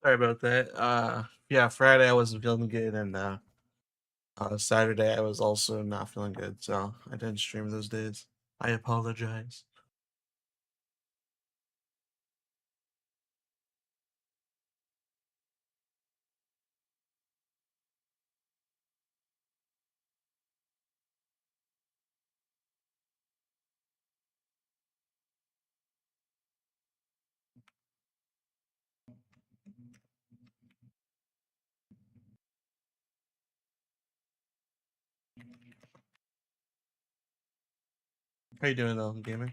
Sorry about that. Yeah, Friday I wasn't feeling good, and Saturday I was also not feeling good, so I didn't stream those days. I apologize. How you doing though, gaming?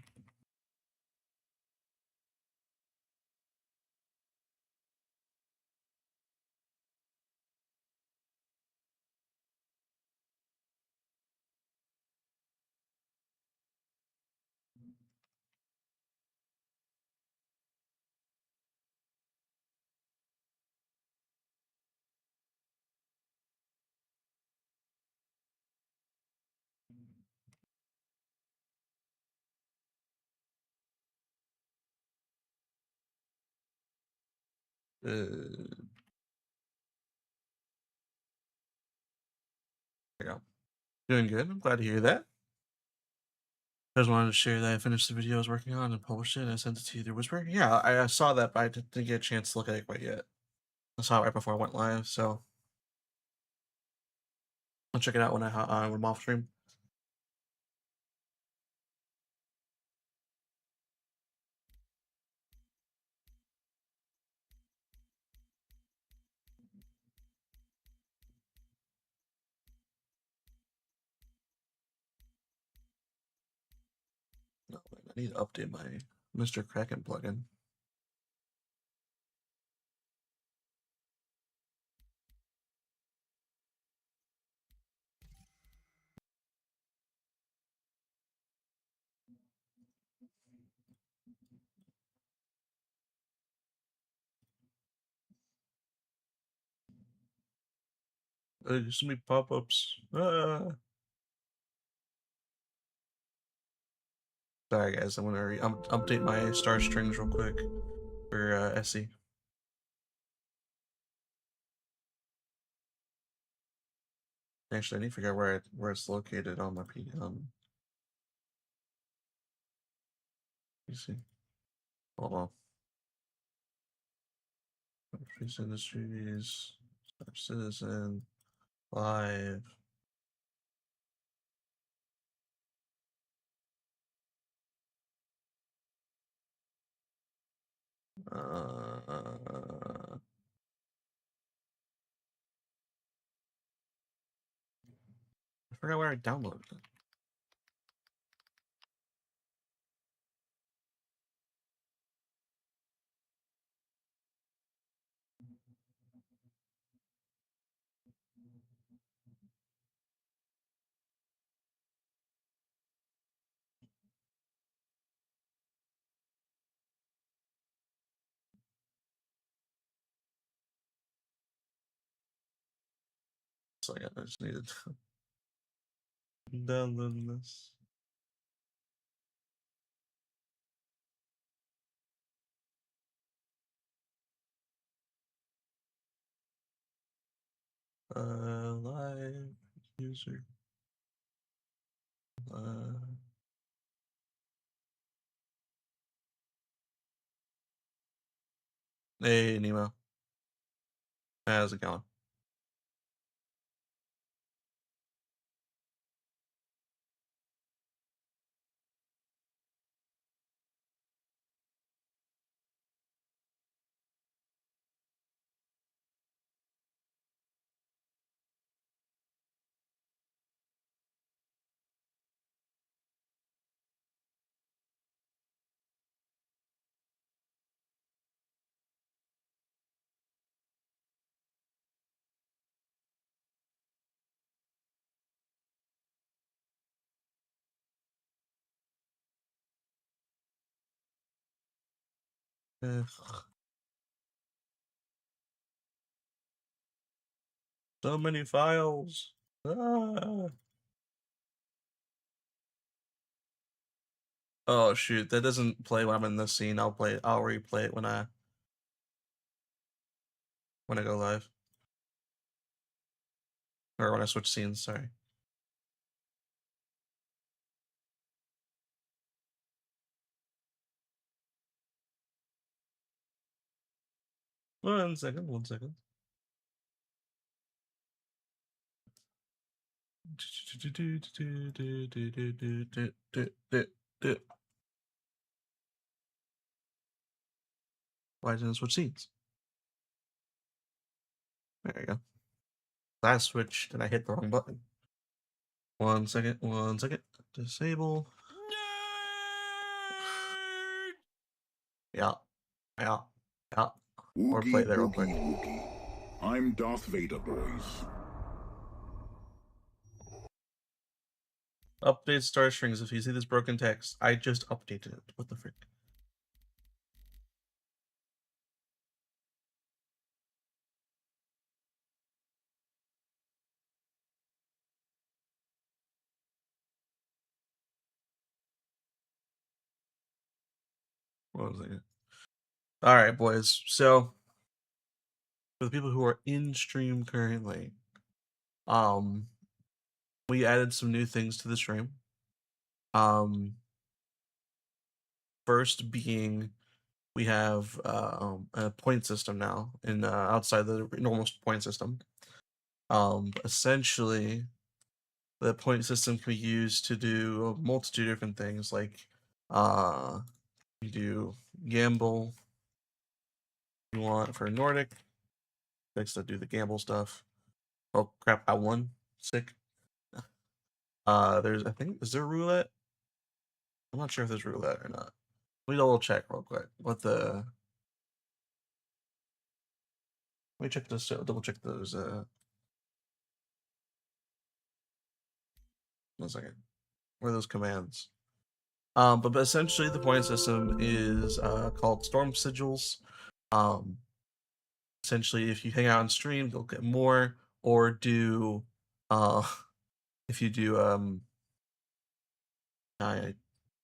There you go. Doing good. I'm glad to hear that. I just wanted to share that I finished the video I was working on and published it. And I sent it to you through Whisper. Yeah, I saw that, but I didn't get a chance to look at it quite yet. I saw it right before I went live, so I'll check it out when when I'm off stream. No, wait, I need to update my Mr. Kraken plugin. There's so many pop-ups. Sorry guys, I'm gonna update my star strings real quick for SE. Actually, I need to figure out where it's located on my PC. Hold on. Peace Industries, Star Citizen, Live. Uh, I forgot where I downloaded it. So yeah, I just needed to download this. Live user. Uh, hey Nemo, how's it going? Ugh, so many files. Ah. Oh shoot, that doesn't play when I'm in this scene. I'll replay it when when I go live. Or when I switch scenes, sorry. One second, 1 second. Why didn't it switch scenes? There you go. I switched and I hit the wrong button. 1 second, 1 second. Disable. Yeah, yeah, yeah. Or play Oogie there real quick. boogie woogie. I'm Darth Vader, boys. Update star strings. If you see this broken text, I just updated it. What the frick? What was it? All right, boys. So for the people who are in stream currently, we added some new things to the stream. First being we have a point system now in outside the normal point system. Essentially, the point system can be used to do a multitude of different things, like you do gamble. You want for Nordic, likes to do the gamble stuff. Oh crap! I won. Sick. There's I think is there roulette? I'm not sure if there's roulette or not. Let me double check real quick. Let me check this. Double check those. 1 second. Where are those commands? But essentially, the point system is called Storm Sigils. Essentially, if you hang out on stream, you'll get more, or do uh, if you do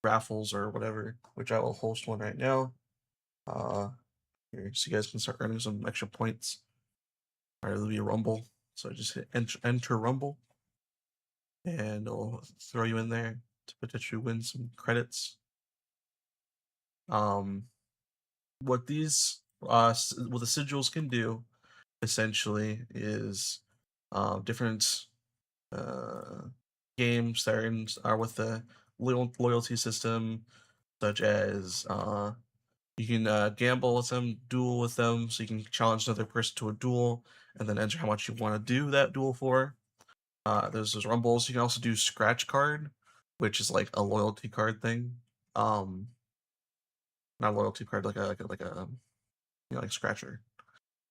raffles or whatever, which I will host one right now. Here, so you guys can start earning some extra points. All right, there'll be a rumble, so just hit enter rumble, and it'll throw you in there to potentially win some credits. What these what the sigils can do essentially is different games that are with the loyalty system, such as you can gamble with them, duel with them, so you can challenge another person to a duel and then enter how much you want to do that duel for. There's those rumbles. You can also do scratch card, which is like a loyalty card thing. Not a loyalty card, like a like scratcher.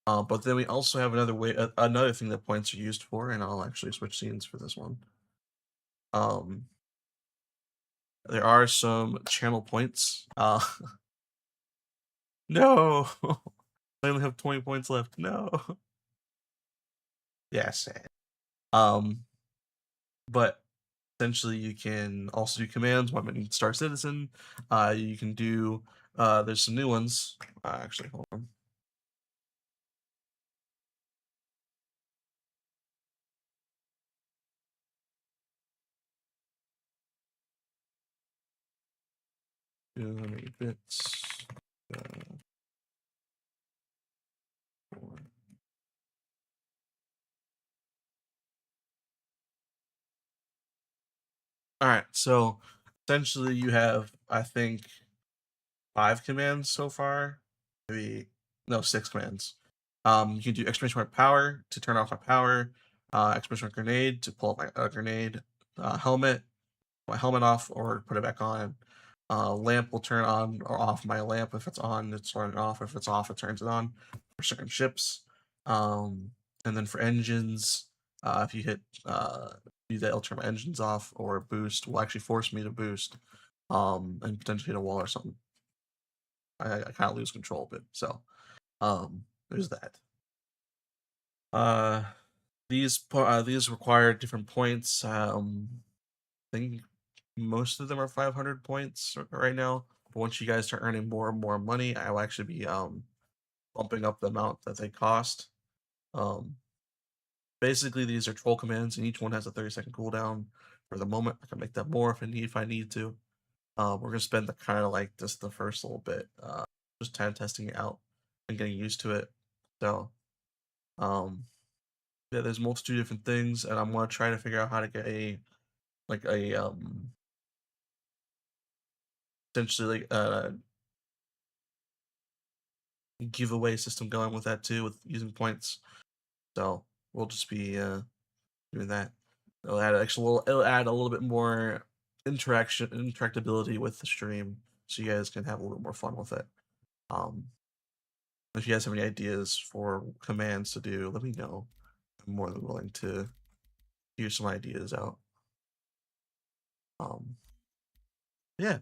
But then we also have another thing that points are used for, and I'll actually switch scenes for this one. Um, there are some channel points. No, I only have 20 points left. No, yeah, sad. But essentially, you can also do commands. One minute Star Citizen. You can do. There's some new ones. Actually, hold on. How many bits? Four. All right, so essentially you have, I think, 5 commands so far. Maybe no, 6 commands. You can do exclamation mark power to turn off my power, exclamation mark grenade to pull up my grenade, helmet, my helmet off or put it back on. Lamp will turn on or off my lamp. If it's on, it's turning off. If it's off, it turns it on for certain ships. And then for engines, if you hit do that, it'll turn my engines off, or boost will actually force me to boost, and potentially hit a wall or something. I kind of lose control, but so there's that. These require different points. I think most of them are 500 points right now. But once you guys start earning more and more money, I will actually be bumping up the amount that they cost. Basically, these are troll commands, and each one has a 30-second cooldown. For the moment, I can make that more if I need to. We're gonna spend the kind of like just the first little bit, just kind of testing it out and getting used to it. So, um, yeah, there's a multitude of different things, and I'm gonna try to figure out how to get a like a essentially like giveaway system going with that too, with using points. So we'll just be doing that. It'll add a little bit more interactability with the stream, so you guys can have a little more fun with it. Um, if you guys have any ideas for commands to do, let me know. I'm more than willing to hear some ideas out. Um, yeah.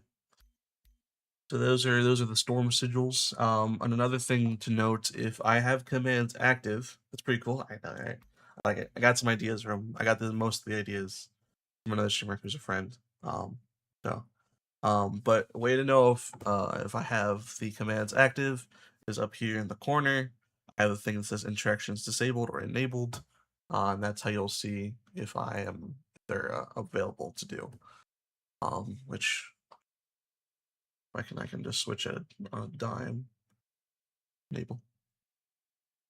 So those are the storm sigils. And another thing to note, if I have commands active, that's pretty cool. I like it. I got some ideas from. I got most of the ideas from another streamer who's a friend. So but a way to know if I have the commands active is up here in the corner. I have a thing that says interactions disabled or enabled, and that's how you'll see if they're available to do. Which I can just switch at a dime. Enable.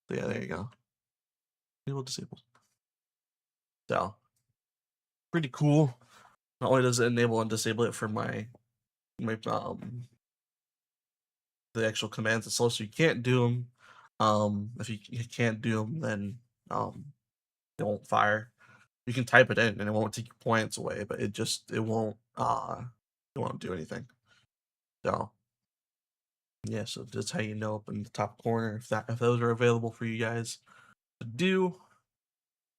So yeah, there you go. Enable disabled. So pretty cool. Not only does it enable and disable it for my the actual commands itself, so you can't do them. If you can't do them, then it won't fire. You can type it in and it won't take your points away, but it won't do anything. So yeah, so that's how you know up in the top corner if those are available for you guys to do.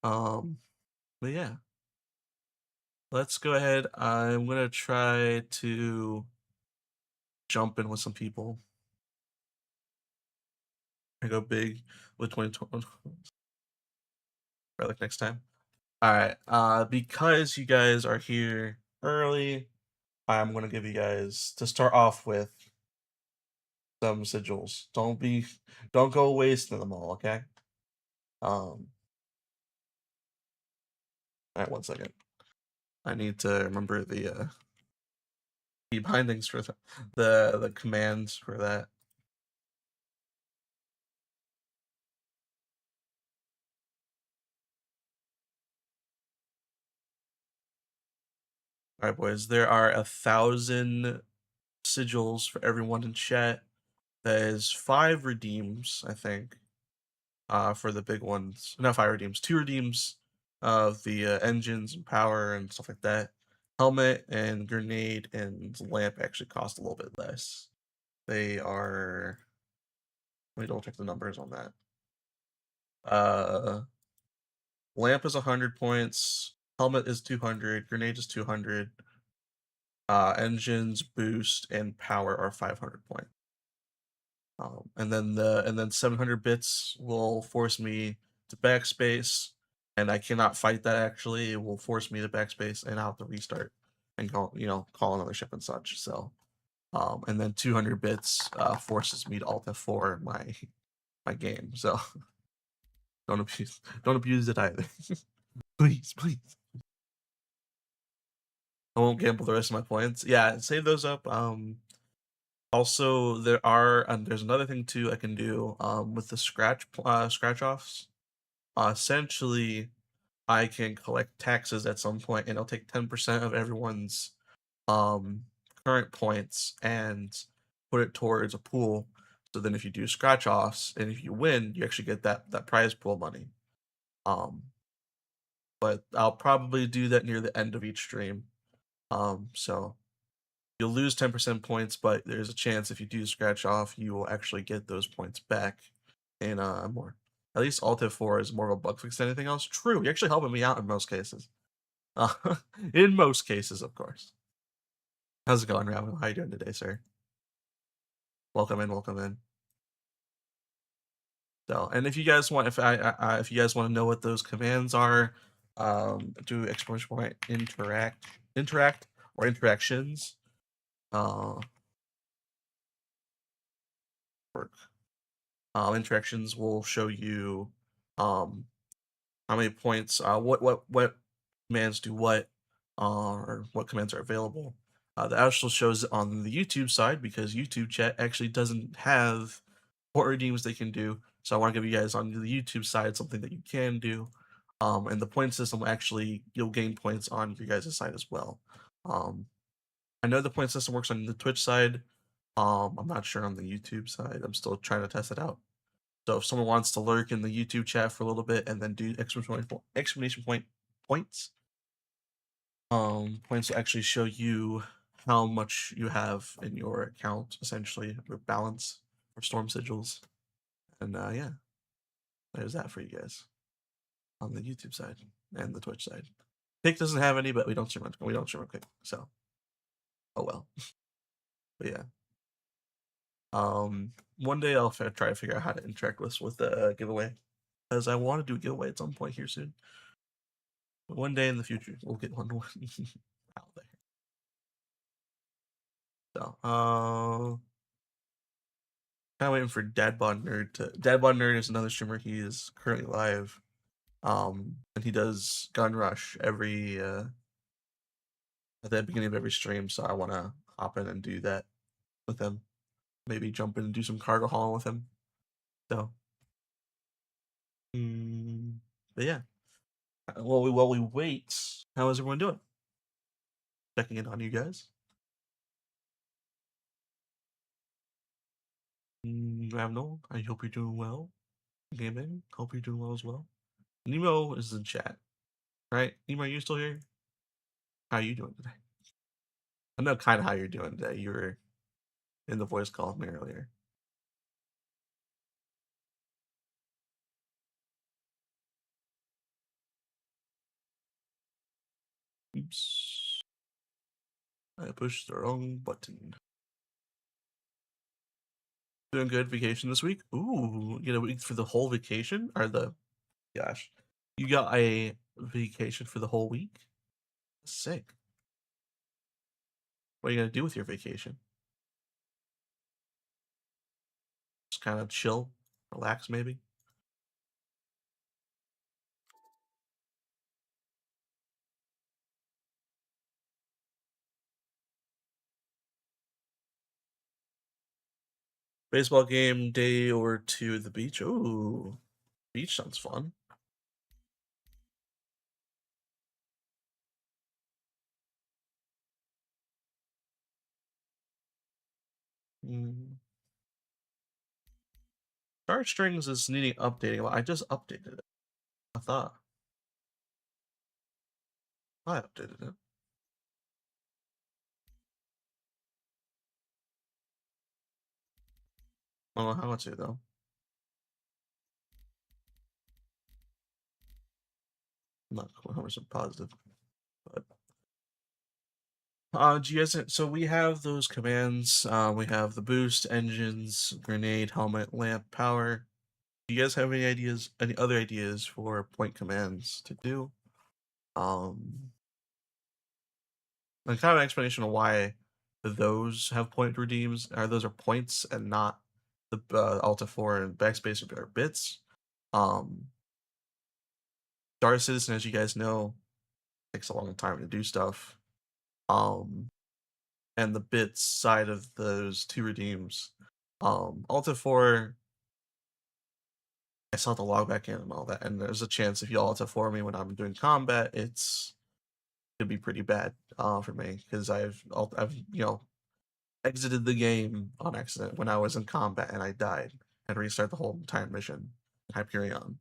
But yeah, let's go ahead. I'm gonna try to jump in with some people. I go big with 2020 like next time. All right. Because you guys are here early, I'm gonna give you guys to start off with some sigils. Don't go wasting them all, okay? All right, 1 second. I need to remember the key bindings for the commands for that. All right, boys. There are 1,000 sigils for everyone in chat. There's 5 redeems, I think. For the big ones. Not 5 redeems, 2 redeems of the engines and power and stuff like that. Helmet and grenade and lamp actually cost a little bit less. They are. Let me double check the numbers on that. Lamp is 100 points. Helmet is 200. Grenade is 200. Engines, boost, and power are 500 points. And then 700 bits will force me to backspace, and I cannot fight that. Actually, it will force me to backspace, and I'll have to restart and call another ship and such. So, and then 200 bits forces me to Alt F4 my game. So don't abuse it either. Please. I won't gamble the rest of my points. Yeah, save those up. Also, there's another thing too I can do with the scratch offs. Essentially, I can collect taxes at some point, and I'll take 10% of everyone's current points and put it towards a pool. So then, if you do scratch offs and if you win, you actually get that prize pool money. But I'll probably do that near the end of each stream. So you'll lose 10% points, but there's a chance if you do scratch off, you will actually get those points back in more. At least Alt F4 is more of a bug fix than anything else. True, you're actually helping me out in most cases. In most cases, of course. How's it going, Ramo? How you doing today, sir? Welcome in. So, and if you guys want, if you guys want to know what those commands are, do exclamation point interact or interactions. Work. Interactions will show you how many points, what commands do what, or what commands are available. That also shows on the YouTube side because YouTube chat actually doesn't have port redeems they can do. So I want to give you guys on the YouTube side something that you can do. And the point system actually, you'll gain points on your guys' side as well. I know the point system works on the Twitch side. I'm not sure on the YouTube side. I'm still trying to test it out. So if someone wants to lurk in the YouTube chat for a little bit and then do exclamation point points, points will actually show you how much you have in your account, essentially, with balance for storm sigils. And yeah, there's that for you guys on the YouTube side and the Twitch side. Kick doesn't have any, but we don't stream on Kick, so oh well. But yeah. One day I'll try to figure out how to interact with the giveaway, because I want to do a giveaway at some point here soon. But one day in the future, we'll get one out there. So, kind of waiting for Dadbod Nerd to. Dadbod Nerd is another streamer. He is currently live, and he does Gun Rush every at the beginning of every stream. So I want to hop in and do that with him. Maybe jump in and do some cargo hauling with him. So, but yeah. While we wait, how is everyone doing? Checking in on you guys. Ramno, I hope you're doing well. Gaming, hope you're doing well as well. Nemo is in chat, right? Nemo, are you still here? How are you doing today? I know kind of how you're doing today. You were in the voice call with me earlier. Oops. I pushed the wrong button. Doing good vacation this week? Ooh, you get a week for the whole vacation? Or gosh. You got a vacation for the whole week? Sick. What are you gonna do with your vacation? Just kind of chill, relax, maybe. Baseball game, day or two at the beach. Ooh, beach sounds fun. Charge strings is needing updating. Well, I just updated it. I thought I updated it. I don't know how to though. I'm not 100% positive, but do you guys? So we have those commands. We have the boost, engines, grenade, helmet, lamp, power. Do you guys have any ideas? Any other ideas for point commands to do? And kind of an explanation of why those have point redeems. Those are points and not the Alt F4 and backspace or bits. Star Citizen, as you guys know, takes a long time to do stuff. And the bits side of those two redeems. Alt F4, I saw the log back in and all that, and there's a chance if you Alt F4 me when I'm doing combat, it's could be pretty bad for me because I've exited the game on accident when I was in combat and I died and restart the whole entire mission. Hyperion.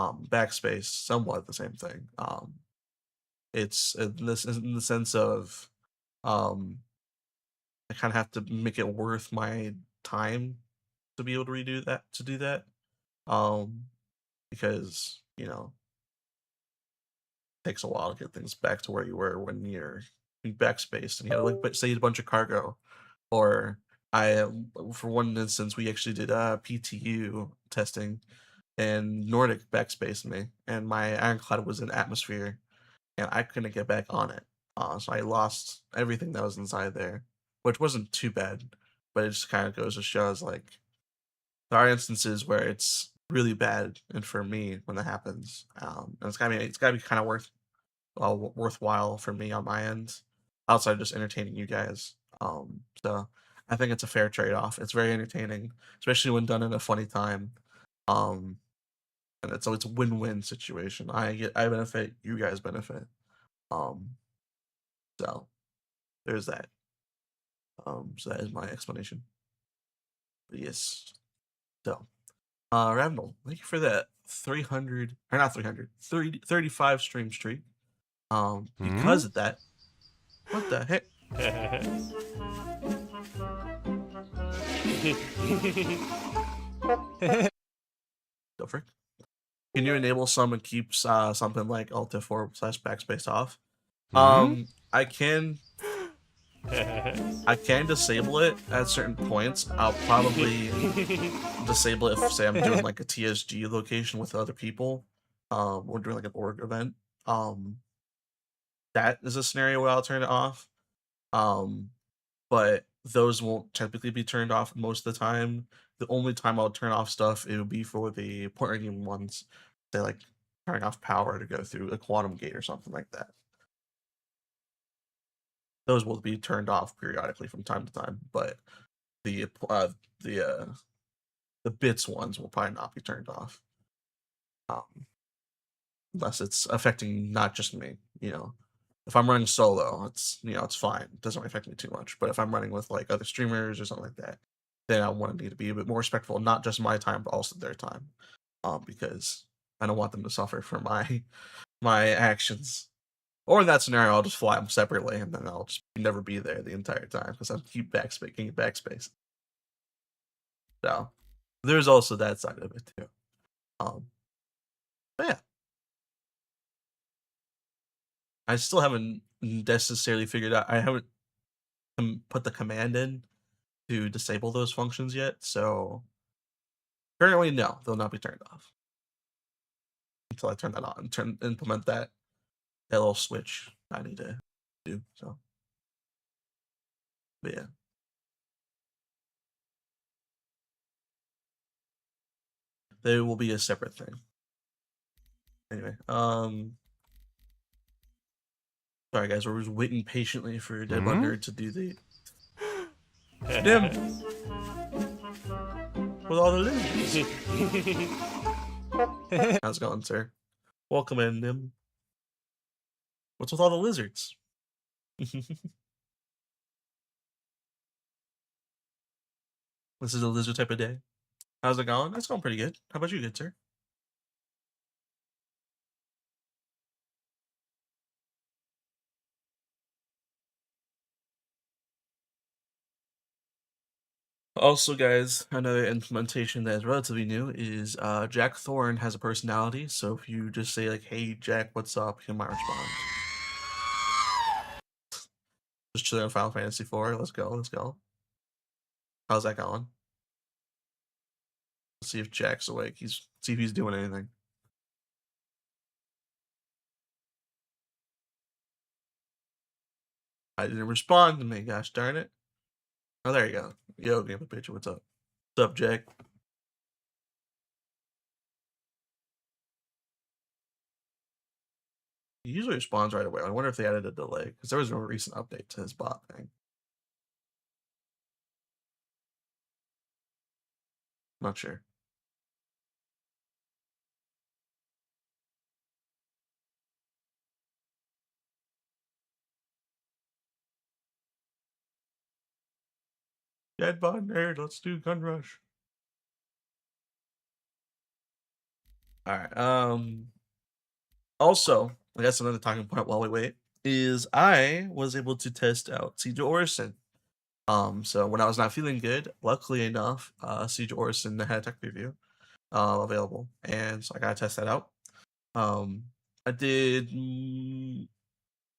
Backspace, somewhat the same thing. It's in the sense of I kind of have to make it worth my time to be able to do that. Because it takes a while to get things back to where you were when you're in backspace and you had to save a bunch of cargo. Or for one instance, we actually did PTU testing, and Nordic backspaced me, and my ironclad was in atmosphere, and I couldn't get back on it. So I lost everything that was inside there, which wasn't too bad, but it just kind of goes to show us like there are instances where it's really bad, and for me when that happens, and it's gotta be kind of worthwhile for me on my end, outside of just entertaining you guys. So I think it's a fair trade off. It's very entertaining, especially when done in a funny time. Um, so it's a win-win situation. I benefit, you guys benefit. Um, so there's that. So that is my explanation. But yes. So Ravnol, thank you for that 300 or not 300, 35 stream streak. Because of that, what the heck? Go frick. Can you enable some and keep something like Alt F4/backspace off? I can disable it at certain points. I'll probably disable it if, say, I'm doing like a TSG location with other people, or doing like an org event. That is a scenario where I'll turn it off. But those won't typically be turned off most of the time. The only time I'll turn off stuff, it would be for the point ranking ones. They like turning off power to go through a quantum gate or something like that. Those will be turned off periodically from time to time, but the bits ones will probably not be turned off, unless it's affecting not just me. If I'm running solo, it's fine. It doesn't really affect me too much. But if I'm running with like other streamers or something like that, then I want to need to be a bit more respectful, not just my time, but also their time, because I don't want them to suffer for my my actions. Or in that scenario, I'll just fly them separately, and then I'll just never be there the entire time because I'm keep backspace. So there's also that side of it too. But yeah, I still haven't necessarily figured out. I haven't put the command in to disable those functions yet. So currently, no, they'll not be turned off until I turn that on. Implement that little switch I need to do. So, but yeah. They will be a separate thing. Anyway, sorry guys, we're just waiting patiently for Deadbot Nerd to do the Nim with all the lizards. How's it going, sir? Welcome in, Nim. What's with all the lizards? This is a lizard type of day. How's it going? It's going pretty good. How about you, good sir? Also, guys, another implementation that is relatively new is Jack Thorne has a personality. So if you just say like, "Hey, Jack, what's up?" he might respond. Just chilling on Final Fantasy IV. Let's go. How's that going? Let's see if Jack's awake. See if he's doing anything. I didn't respond to me. Gosh darn it! Oh, there you go. Yo, Game of Picture. What's up? What's up, Jack? He usually responds right away. I wonder if they added a delay because there was no recent update to his bot thing. Not sure. Deadbot Nerd, let's do Gun Rush. All right. Also, I guess another talking point while we wait is I was able to test out Siege of Orison. So when I was not feeling good, luckily enough, Siege of Orison had a tech review available, and so I gotta test that out. I did.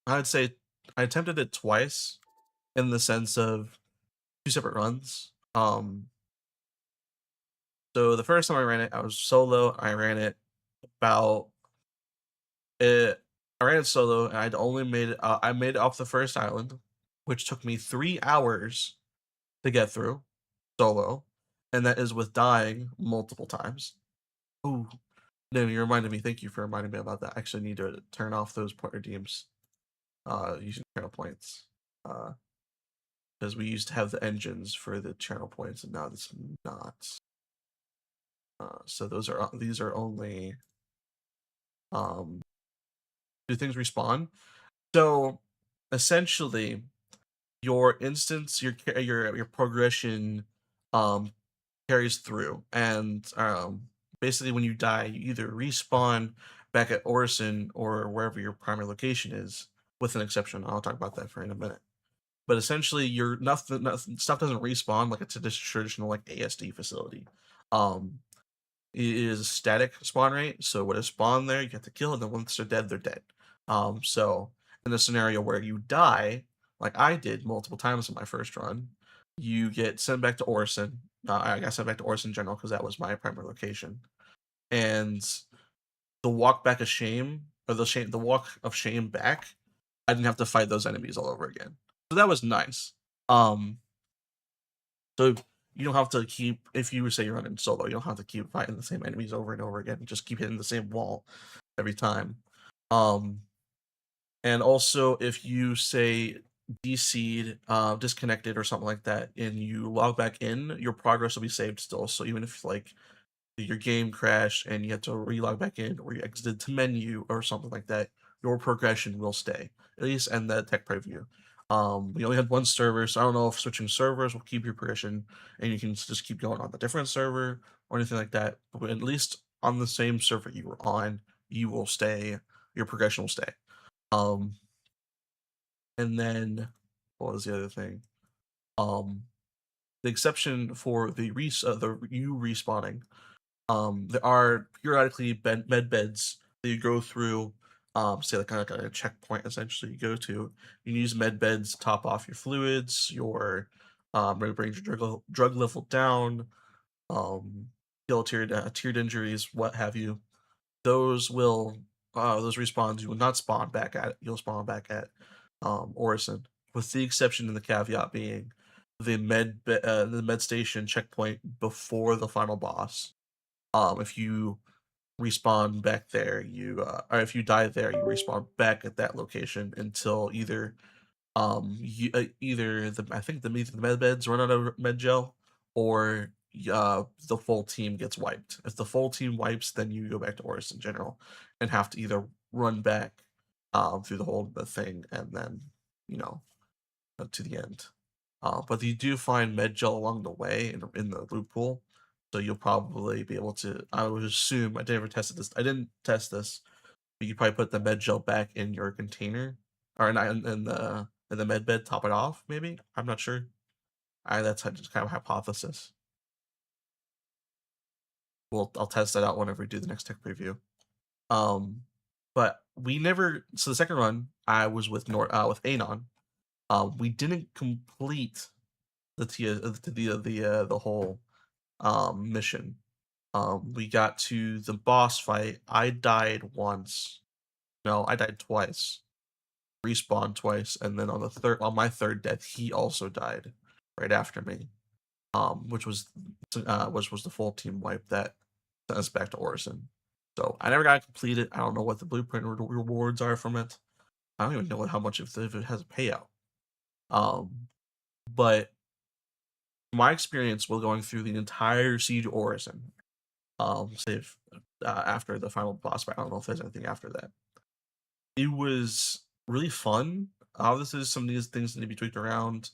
I'd say I attempted it twice, in the sense of 2 separate runs. So the first time I ran it, I was solo. I ran it about it. I ran it solo, and I'd only made it. I made it off the first island, which took me 3 hours to get through solo, and that is with dying multiple times. Oh, no, you reminded me. Thank you for reminding me about that. I actually need to turn off those point redeems using channel points. Because we used to have the engines for the channel points, and now it's not. So these are only do things respawn? So essentially, your instance, your progression, um, carries through, and basically when you die, you either respawn back at Orison or wherever your primary location is, with an exception. I'll talk about that for in a minute. But essentially, your nothing stuff doesn't respawn like it's a traditional like ASD facility. Um, it is a static spawn rate, so when it's spawn there, you have to kill, and then once they're dead, they're dead. So in a scenario where you die, like I did multiple times in my first run, you get sent back to Orison. I got sent back to Orison General because that was my primary location, and the walk back of shame, or the walk of shame back, I didn't have to fight those enemies all over again. So that was nice. Um, so you don't have to keep, if you say you're running solo, you don't have to keep fighting the same enemies over and over again. Just keep hitting the same wall every time. Um, and also if you say DC'd, disconnected or something like that, and you log back in, your progress will be saved still. So even if like your game crashed and you had to relog back in, or you exited to menu or something like that, your progression will stay, at least in the tech preview. We only had one server, so I don't know if switching servers will keep your progression and you can just keep going on the different server or anything like that. But at least on the same server you were on, you will stay, your progression will stay. Um, and then what was the other thing? Um, the exception for the you respawning, there are periodically med beds that you go through, say like kind of like a checkpoint essentially you go to. You can use med beds to top off your fluids, your bring your drug level down, um, kill tiered injuries, what have you. Those will those respawns you will not spawn back at it. You'll spawn back at Orison, with the exception and the caveat being the med station checkpoint before the final boss. If you respawn back there, or if you die there, you respawn back at that location until either the I think either the med beds run out of med gel, or the full team gets wiped. If the full team wipes, then you go back to Orison General and have to either run back through the thing and then you know to the end. But you do find med gel along the way in the loot pool, so you'll probably be able to. I would assume I never tested this. I didn't test this, but you probably put the med gel back in your container, or not in the med bed, top it off. Maybe I'm not sure. That's just kind of a hypothesis. I'll test that out whenever we do the next tech preview. Um, but we never. So the second run, I was with Anon. We didn't complete the whole mission. We got to the boss fight. I died once. No, I died twice. Respawned twice, and then on my third death, he also died right after me. Which was the full team wipe that sent us back to Orison. So I never got to complete it. I don't know what the blueprint rewards are from it. I don't even know how much if it has a payout. But my experience while going through the entire Siege Orison, save after the final boss fight. I don't know if there's anything after that. It was really fun. Obviously, some of these things need to be tweaked around,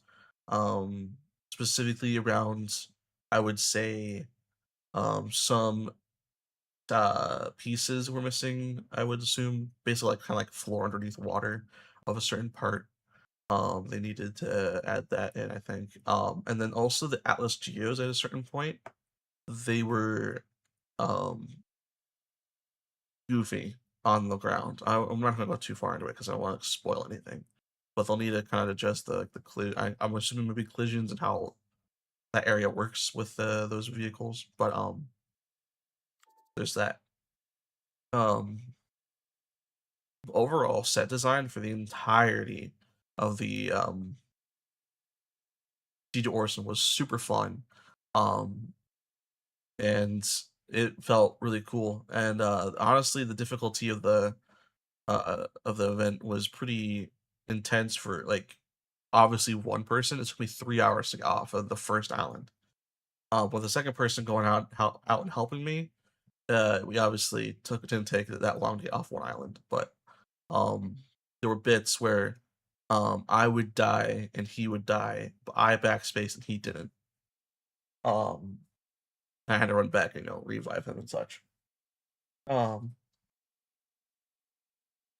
specifically around, I would say, some pieces were missing. I would assume, basically, like kind of like floor underneath water of a certain part. They needed to add that in, I think. And then also the Atlas Geos at a certain point, they were um goofy on the ground. I'm not gonna go too far into it because I don't want to spoil anything. But they'll need to kind of adjust I'm assuming maybe collisions and how that area works with those vehicles. But there's that. Um, Overall set design for the entirety of the Siege of Orison was super fun. Um, and it felt really cool. And honestly, the difficulty of the event was pretty intense for like obviously one person. It took me 3 hours to get off of the first island. With the second person going out and helping me, we obviously didn't take that long to get off one island, but um, there were bits where I would die and he would die, but I backspace and he didn't. Um, I had to run back and revive him and such. Um,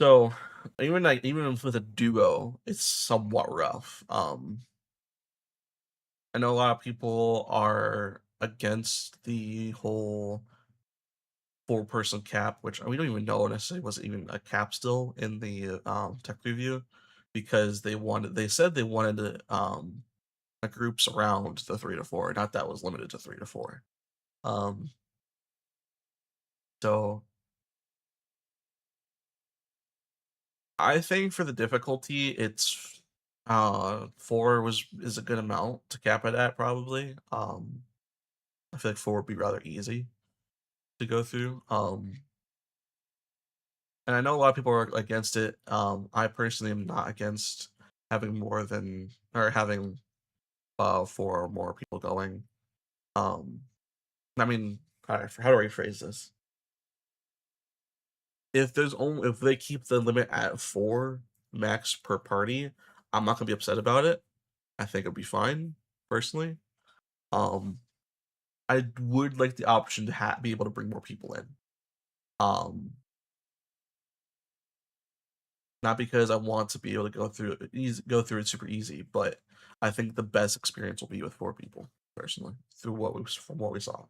so even with a duo, it's somewhat rough. I know a lot of people are against the whole four-person cap, which we don't even know necessarily was even a cap still in the tech review, because they said they wanted to groups around the 3 to 4, not that was limited to 3 to 4. Um, so I think for the difficulty, it's 4 is a good amount to cap it at probably. I feel like 4 would be rather easy to go through. And I know a lot of people are against it. I personally am not against having more than or having 4 or more people going. Um, I mean, how do I phrase this? If they keep the limit at 4 max per party, I'm not gonna be upset about it. I think it'll be fine, personally. Um, I would like the option to be able to bring more people in. Um, not because I want to be able to go through it super easy, but I think the best experience will be with 4 people, personally, through from what we saw.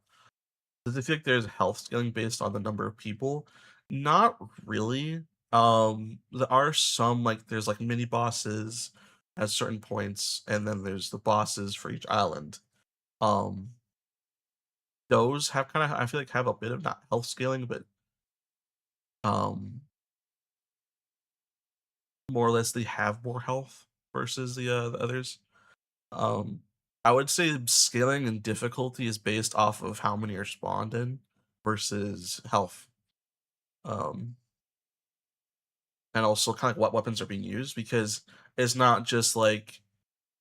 Does it feel like there's health scaling based on the number of people? Not really. There are some there's like mini bosses at certain points, and then there's the bosses for each island. Um, those have kind of I feel like have a bit of not health scaling, but um, more or less they have more health versus the others. Um, I would say scaling and difficulty is based off of how many are spawned in versus health. Um, and also kind of what weapons are being used, because it's not just like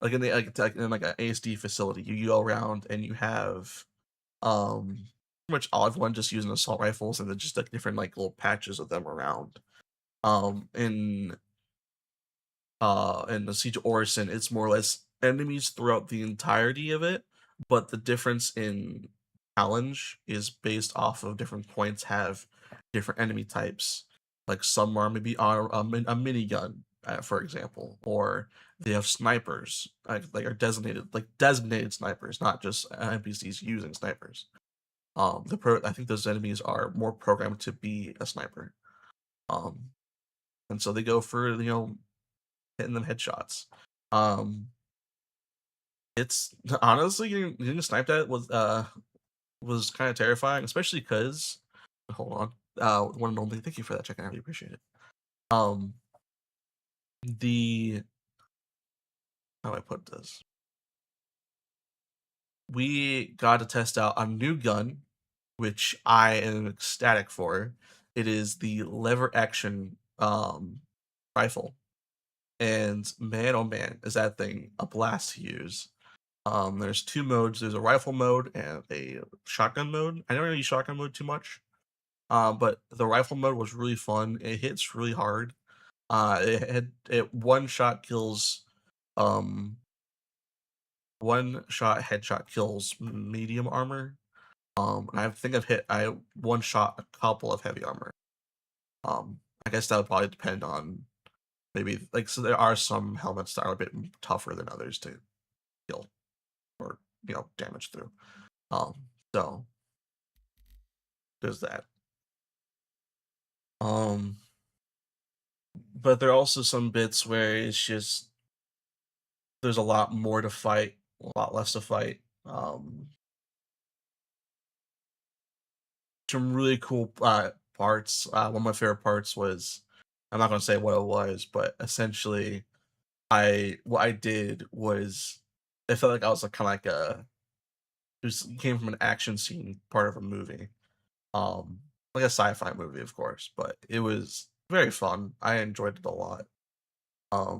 in the in like an ASD facility, you go around and you have pretty much all everyone just using assault rifles, and then just like different like little patches of them around. In the Siege of Orison, it's more or less enemies throughout the entirety of it, but the difference in challenge is based off of different points have different enemy types. Like some are maybe on a minigun, for example, or they have snipers, like are designated snipers, not just NPCs using snipers. I think those enemies are more programmed to be a sniper. Um, and so they go for hitting them headshots. Um, it's honestly getting sniped at was kind of terrifying, especially because hold on, one and only. Thank you for that check. I really appreciate it. Um, the how do I put this? We got to test out a new gun, which I am ecstatic for. It is the lever action rifle, and man, oh man, is that thing a blast to use. There's 2 modes. There's a rifle mode and a shotgun mode. I never really use shotgun mode too much, but the rifle mode was really fun. It hits really hard. One shot kills, um, one shot headshot kills medium armor. And I think I one shot a couple of heavy armor. I guess that would probably depend on maybe so there are some helmets that are a bit tougher than others to kill or damage through. Um, so there's that. Um, but there are also some bits where it's just there's a lot more to fight, a lot less to fight. Some really cool parts. One of my favorite parts was I'm not gonna say what it was, but essentially, I what I did was it felt like I was like kind of like a it came from an action scene part of a movie. Um, like a sci-fi movie, of course, but it was very fun. I enjoyed it a lot.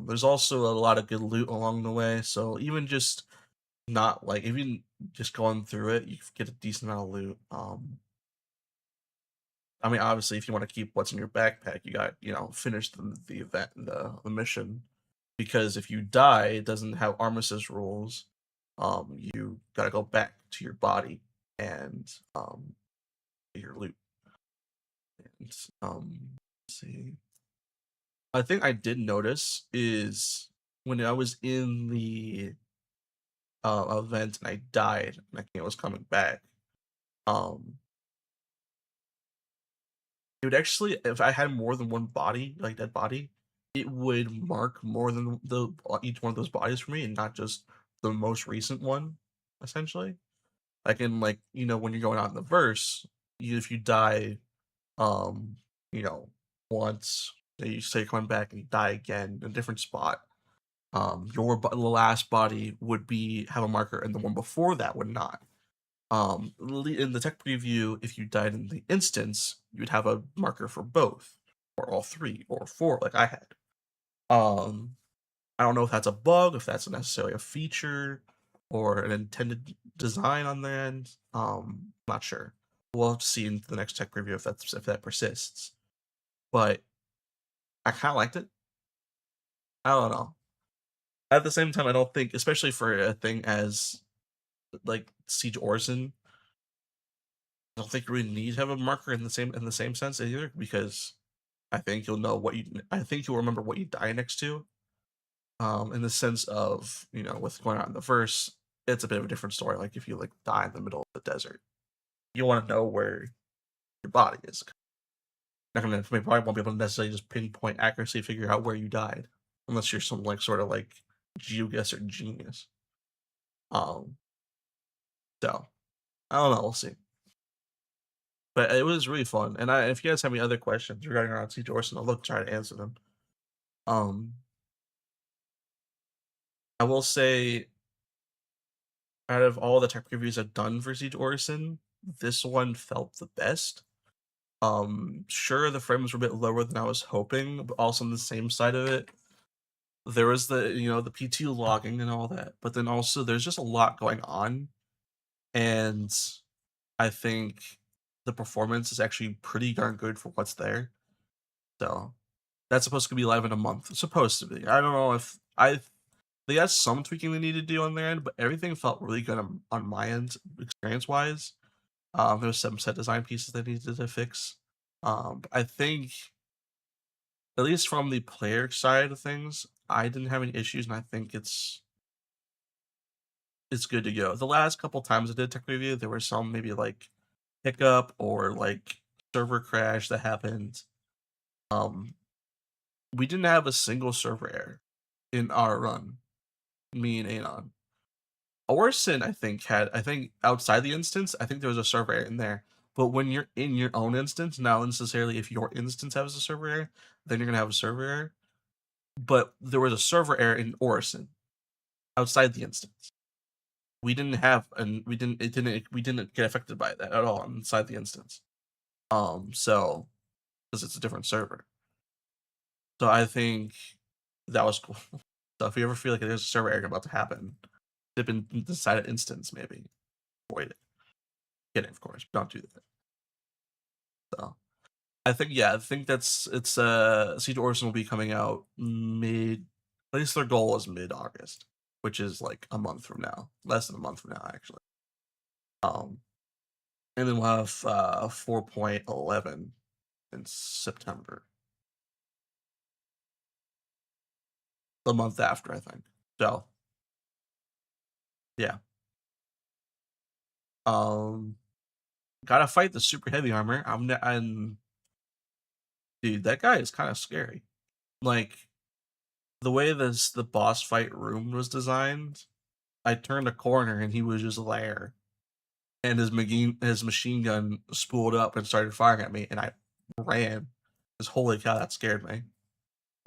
There's also a lot of good loot along the way, so even just not like even just going through it, you get a decent amount of loot. I mean, obviously, if you want to keep what's in your backpack, you got finish the event, the mission, because if you die, it doesn't have armistice rules. You gotta go back to your body and get your loot. And, let's see. I think I did notice is when I was in the event and I died and I was coming back. Um, it would actually, if I had more than one body, like dead body, it would mark more than each one of those bodies for me, and not just the most recent one, essentially. Like in when you're going out in the verse, if you die, um, you know, once, you say coming back and you die again in a different spot, the last body would be have a marker, and the one before that would not. In the tech preview, if you died in the instance, you'd have a marker for both, or all three, or four, like I had. Um, I don't know if that's a bug, if that's necessarily a feature, or an intended design on their end. Not sure. We'll have to see in the next tech preview if that persists. But I kind of liked it. I don't know. At the same time, I don't think, especially for a thing as like Siege Orison, I don't think you really need to have a marker in the same sense either, because I think you'll know what you. I think you'll remember what you die next to. In the sense of what's going on in the verse, it's a bit of a different story. Like if you die in the middle of the desert, you want to know where your body is. Not gonna probably won't be able to necessarily just pinpoint accuracy figure out where you died, unless you're some sort of geoguessr genius. Um, so I don't know. We'll see. But it was really fun. And if you guys have any other questions regarding around Siege Orson, I'll look try to answer them. Um, I will say, out of all the tech reviews I've done for Siege Orison, this one felt the best. Sure, the frames were a bit lower than I was hoping, but also on the same side of it, there was the P2 logging and all that, but then also there's just a lot going on, and I think the performance is actually pretty darn good for what's there. So that's supposed to be live in a month. It's supposed to be. I don't know if they got some tweaking they need to do on their end, but everything felt really good on my end, experience wise. There's some set design pieces they needed to fix. I think, at least from the player side of things, I didn't have any issues, and I think it's good to go. The last couple times I did tech review, there were some maybe hiccup or server crash that happened. Um, we didn't have a single server error in our run, me and Anon. Orson, I think outside the instance, I think there was a server error in there. But when you're in your own instance, not necessarily if your instance has a server error, then you're gonna have a server error. But there was a server error in Orison outside the instance. We didn't have, and we didn't get affected by that at all inside the instance. So because it's a different server. So I think that was cool. So if you ever feel like there's a server error about to happen, dip in the side instance, maybe avoid it. Kidding, of course. Don't do that. So I think it's Siege Orson will be coming out at least their goal is mid August, which is like a month from now. Less than a month from now, actually. Um and then we'll have 4.11 in September. The month after, I think. So yeah. Um Gotta fight the super heavy armor. I'm dude, that guy is kind of scary. Like the way the boss fight room was designed, I turned a corner and he was just there, and his machine gun spooled up and started firing at me, and I ran. Because holy cow, that scared me.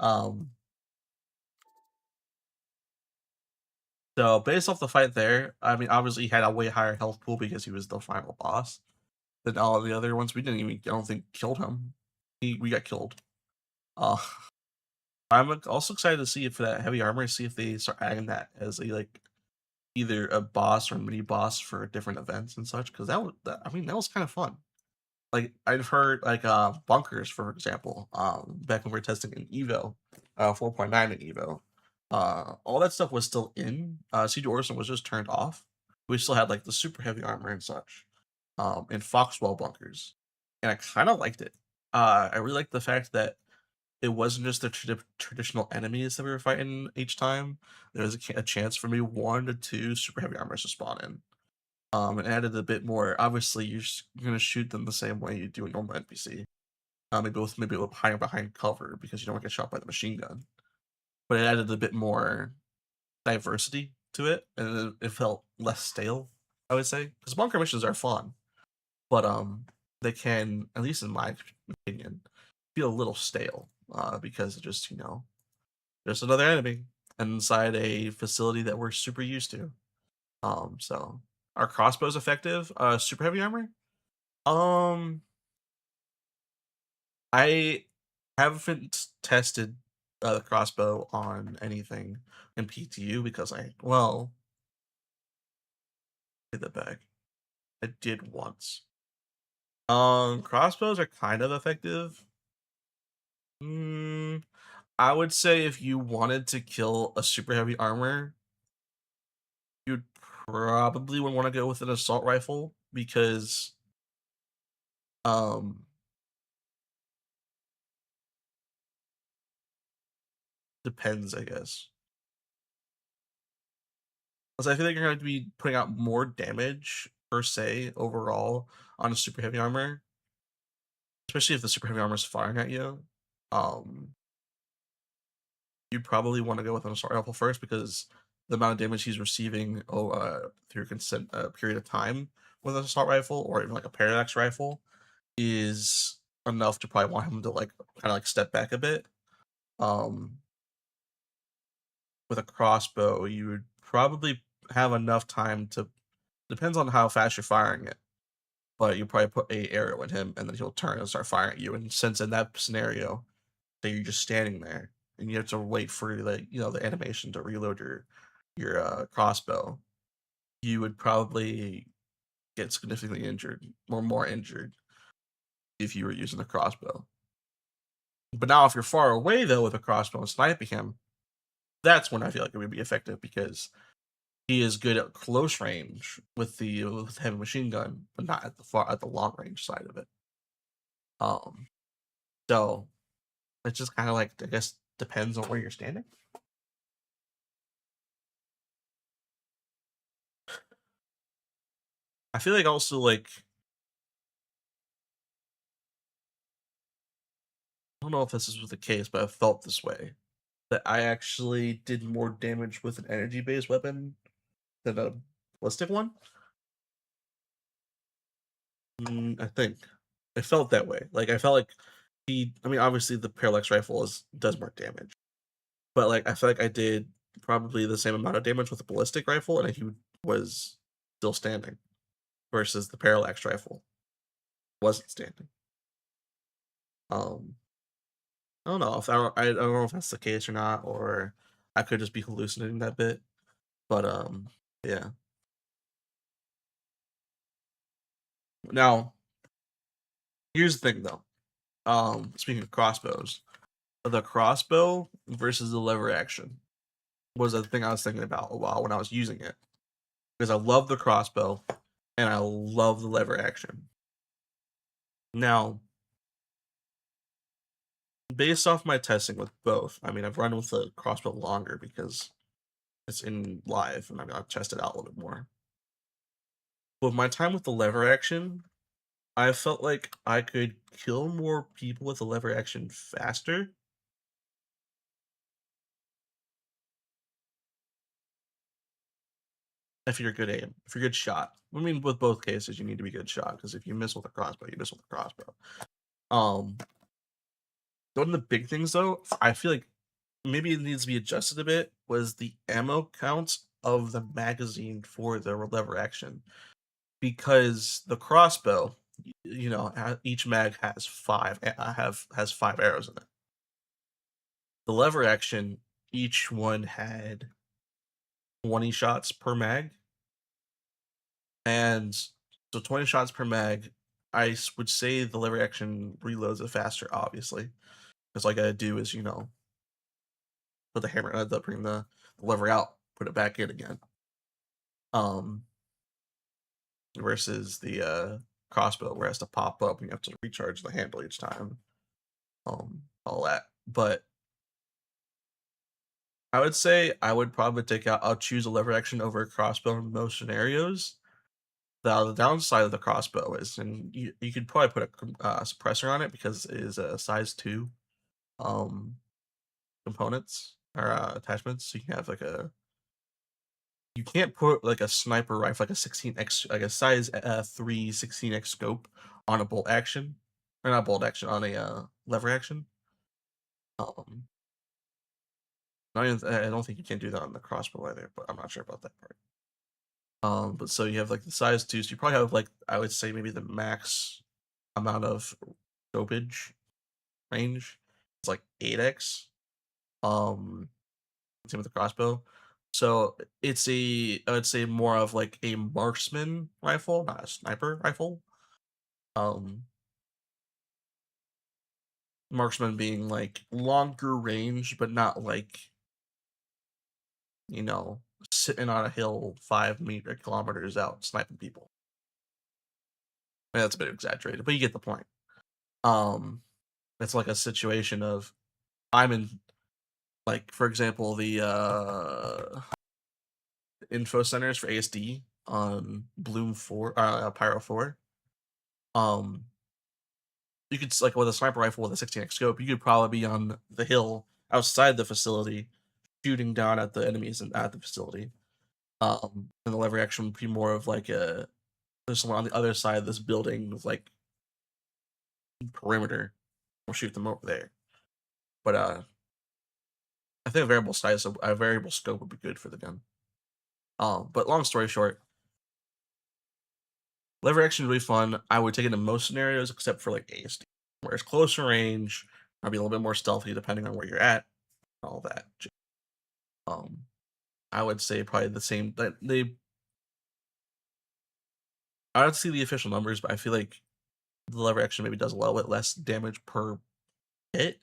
Um, so based off the fight there, I mean, obviously he had a way higher health pool because he was the final boss. Then all the other ones we didn't even, I don't think, killed him. We got killed. Uh, I'm also excited to see if that heavy armor, see if they start adding that as a like either a boss or mini boss for different events and such. Because I mean, that was kind of fun. Like I've heard like bunkers, for example, back when we were testing in Evo, 4.9 in Evo, all that stuff was still in. Siege Orson was just turned off. We still had like the super heavy armor and such, in Foxwell bunkers, and I kind of liked it. I really liked the fact that it wasn't just the traditional enemies that we were fighting each time. There was a chance for maybe 1 to 2 super heavy armors to spawn in. And added a bit more. Obviously, you're gonna shoot them the same way you do a normal NPC. Maybe with hiding behind cover because you don't want to get shot by the machine gun. But it added a bit more diversity to it, and it felt less stale. I would say because bunker missions are fun, but they can, at least in my opinion, feel a little stale. Because it just there's another enemy inside a facility that we're super used to. So are crossbows effective? Super heavy armor? Um, I haven't tested the crossbow on anything in PTU because take that back. I did once. Crossbows are kind of effective. Mm, I would say if you wanted to kill a super heavy armor, you'd probably would want to go with an assault rifle because um depends, I guess. Because I feel like you're going to be putting out more damage per se overall on a super heavy armor, especially if the super heavy armor is firing at you. Um, you'd probably want to go with an assault rifle first because the amount of damage he's receiving through consent period of time with an assault rifle or even like a parallax rifle is enough to probably want him to like kind of like step back a bit. Um, with a crossbow, you would probably have enough time to, depends on how fast you're firing it, but you probably put a arrow in him and then he'll turn and start firing at you. And since in that scenario that you're just standing there and you have to wait for the animation to reload your crossbow, you would probably get significantly injured or more injured if you were using the crossbow. But now if you're far away though with a crossbow and sniping him, that's when I feel like it would be effective because he is good at close range with the heavy machine gun, but not at the long range side of it. Um, so it's just kind of like, I guess, depends on where you're standing. I feel like also like I don't know if this is the case, but I felt this way that I actually did more damage with an energy based weapon than a ballistic one. I think it felt that way. Like I felt like I mean, obviously the parallax rifle does more damage, but like I feel like I did probably the same amount of damage with a ballistic rifle, and he was still standing, versus the parallax rifle wasn't standing. Um, I don't know if I don't know if that's the case or not, or I could just be hallucinating that bit. But yeah. Now here's the thing though. Speaking of crossbows, the crossbow versus the lever action was the thing I was thinking about a while when I was using it because I love the crossbow and I love the lever action. Now, based off my testing with both, I mean, I've run with the crossbow longer because it's in live, and I mean, I've tested out a little bit more. With my time with the lever action, I felt like I could kill more people with the lever action faster. If you're good aim, if you're good shot. I mean, with both cases, you need to be good shot because if you miss with a crossbow, you miss with a crossbow. Um, One of the big things though, I feel like maybe it needs to be adjusted a bit was the ammo count of the magazine for the lever action because the crossbow each mag has has 5 arrows in it. The lever action, each one had 20 shots per mag, and so 20 shots per mag. Would say the lever action reloads it faster, obviously, because all I gotta do is put the hammer, bring the lever out, put it back in again. Um, versus the crossbow where it has to pop up and you have to recharge the handle each time. All that, but I would say I would probably I'll choose a lever action over a crossbow in most scenarios. The downside of the crossbow is, and you could probably put a suppressor on it because it is a size 2 um, components or attachments. So you can have you can't put like a sniper rifle, like a 16x, like a size 3 16x scope on a bolt action, or not bolt action, on a lever action. Um, I don't think you can do that on the crossbow either, but I'm not sure about that part. But so you have like the size 2, so you probably have like, I would say maybe the max amount of scopage range. It's like 8x. Um, Same with the crossbow. So I would say more of like a marksman rifle, not a sniper rifle. Um, Marksman being like longer range, but not like, you know, sitting on a hill 5 kilometers out sniping people. That's a bit exaggerated, but you get the point. Um, it's like a situation of I'm in, like, for example, the info centers for ASD on Bloom 4, Pyro 4. Um, you could like with a sniper rifle with a 16x scope, you could probably be on the hill outside the facility, shooting down at the enemies at the facility. And the lever action would be more of like there's someone on the other side of this building with like perimeter. We'll shoot them over there. But I think a variable scope would be good for the gun. But long story short, lever action is really fun. I would take it in most scenarios except for like ASD, where it's closer range, might be a little bit more stealthy depending on where you're at, all that. Um, I would say probably the same. That I don't see the official numbers, but I feel like the lever action maybe does a little bit less damage per hit,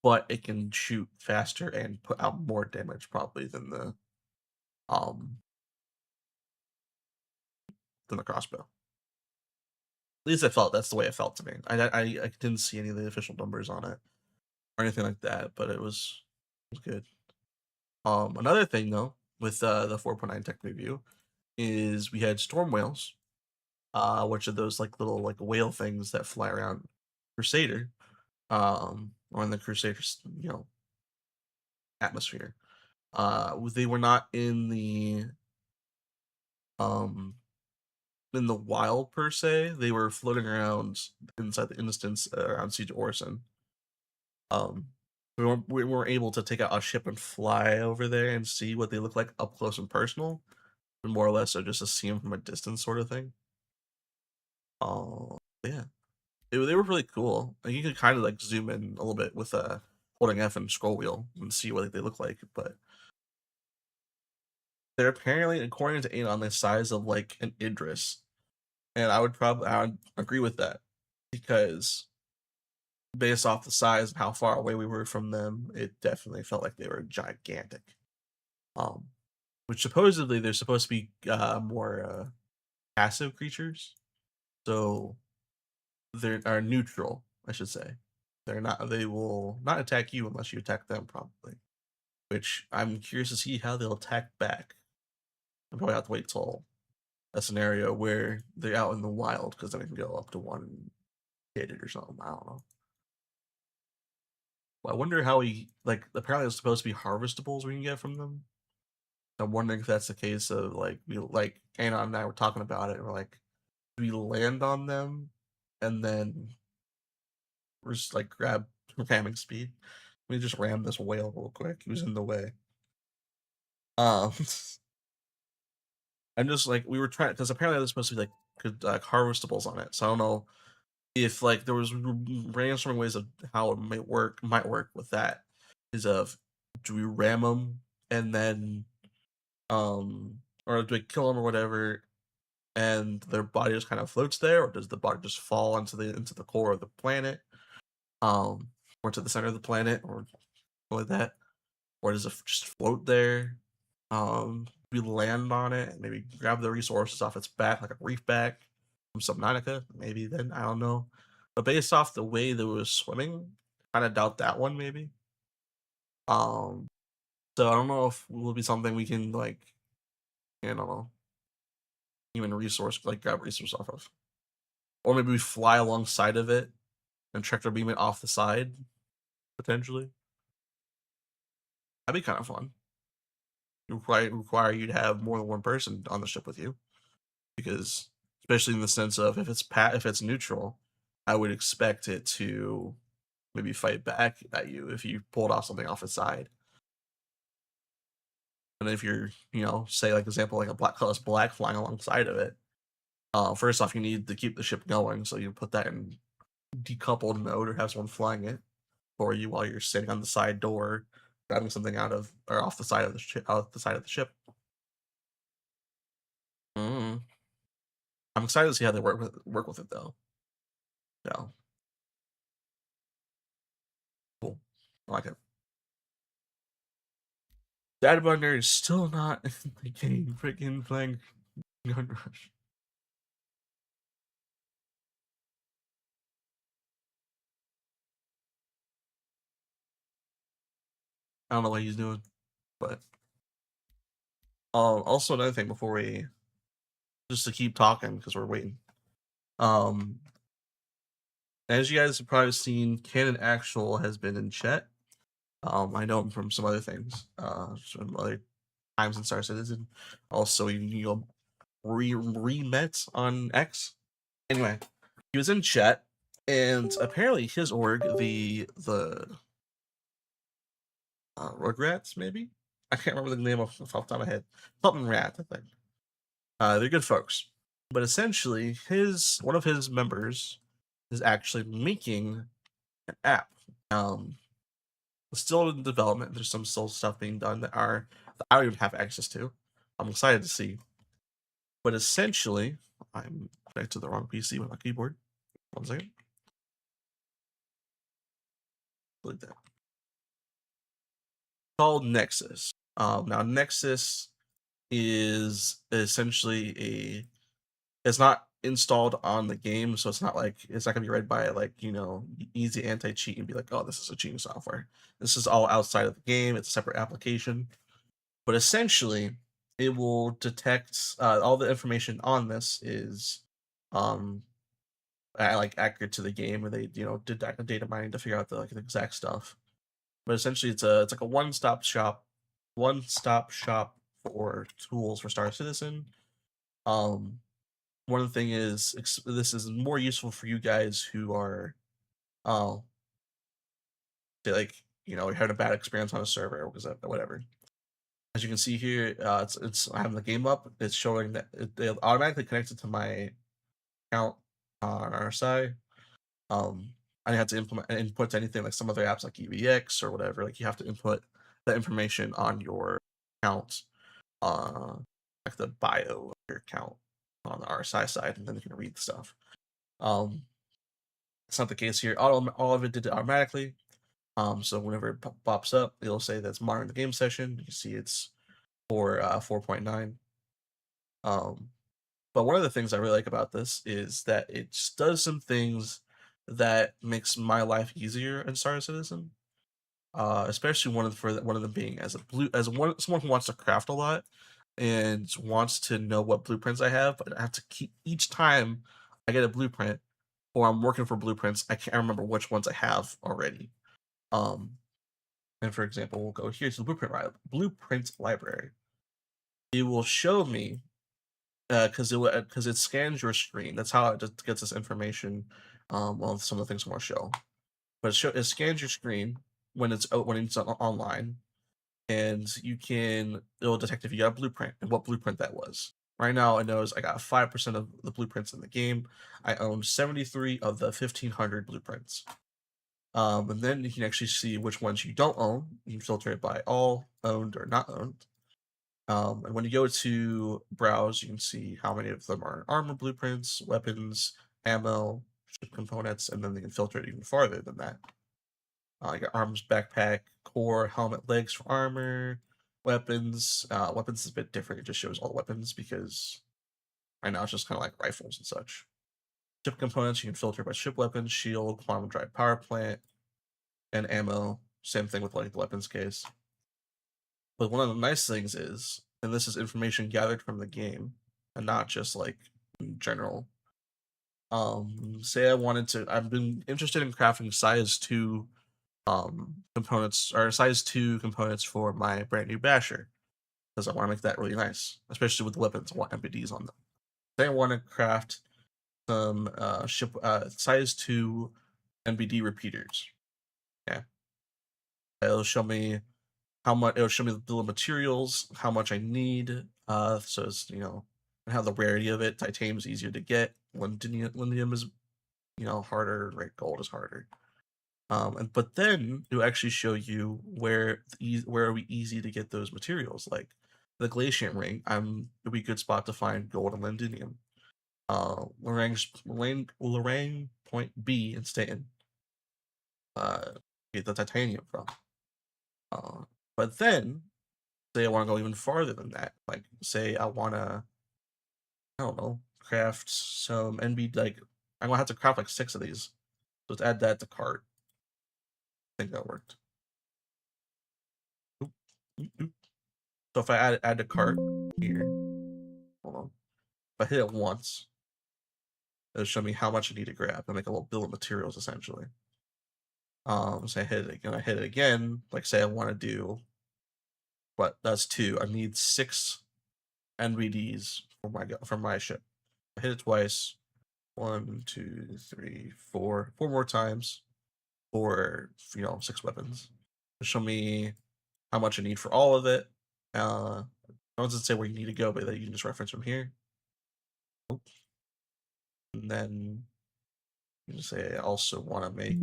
but it can shoot faster and put out more damage probably um than the crossbow. At least that's the way it felt to me. I didn't see any of the official numbers on it or anything like that, but it was good. Another thing though with the 4.9 tech review is we had storm whales, which are those like little like whale things that fly around Crusader, or in the Crusader's atmosphere. They were not um in the wild per se. They were floating around inside the instance around Siege of Orison. Um, we weren't able to take out a ship and fly over there and see what they look like up close and personal, but more or less, so just to see them from a distance, sort of thing. Yeah, they were really cool. Like, you could kind of like zoom in a little bit with holding F and scroll wheel and see what they look like, but they're apparently, according to Anon, the size of like an Idris, and I would agree with that because based off the size and how far away we were from them, it definitely felt like they were gigantic. Um, which supposedly they're supposed to be more passive creatures, so they are neutral, I should say. They're not. They will not attack you unless you attack them, probably. Which I'm curious to see how they'll attack back. I'm probably have to wait till a scenario where they're out in the wild because then I can go up to one and hit it or something. I don't know. Well, I wonder how we like. Apparently, there's supposed to be harvestables we can get from them. I'm wondering if that's the case of like Anna and I were talking about it. And we're like, do we land on them and then we're just like ramming speed? We just ram this whale real quick. He was in the way. Um, I'm just like we were trying because apparently there's supposed to be like could harvestables on it. So I don't know if like there was brainstorming ways of how it might work with that. Is of do we ram them and then or do we kill them or whatever, and their body just kind of floats there, or does the body just fall into the core of the planet, um, or to the center of the planet, or like that, or does it just float there? We land on it and maybe grab the resources off its back, like a reef back from Subnautica. Maybe then I don't know, but based off the way that it was swimming, kind of doubt that one maybe. Um, so I don't know if it will be something we can like, I don't know, even resource like grab resource off of, or maybe we fly alongside of it and tractor beam it off the side potentially. That'd be kind of fun. Require you to have more than one person on the ship with you, because especially in the sense of if it's neutral, I would expect it to maybe fight back at you if you pulled off something off its side. And if you're, say like example like a black colorless black flying alongside of it, first off you need to keep the ship going, so you put that in decoupled mode or have someone flying it for you while you're sitting on the side door, grabbing something out of or off the side of the ship, out the side of the ship. Mm. I'm excited to see how they work with it though. Yeah, cool. I like it. Dad Butler is still not in the game. Freaking playing Gun Rush. I don't know what he's doing, but also another thing before we just to keep talking because we're waiting. Um, as you guys have probably seen, Canon Actual has been in chat. I know him from some other things, some other times in Star Citizen. Also, re-met on X. Anyway, he was in chat, and apparently his org, the Rugrats, maybe, I can't remember the name off the top of my head. Something Rat, I think. They're good folks, but essentially, his one of his members is actually making an app. Um, it's still in development. There's some still stuff being done that I don't even have access to. I'm excited to see. But essentially, I'm connected to the wrong PC with my keyboard. 1 second. Like that. Called Nexus. Now Nexus is essentially it's not installed on the game, so it's not like it's not gonna be read by like easy anti-cheat and be like, oh, this is a cheating software. This is all outside of the game. It's a separate application, but essentially it will detect all the information on this is um like accurate to the game, or they did data mining to figure out the exact stuff. But essentially it's like a one stop shop for tools for Star Citizen. um One of the thing is this is more useful for you guys who are uh say like having a bad experience on a server or whatever. As you can see here, it's I have the game up. It's showing that they automatically connected to my account on RSI. I didn't have to input anything like some other apps like EVX or whatever. Like you have to input that information on your account, uh, like the bio of your account on the RSI side, and then you can read stuff. It's not the case here. All of it did it automatically. So whenever it pops up, it'll say that's monitoring the game session. You see it's for 4.9. Um, but one of the things I really like about this is that it just does some things that makes my life easier in Star Citizen. Especially one of them being someone who wants to craft a lot and wants to know what blueprints I have, but I have to keep each time I get a blueprint or I'm working for blueprints, I can't remember which ones I have already. Um, and for example, we'll go here to the blueprint library. It will show me because it scans your screen. That's how it just gets this information on some of the things I want to show. But it scans your screen when it's online, and it'll detect if you got a blueprint and what blueprint that was. Right now, it knows I got 5% of the blueprints in the game. I own 73 of the 1,500 blueprints. And then you can actually see which ones you don't own. You can filter it by all, owned, or not owned. And when you go to browse, you can see how many of them are armor blueprints, weapons, ammo, ship components, and then you can filter it even farther than that. You got arms, backpack, core, helmet, legs for armor, weapons. Weapons is a bit different. It just shows all weapons because right now it's just kind of like rifles and such. Ship components, you can filter by ship weapons, shield, quantum drive power plant, and ammo. Same thing with like the weapons case. But one of the nice things is, and this is information gathered from the game, and not just like in general. Say I wanted to, I've been interested in crafting size 2 components or size 2 components for my brand new basher because I want to make that really nice, especially with the weapons. I want MPDs on them. Then I want to craft some ship size 2 NBD repeaters. Yeah, it'll show me how much. It'll show me the bill of materials, how much I need. So it's and how the rarity of it. Titanium is easier to get. Lindium is harder. Right, gold is harder. But then it'll actually show you where are we easy to get those materials, like the glacian ring. It'll be a good spot to find gold and lindinium. Lorang Point B in Stanton. Get the titanium from. But then say I want to go even farther than that. Like say I want to, I don't know, craft some NB like I'm gonna have to craft like 6 of these. So let's add that to cart. I think that worked. Oop, oop, oop. So if I add to cart here, hold on. If I hit it once, it'll show me how much I need to grab and make a little bill of materials essentially. So I hit it again. Like say I want to do what that's 2. I need 6 NVDs for my ship. I hit it twice. 1, 2, 3, 4 more times for 6 weapons. Show me how much I need for all of it. It doesn't say where you need to go, but that you can just reference from here. And then you can say I also want to make.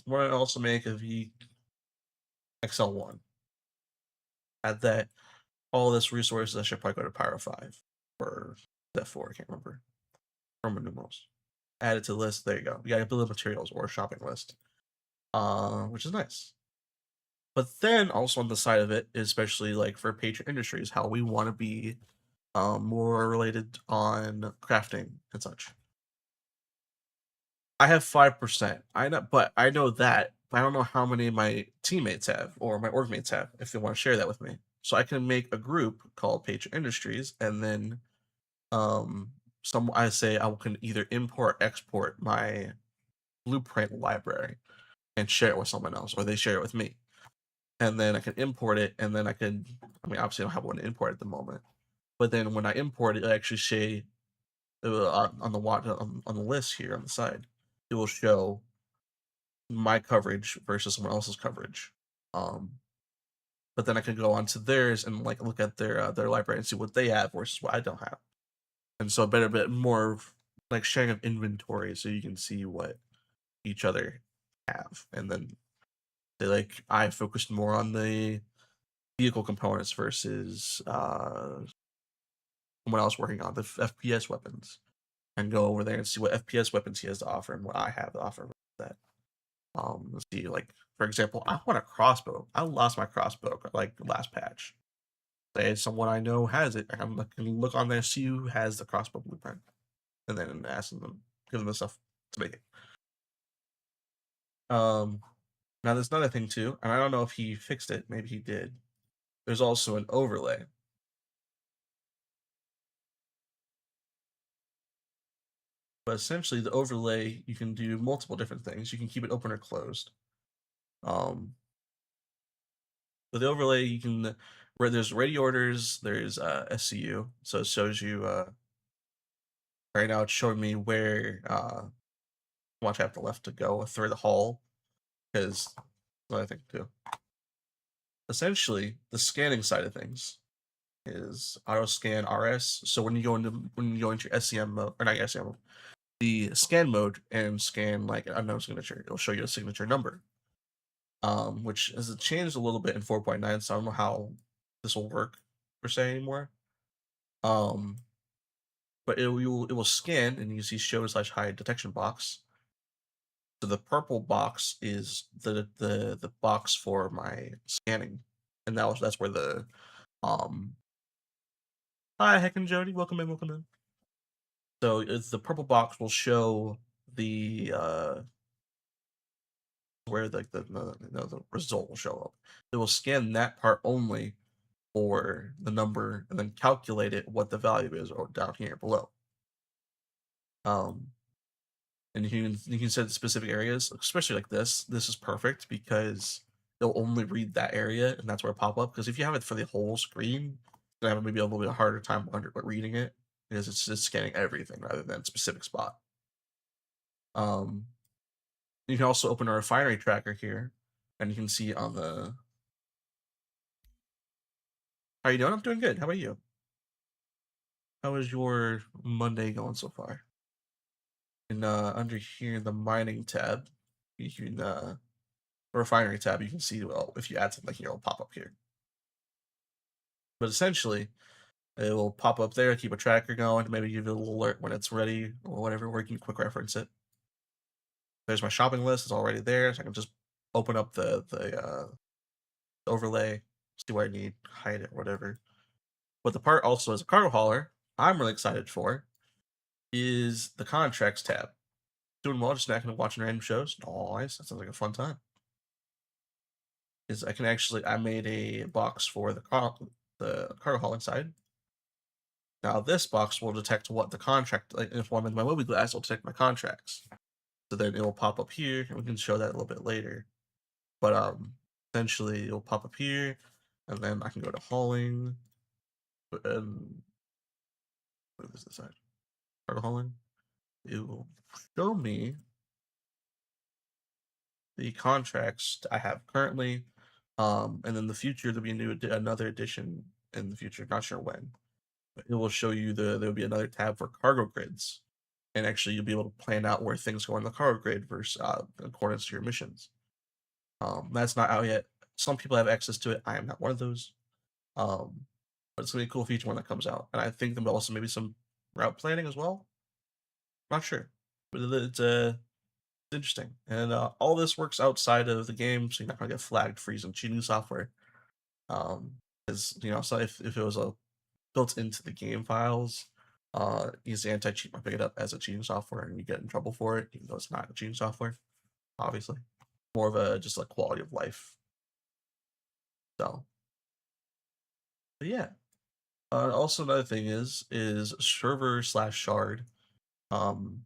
Want to also make a VXL1. Add that all this resources, I should probably go to Pyro 5 or F4. I can't remember. Roman numerals. Add it to the list. There you go. You got a bill of materials or a shopping list, which is nice. But then also on the side of it, especially like for Patreon Industries, how we want to be more related on crafting and such. I have 5%. I know, but I know that. But I don't know how many my teammates have or my org mates have if they want to share that with me. So I can make a group called Patreon Industries, and then I say I can either import export my blueprint library and share it with someone else, or they share it with me. And then I can import it, and then obviously I don't have one to import at the moment. But then when I import it, I actually say on the list here on the side, it will show my coverage versus someone else's coverage. But then I can go onto theirs and like look at their library and see what they have versus what I don't have. And so a bit more like sharing of inventory, so you can see what each other have. And then I focused more on the vehicle components versus someone else working on the FPS weapons, and go over there and see what FPS weapons he has to offer and what I have to offer with that. Let's see, like for example, I want a crossbow. I lost my crossbow like last patch. Say someone I know has it. I'm gonna look on there, see who has the crossbow blueprint, and then ask them, give them the stuff to make it. Now there's another thing too, and I don't know if he fixed it. Maybe he did. There's also an overlay. But essentially, the overlay, you can do multiple different things. You can keep it open or closed. With the overlay, you can where there's radio orders, there's SCU. So it shows you right now. It's showing me where how much I have to left to go through the hall because what I think too. Essentially, the scanning side of things is auto scan RS. So when you go into SCM mode, or not SCM mode, the scan mode and scan like an unknown signature, it'll show you a signature number. Which has changed a little bit in 4.9, so I don't know how this will work per se anymore. Um, but it will scan, and you see show/hide detection box. So the purple box is the box for my scanning, and that's where the um. Hi, Heck and Jody, welcome in, welcome in. So it's the purple box will show the where the result will show up. It will scan that part only for the number and then calculate it what the value is or down here below. And you can set specific areas, especially like this. This is perfect because it'll only read that area, and that's where it pop up. Because if you have it for the whole screen, you have maybe a little bit harder time reading it because it's just scanning everything rather than a specific spot. Um, you can also open a refinery tracker here, and you can see on the. How you doing? I'm doing good. How about you? How is your Monday going so far? And under here in the mining tab, you can refinery tab, you can see, well, if you add something here, it'll pop up here. But essentially, it will pop up there, keep a tracker going, maybe give you a little alert when it's ready or whatever, where you can quick reference it. There's my shopping list, it's already there, so I can just open up the overlay, see what I need, hide it, whatever. But the part also as a cargo hauler, I'm really excited for, is the contracts tab. Doing well, just snacking and watching random shows. Nice, that sounds like a fun time. Is I made a box for the cargo hauling side. Now this box will detect what the contract, like if I'm in my movie glass, it'll detect my contracts. So then it will pop up here, and we can show that a little bit later. But essentially it'll pop up here, and then I can go to hauling, and what is this side? Cargo hauling. It will show me the contracts I have currently, and in the future there'll be another edition in the future. Not sure when. But it will show you there'll be another tab for cargo grids, and actually you'll be able to plan out where things go on the cargo grid versus in accordance to your missions. That's not out yet. Some people have access to it. I am not one of those. But it's gonna be a cool feature when that comes out, and I think there'll also maybe some route planning as well. Not sure, but it's interesting, and all this works outside of the game, so you're not gonna get flagged for using cheating software. Because so if it was built into the game files, use the anti-cheat might pick it up as a cheating software, and you get in trouble for it, even though it's not a cheating software. Obviously, more of a just like quality of life. So, but yeah. Also, another thing is server/shard. Um,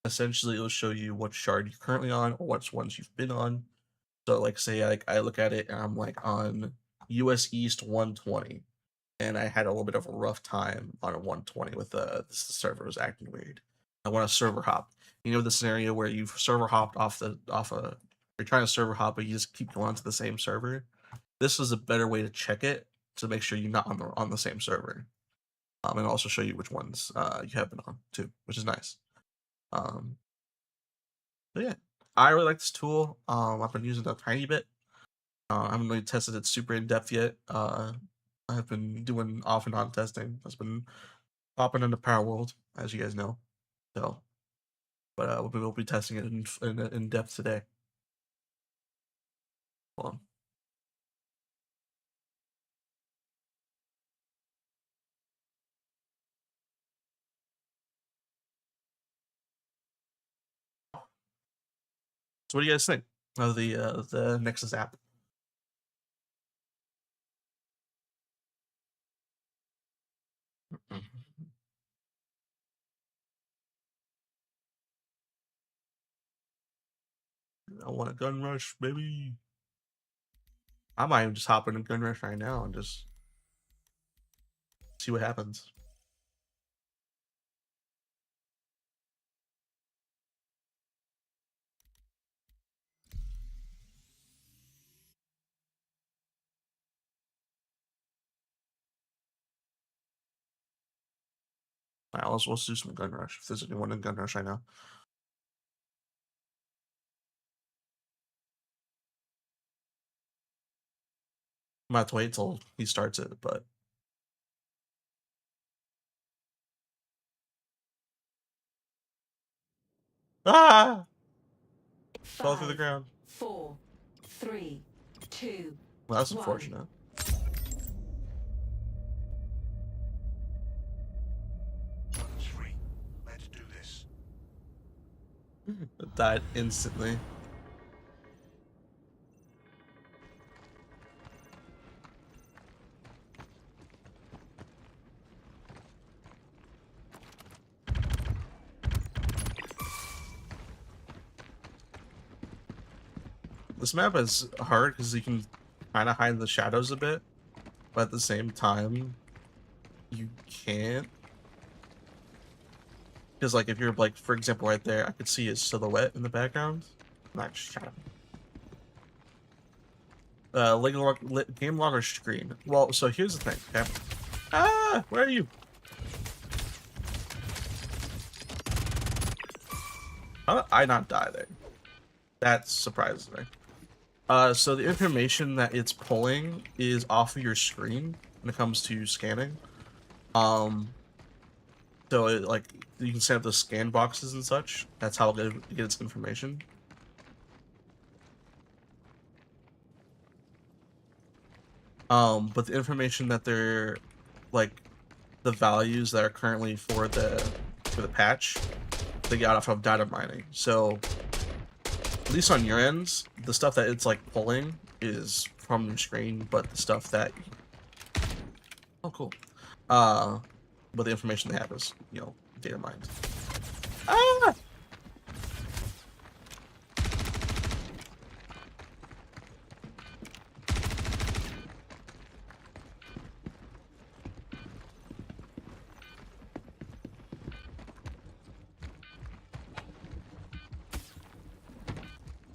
Essentially, it'll show you what shard you're currently on or what ones you've been on. So, like, say I look at it and I'm like on US East 120, and I had a little bit of a rough time on a 120 with the server was acting weird. I want to server hop. You know the scenario where you've server hopped off a you're trying to server hop, but you just keep going to the same server. This is a better way to check it to make sure you're not on the same server. And also show you which ones you have been on too, which is nice. Um, but yeah, I really like this tool. I've been using it a tiny bit. I haven't really tested it super in depth yet. I've been doing off and on testing. I've been popping into Power World, as you guys know. So, but we'll be testing it in depth today. Hold on. So, what do you guys think of the Nexus app? I want a gun rush, baby. I might even just hop in a gun rush right now and just see what happens. Alright, let's do some gun rush. If there's anyone in gun rush, I know. I'm gonna have to wait till he starts it, but ah, fell through the 5, ground. 4, 3, 2, Well, that's 1. unfortunate. Three. Let's do this. It died instantly. This map is hard because you can kind of hide in the shadows a bit, but at the same time, you can't. Because, like, if you're, like, for example, right there, I could see his silhouette in the background. Not shadow. Game log or screen. Well, so here's the thing, okay? Ah, where are you? How did I not die there? That surprises me. So the information that it's pulling is off of your screen when it comes to scanning. So it, like, you can set up the scan boxes and such. That's how it get its information. But the information that they're, like, the values that are currently for the patch, they got off of data mining. So at least on your ends, the stuff that it's like pulling is from your screen, but the stuff that oh cool. But the information they have is, you know, data mined. Ah!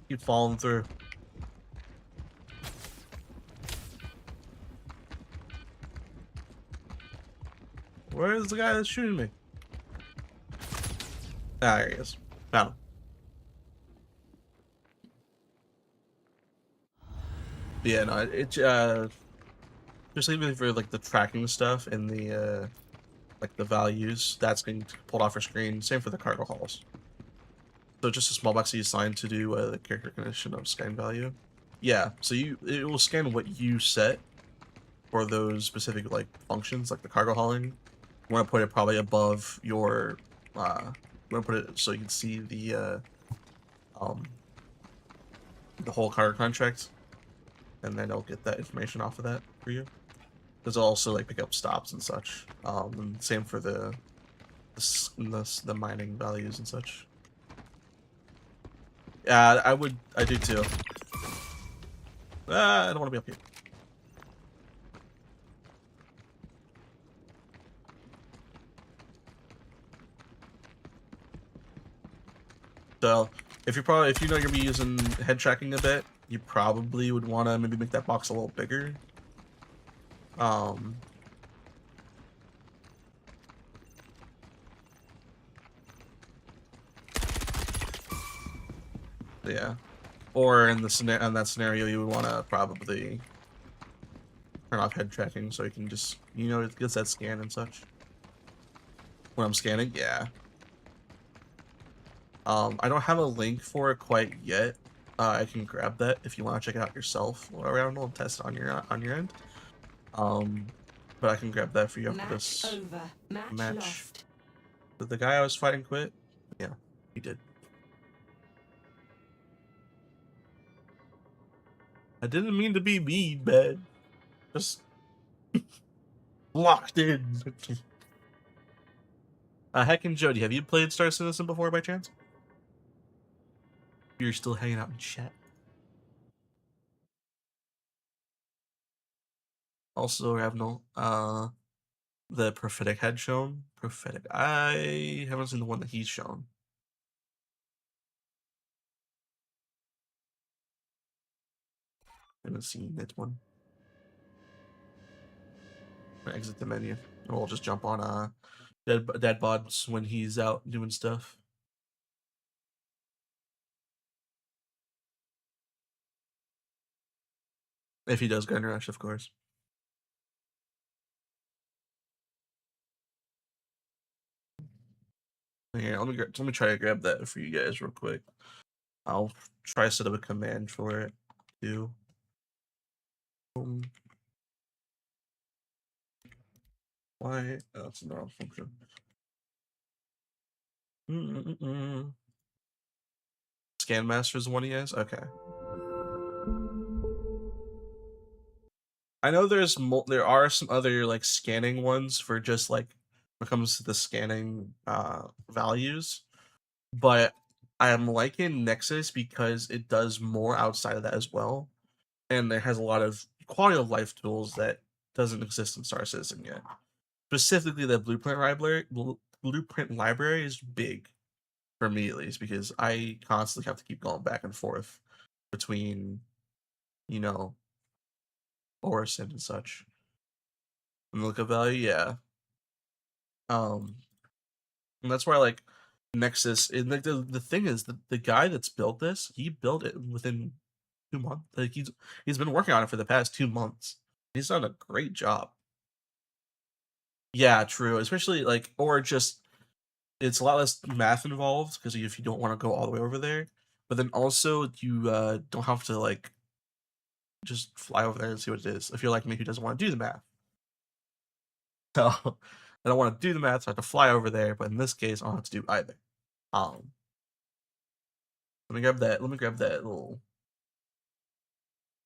Keep falling through. Where is the guy that's shooting me? Ah, there he is. Found him. Yeah, no, just even for like the tracking stuff and the like the values, that's getting pulled off your screen. Same for the cargo halls. So just a small box you assign to do the character recognition of scan value. Yeah, so it will scan what you set for those specific like functions, like the cargo hauling. You want to put it probably above your you want to put it so you can see um the whole cargo contract, and then it'll get that information off of that for you. There's also like pick up stops and such. And same for the mining values and such. Yeah, I do too. Ah, I don't want to be up here. So if you know you're gonna be using head tracking a bit, you probably would want to maybe make that box a little bigger. Yeah. Or in that scenario, you would want to probably turn off head tracking so you can just, you know, it gets that scan and such. When I'm scanning, yeah. I don't have a link for it quite yet. I can grab that if you want to check it out yourself around and test it on your end. But I can grab that for you after this over. match. Lost. Did the guy I was fighting quit? Yeah, he did. I didn't mean to be mean, man. Just locked in. Heck and Jody, have you played Star Citizen before by chance? You're still hanging out in chat. Also, Ravnal, the prophetic had shown. Prophetic. I haven't seen the one that he's shown. I haven't seen that one. I'm gonna exit the menu. And we'll just jump on dead bots when he's out doing stuff. If he does gun rush, of course. Here, let me try to grab that for you guys real quick. I'll try to set up a command for it too. Why? Oh, that's the wrong function. Scan Master is one he has. Okay. I know there are some other like scanning ones for just like when it comes to the scanning values, but I'm liking Nexus because it does more outside of that as well, and it has a lot of quality of life tools that doesn't exist in Star Citizen yet. Specifically, the blueprint library is big for me at least because I constantly have to keep going back and forth between, you know, Orison and such. And look at value, yeah. And that's why like Nexus and like the thing is the guy that's built this, he built it within 2 months. Like he's been working on it for the past 2 months. He's done a great job. Yeah, true. Especially like or just it's a lot less math involved because if you don't want to go all the way over there, but then also you don't have to like just fly over there and see what it is. If you're like me who doesn't want to do the math. So I don't want to do the math, so I have to fly over there, but in this case I don't have to do either. Let me grab that little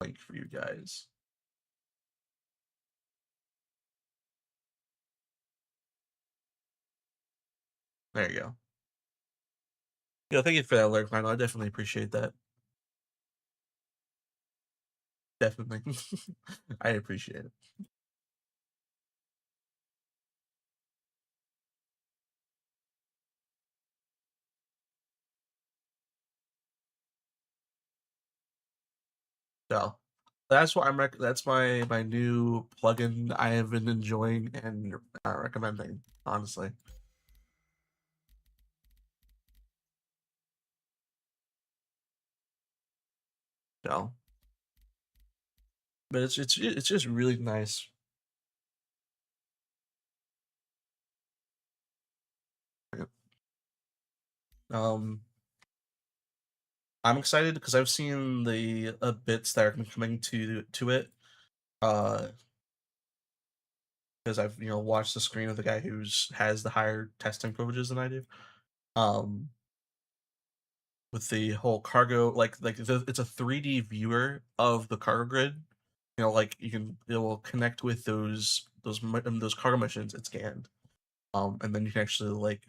link for you guys. There you go. Yeah, thank you for that alert, Final. I definitely appreciate that. Definitely. I appreciate it. So that's what that's my new plugin I have been enjoying and recommending, honestly. So but it's just really nice. Um I'm excited because I've seen the bits that are coming to it. Because I've watched the screen of the guy who's has the higher testing privileges than I do. Um, with the whole cargo, it's a 3D viewer of the cargo grid. Like it will connect with those cargo missions it's scanned. And then you can actually like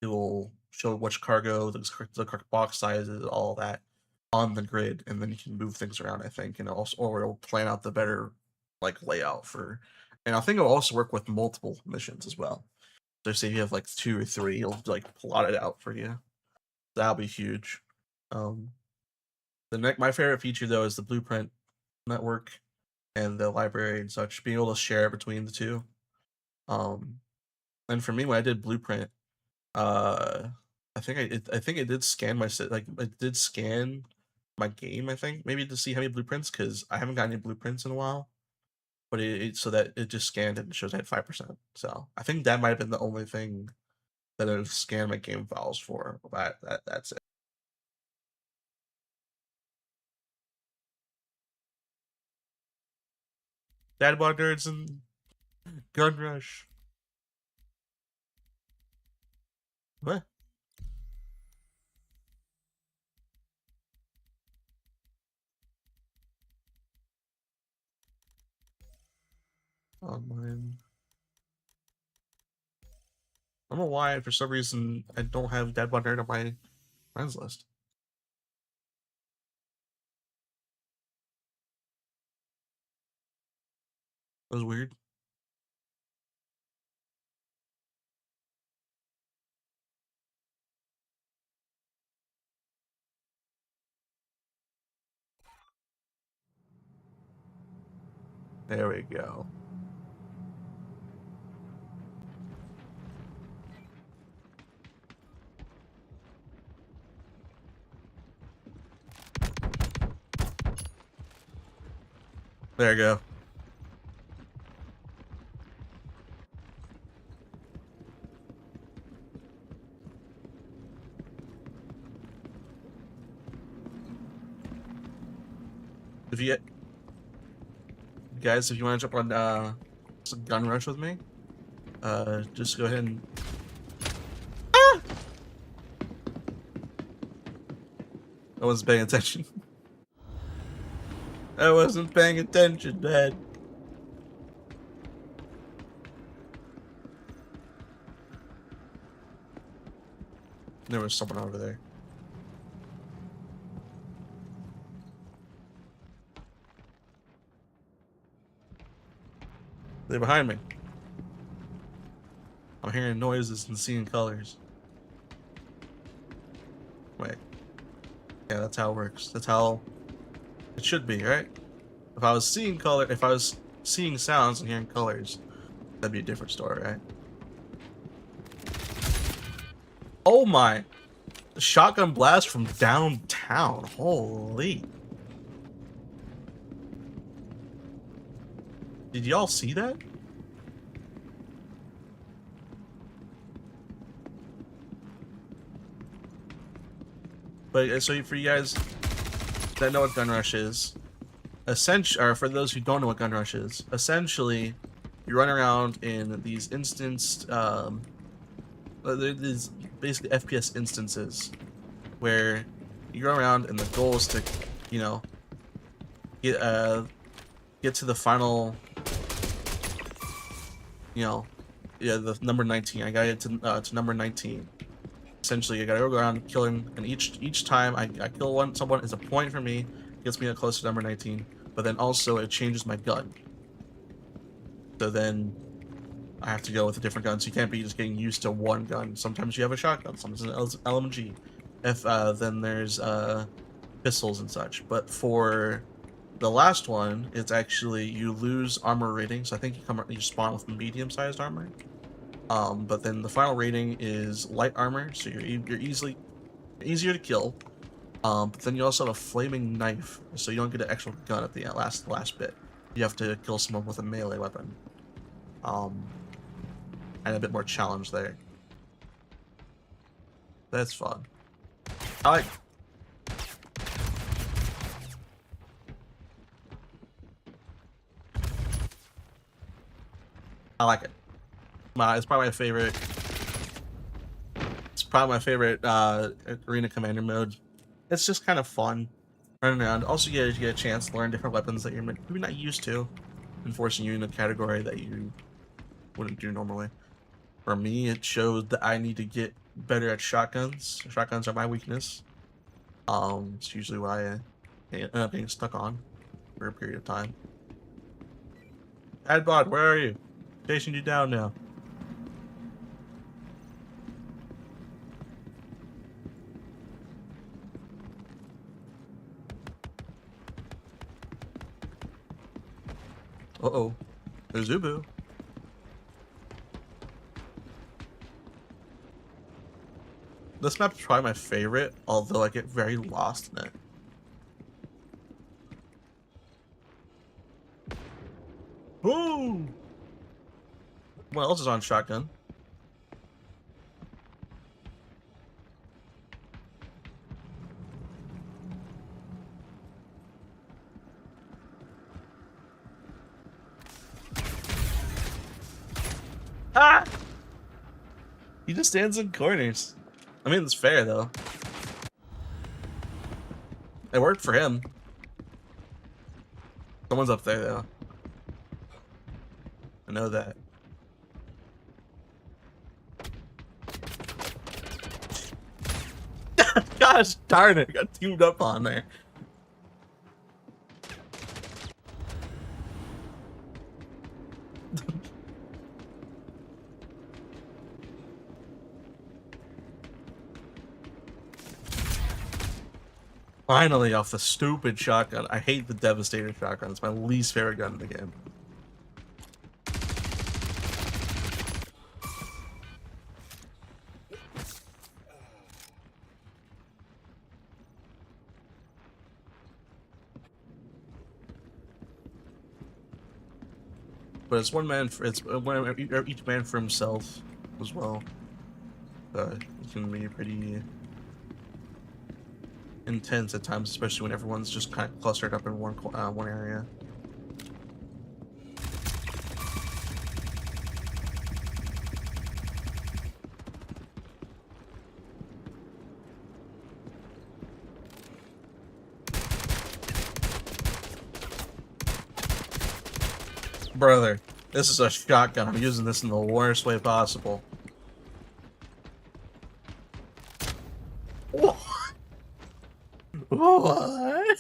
it will show which cargo, the correct box sizes, all that on the grid, and then you can move things around. I think, and also or it'll plan out the better like layout for. And I think it'll also work with multiple missions as well. So say you have like 2 or 3, it'll like plot it out for you. That'll be huge. Um, my favorite feature though is the blueprint network and the library and such, being able to share between the two. And for me, when I did blueprint, uh, I think it did scan it did scan my game. I think maybe to see how many blueprints because I haven't got any blueprints in a while. But so that it just scanned it and shows I had 5%. So I think that might have been the only thing that I've scanned my game files for. That's it. Dadbot nerds and Gun Rush. What? Online. I don't know why, for some reason, I don't have Dadbot Nerd on my friends list. That was weird. There we go. There you go. If you guys, if you want to jump on some gun rush with me, just go ahead and. Ah! I wasn't paying attention. I wasn't paying attention, Dad. There was someone over there. They're behind me. I'm hearing noises and seeing colors. Wait. Yeah, that's how it works. That's how it should be, right? If I was seeing sounds and hearing colors, that'd be a different story, right? Oh my! The shotgun blast from downtown. Holy. Did y'all see that? But so for you guys that know what gun rush is, or for those who don't know what gun rush is, essentially you run around in these these basically FPS instances where you go around and the goal is to, you know, get to the final, you know, yeah, the number 19. I gotta get to number 19. Essentially, I gotta go around killing, and each time I kill someone is a point for me, gets me close to number 19. But then also it changes my gun. So then I have to go with a different gun. So you can't be just getting used to one gun. Sometimes you have a shotgun, sometimes an LMG. Then there's pistols and such. But for the last one, it's actually you lose armor rating. So I think you spawn with medium-sized armor. But then the final rating is light armor, so you're easier to kill. But then you also have a flaming knife, so you don't get an actual gun at the last bit. You have to kill someone with a melee weapon. And a bit more challenge there. That's fun. I like it. It's probably my favorite. It's probably my favorite arena commander mode. It's just kind of fun running around. Also, you get a chance to learn different weapons that you're maybe not used to, and forcing you in a category that you wouldn't do normally. For me, it showed that I need to get better at shotguns. Shotguns are my weakness. It's usually what I end up getting stuck on for a period of time. Adbot, where are you? Chasing you down now. Uh-oh. There's Ubu. This map's probably my favorite, although I get very lost in it. Woo! What else is on shotgun? Ah! He just stands in corners. I mean, it's fair though. It worked for him. Someone's up there though. I know that. Gosh darn it, got teamed up on there. Finally off the stupid shotgun. I hate the Devastator shotgun. It's my least favorite gun in the game. But it's one man. It's each man for himself as well. It can be pretty intense at times, especially when everyone's just kind of clustered up in one area. Brother, this is a shotgun. I'm using this in the worst way possible. What? What?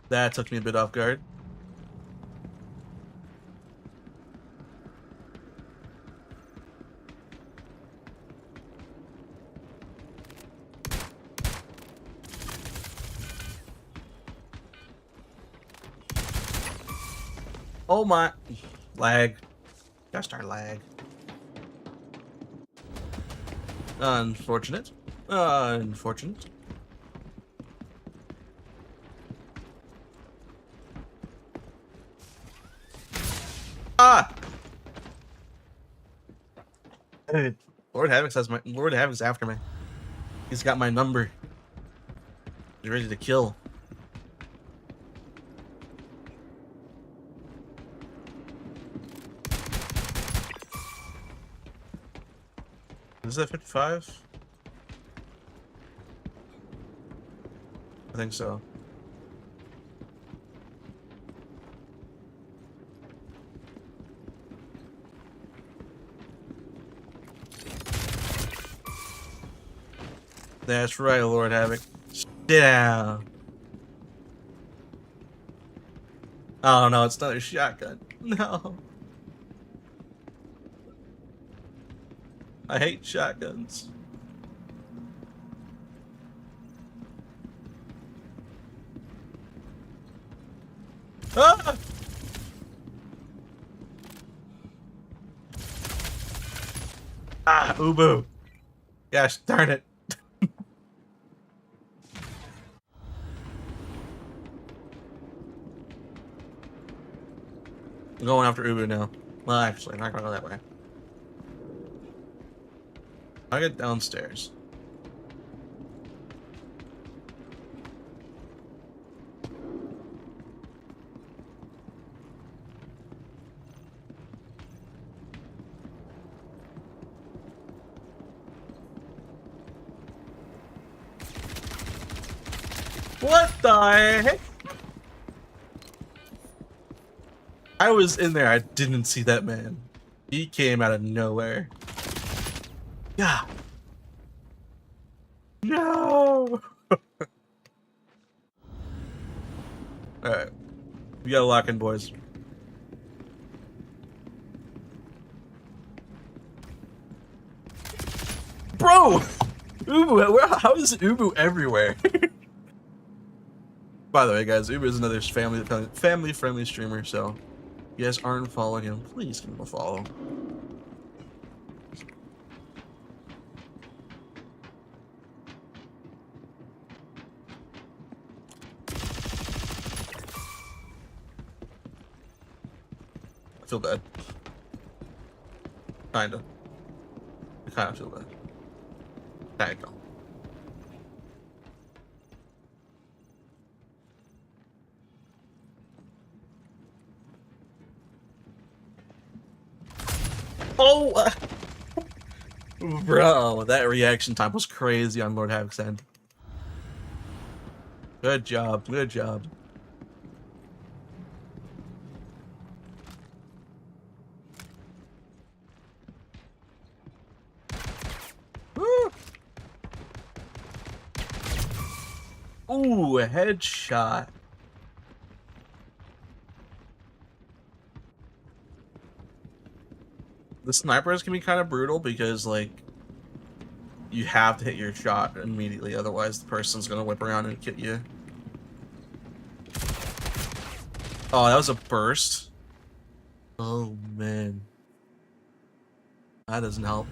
That took me a bit off guard. Oh my. Lag. Just our lag. Unfortunate. Unfortunate. Ah! Hey, Lord Havoc's after me. He's got my number. He's ready to kill. Is that 55? I think so. That's right, Lord Havoc. Sit down. Oh no, it's another shotgun. No. I hate shotguns. Ah! Ah, Ubu. Gosh darn it. I'm going after Ubu now. Well, actually, I'm not gonna go that way. I get downstairs. What the heck? I was in there. I didn't see that man. He came out of nowhere. Yeah. No. Alright. We gotta lock in, boys. Bro! Ubu, how is Ubu everywhere? By the way, guys, Ubu is another family-friendly streamer, so if you guys aren't following him, please give him a follow. I feel bad. Kinda. I kinda feel bad. Kinda. Oh! Bro, that reaction time was crazy on Lord Havoc's end. Good job, good job. Woo! Ooh, a headshot. The snipers can be kind of brutal because, like, you have to hit your shot immediately, otherwise the person's gonna whip around and hit you. Oh, that was a burst. Oh, man. That doesn't help.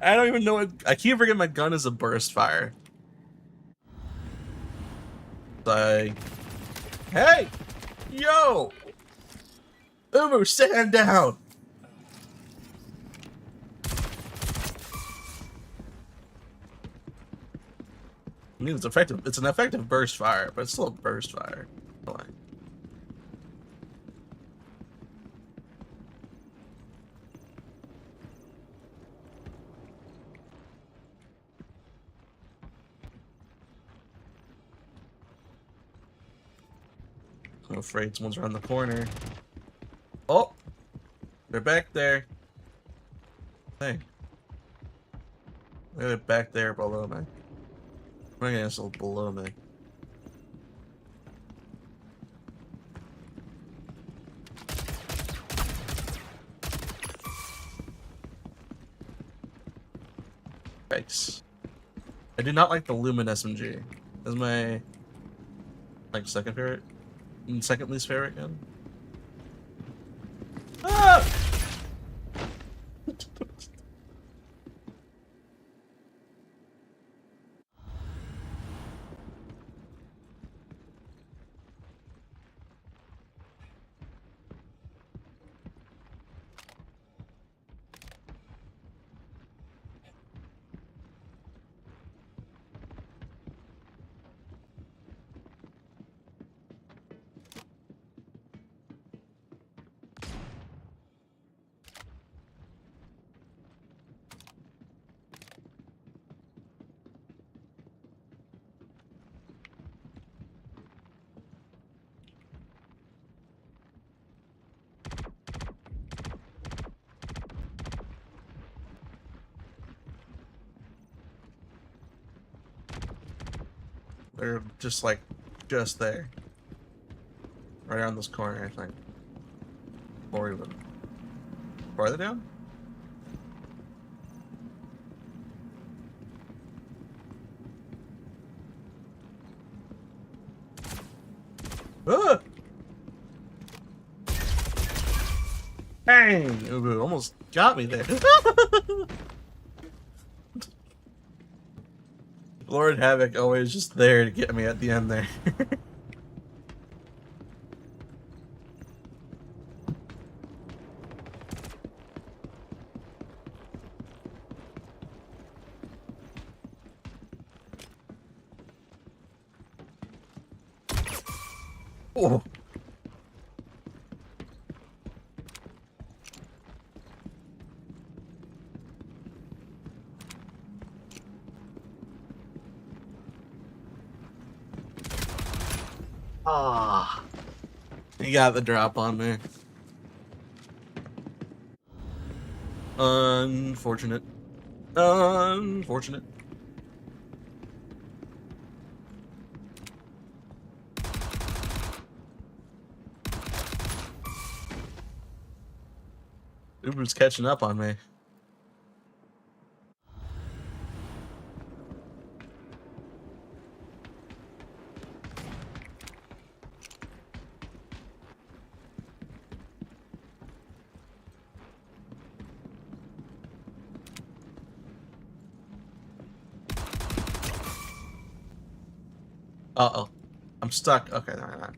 I don't even know what. I keep forgetting my gun is a burst fire. Like, hey, yo, Ubu, stand down. I mean, it's effective. It's an effective burst fire, but it's still a burst fire. Like, I'm afraid someone's around the corner. Oh, they're back there. Hey, they're back there below me. I'm gonna still below me. Yikes. I do not like the Lumen SMG. That's my like second favorite, second least favorite gun. Ah! They're just like, just there. Right around this corner, I think. Or even farther down? Ah! Dang! Ubu almost got me there. Lord Havoc always just there to get me at the end there. Oh. Ah. He got the drop on me. Unfortunate. Unfortunate. Uber's catching up on me. Uh-oh. I'm stuck. Okay, no, no, no.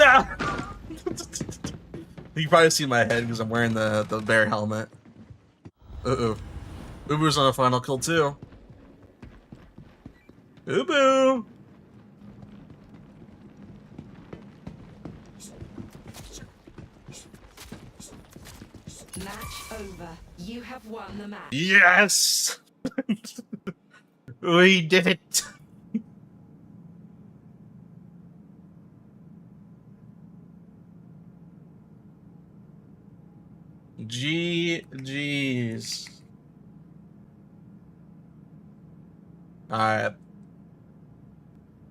Ah! You can probably see my head because I'm wearing the bear helmet. Uh-oh. Ubu's on a final kill too. Ubu! Match over. You have won the match. Yes! We did it! GG's. Alright.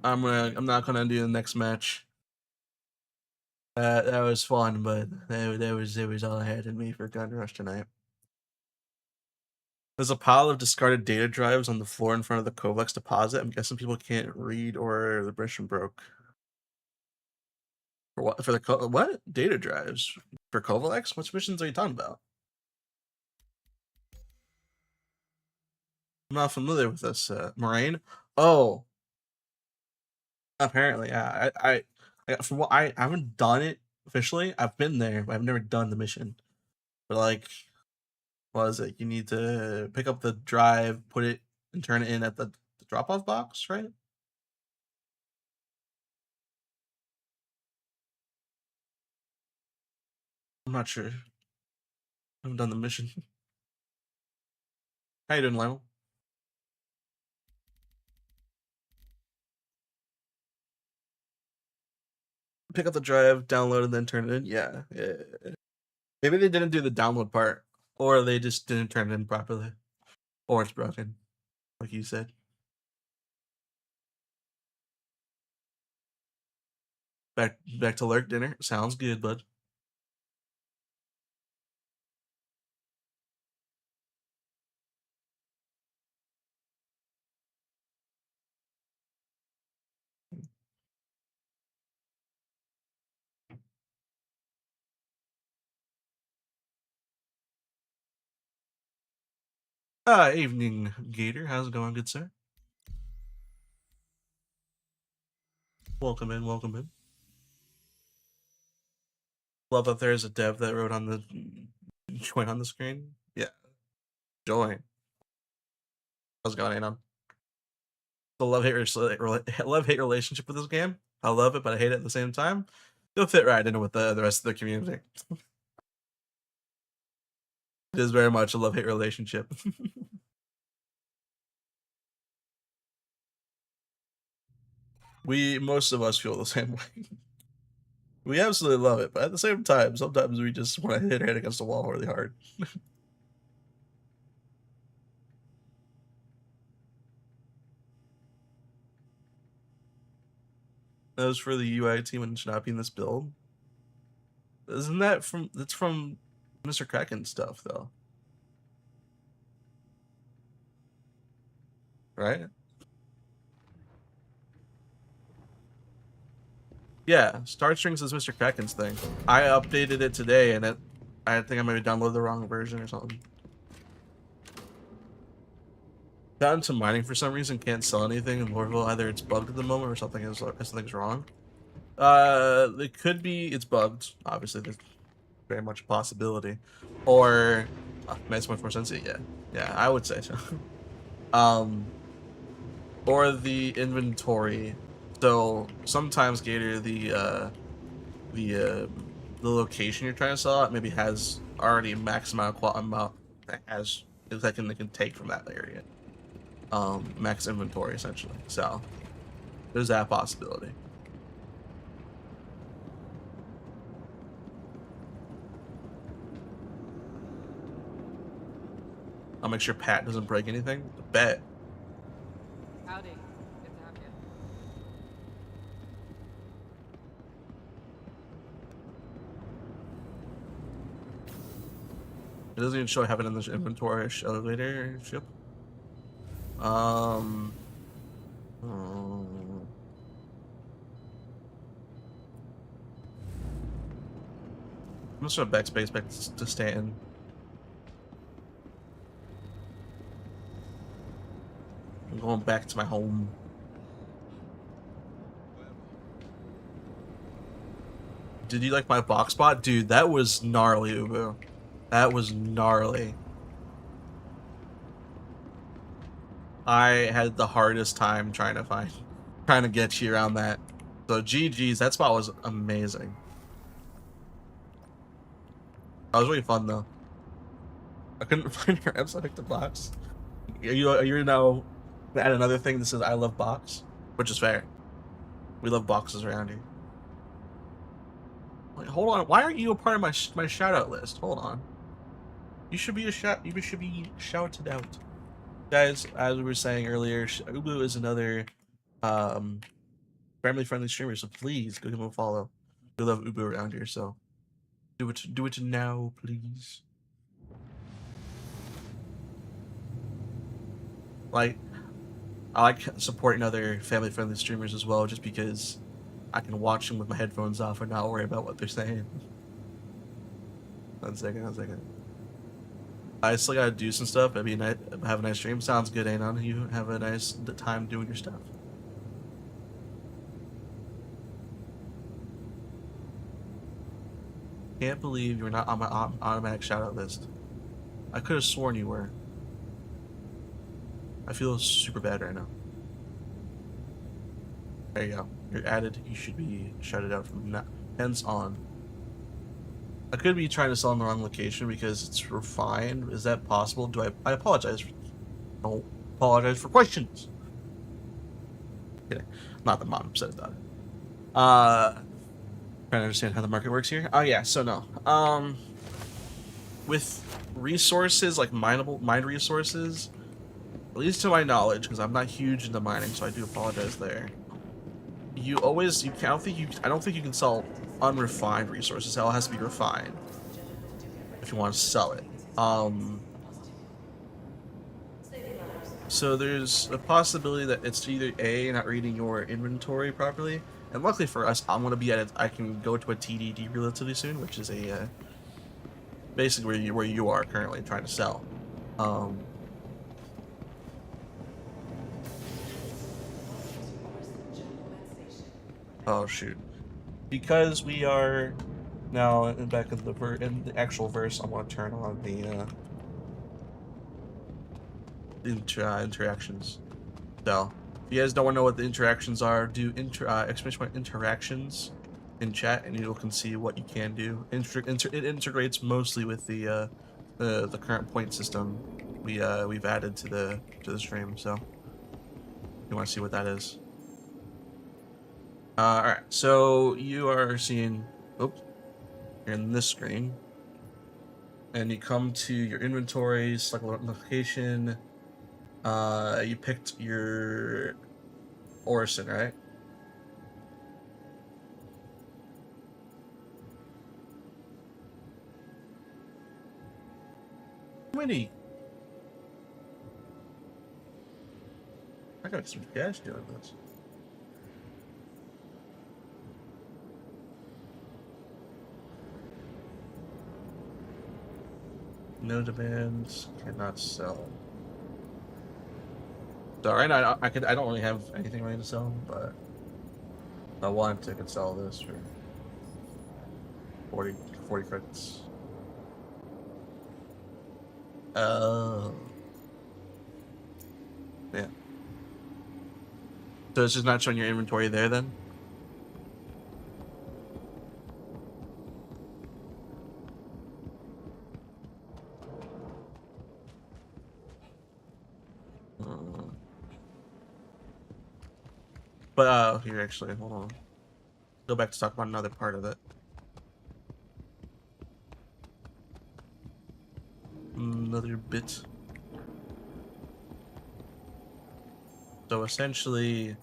I'm not gonna do the next match. That was fun, but that was all I had in me for Gun Rush tonight. There's a pile of discarded data drives on the floor in front of the Kovalex deposit. I'm guessing people can't read or the mission broke. For what? For the what? Data drives? For Kovalex? Which missions are you talking about? I'm not familiar with this. Moraine? Oh, apparently, yeah. From what I haven't done it officially. I've been there, but I've never done the mission. But like, what is it? You need to pick up the drive, put it, and turn it in at the drop-off box, right? I'm not sure. I haven't done the mission. How you doing, Lionel? Pick up the drive, download, and then turn it in. Yeah, yeah. Maybe they didn't do the download part, or they just didn't turn it in properly, or it's broken, like you said. Back to lurk dinner. Sounds good, bud. Evening, Gator. How's it going, good sir? Welcome in, welcome in. Love that there's a dev that wrote on the join on the screen. Yeah, join. How's it going, Anon? The love-hate relationship with this game. I love it, but I hate it at the same time. It'll fit right into with the rest of the community. It is very much a love-hate relationship. Most of us feel the same way. We absolutely love it, but at the same time, sometimes we just want to hit our head against the wall really hard. That was for the UI team and should not be in this build. Isn't that from? That's from Mr. Kraken stuff, though, right? Yeah, Star Strings is Mr. Kraken's thing. I updated it today, and I think I maybe downloaded the wrong version or something. Got into mining for some reason, can't sell anything in Lorville. Either it's bugged at the moment or something's wrong. It could be it's bugged. Obviously, there's very much a possibility. Or makes much more sense. Yeah, I would say so. Or the inventory. So sometimes Gator, the location you're trying to sell at maybe has already max amount that can take from that area. Max inventory essentially. So there's that possibility. I'll make sure Pat doesn't break anything. Bet. Howdy. Good to have you. It doesn't even show I have it in this inventory elevator ship. I'm just gonna backspace back to Stanton. I'm going back to my home. Did you like my box spot? Dude, that was gnarly, Ubu. That was gnarly. I had the hardest time trying to get you around that. So GG's, that spot was amazing. That was really fun though. I couldn't find your episode. I picked the box. You're now add another thing that says I love box, which is fair. We love boxes around here. Wait, hold on. Why aren't you a part of my shout out list? Hold on. You should be shouted out. Guys, as we were saying earlier, Ubu is another family friendly streamer, so please go give him a follow. We love Ubu around here, so do it now, please. Like, I like supporting other family-friendly streamers as well, just because I can watch them with my headphones off and not worry about what they're saying. 1 second. I still gotta do some stuff. Have a nice stream. Sounds good, Anon. You have a nice time doing your stuff. Can't believe you're not on my automatic shoutout list. I could have sworn you were. I feel super bad right now. There you go. You're added. You should be shouted out from now hence on. I could be trying to sell in the wrong location because it's refined. Is that possible? I apologize. Don't apologize for questions. Kidding. Not that mom upset about it. Trying to understand how the market works here. Oh yeah, so no. With resources like mined resources, at least to my knowledge, because I'm not huge into mining, so I do apologize there. I don't think you can sell unrefined resources. It all has to be refined if you want to sell it. So there's a possibility that it's either A, not reading your inventory properly, and luckily for us, I'm gonna be at it. I can go to a TDD relatively soon, which is a basically where you are currently trying to sell. Oh shoot! Because we are now back in the actual verse, I want to turn on the interactions. So, if you guys don't know what the interactions are, do exclamation point interactions in chat, and you can see what you can do. It integrates mostly with the current point system we've added to the stream. So, you want to see what that is. All right, so you are seeing. Oops, you're in this screen, and you come to your inventory, select location. You picked your Orison, right? How many? I got some cash doing this. No demands, cannot sell. So right now I don't really have anything ready to sell, but if I want to, I could sell this for 40 credits. Oh. Yeah. So it's just not showing your inventory there then? But here actually, hold on. Go back to talk about another part of it. Another bit. So essentially,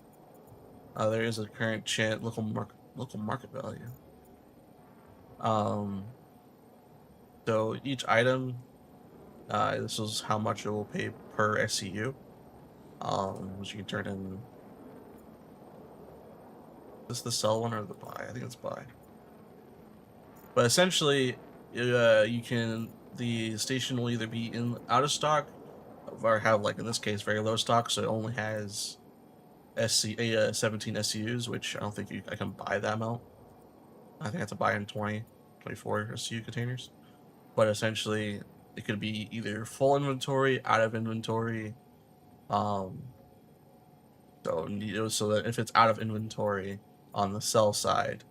there is a current local market value. So each item, this is how much it will pay per SCU. Which you can turn in. Is this the sell one or the buy? I think it's buy. But essentially, the station will either be out of stock, or have, like in this case, very low stock, so it only has 17 SCUs, which I don't think I can buy that amount. I think I have to buy in 24 SCU containers. But essentially, it could be either full inventory, out of inventory. So that if it's out of inventory on the sell side,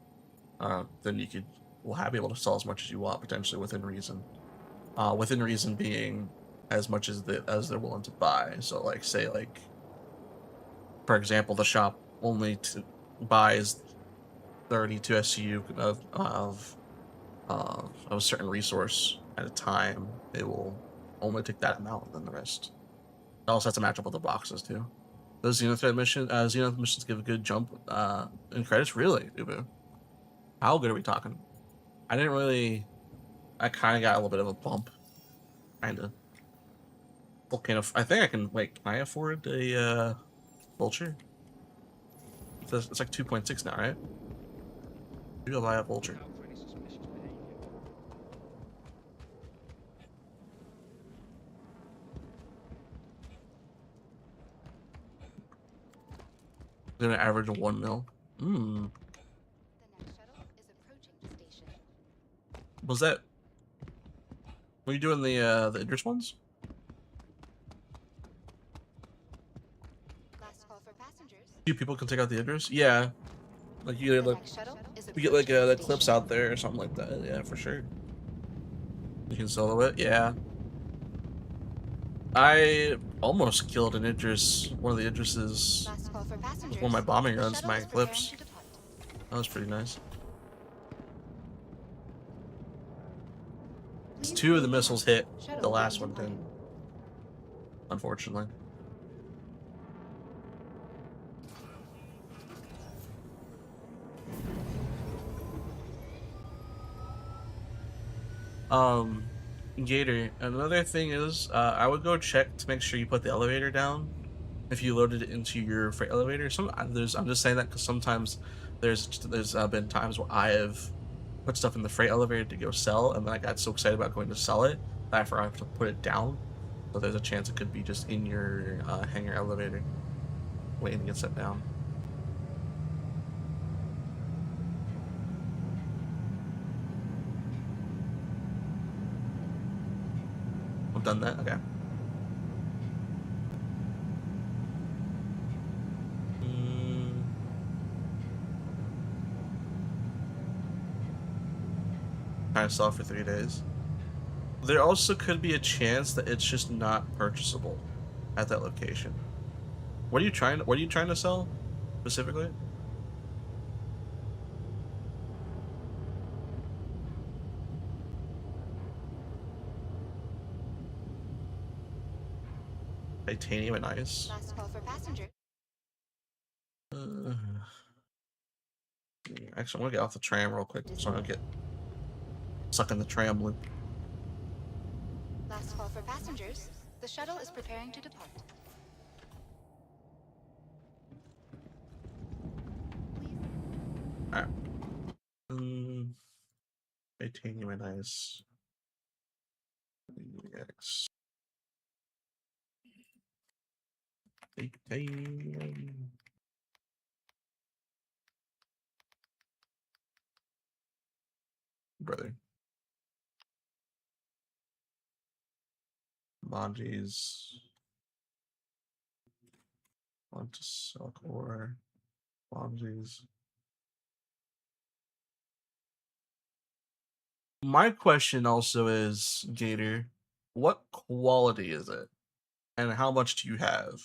then will be able to sell as much as you want, potentially within reason. Within reason being as much as they're willing to buy. So like say like, for example, the shop only buys 32 SCU of a certain resource at a time. It will only take that amount, and then the rest. It also has to match up with the boxes too. Those Zenith missions give a good jump in credits. Really, Ubu? How good are we talking? I kind of got a little bit of a bump, kinda. Volcano. I think I can. Wait, can I afford a vulture? It's like 2.6 now, right? Maybe I'll buy a vulture. Out for any suspicious behavior. Gonna average 1 mil. Hmm. The next shuttle is approaching the station. Was that? Were you doing the Idris ones? Last call for passengers. Few people can take out the Idris. Yeah, like you The get like next shuttle is we get like approaching the the clips station. out there or something like that. Yeah, for sure. You can solo it. Yeah. I almost killed an Idris. One of the Idrises. Last call for passengers. One of my bombing The runs, shuttle my is preparing clips. to depart. That was pretty nice. Please Two of the remain missiles behind. hit. Shuttle The last ready one to didn't. Unfortunately. Gator, another thing is, I would go check to make sure you put the elevator down if you loaded it into your freight elevator. I'm just saying that because sometimes there's been times where I have put stuff in the freight elevator to go sell, and then I got so excited about going to sell it that I forgot to put it down. So there's a chance it could be just in your hangar elevator, waiting to get set down. I've done that. Okay. Trying to sell it for 3 days. There also could be a chance that it's just not purchasable at that location. What are you trying to sell specifically? Titanium and ice. Last call for passengers. Actually, I want to get off the tram real quick so I don't get stuck in the tram loop. Last call for passengers. The shuttle is preparing to depart. Alright. Titanium and ice. X. Titanium. Brother. Monji's. Want to sell core. Monji's. My question also is, Gator, what quality is it? And how much do you have?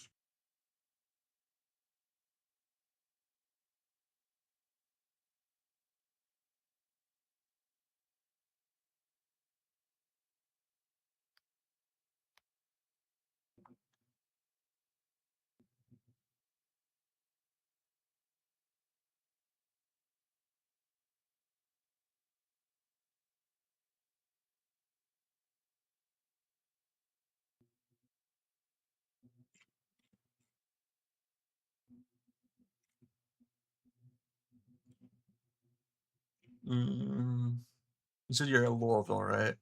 You said you're at Louisville, right?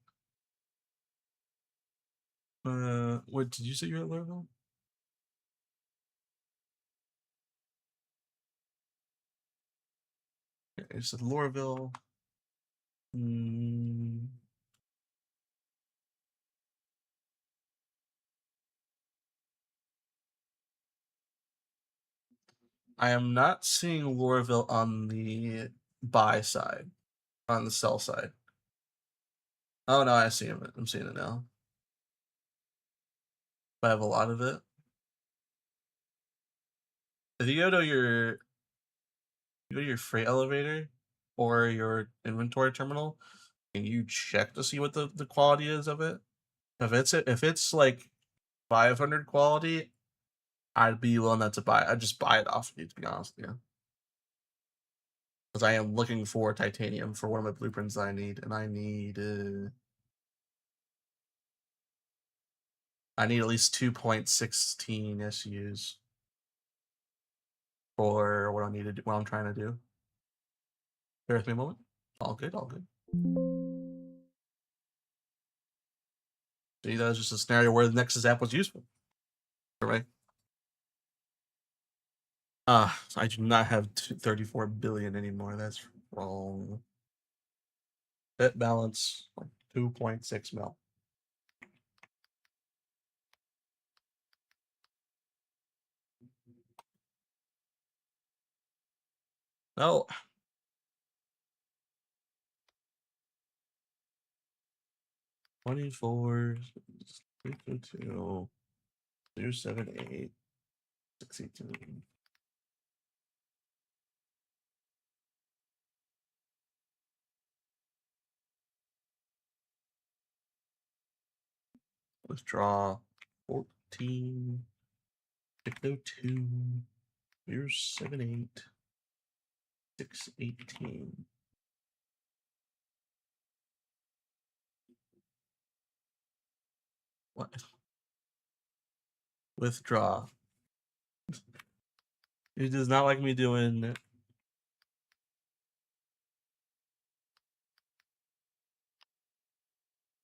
What did you say you're at Louisville? Okay, you said Louisville. I am not seeing Louisville on the buy side, on the sell side. Oh no, I see him. I'm seeing it now. I have a lot of it. If you go to your freight elevator or your inventory terminal, can you check to see what the quality is of it? If it's like 500 quality, I'd be willing not to buy. I'd just buy it off of you, to be honest with you. Because I am looking for titanium for one of my blueprints that I need, and I need I need at least 2.16 SUs for what I need to do, what I'm trying to do. Bear with me a moment. All good, all good. See, that was just a scenario where the Nexus app was useful. Right? I do not have 34 billion anymore. That's wrong. Bet balance like 2.6 mil. No. $24, 322, 278, 62. Withdraw 14, 602, 078, 618. What? Withdraw. It does not like me doing.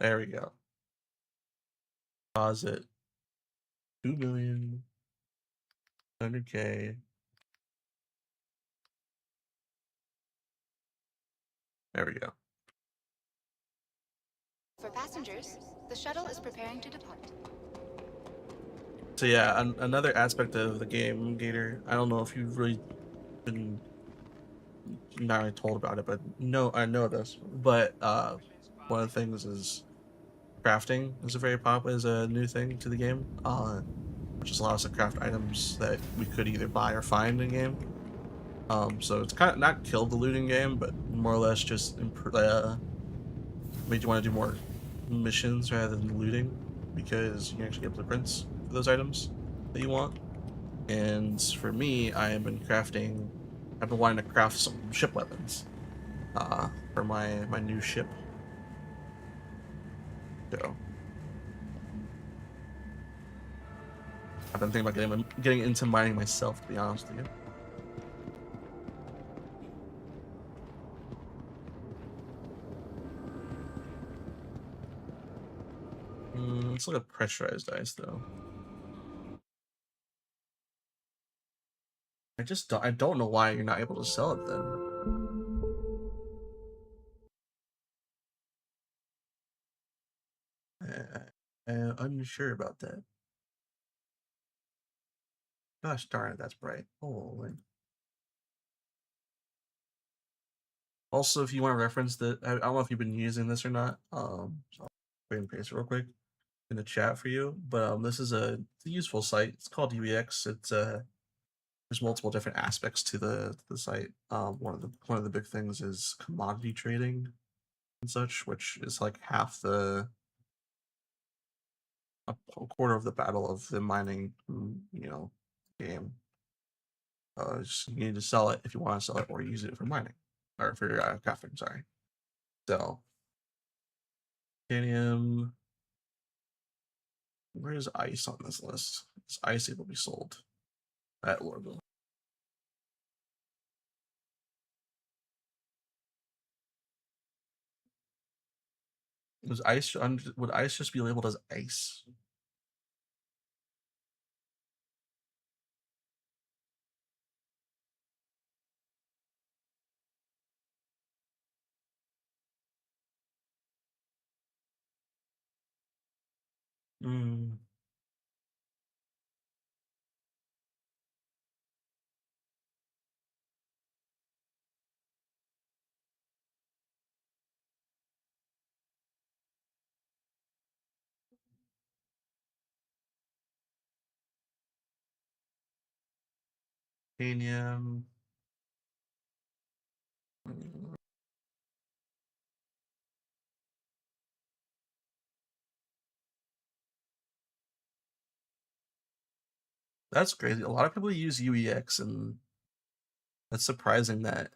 There we go. Deposit 2 million, 100K. There we go. For passengers, the shuttle is preparing to depart. So yeah, another aspect of the game, Gator. I don't know if you've really been not really told about it, but no, I know this. But one of the things is crafting is a very popular, is a new thing to the game. Which just allows us to craft items that we could either buy or find in game. So it's kind of not killed the looting game, but more or less just made you want to do more missions rather than looting, because you can actually get blueprints for those items that you want. And for me, I've been wanting to craft some ship weapons for my new ship. So I've been thinking about getting into mining myself, to be honest with you. Let's look at pressurized ice though. I don't know why you're not able to sell it then. I'm unsure about that. Gosh darn it, that's bright. Holy. Also, if you want to reference that, I don't know if you've been using this or not. So I'll copy and paste it real quick in the chat for you. But this is it's a useful site. It's called UEX. It's there's multiple different aspects to the site. One of the big things is commodity trading and such, which is like half a quarter of the battle of the mining, game. You need to sell it if you want to sell it, or use it for mining, or for crafting. Sorry. So, titanium. Where is ice on this list? Is ice able to be sold at Lorville? Would ice just be labeled as ice? Hmm. Titanium. That's crazy. A lot of people use UEX, and that's surprising that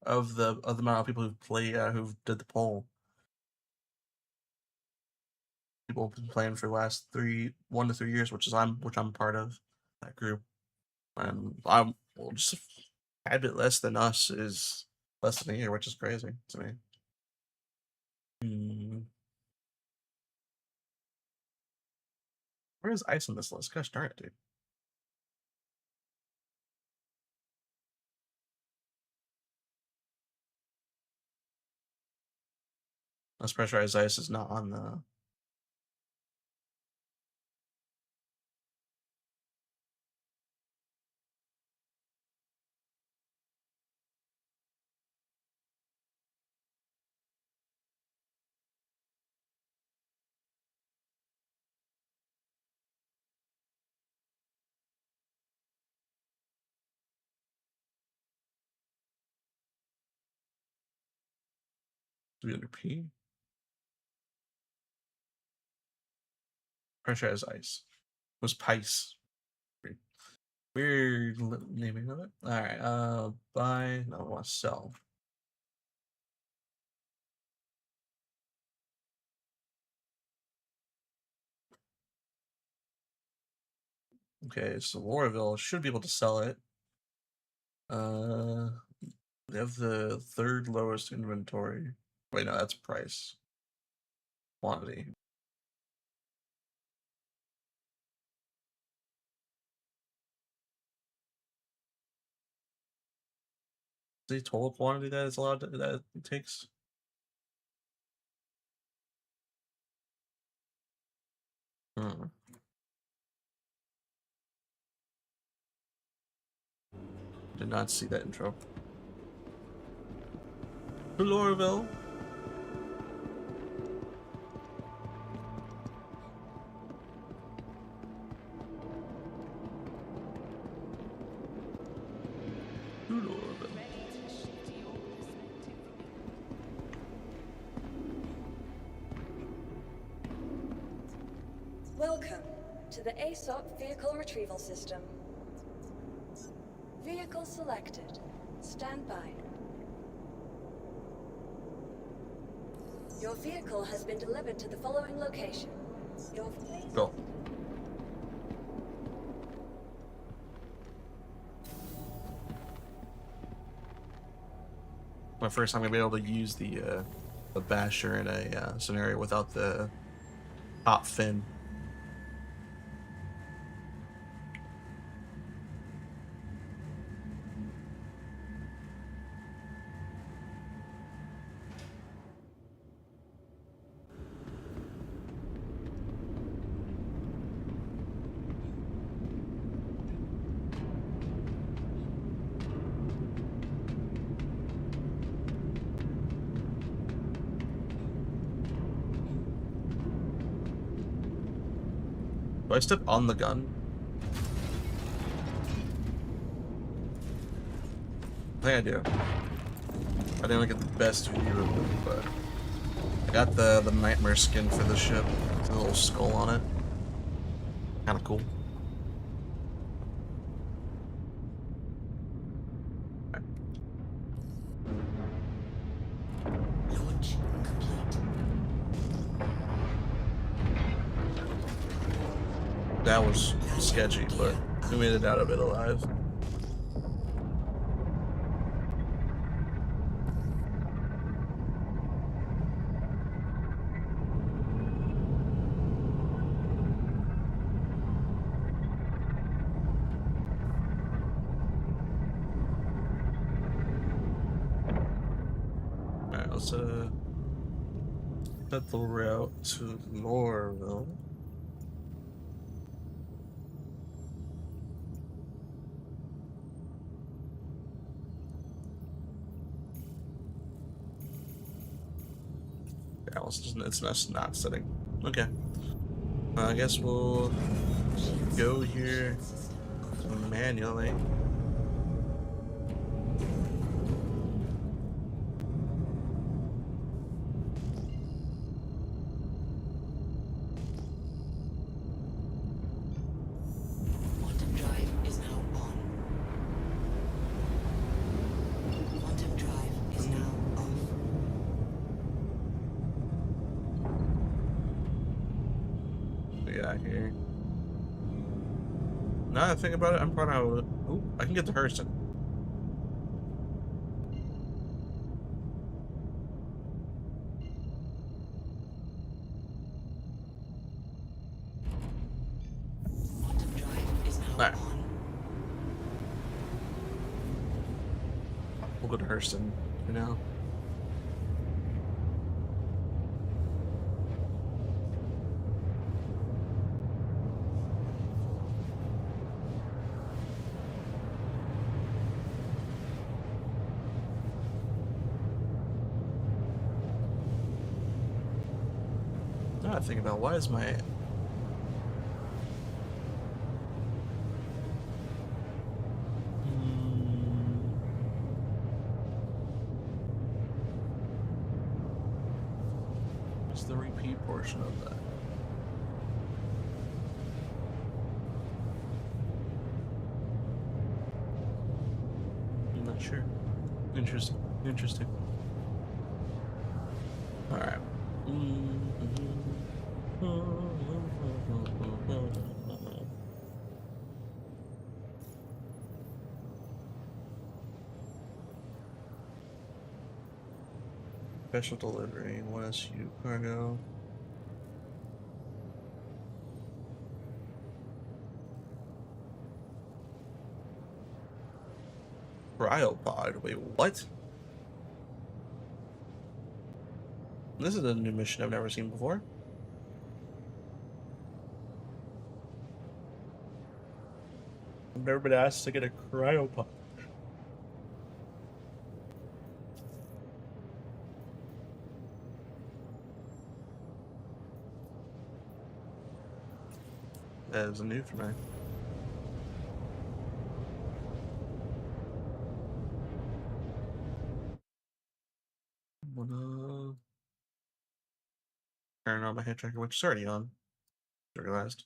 of the amount of people who play who did the poll. people have been playing for the last 1 to 3 years, which I'm part of that group. And I'm just a tad bit less than us is less than a year, which is crazy to me. Where is ice on this list? Gosh darn it, dude. Less pressurized ice is not on the. To be under P. Pressurized ice was Pice. Weird naming of it. All right. Buy. No, I want to sell. Okay, so Lorville should be able to sell it. They have the third lowest inventory. Wait, no, that's price. Quantity. The total quantity that is allowed that it takes. Did not see that intro. To Lorville. To Lorville. Welcome to the ASOP Vehicle Retrieval System. Vehicle selected. Stand by. Your vehicle has been delivered to the following location. Go. My first time gonna be able to use the basher in a scenario without the top fin. Do I step on the gun? I think I do. I didn't get the best view of it, but I got the nightmare skin for the ship. With a little skull on it. Kinda cool. Launch complete. That was sketchy, but we made it out of it alive. Alright, let's set the route to Lorville. It's not setting. Okay. I guess we'll go here manually. Quantum drive is now on. Quantum drive is now off. back here. Now that I think about it, I'm probably. Ooh, I can get to Hurston. Quantum drive is now Alright. on. We'll go to Hurston for now. Now I think about why is my what's the repeat portion of that? I'm not sure. Interesting. Interesting. All right. Special delivery, 1SU cargo. Cryopod. Wait, what? This is a new mission I've never seen before. I've never been asked to get a cryopod. That is new for me. Wanna turn on my head tracker, which is already on. I realized.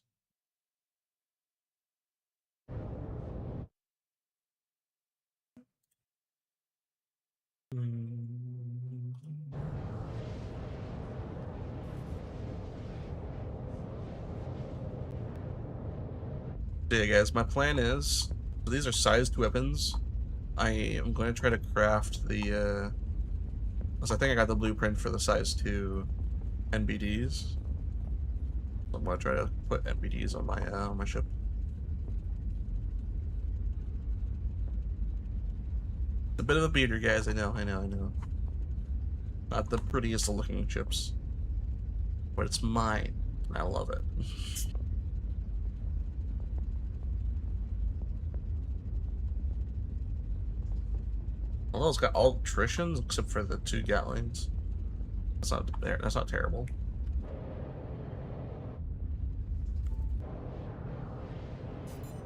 So yeah, guys, my plan is, so these are sized weapons. I am going to try to craft the, because I think I got the blueprint for the size 2 NBDs. So I'm going to try to put NBDs on my ship. A bit of a beater, guys, I know. Not the prettiest looking chips, but it's mine, and I love it. Well, it's got all attritions except for the 2 Gatlings. That's not there. That's not terrible.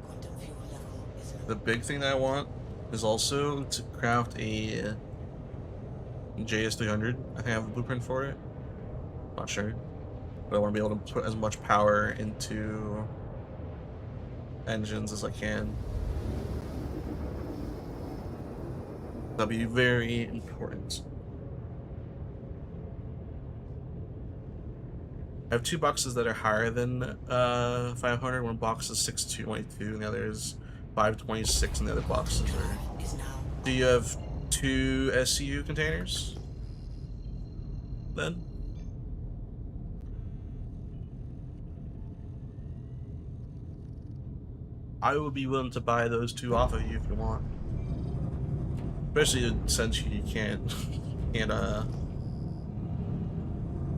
Quantum fuel level is The big thing that I want is also to craft a JS300. I think I have a blueprint for it. Not sure, but I want to be able to put as much power into engines as I can. That'll be very important. I have 2 boxes that are higher than 500. One box is 622, and the other is 526, and the other boxes are. is now. Do you have 2 SCU containers? Then? I would be willing to buy those 2 off of you if you want. Especially since you can't get 1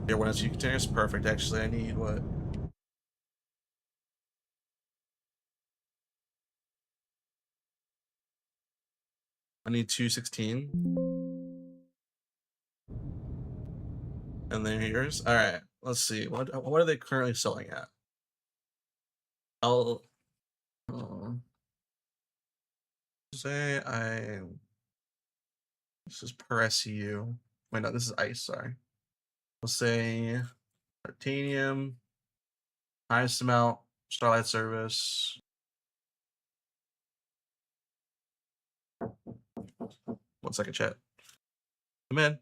SCU containers. Perfect. Actually, I need what? I need 216. And then here's. Alright, let's see. What are they currently selling at? I'll say this is per SCU. Wait, no, this is ice, sorry. Let's say titanium, highest amount, Starlight service. 1 second, chat. Come in.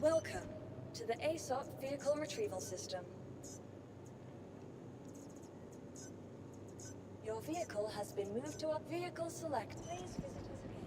Welcome to the ASOP Vehicle Retrieval System. Your vehicle has been moved to a vehicle select. Please visit us again.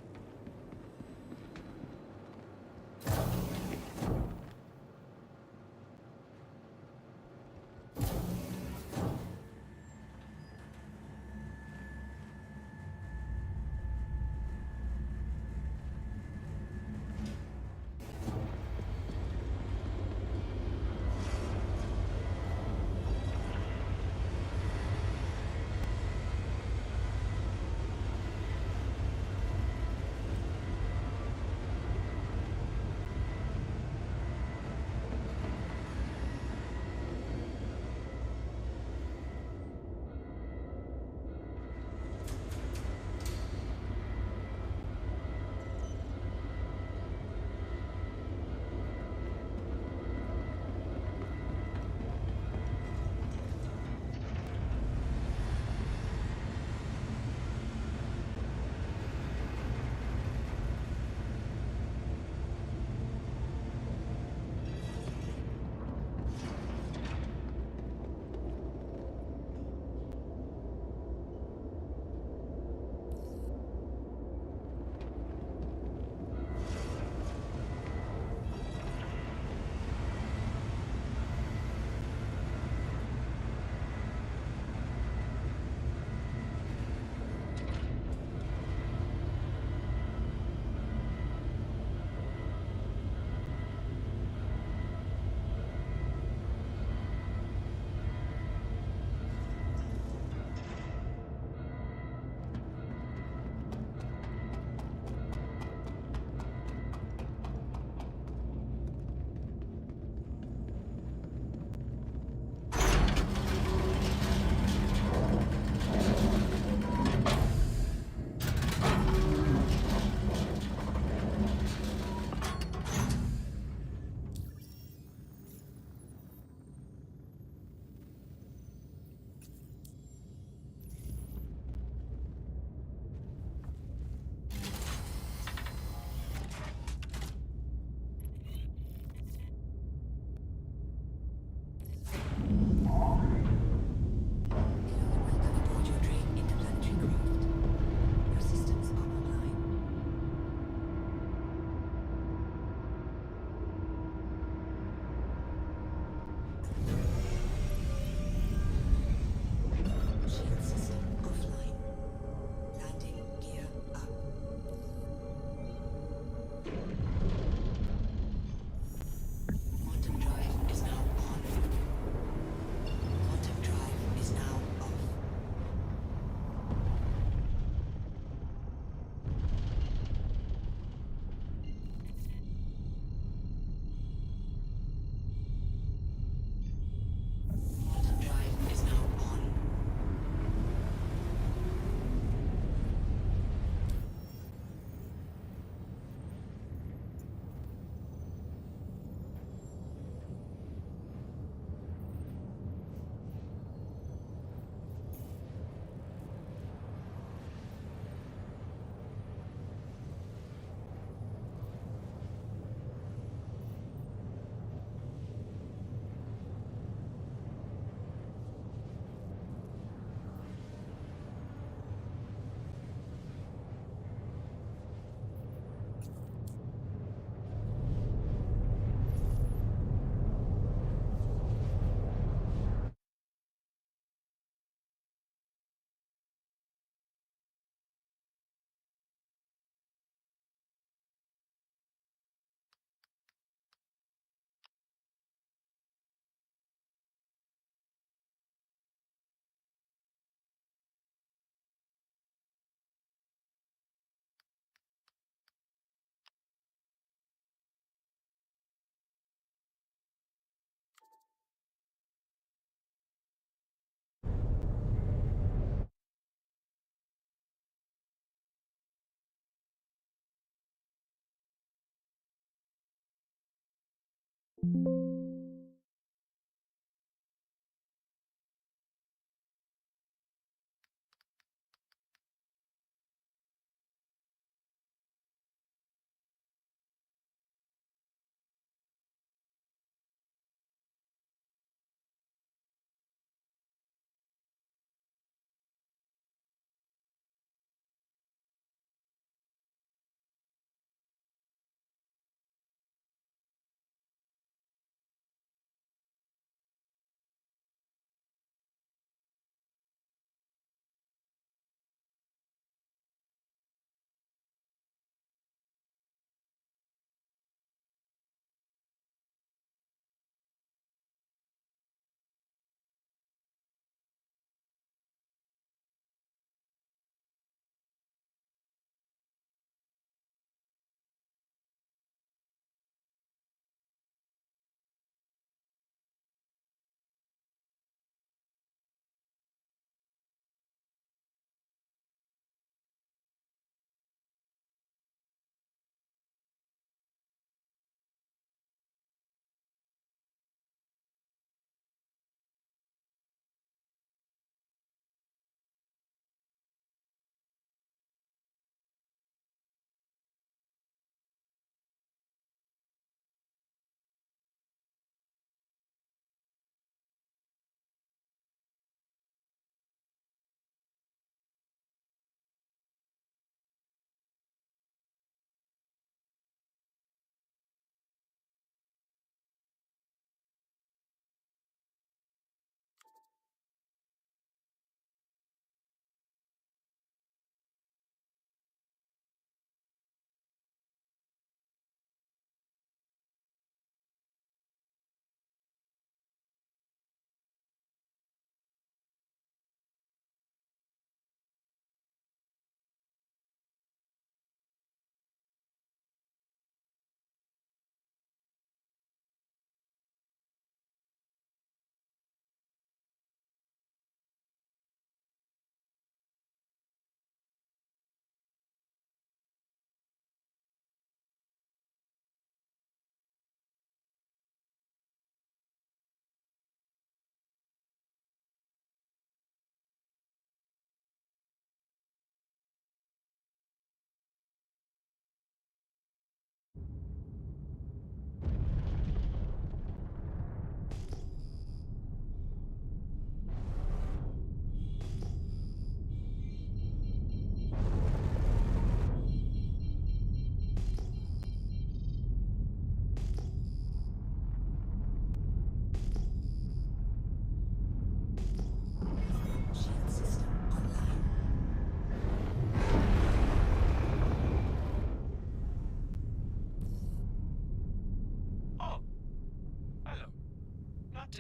Aboard your Dream interplanetary craft. Your systems are online. Shield system offline. Landing gear up. Quantum drive is now on. Quantum drive is now off. Quantum drive is now on.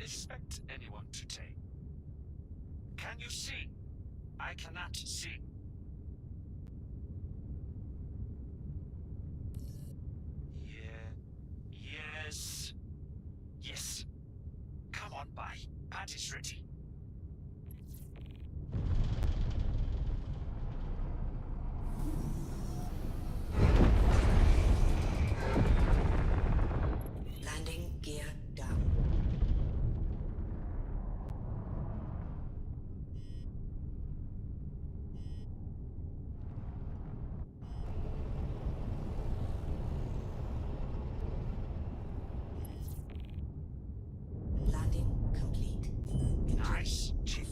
expect anyone to take? Can you see? I cannot see. Yes. Yes. Come on by. Party's ready. Landing gear down. Landing complete. Nice, Chief.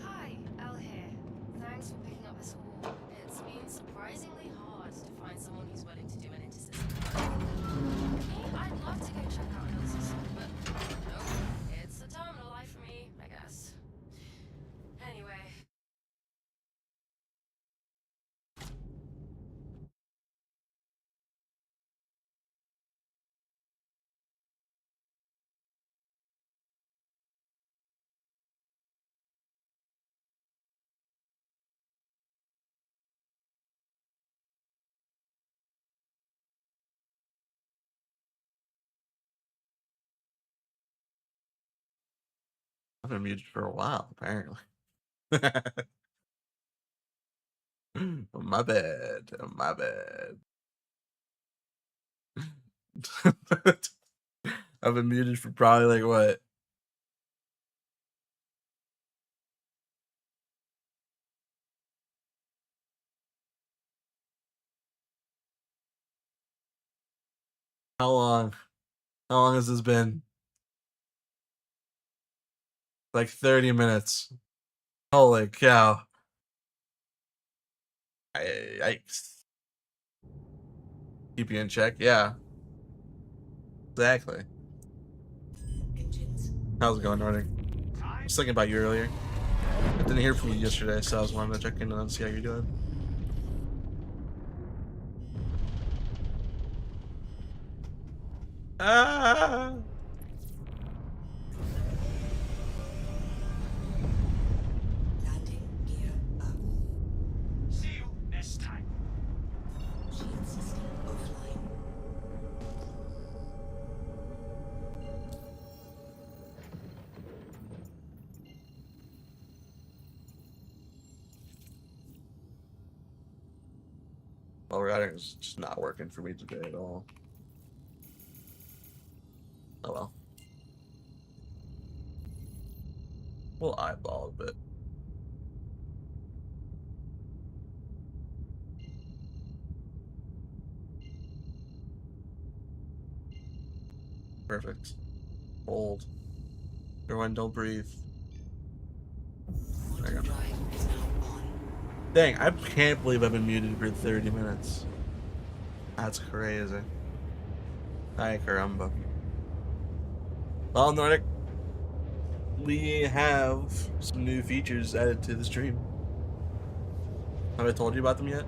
Hi, Elle here. Thanks for picking up this call. It's been surprisingly hard to find someone who's willing to do an intersystem run. Me, I'd love to go check out another system, but nope, it's a terminal life for me, I guess. Anyway, I've been muted for a while, apparently. My bad. My bad. I've been muted for probably like what? How long? How long has this been? Like 30 minutes. Holy cow. Yikes. Keep you in check? Yeah. Exactly. Engines. How's it going, Nordic? I was thinking about you earlier. I didn't hear from you yesterday, so I was wanting to check in and see how you're doing. Ah! Landing gear up. See you next time. Shield system offline. Well, routing is just not working for me today at all. Oh well. We'll eyeball a bit. Perfect. Hold. Everyone, don't breathe. Quantum drive is now on. Dang, I can't believe I've been muted for 30 minutes. That's crazy. Ay caramba. Well, Nordic, we have some new features added to the stream. Have I told you about them yet?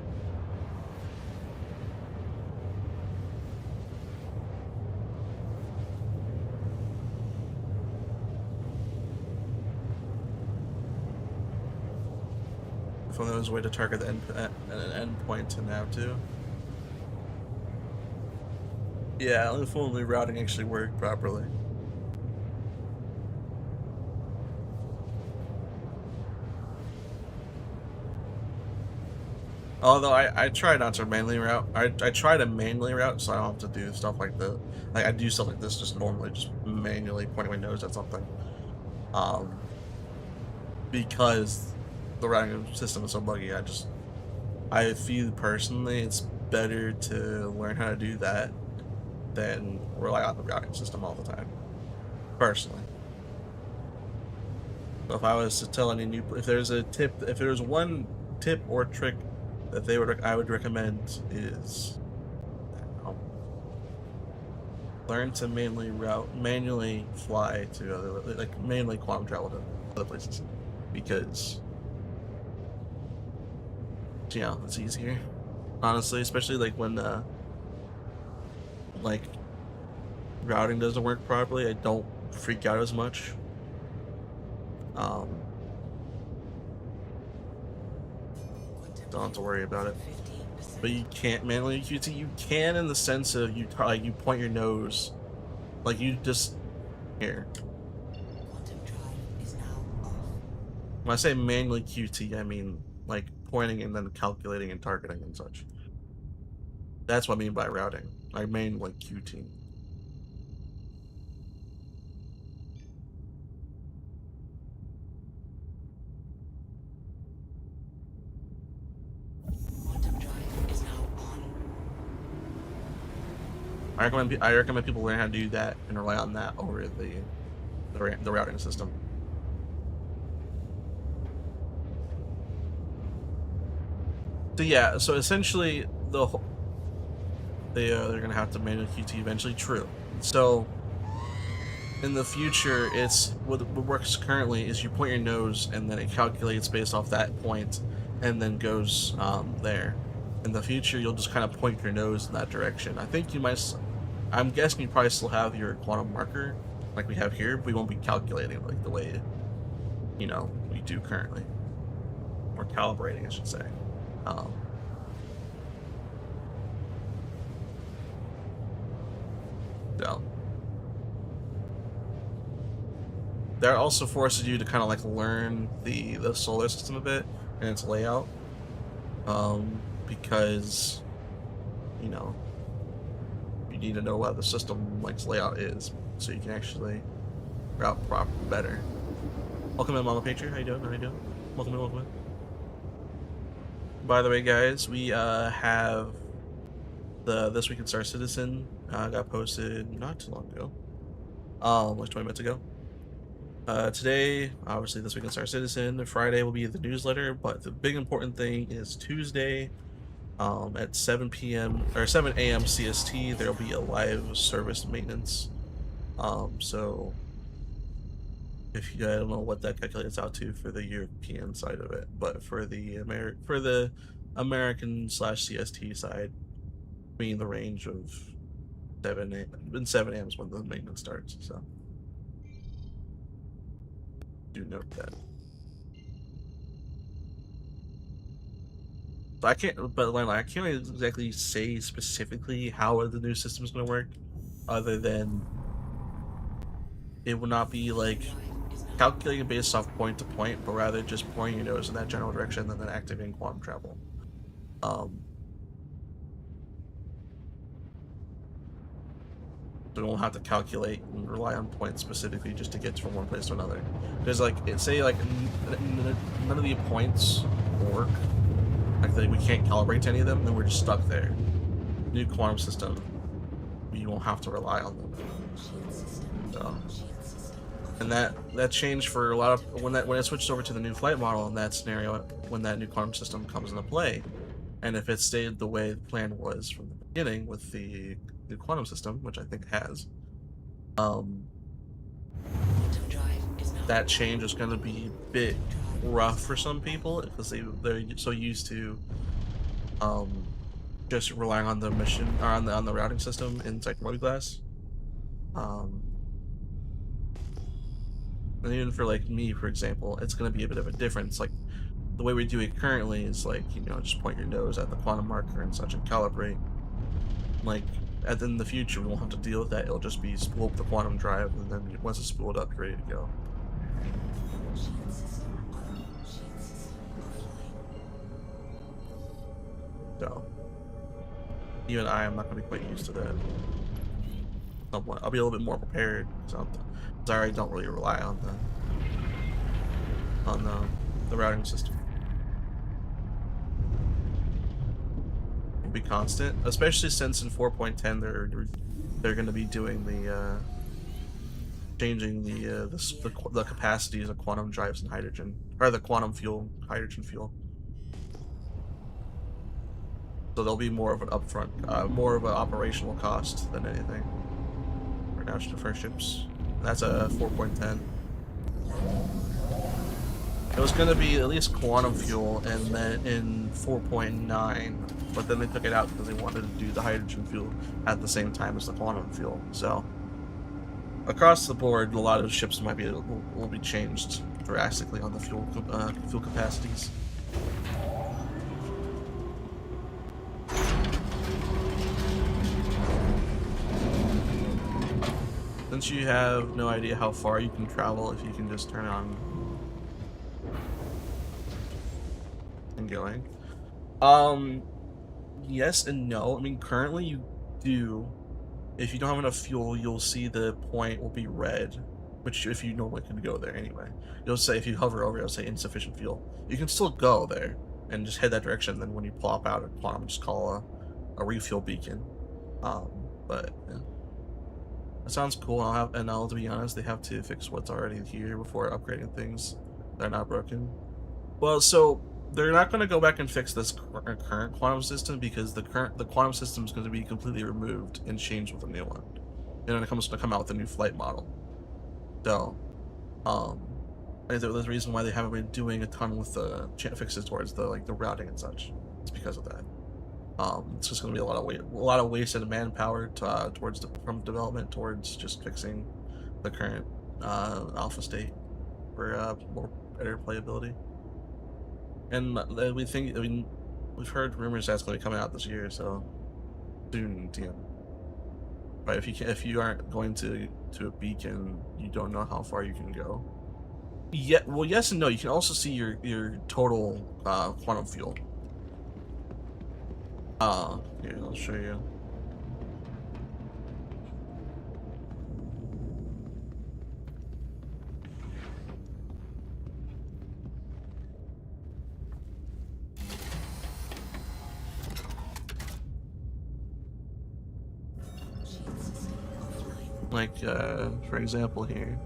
If only there was a way to target the an endpoint to now too. Yeah, if only routing actually worked properly. Although I try not to manually route. I try to manually route so I don't have to do stuff like the I do stuff like this just normally, just manually pointing my nose at something. Because the routing system is so buggy, I feel personally it's better to learn how to do that than rely on the routing system all the time. Personally. So if I was to tell any new, if there's one tip or trick that I would recommend is learn to manually fly to other, like mainly quantum travel to other places, because it's easier, honestly, especially like when like routing doesn't work properly. I don't freak out as much. Don't have to worry about it. But you can't manually QT. You can in the sense of you point your nose, like you just here. Quantum drive is now off. When I say manually QT, I mean like pointing and then calculating and targeting and such. That's what I mean by routing. I mean like QT. Quantum drive is now on. I recommend people learn how to do that and rely on that over the routing system. So yeah, so essentially they're gonna have to manually QT eventually. True. So in the future, it's what works currently is you point your nose and then it calculates based off that point and then goes there. In the future, you'll just kind of point your nose in that direction. I think I'm guessing you probably still have your quantum marker like we have here, but we won't be calculating like the way we do currently, or calibrating, I should say. So that also forces you to kind of like learn the solar system a bit and its layout, because you know you need to know what the system like layout is so you can actually route better. Welcome in, Mama Patriot. How you doing? How you doing? Welcome in. Welcome in. By the way, guys, we have the This Week in Star Citizen got posted not too long ago, like 20 minutes ago. Today, obviously, This Week in Star Citizen. Friday will be the newsletter, but the big important thing is Tuesday, at 7 p.m. or 7 a.m. CST. There'll be a live service maintenance. So if you, I don't know what that calculates out to for the European side of it, but for the American / CST side, being the range of 7 a.m. is when the maintenance starts. So do note that. So I can't, but like I can't exactly say specifically how the new system is going to work, other than it will not be like calculating based off point to point, but rather just pointing your nose in that general direction and then activating quantum travel. So we won't have to calculate and rely on points specifically just to get from one place to another. Because like say like none of the points work, like we can't calibrate to any of them, then we're just stuck there. New quantum system, you won't have to rely on them. So, and that changed for a lot of when it switched over to the new flight model in that scenario, when that new quantum system comes into play, and if it stayed the way the plan was from the beginning with the new quantum system, which I think it has, that change is going to be a bit rough for some people because they're so used to just relying on the mission or on the routing system in Psychology class. And even for like me, for example, it's going to be a bit of a difference. Like the way we do it currently is like, you know, just point your nose at the quantum marker and such and calibrate. Like in the future, we won't have to deal with that. It'll just be spool up the quantum drive, and then once it's spooled up, you're ready to go. So even I am not going to be quite used to that. Somewhat. I'll be a little bit more prepared. So I already don't really rely on the routing system. It'll be constant, especially since in 4.10 they're going to be doing the changing the capacities of quantum drives and hydrogen, or the quantum fuel, hydrogen fuel. So there'll be more of an upfront, more of an operational cost than anything. Right now, for ships. That's a 4.10. It was going to be at least quantum fuel, and then in 4.9, but then they took it out because they wanted to do the hydrogen fuel at the same time as the quantum fuel. So across the board, a lot of ships might be will be changed drastically on the fuel capacities. Since you have no idea how far you can travel if you can just turn on and going. Yes and no. I mean, currently you do. If you don't have enough fuel, you'll see the point will be red, which if you normally can go there anyway. You'll say, if you hover over, it'll say insufficient fuel. You can still go there and just head that direction. Then when you plop out at quantum, just call a refuel beacon. But yeah. That sounds cool. I'll to be honest, they have to fix what's already here before upgrading things that are not broken. Well, so they're not going to go back and fix this current quantum system because the quantum system is going to be completely removed and changed with a new one, and then it comes to come out with a new flight model. So, there's a reason why they haven't been doing a ton with the fixes towards the routing and such. It's because of that. It's just going to be a lot of wasted manpower from development towards just fixing the current alpha state for better playability. And we've heard rumors that's going to be coming out this year, so soon, TM. But if you aren't going to to a beacon, you don't know how far you can go. Yeah, well, yes and no. You can also see your total quantum fuel. Here, I'll show you. Like, for example here,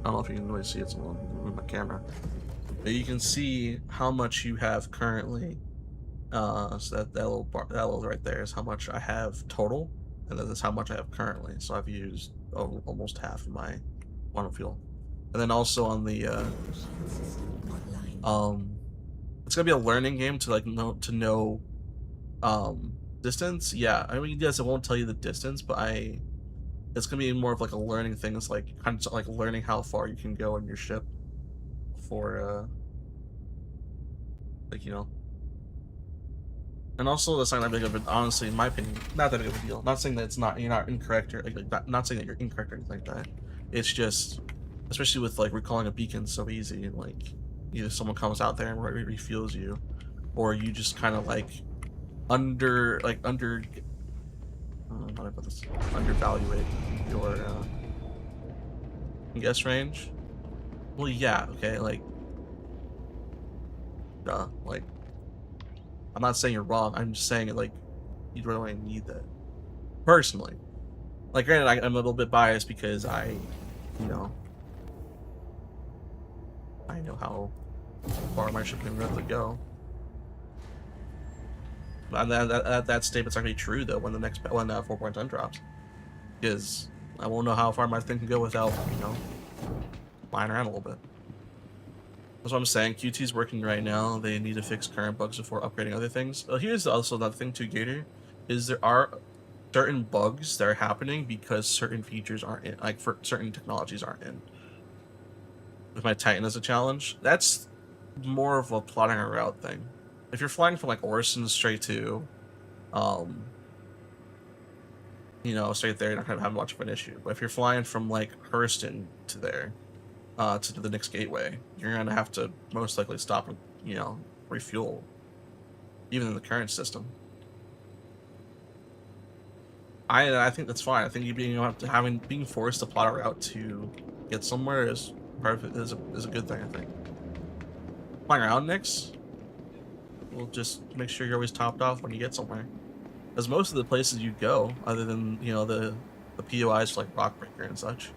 I don't know if you can really see it's on my camera, but you can see how much you have currently. So that little bar, that little right there is how much I have total, and then that's how much I have currently. So I've used almost half of my quantum fuel, and then also on the it's gonna be a learning game to like know distance. Yeah, I mean, yes, it won't tell you the distance, but it's gonna be more of like a learning thing. It's like kind of like learning how far you can go in your ship for like, you know. And also, that's not that big of a, honestly, in my opinion, not that big of a deal. Not saying that you're not incorrect, or like, not saying that you're incorrect or anything like that. It's just, especially with like recalling a beacon so easy, like either someone comes out there and refuels you, or you just kind of like undervaluate your guess range. Well, yeah, okay, like, like, I'm not saying you're wrong. I'm just saying, like, you don't really need that. Personally. Like, granted, I'm a little bit biased because I know how far my ship can really go. And that statement's actually true, though, when 4.10 drops. Because I won't know how far my thing can go without, flying around a little bit. That's what I'm saying. QT's working right now. They need to fix current bugs before upgrading other things. Here's also another thing too, Gator, is there are certain bugs that are happening because certain features aren't in, like for certain technologies aren't in. With my Titan as a challenge, that's more of a plotting a route thing. If you're flying from like Orson straight to, straight there, you're not gonna have much of an issue. But if you're flying from like Hurston to there, to the next gateway, you're gonna have to most likely stop and refuel, even in the current system. I think that's fine. I think you being forced to plot a route to get somewhere is perfect. Is a good thing. I think flying around Nyx will just make sure you're always topped off when you get somewhere, because most of the places you go, other than the POIs like Rockbreaker and such,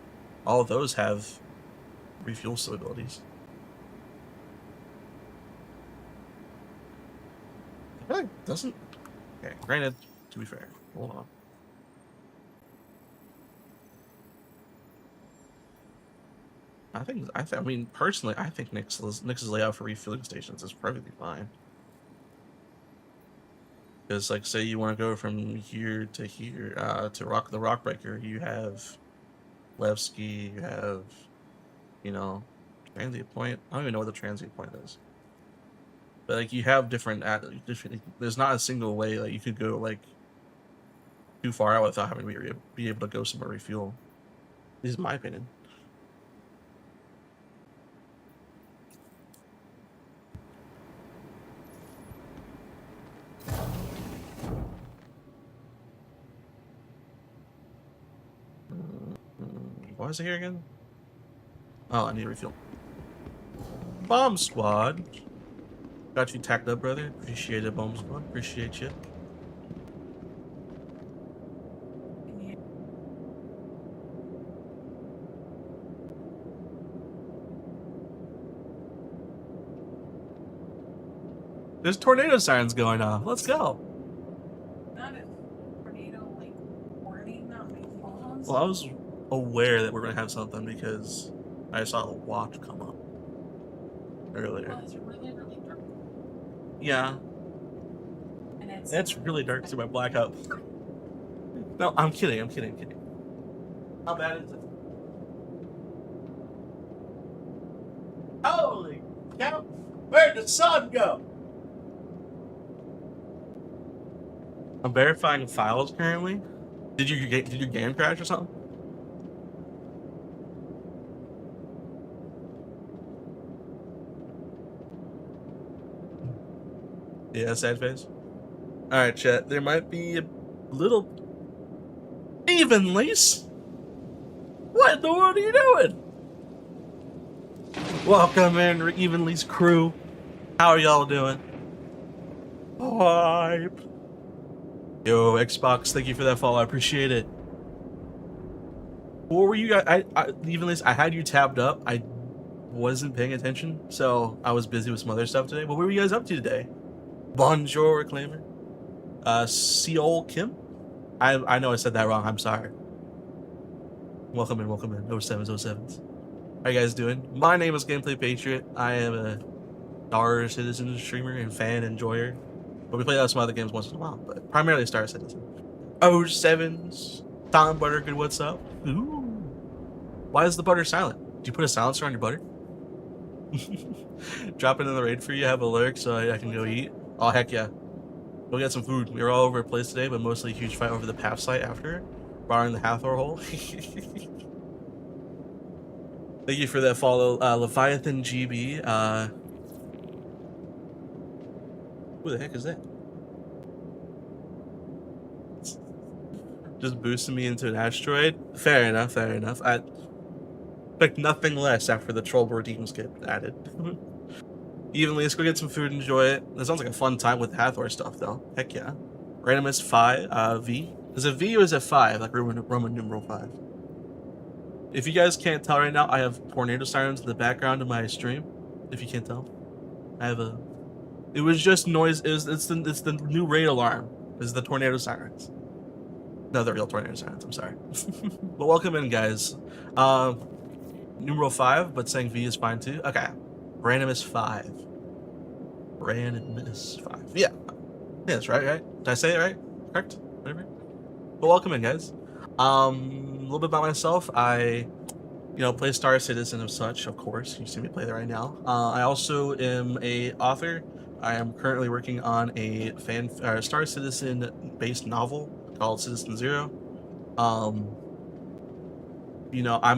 all of those have refuel abilities. I feel like it doesn't. Okay, granted, to be fair, hold on. I mean, personally, I think Nyx's layout for refueling stations is perfectly fine. Because, like, say you want to go from here to here, to the Rockbreaker, you have Levski, you have, transient point. I don't even know what the transient point is. But, like, you have different, there's not a single way that you could go, like, too far out without having to be able to go somewhere refuel. This is my opinion. Why is it here again? Oh, I need a refuel. Bomb Squad. Got you tacked up, brother. Appreciate it, Bomb Squad. Appreciate you. There's tornado sirens going off. Let's go. Not a tornado, like warning, not my phones. Well, I was aware that we're gonna have something because I saw the watch come up earlier. Well, it's really, really dark. Yeah, And it's really dark through my blackout. No, I'm kidding. How bad is it? Holy cow! Where'd the sun go? I'm verifying files currently. Did your game crash or something? Yeah, sad face. Alright, chat. There might be a little even lease. What in the world are you doing? Welcome in, Even Lease crew. How are y'all doing? Hype. Yo, Xbox, thank you for that follow. I appreciate it. What were you guys? Even Lease, I had you tabbed up. I wasn't paying attention, so I was busy with some other stuff today. What were you guys up to today? Bonjour, Reclaimer. Seol Kim? I know I said that wrong. I'm sorry. Welcome in, 07s, 07s. How you guys doing? My name is Gameplay Patriot. I am a Star Citizen streamer and fan enjoyer. But we play some other games once in a while, but primarily Star Citizen. 07s. Tom Buttergood, what's up? Ooh. Why is the butter silent? Do you put a silencer on your butter? Drop it in the raid for you, have a lurk so I can go eat. Oh, heck yeah. Go get some food. We were all over the place today, but mostly a huge fight over the path site after, barring the Hathor hole. Thank you for that follow, Leviathan GB. Who the heck is that? Just boosting me into an asteroid? Fair enough, fair enough. I expect nothing less after the troll redeems get added. Evenly, let's go get some food and enjoy it. That sounds like a fun time with Hathor stuff, though. Heck yeah. Randomist 5, V. Is it V or is it 5? Like Roman numeral 5. If you guys can't tell right now, I have tornado sirens in the background of my stream. If you can't tell, I have a. It was just noise. It's the new raid alarm. Is the tornado sirens? No, the real tornado sirens. I'm sorry. But welcome in, guys. Numeral 5, but saying V is fine too. Okay. Randomist 5. Randomist 5. Yeah. Yeah, that's right. Right? Did I say it right? Correct. Whatever. But welcome in, guys. A little bit about myself. I, play Star Citizen of such, of course. You see me play that right now. I also am a author. I am currently working on a Star Citizen-based novel called Citizen Zero. I'm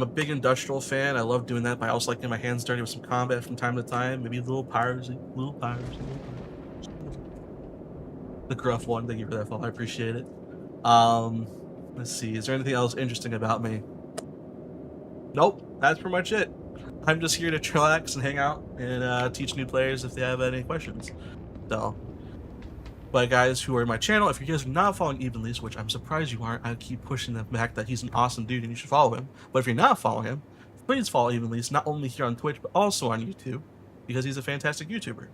a big industrial fan. I love doing that, but I also like getting my hands dirty with some combat from time to time. Maybe a little piracy. The gruff one, thank you for that follow. I appreciate it. Let's see, is there anything else interesting about me? Nope, that's pretty much it. I'm just here to chillax and hang out and teach new players if they have any questions. So, but guys who are in my channel, if you guys are not following Evenlease, which I'm surprised you aren't, I keep pushing the fact that he's an awesome dude and you should follow him. But if you're not following him, please follow Evenlease, not only here on Twitch, but also on YouTube, because he's a fantastic YouTuber.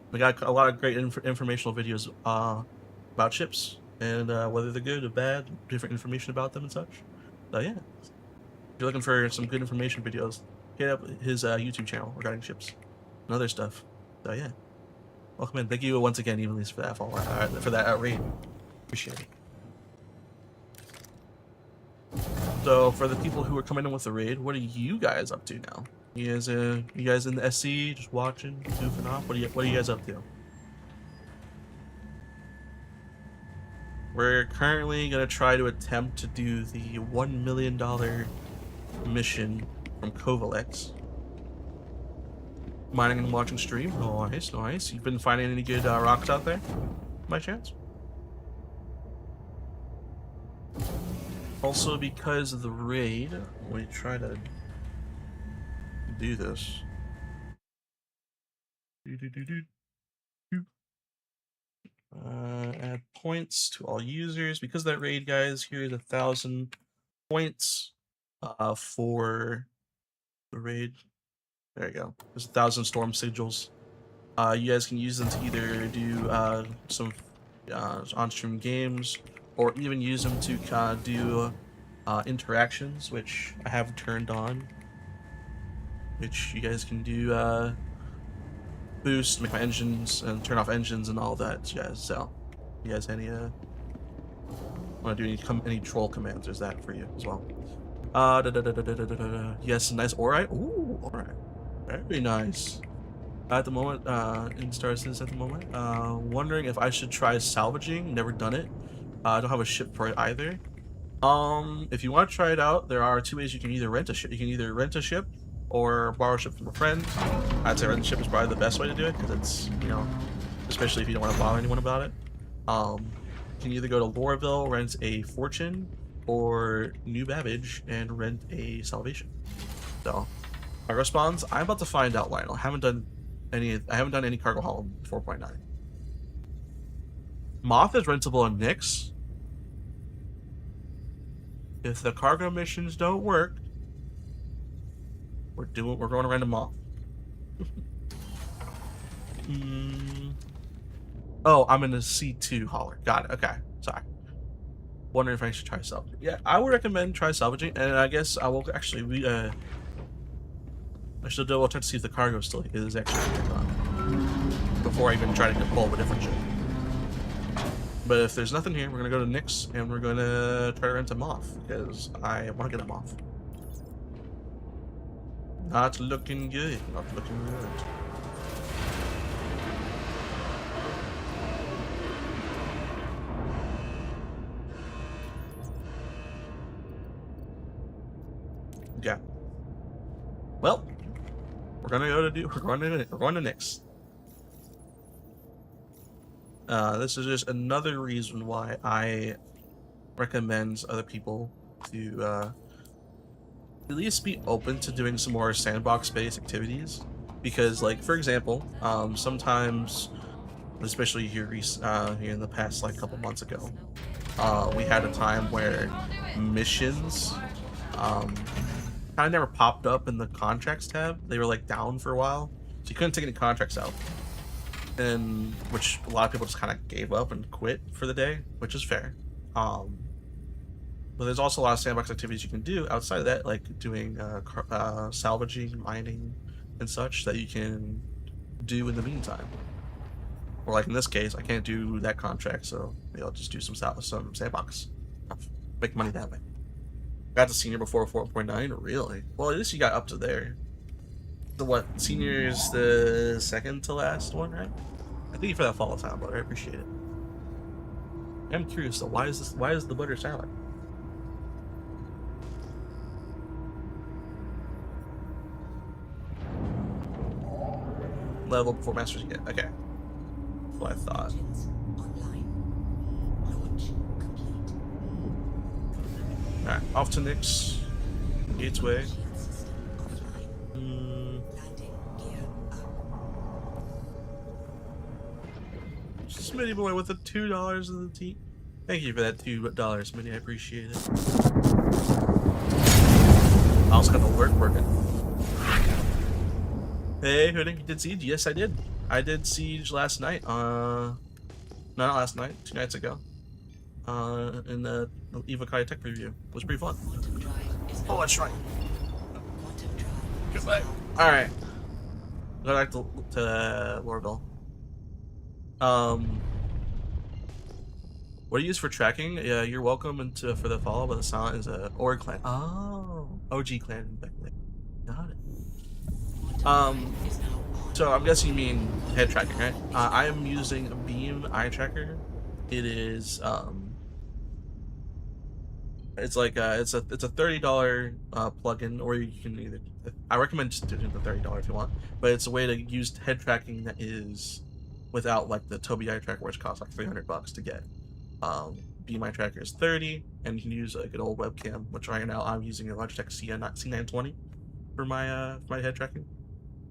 We got a lot of great informational videos about ships. And whether they're good or bad, different information about them and such. So yeah, if you're looking for some good information videos, hit up his YouTube channel regarding ships and other stuff. So yeah, welcome in. Thank you once again, Evenlease, for that follow, for that raid. Appreciate it. So for the people who are coming in with the raid, what are you guys up to now? You guys in the SC, just watching, goofing off? What are you guys up to? We're currently going to try to attempt to do the $1 million mission from Kovalex. Mining and watching stream. Oh, nice, nice. You've been finding any good rocks out there, by chance? Also, because of the raid, we try to do this. Add points to all users. Because of that raid, guys, here's 1,000 points for the raid. There you go. There's 1,000 storm sigils. You guys can use them to either do some on-stream games, or even use them to do interactions, which I have turned on, which you guys can do boost, make my engines, and turn off engines and all that jazz. So, you guys any want to do any troll commands? There's that for you as well. Yes, nice Orite. Ooh, Orite. Very nice. At the moment, in Star Citizen at the moment, wondering if I should try salvaging. Never done it. I don't have a ship for it either. If you want to try it out, there are two ways you can either rent a ship. You can either rent a ship or borrow a ship from a friend. I'd say rent a ship is probably the best way to do it, because it's, especially if you don't want to bother anyone about it. You can either go to Lorville, rent a Fortune, or New Babbage and rent a Salvation. So, cargo spawns. I'm about to find out, Lionel. I haven't done any cargo haul in 4.9. Moth is rentable in Nyx. If the cargo missions don't work, we're going to random Moth. Oh, I'm in the C2 hauler. Got it. Okay, sorry. Wondering if I should try salvaging. Yeah, I would recommend try salvaging, and I guess I will actually I should double check to see if the cargo still is actually on before I even try to get pull a different ship. But if there's nothing here, we're gonna go to Nyx and we're gonna try to rent a Moth because I want to get a Moth. Not looking good. Not looking good. Yeah. Well, we're going to Nyx. This is just another reason why I recommend other people to at least be open to doing some more sandbox-based activities, because, like, for example, sometimes, especially here in the past like couple months ago, we had a time where missions kind of never popped up in the contracts tab. They were like down for a while, so you couldn't take any contracts out, and which a lot of people just kind of gave up and quit for the day, which is fair. But there's also a lot of sandbox activities you can do outside of that, like doing salvaging, mining, and such that you can do in the meantime. Or like in this case, I can't do that contract, so maybe I'll just do some sandbox. Make money that way. Got to senior before 4.9? Really? Well, at least you got up to there. The what? Senior is the second to last one, right? I thank you for that follow time, brother. I appreciate it. I'm curious though, why is the butter salad? Level before masters again. Okay. What I thought. Engines online. Launch complete. Alright, off to Nyx. Gateway. Shield system offline. Landing gear up. Smitty boy with the $2 in the team. Thank you for that $2, Smitty. I appreciate it. I also got the alert working. Hey, Hooding, you did Siege? Yes, I did. I did Siege last night. Not last night, 2 nights ago. In the Eva Kai Tech review. It was pretty fun. Quantum drive is now Oh, that's right. Quantum drive is Goodbye. now Alright. Go back to Lorville. What do you use for tracking? Yeah, you're welcome for the follow, but the silent is a Org clan. Oh, OG clan. Got it. is now on. So I'm guessing you mean head tracking, right? I am using a Beam eye tracker. It is it's like it's a $30 plugin, or you can either. I recommend just doing the $30 if you want, but it's a way to use head tracking that is without like the Tobii eye tracker, which costs like $300 to get. Beam eye tracker is $30, and you can use like an old webcam, which right now I'm using a Logitech C920 for my head tracking.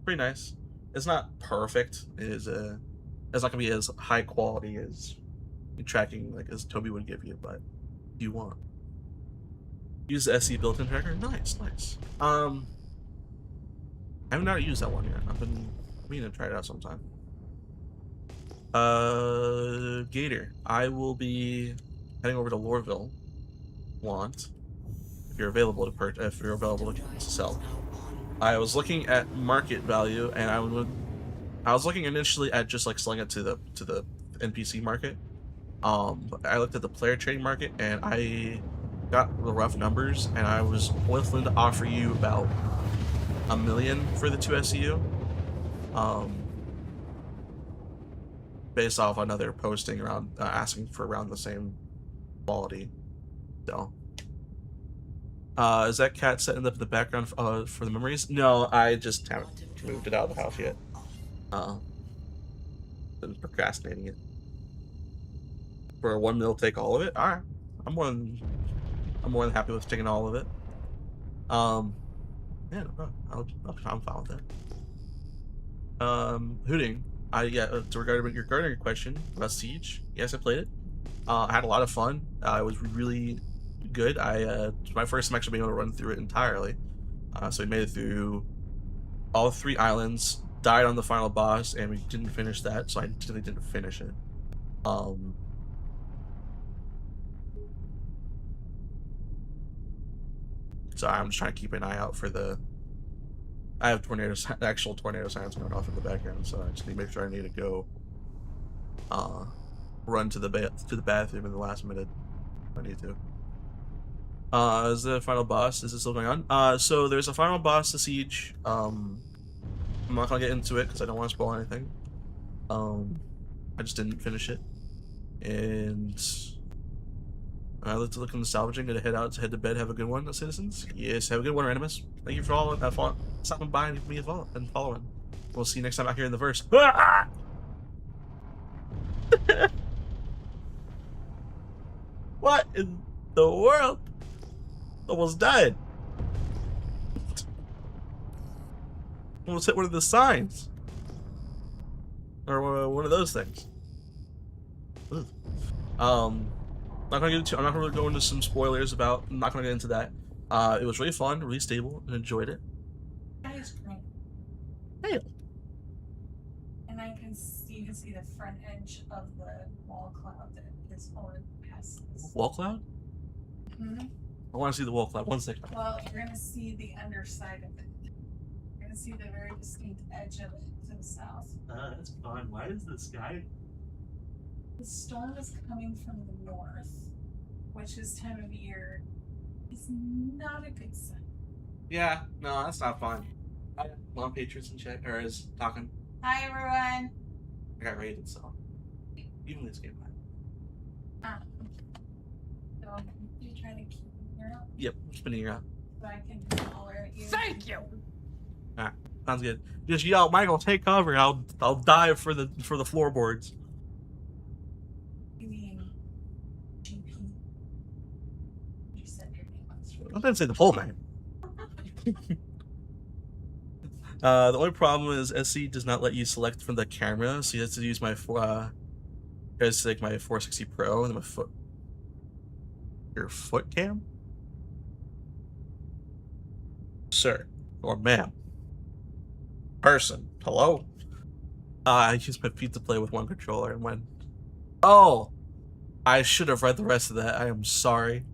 Pretty nice. It's not perfect. It is it's not gonna be as high quality as tracking like as Tobii would give you, but if you want. Use the SE built-in tracker. Nice. I have not used that one yet. I've been meaning to try it out sometime. Gator, I will be heading over to Lorville. If you're available to sell. I was looking at market value, and I was looking initially at just like selling it to the NPC market. But I looked at the player trading market, and I got the rough numbers, and I was willing to offer you about $1 million for the 2 SEU. Based off another posting around asking for around the same quality. So, is that cat setting up the background for the memories? No, I just haven't moved it out of the house yet. than procrastinating it. For a 1 mil, take all of it. All right, I'm more than happy with taking all of it. Yeah, no, I'm fine with that. Hooting. To regarding your gardening question about Siege, yes, I played it. I had a lot of fun. It was really good. My first time actually being able to run through it entirely. So we made it through all 3 islands, died on the final boss, and we didn't finish that, so I really didn't finish it. So I'm just trying to keep an eye out for I have actual tornado sirens going off in the background, so I just need to make sure I need to go run to the bathroom in the last minute if I need to. Is the final boss? Is it still going on? So there's a final boss to Siege. I'm not gonna get into it because I don't want to spoil anything. I just didn't finish it, and I look in the salvaging. Gonna head to bed. Have a good one, citizens. Yes, have a good one, Randomus. Thank you for all stopping by and me and following. We'll see you next time out here in the verse. What in the world? Almost died. Almost hit one of the signs. Or one of those things. Ugh. I'm not gonna go into some spoilers about. I'm not gonna get into that. It was really fun, really stable, and enjoyed it. That is great. Hey. And you can see the front edge of the wall cloud that is going past this. Wall cloud? Mm-hmm. I want to see the wall cloud. 1 second. Well, you're gonna see the underside of it. You're gonna see the very distinct edge of it to the south. That's fun. Why is the sky? The storm is coming from the north, which this time of year is not a good sign. Yeah, no, that's not fun. Mom Patriots in chat, or is talking. Hi everyone. I got raided, so even this game. So you try to keep your up Yep, spinning your out. so I can holler at you. Thank you. Alright, sounds good. Just yell, Michael, take cover. I'll dive for the floorboards. You mean GP? You said your name on screen. I didn't say the full name. The only problem is SC does not let you select from the camera, so you have to use my 460 Pro and then your foot cam, sir or ma'am, person. Hello. I used my feet to play with one controller and went. Oh, I should have read the rest of that. I am sorry.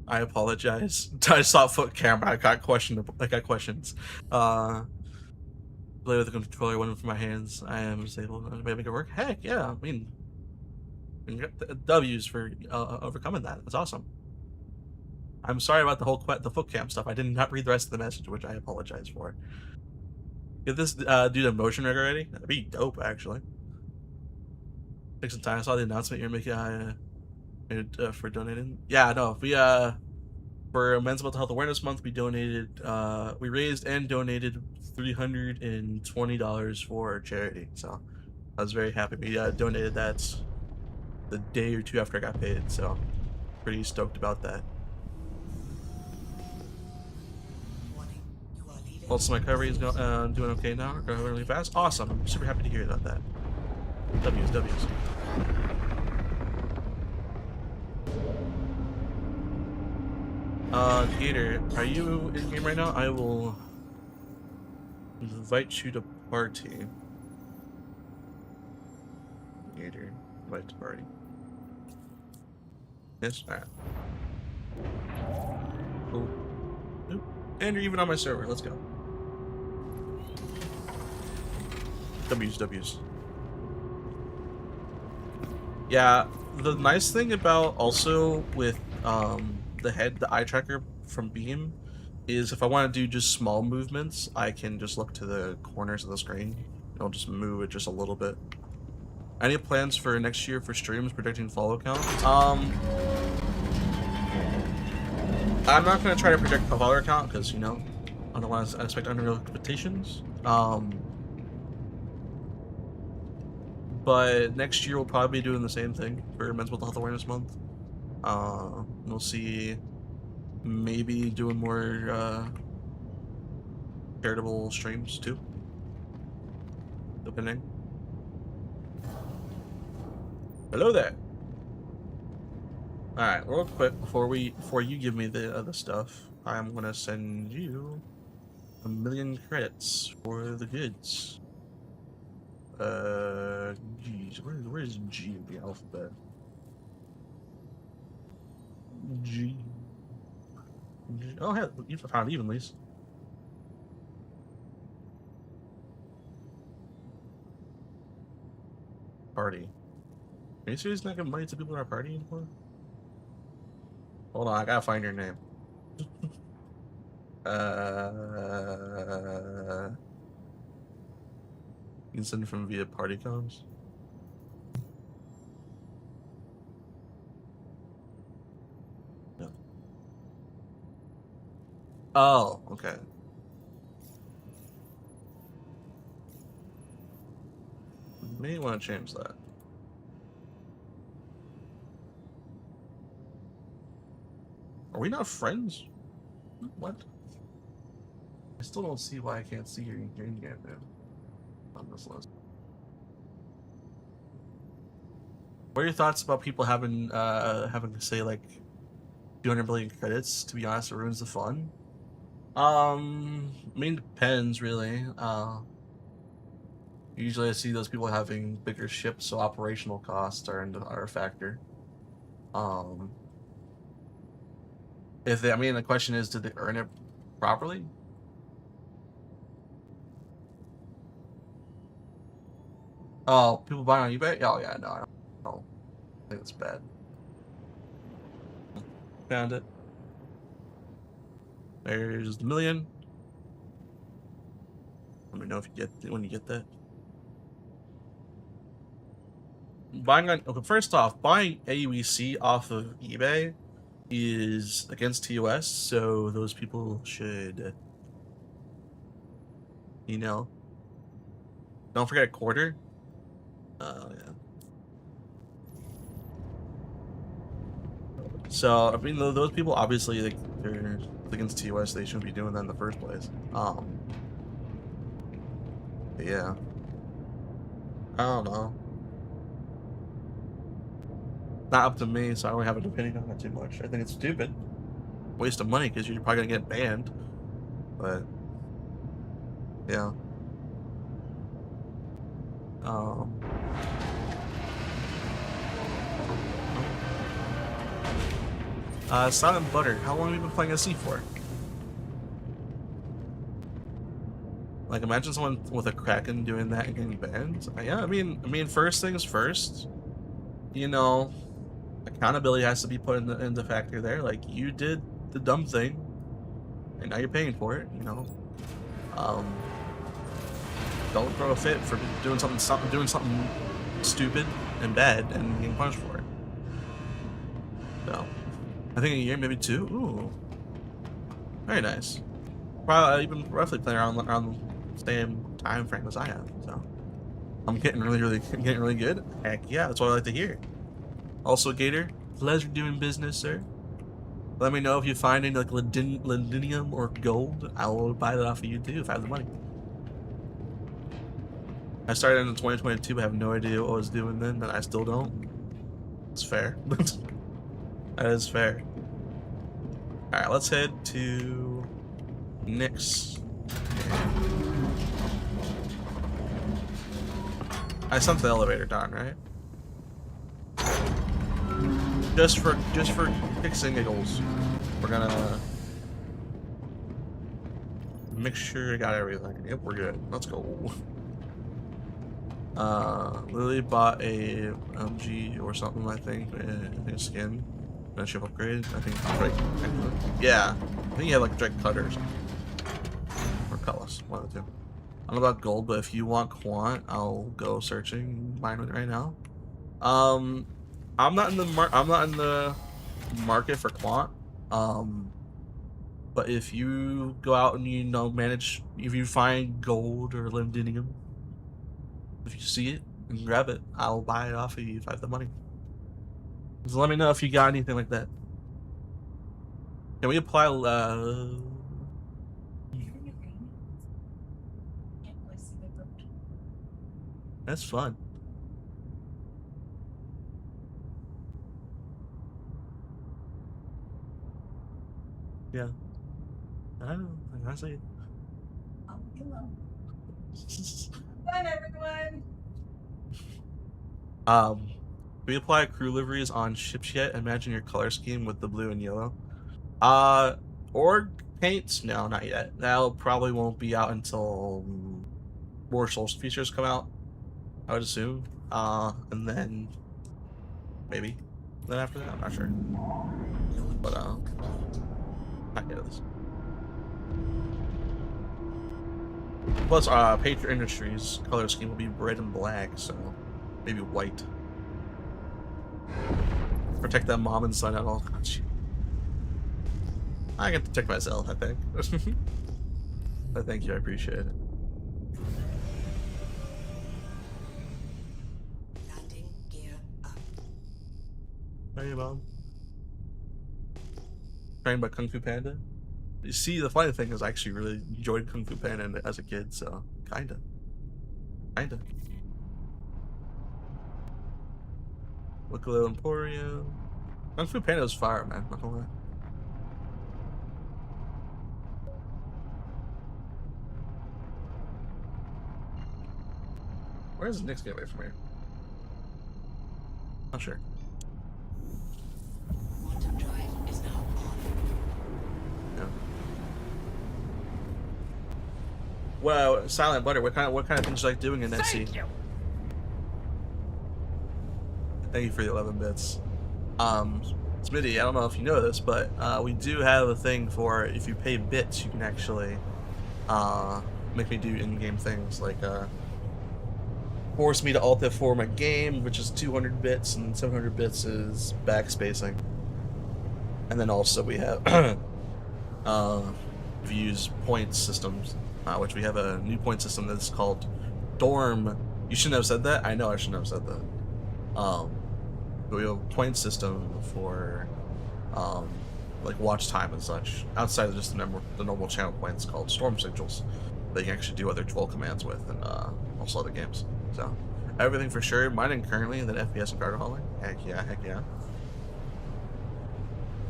I apologize. I saw foot camera. I got questions. Play with the controller, one from my hands. I am disabled. I'm make it work. Heck yeah! I mean, you got the W's for overcoming that. That's awesome. I'm sorry about the foot cam stuff. I did not read the rest of the message, which I apologize for. Get this dude a motion rig already? That'd be dope, actually. Take some time. I saw the announcement you're making for donating. Yeah, no. We for Men's Mental Health Awareness Month, we raised and donated $320 for charity. So I was very happy. We donated that the day or two after I got paid. So pretty stoked about that. Also, my recovery is doing okay now. Recovering really fast. Awesome. I'm super happy to hear about that. W's. Gator, are you in game right now? I will invite you to party. Gator, invite to party. Yes, alright. Cool. Nope. And you're even on my server. Let's go. W's. Yeah, the nice thing about also with the eye tracker from Beam is if I want to do just small movements, I can just look to the corners of the screen. I'll just move it just a little bit. Any plans for next year for streams predicting follow count? I'm not going to try to project the follower count because, you know, I don't want to expect unreal expectations. but next year we'll probably be doing the same thing for Mental Health Awareness Month. We'll see, maybe doing more charitable streams too, depending. Hello there. All right, real quick before you give me the other stuff, I'm gonna send you 1,000,000 credits for the goods. Geez, where's G in the alphabet? G. Oh, hell, you found evenlies. Party. Are you seriously not giving money to people in our party anymore? Hold on, I gotta find your name. You can send it from via party comms. No. Oh, okay. May want to change that. Are we not friends? What? I still don't see why I can't see your game now on this list. What are your thoughts about people having to say like 200 billion credits? To be honest, it ruins the fun. I mean, depends really. Usually I see those people having bigger ships, so operational costs are a factor. If they, I mean, the question is, did they earn it properly? Oh, people buying on eBay? Oh yeah, no, I think it's bad. Found it. There's the 1,000,000. Let me know if you get when you get that. Buying on, okay, first off, buying AUEC off of eBay is against TOS, so those people should, you know, don't forget quarter. Yeah. So I mean, those people obviously, like, they're against TOS. They shouldn't be doing that in the first place. But yeah. I don't know. Not up to me, so I don't have an opinion on it too much. I think it's stupid. Waste of money because you're probably gonna get banned. But yeah. Silent Butter, how long have you been playing SC for? Like, imagine someone with a Kraken doing that and getting banned. Yeah, I mean, first things first. You know, accountability has to be put into factor there. Like, you did the dumb thing, and now you're paying for it. You know, don't throw a fit for doing something stupid and bad and getting punished for it. So, I think a year, maybe 2. Ooh, very nice. Probably even roughly playing around the same time frame as I am. So, I'm getting really good. Heck yeah, that's what I like to hear. Also, Gator, pleasure doing business, sir. Let me know if you find any like Lendinium or gold. I will buy that off of you too if I have the money. I started in 2022, but I have no idea what I was doing then, and I still don't. It's fair. That is fair. Alright, let's head to Nyx. I sent the elevator down, right? Just for kicks and giggles, we're gonna make sure I got everything. Yep, we're good. Let's go. Lily bought a MG or something, I think a skin. A ship upgrade. I think Drake. Yeah, I think he had like Drake Cutter or something. Or Cutlass, one of the two. I don't know about gold, but if you want quant, I'll go searching mine right now. I'm not in the market for quant. But if you go out and if you find gold or lendinium, if you see it and grab it. I'll buy it off of you if I have the money. Just let me know if you got anything like that. Can we apply? Can't really see the road. That's fun. Yeah. I don't know. Honestly. Oh, hello. Fun, everyone. We apply crew liveries on ships yet? Imagine your color scheme with the blue and yellow. Or paints? No, not yet. That probably won't be out until more Souls features come out, I would assume. And then maybe then after that, I'm not sure. But not yet. Plus, Patriot Industries color scheme will be red and black, so maybe white. Protect that mom and son at all costs. I can protect myself, I think. But thank you, I appreciate it. Landing gear up. Hey, mom. Trained by Kung Fu Panda. You see, the funny thing is, I actually really enjoyed Kung Fu Panda as a kid, so kinda. Wicklow Emporium. Kung Fu Panda was fire, man. Not gonna lie. Where's the next gateway from here? Not sure. Quantum drive is now on. Yeah. Well, Silent Butter, what kind of things you like doing in that scene? Thank you for the 11 bits. Smitty, I don't know if you know this, but we do have a thing for if you pay bits, you can actually make me do in-game things like force me to alt F4 my game, which is 200 bits, and 700 bits is backspacing. And then also we have we use point systems, which we have a new point system that's called Dorm. You shouldn't have said that. I know I shouldn't have said that. But we have a point system for like watch time and such outside of just the normal channel points called Storm Signals. They can actually do other 12 commands with, and also other games. So everything for sure. Mining currently, and then FPS and cargo hauling. Heck yeah, heck yeah.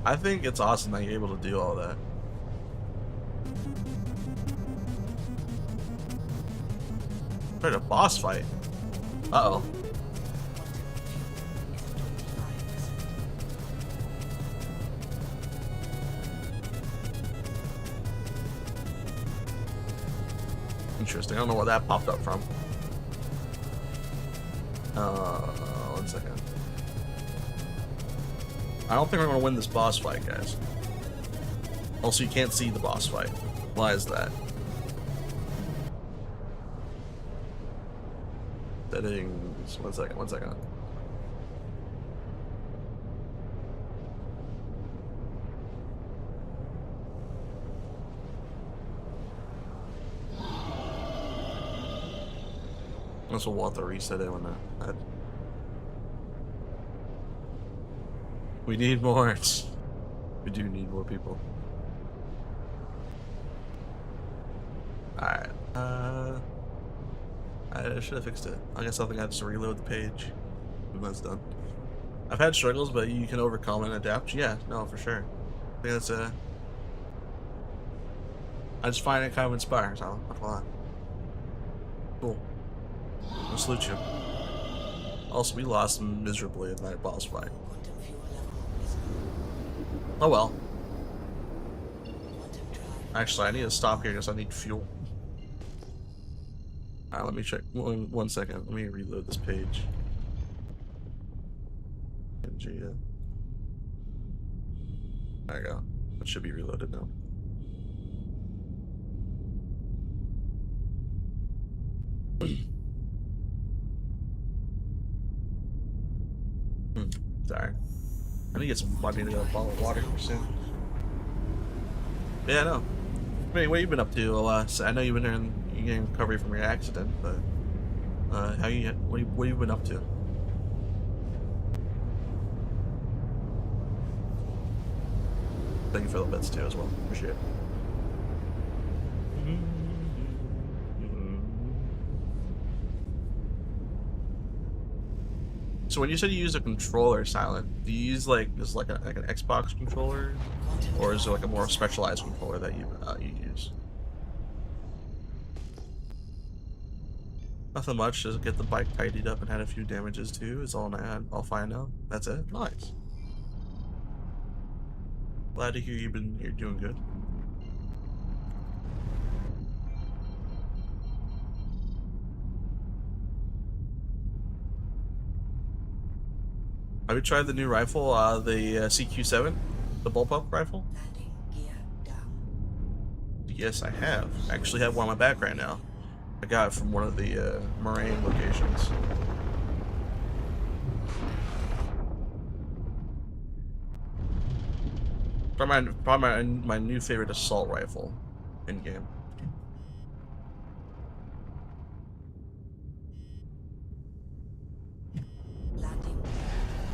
I think it's awesome that you're able to do all that. Tried a boss fight. Uh-oh. Interesting. I don't know where that popped up from. 1 second. I don't think we're going to win this boss fight, guys. Also, you can't see the boss fight. Why is that? Settings. 1 second, 1 second. This will want to reset it when that. We need more. We do need more people. Alright. I should have fixed it. I guess I think I have to reload the page when that's done. I've had struggles, but you can overcome and adapt. Yeah, no, for sure. I think that's I just find it kind of inspiring, so not gonna lie. Cool. I'll salute you. Also, we lost miserably in that boss fight. Quantum fuel level is Oh well. quantum drive. Actually, I need to stop here because I need fuel. Alright, let me check. 1 second. Let me reload this page. There you go. It should be reloaded now. Sorry. I need to get some money to get a bottle of water soon. Yeah, I know. I mean, what you been up to? I know you've been in getting recovery from your accident, but What you been up to? Thank you for the bits too as well. Appreciate it. So when you said you use a controller, Silent, do you use like just like an Xbox controller, or is it like a more specialized controller that you use? Nothing much. Just get the bike tidied up and had a few damages too. Is all I had. All fine now. That's it. Nice. Glad to hear you're doing good. Have you tried the new rifle, the CQ7, the bullpup rifle? Landing gear down. Yes, I have. I actually have one on my back right now. I got it from one of the Moraine locations. Probably my new favorite assault rifle in game. Landing.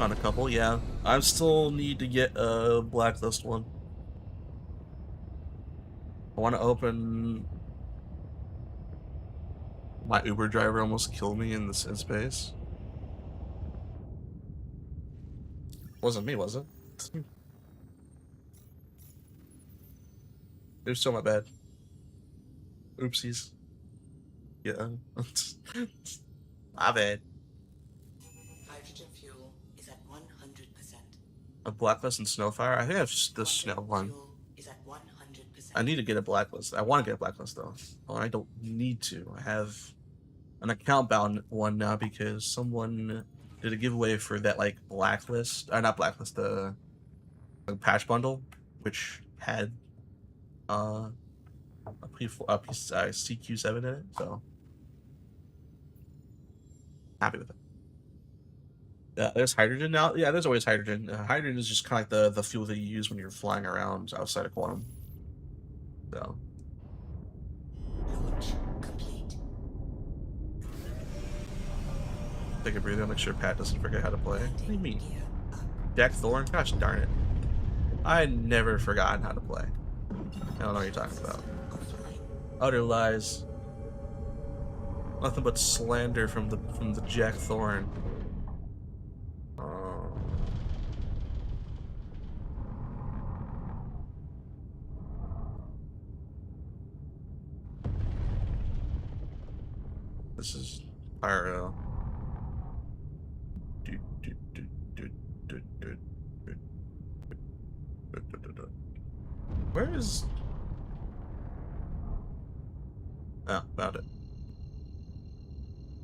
On a couple, yeah. I still need to get a blacklist one. I want to open. My Uber driver almost killed me in space. Wasn't me, was it? It was still my bad. Oopsies. Yeah. My bad. Hydrogen fuel is at 100%. A blacklist and Snowfire? I think I have the snow one. Fuel is at 100%. I need to get a blacklist. I want to get a blacklist though. Well, I don't need to. I have an account bound one now because someone did a giveaway for that like blacklist, not blacklist, the patch bundle, which had a piece CQ7 in it. So happy with it. Yeah, there's hydrogen now. Yeah, there's always hydrogen. Hydrogen is just kind of like the fuel that you use when you're flying around outside of Quantum. So. Launch complete. Take a breather. Make sure Pat doesn't forget how to play. What do you mean? Gear up. Jack Thorne? Gosh darn it. I never forgotten how to play. I don't know what you're talking about. Offline. Utter lies. Nothing but slander from the Jack Thorne. Oh. This is Pyro. Where is... Oh, found it.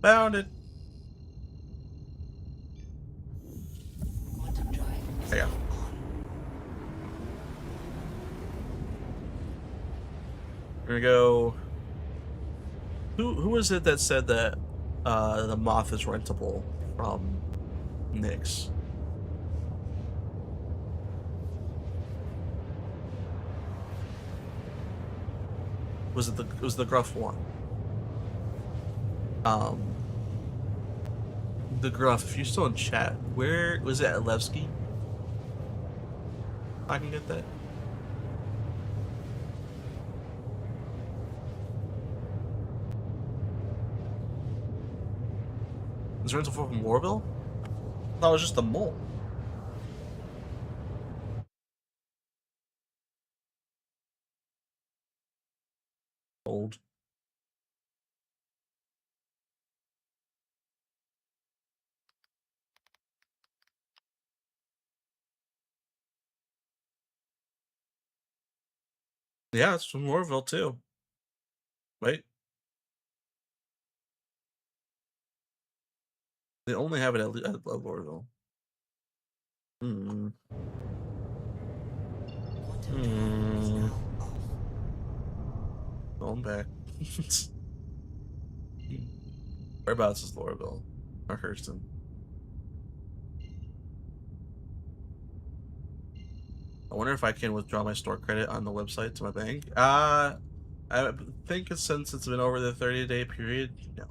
Found it! Quantum drive is There you now go. on. We're gonna go... Who was it that said that the Moth is rentable from Nyx? It was the Gruff one. The Gruff, if you're still in chat, where was it at Levski? I can get that. Is rental from Warville? That was just the mole. Old. Yeah, it's from Warville too. Wait. They only have it at Warville. Hmm. Quantum drive is now off. Going back. Whereabouts is Lorville? Or Hurston? I wonder if I can withdraw my store credit on the website to my bank. I think since it's been over the 30-day period, no.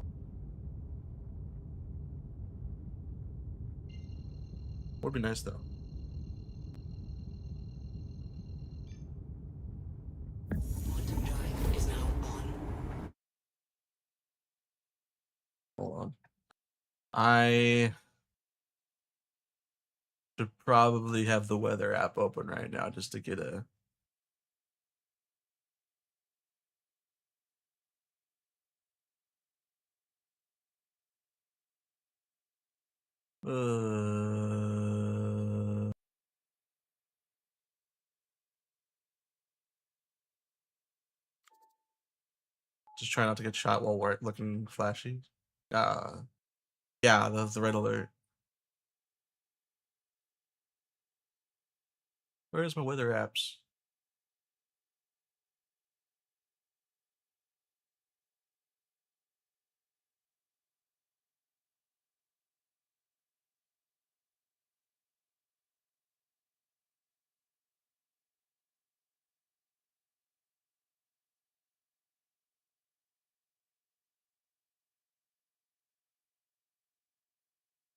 Would be nice though. Quantum drive is now on. Hold on. I should probably have the weather app open right now just to get a. Just try not to get shot while we're looking flashy. Yeah, that's the red alert. Where's my weather apps?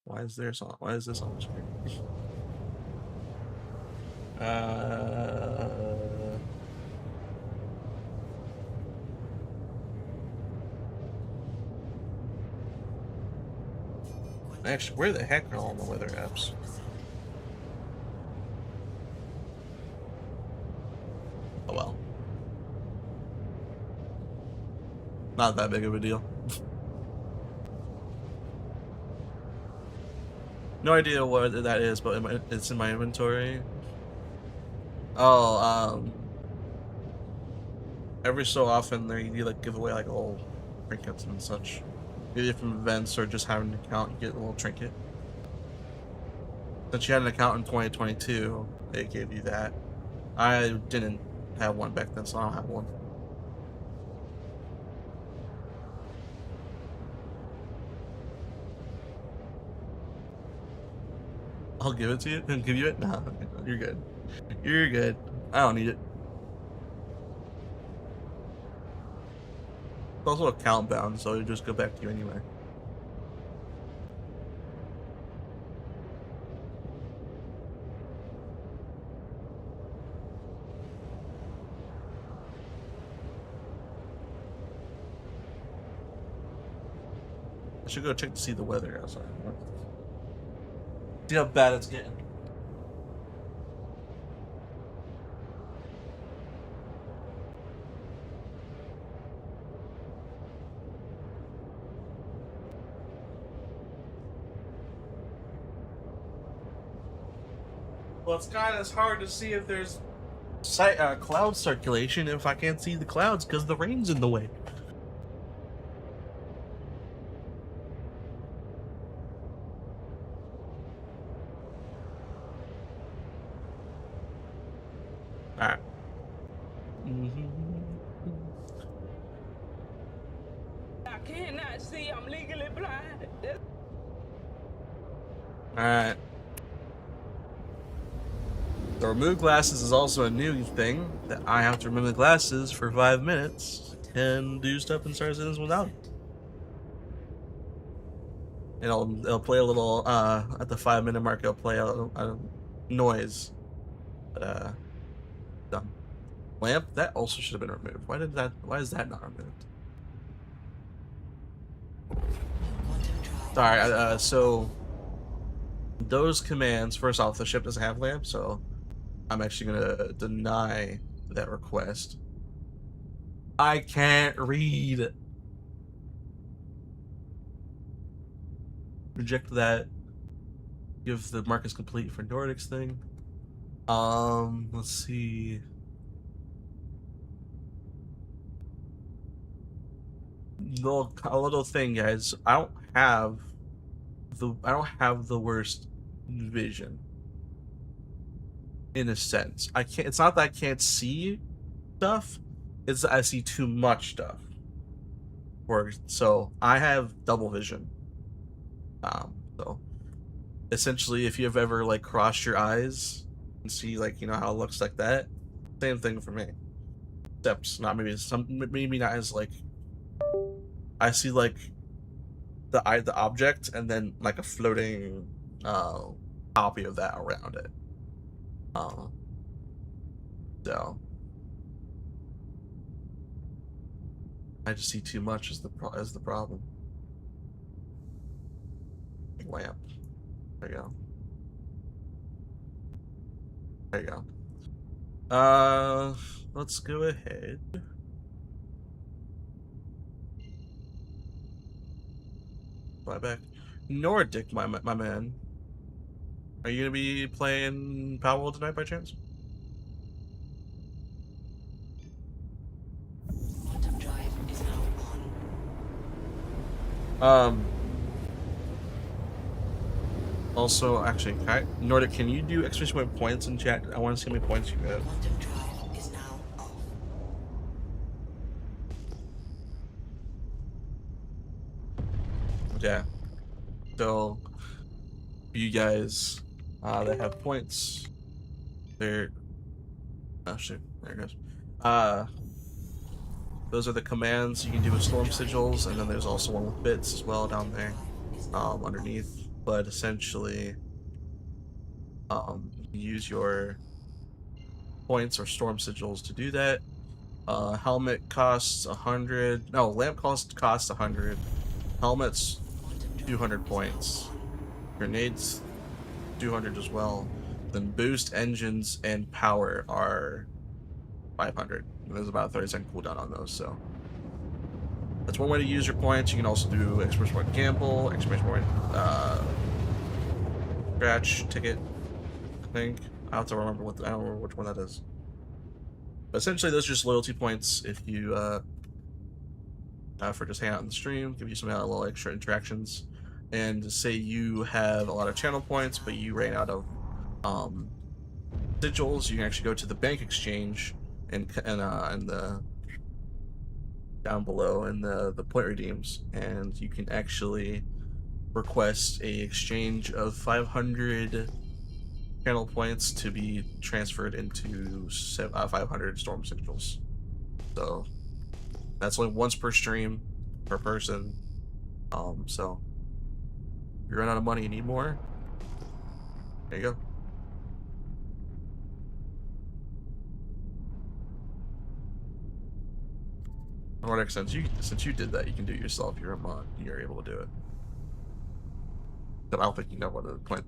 Why is this on the screen? Actually, where the heck are all my weather apps? Oh well. Not that big of a deal. No idea what that is, but it's in my inventory. Oh, every so often you like give away like little trinkets and such. Either from events or just having an account, you get a little trinket. Since you had an account in 2022, they gave you that. I didn't have one back then, so I don't have one. I'll give it to you. Give you it? No, you're good. You're good. I don't need it. It's also account bound, so it'll just go back to you anyway. I should go check to see the weather outside. See how bad it's getting. Well, it's kind of hard to see if there's cloud circulation if I can't see the clouds because the rain's in the way. Alright. I cannot see. I'm legally blind. Alright. The remove glasses is also a new thing that I have to remove the glasses for 5 minutes and do stuff in Star Citizens without it. And it'll play a little at the 5-minute mark. It'll play a noise. But done. Lamp that also should have been removed. Why is that not removed? Sorry. So those commands. First off, the ship doesn't have lamp, so I'm actually gonna deny that request. I can't read. Reject that. Give the mark as complete for Nordics thing. Let's see. A little thing, guys. I don't have the worst vision. In a sense, I can't. It's not that I can't see stuff. It's that I see too much stuff. So I have double vision. So essentially, if you've ever like crossed your eyes and see like how it looks like that, same thing for me. Except maybe not as like I see like the object and then like a floating copy of that around it. So I just see too much as the problem. Lamp. There you go. There you go. Let's go ahead. Fly back. Nordic, my man. Are you gonna be playing Palworld tonight by chance? Quantum drive is now on. Also, actually, Nordic, can you do exclamation point points in chat? I want to see how many points you have. Quantum drive is now off. Yeah. So, you guys that have points, there. Oh shit! There it goes. Those are the commands you can do with storm sigils, and then there's also one with bits as well down there, underneath. But essentially, you use your points or storm sigils to do that. Helmet costs 100. No, lamp costs 100. Helmets 200 points. Grenades 200 as well. Then boost, engines, and power are 500. And there's about a 30-second cooldown on those, so that's one way to use your points. You can also do exclamation point gamble, exclamation point scratch ticket. I think I have to remember I don't remember which one that is. But essentially, those are just loyalty points if you for just hanging out in the stream, give you some little extra interactions. And say you have a lot of channel points, but you ran out of sigils, you can actually go to the bank exchange and the down below in the point redeems, and you can actually request a exchange of 500 channel points to be transferred into 500 storm sigils. So that's only once per stream per person. So if you run out of money, you need more. There you go. Nordic, since you did that, you can do it yourself. You're a mod. You're able to do it. But I don't think you know what the point.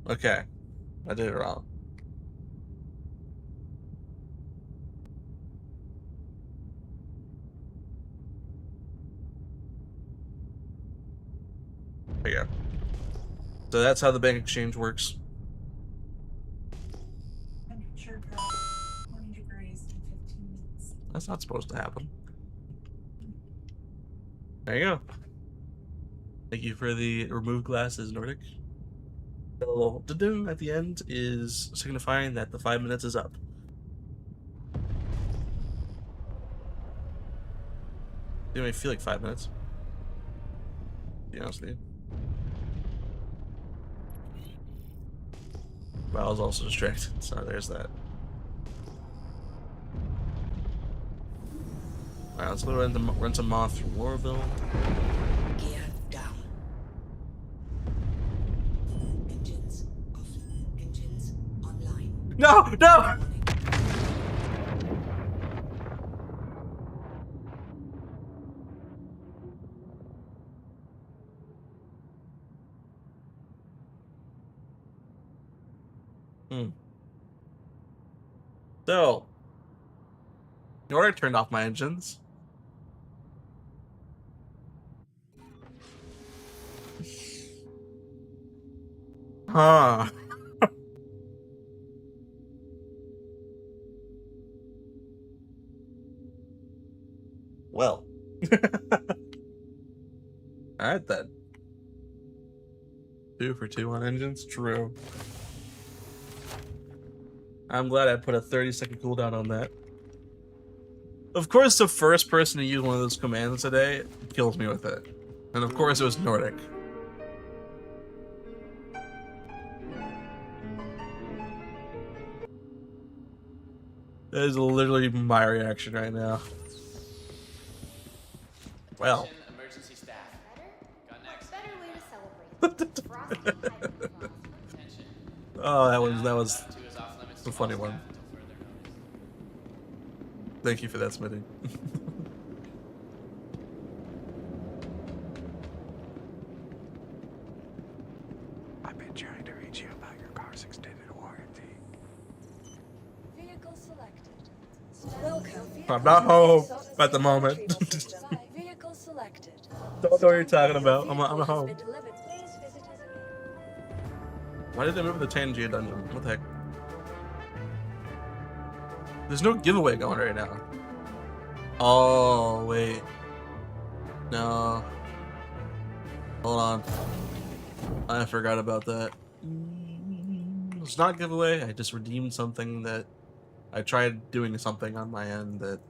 Okay, I did it wrong. There you go. So that's how the bank exchange works. Temperature drop 20 degrees in 15 minutes. That's not supposed to happen. There you go. Thank you for the remove glasses, Nordic. The little da-doo at the end is signifying that the 5 minutes is up. Didn't even feel like 5 minutes. To be honest with you. But I was also distracted, so there's that. Alright, let's go run some moth through Lorville. Gear down. Engines off. Engines online. No! No! So, in order to turn off my engines, huh? Well, all right then. 2 for 2 on engines, true. I'm glad I put a 30-second cooldown on that. Of course, the first person to use one of those commands today kills me with it. And of course, it was Nordic. That is literally my reaction right now. Well. Emergency staff. Got next. Better way to celebrate. Frosty Attention. Oh, that was Two is off limits the to funny all one. staff until further notice. Thank you for that, Smitty. I've been trying to reach you about your car's extended warranty. Vehicle selected. Welcome. I'm not home at the moment. Vehicle selected. Don't know what you're talking about. I'm home. Been delivered. Please visit us again. Why did they move the Tangier dungeon? What the heck? There's no giveaway going right now. Oh, wait. No. Hold on. I forgot about that. It's not a giveaway. I just redeemed something that I tried doing something on my end that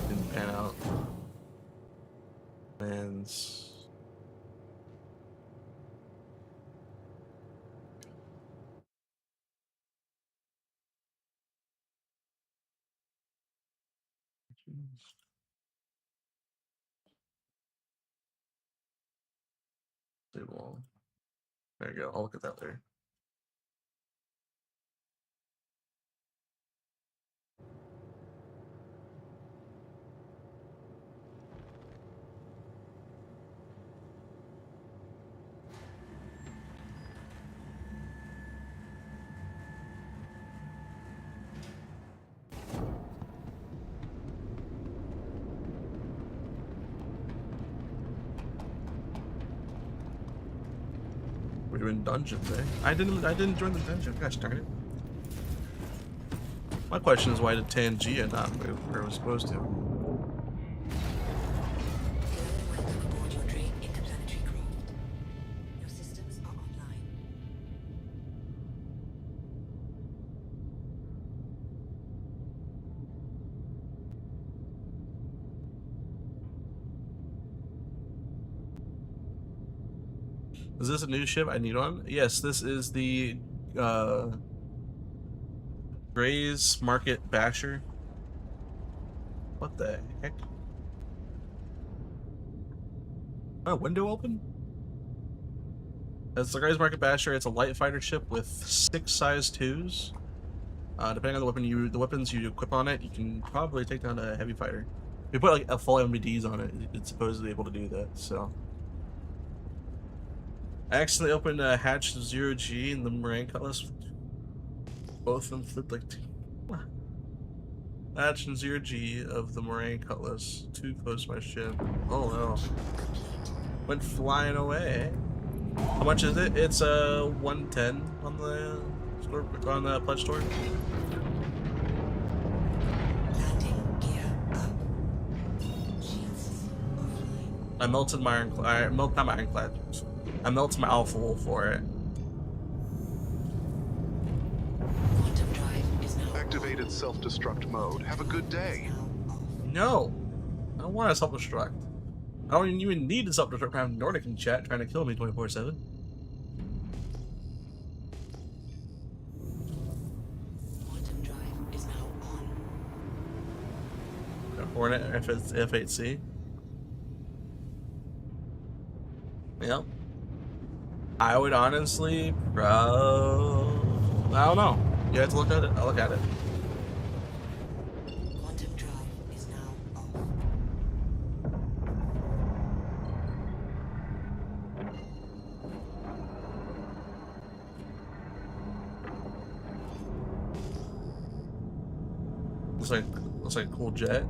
didn't pan out. And there you go. I'll look at that later. We're doing dungeons, eh? I didn't join the dungeon. Gosh darn it. My question is, why did Tangia not move where it was supposed to? Welcome aboard your train interplanetary craft. Your systems are online. Is this a new ship I need on? Yes, this is the Gray's Market Basher. What the heck? Oh, window open? It's the Gray's Market Basher. It's a light fighter ship with 6 size 2s. Depending on the weapons you equip on it, you can probably take down a heavy fighter. If you put like a full MBDs on it, it's supposedly able to do that. So. I accidentally opened hatch 0G in the Moraine Cutlass. Both of them flipped like hatch and 0G of the Moraine Cutlass. Too close to my ship. Oh no. Went flying away. How much is it? It's 110 on the store, on the pledge store. Landing gear up. Shields offline. I melted my ironclad. Not my ironclad. I melted my alpha wolf for it. Quantum drive is now Activated self-destruct mode. Have a good day. No, I don't want to self-destruct. I don't even need to self-destruct. I have Nordic in chat trying to kill me 24/7. quantum drive is now on. Hornet F8C. Yep. I would honestly, I don't know. You have to look at it. I'll look at it. Quantum drive is now off. Looks like a cool jet.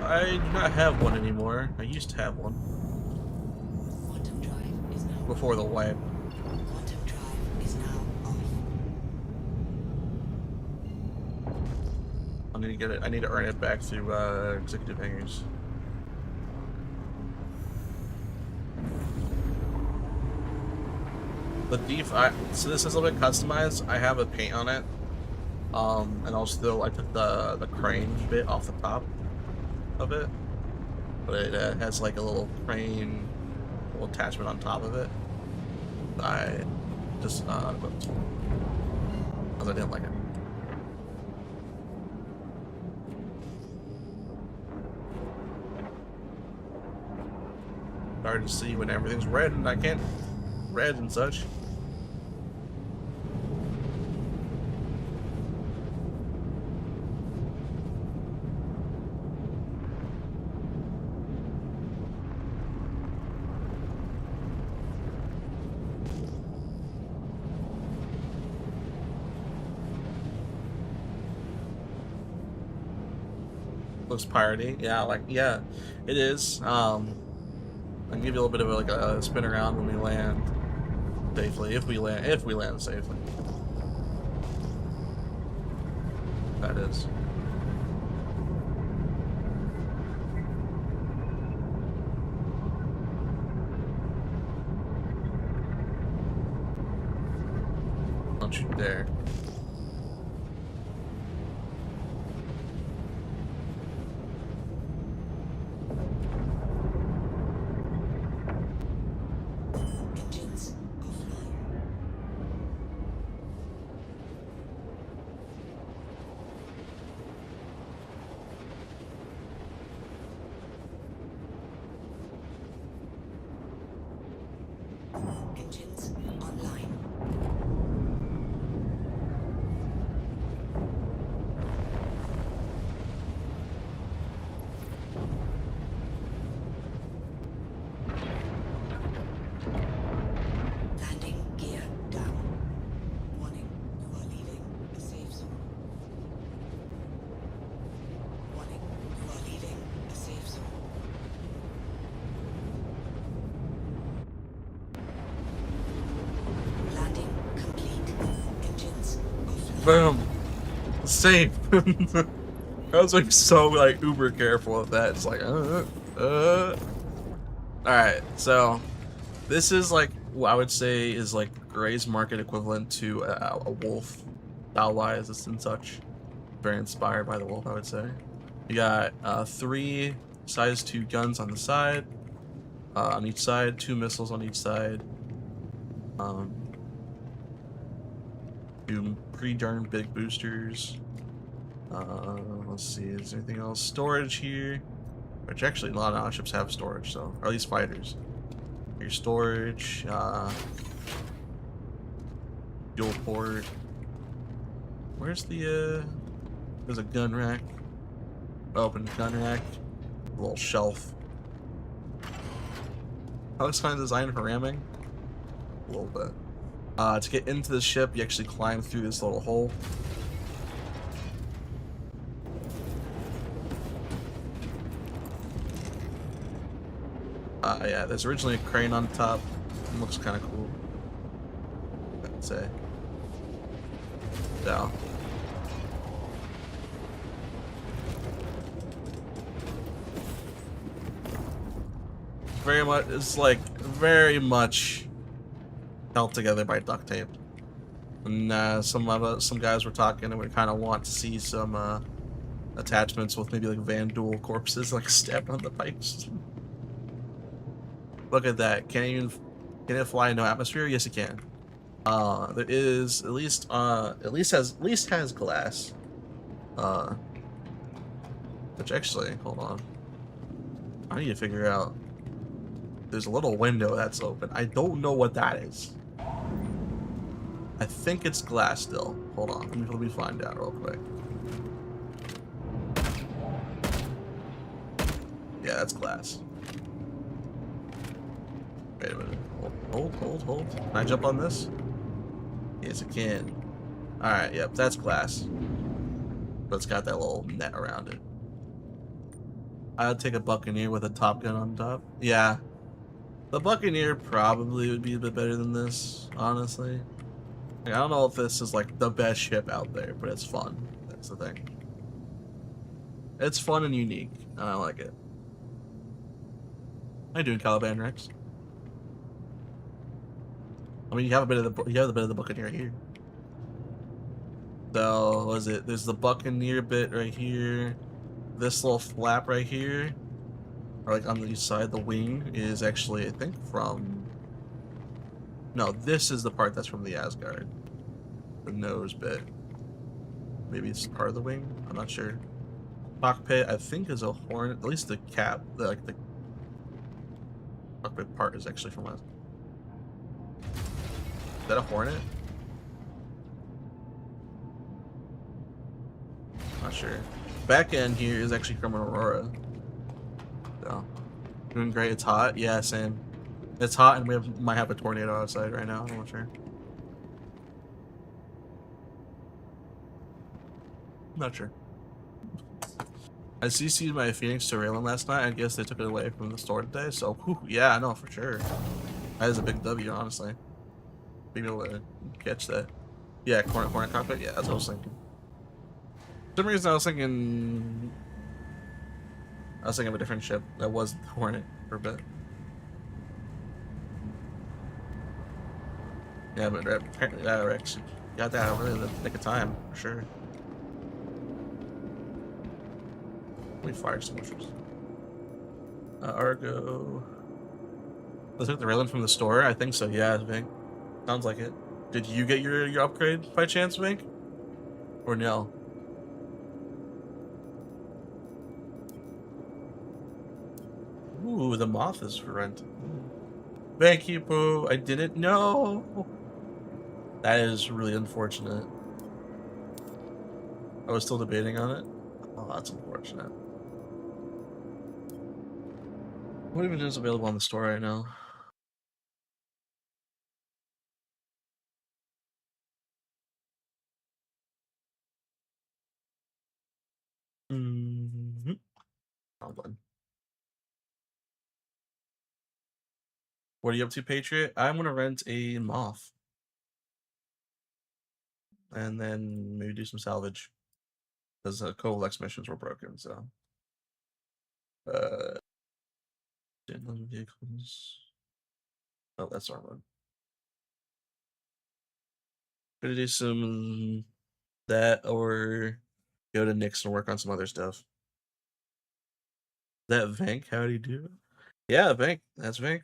I do not have one anymore. I used to have one Quantum drive is now before the wipe. Quantum drive is now off. I need to get it. I need to earn it back through executive hangers. The so this is a little bit customized. I have a paint on it And also I took the crane bit off the top of it, but it has like a little crane, little attachment on top of it. I just equipped because I didn't like it. Hard to see when everything's red and I can't red and such. Looks piratey, yeah, it is. I can give you a little bit of like a spin around when we land safely, if we land safely. That is. Don't you dare. Engines offline. Engines online. Landing gear down. Warning, you are leaving a safe zone. Warning, you are leaving a safe zone. Landing complete. Engines offline. Boom. Safe. I was like so like uber careful with that. It's like Alright, so this is like what I would say is like Gray's Market equivalent to a wolf style-wise and such. Very inspired by the wolf, I would say. You got 3 size 2 guns on the side, on each side, 2 missiles on each side. 2 pretty darn big boosters. Let's see, is there anything else? Storage here, which actually a lot of ships have storage, so, or at least fighters. Your storage, fuel port. Where's the, there's a gun rack. Open gun rack. A little shelf. How looks kind of designed for ramming? A little bit. To get into the ship, you actually climb through this little hole. Yeah, there's originally a crane on top. It looks kind of cool, I'd say. Yeah. Very much, it's like very much held together by duct tape. And some guys were talking and we kind of want to see some attachments with maybe like Vandal corpses like stabbed on the pipes. Look at that. Can it fly in no atmosphere? Yes, it can. There is at least has glass. Which actually, hold on. I need to figure out. There's a little window that's open. I don't know what that is. I think it's glass still. Hold on. Let me find out real quick. Yeah, that's glass. Wait a minute. Hold. Can I jump on this? Yes, I can. Alright, yep, that's glass. But it's got that little net around it. I'd take a Buccaneer with a Top Gun on top. Yeah. The Buccaneer probably would be a bit better than this, honestly. Like, I don't know if this is like the best ship out there, but it's fun. That's the thing. It's fun and unique, and I like it. How you doing, Caliban Rex? I mean, you have a bit of the Buccaneer here. So was it? There's the Buccaneer bit right here. This little flap right here, or like on the side, the wing is actually, I think, from. No, this is the part that's from the Asgard. The nose bit. Maybe it's part of the wing. I'm not sure. Cockpit, I think, is a horn. At least the cap, the cockpit part is actually from us. Is that a Hornet? Not sure. Back end here is actually from an Aurora. So, doing great. It's hot. Yeah, same. It's hot, and we might have a tornado outside right now. I'm not sure. Not sure. I CC'd my Phoenix to Raylan last night. I guess they took it away from the store today. So, whew, yeah, I know for sure. That is a big W, honestly. Being able to catch that. Yeah, Hornet cockpit. Yeah, that's what I was thinking. For some reason, I was thinking of a different ship that was the Hornet for a bit. Yeah, but apparently Rex got that over in the nick of time for sure. We fire extinguishers. Argo. Was it the Raylan from the store? I think so. Yeah, Vink. Sounds like it. Did you get your upgrade by chance, Vink? Or no? Ooh, the moth is for rent. Thank you, Pooh. I didn't know. That is really unfortunate. I was still debating on it. Oh, that's unfortunate. What even is available on the store right now? Mm-hmm. Hold on. What are you up to, Patriot? I'm gonna rent a moth. And then maybe do some salvage. Because the Colex missions were broken, so. Vehicles. Oh, that's our one. Gonna do some that or go to Nick's and work on some other stuff. That Vank, how do you do? Yeah, Vank. That's Vank.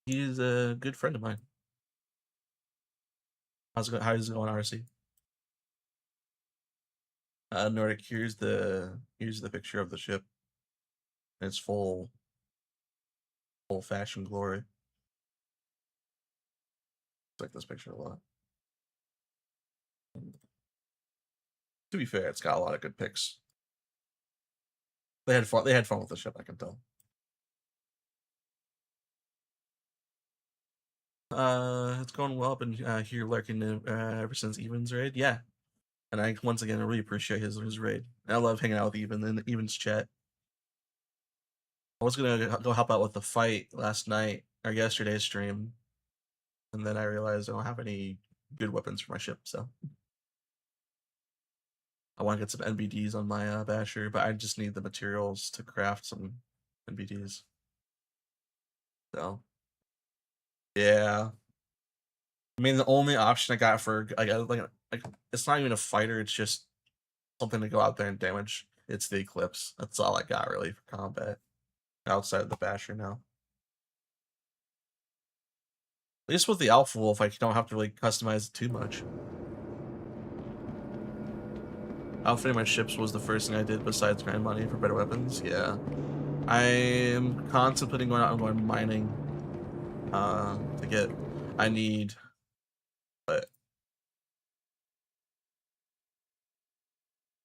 He's a good friend of mine. How's it going, RC? Nordic, here's the picture of the ship. It's full fashion glory. I like this picture a lot. To be fair, it's got a lot of good pics. They had fun with the ship, I can tell. It's going well. I've been here lurking ever since Evan's raid. Yeah. And I once again really appreciate his raid. I love hanging out with Even in Even's chat. I was gonna go help out with the fight last night or yesterday's stream, and then I realized I don't have any good weapons for my ship, so I want to get some NBDs on my Basher, but I just need the materials to craft some NBDs. So yeah, I mean the only option I got for like it's not even a fighter; it's just something to go out there and damage. It's the Eclipse. That's all I got really for combat outside of the Basher now. At least with the Alpha Wolf, I don't have to really customize it too much. Outfitting my ships was the first thing I did besides grind money for better weapons. Yeah, I am contemplating going out and going mining. To get, I need, but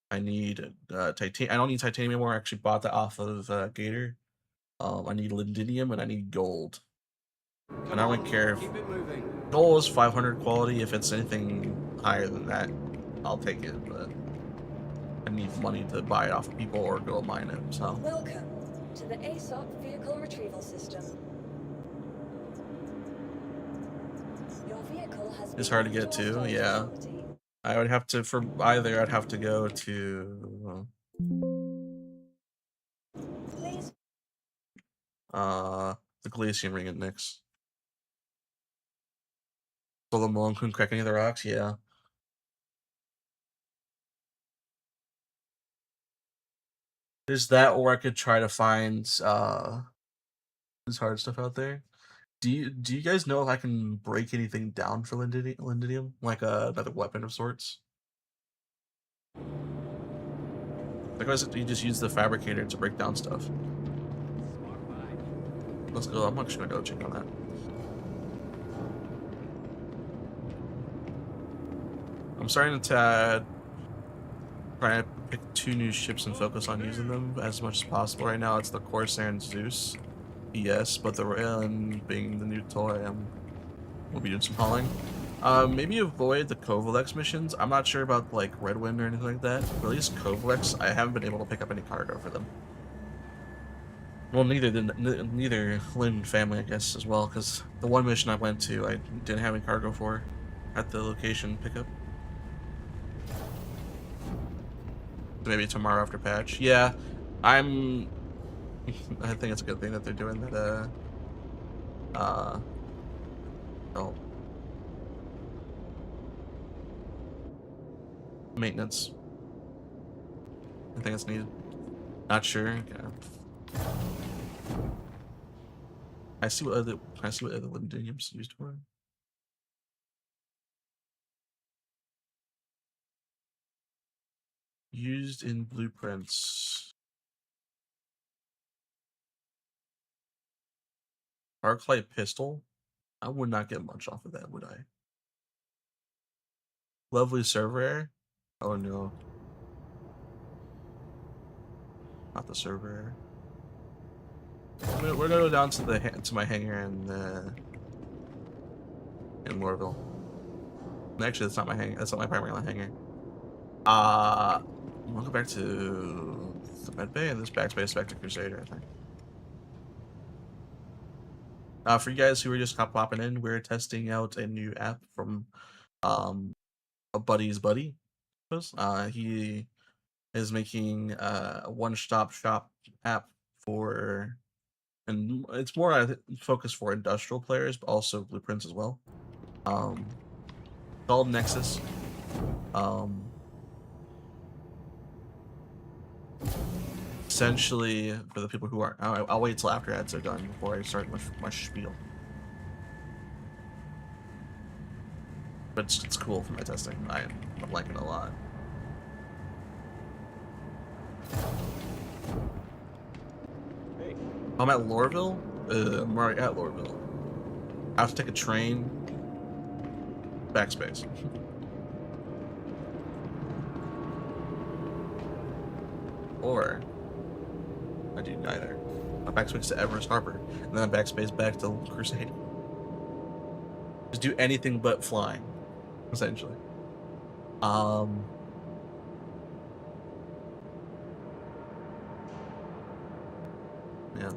I need titanium. I don't need titanium anymore. I actually bought that off of Gator. I need lindinium and I need gold. And I don't care if gold is 500 quality. If it's anything higher than that, I'll take it. But I need money to buy it off of people or go mine it. So. Welcome to the ASOP vehicle retrieval system. Your vehicle has It's hard to get to. Yeah. I would have to, for either, I'd have to go to the Glacian Ring at Nyx. So the Malone couldn't crack any of the rocks, yeah. There's that, or I could try to find this hard stuff out there. Do you guys know if I can break anything down for Lindidium? Like another weapon of sorts? Like, you just use the fabricator to break down stuff. Let's go. I'm actually gonna go check on that. I'm starting to try to pick 2 new ships and focus on using them as much as possible. Right now, it's the Corsair and Zeus. Yes, but the Rayon being the new toy, we'll be doing some hauling. Maybe avoid the Kovalex missions. I'm not sure about like Redwind or anything like that. But at least Kovalex, I haven't been able to pick up any cargo for them. Well, neither Lin family, I guess, as well, because the one mission I went to, I didn't have any cargo for at the location pickup. Maybe tomorrow after patch. Yeah, I think it's a good thing that they're doing that. Oh, maintenance. I think it's needed. Not sure. Yeah. I see what other Lindidium's used for. Used in blueprints. Arclight pistol? I would not get much off of that, would I? Lovely server error? Oh no. Not the server error. We're gonna go down to my hangar in Lorville. Actually, that's not my hangar. That's not my primary hangar. We'll go back to the med bay and this backspace back to Crusader, I think. For you guys who are just popping in, we're testing out a new app from a buddy's buddy. He is making a one-stop shop app for, and it's more focused for industrial players, but also blueprints as well. Called Nexus. Essentially, for the people who aren't, I'll wait till after ads are done before I start my spiel. But it's cool for my testing. I'm liking it a lot. Hey. I'm at Lorville. I'm already at Lorville. I have to take a train. Backspace. Or I do neither. I backspace to Everest Harbor, and then I backspace back to Crusade. Just do anything but flying, essentially. Yeah.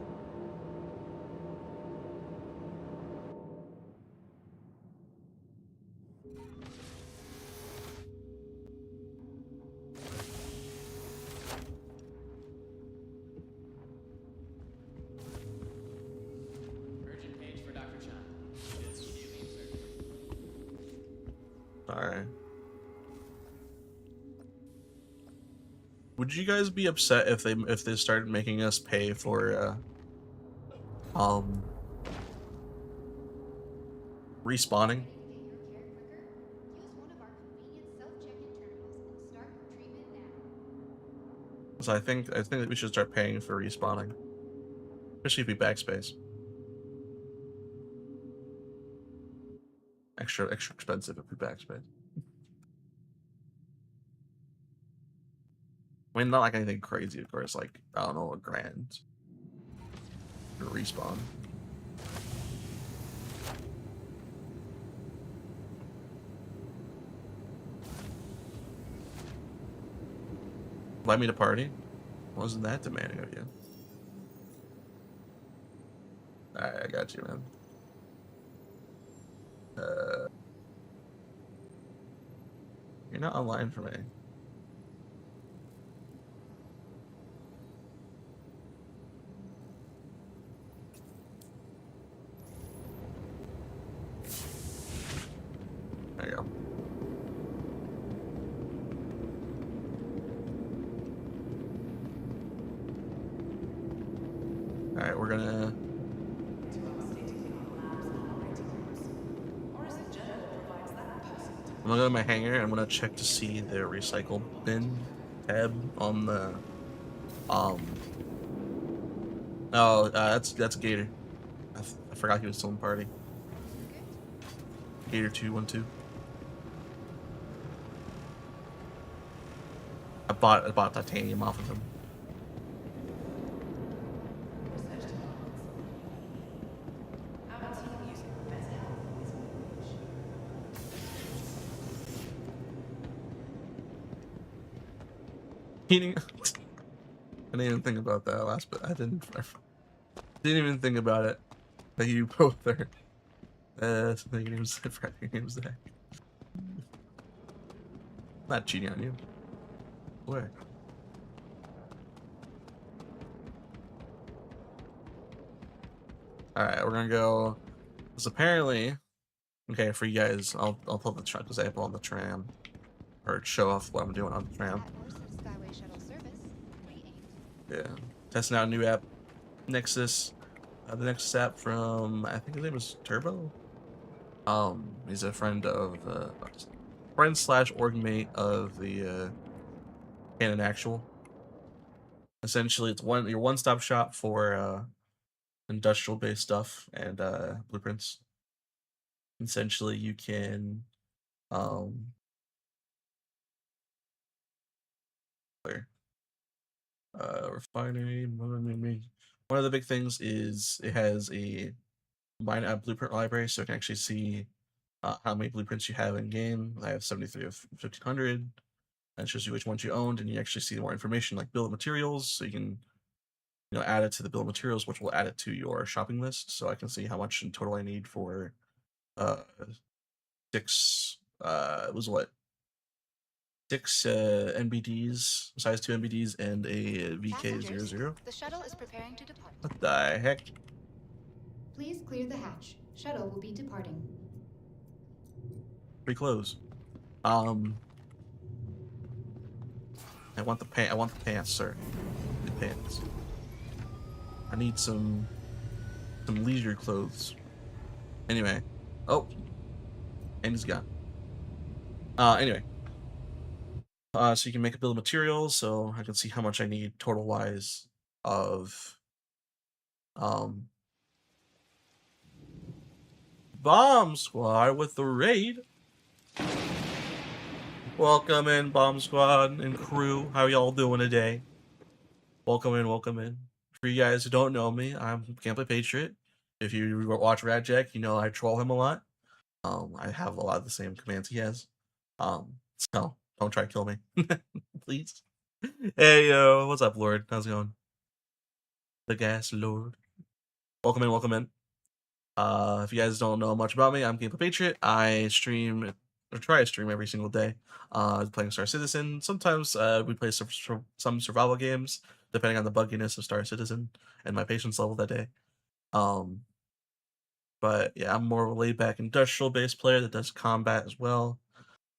Urgent page for Dr. Chan. It's immediately inserted. Alright. Would you guys be upset if they started making us pay for respawning? So I think that we should start paying for respawning, especially if we backspace. Extra expensive if we backspace. I mean, not like anything crazy, of course. Like, I don't know, $1,000 to respawn. Invite me to party? Wasn't that demanding of you? Alright, I got you, man. You're not online for me. There you go. Alright, we're gonna... I'm gonna go to my hangar and I'm gonna check to see the recycle bin tab on the that's Gator. I forgot he was still in the party. Gator 212. I bought titanium off of him. I didn't even think about that last bit. I didn't even think about it. That you both are. Your name's Zach. Not cheating on you. Where? Alright, we're gonna go. Because apparently, okay, for you guys, I'll pull the truck example on the tram, or show off what I'm doing on the tram. Yeah, testing out a new app, Nexus. The Nexus app from, I think his name was Turbo. He's a friend of friend slash org mate of the Canon Actual. Essentially, it's your one-stop shop for industrial based stuff and blueprints. Essentially, you can refinery. One of the big things is it has a blueprint library, so it can actually see how many blueprints you have in game. I have 73 of 1500. And it shows you which ones you owned, and you actually see more information like bill of materials, so you can add it to the bill of materials, which will add it to your shopping list. So I can see how much in total I need for 6 NBDs, size 2 NBDs, and a VK00. The shuttle is preparing to depart. What the heck? Please clear the hatch. Shuttle will be departing. Pretty close. I want the pants, sir. The pants. I need some leisure clothes. Anyway. Oh. And he's gone. Anyway. So you can make a bill of materials, so I can see how much I need total wise of Bomb Squad with the raid. Welcome in, Bomb Squad and crew. How y'all doing today? Welcome in, welcome in. For you guys who don't know me, I'm Gameplay Patriot. If you watch Radjack, you know I troll him a lot. I have a lot of the same commands he has. So don't try to kill me, please. Hey yo, what's up, Lord? How's it going? The Gas Lord. Welcome in, welcome in. If you guys don't know much about me, I'm Gameplay Patriot. I stream, or try to stream every single day. Playing Star Citizen. Sometimes we play some survival games, depending on the bugginess of Star Citizen and my patience level that day. But yeah, I'm more of a laid-back industrial-based player that does combat as well.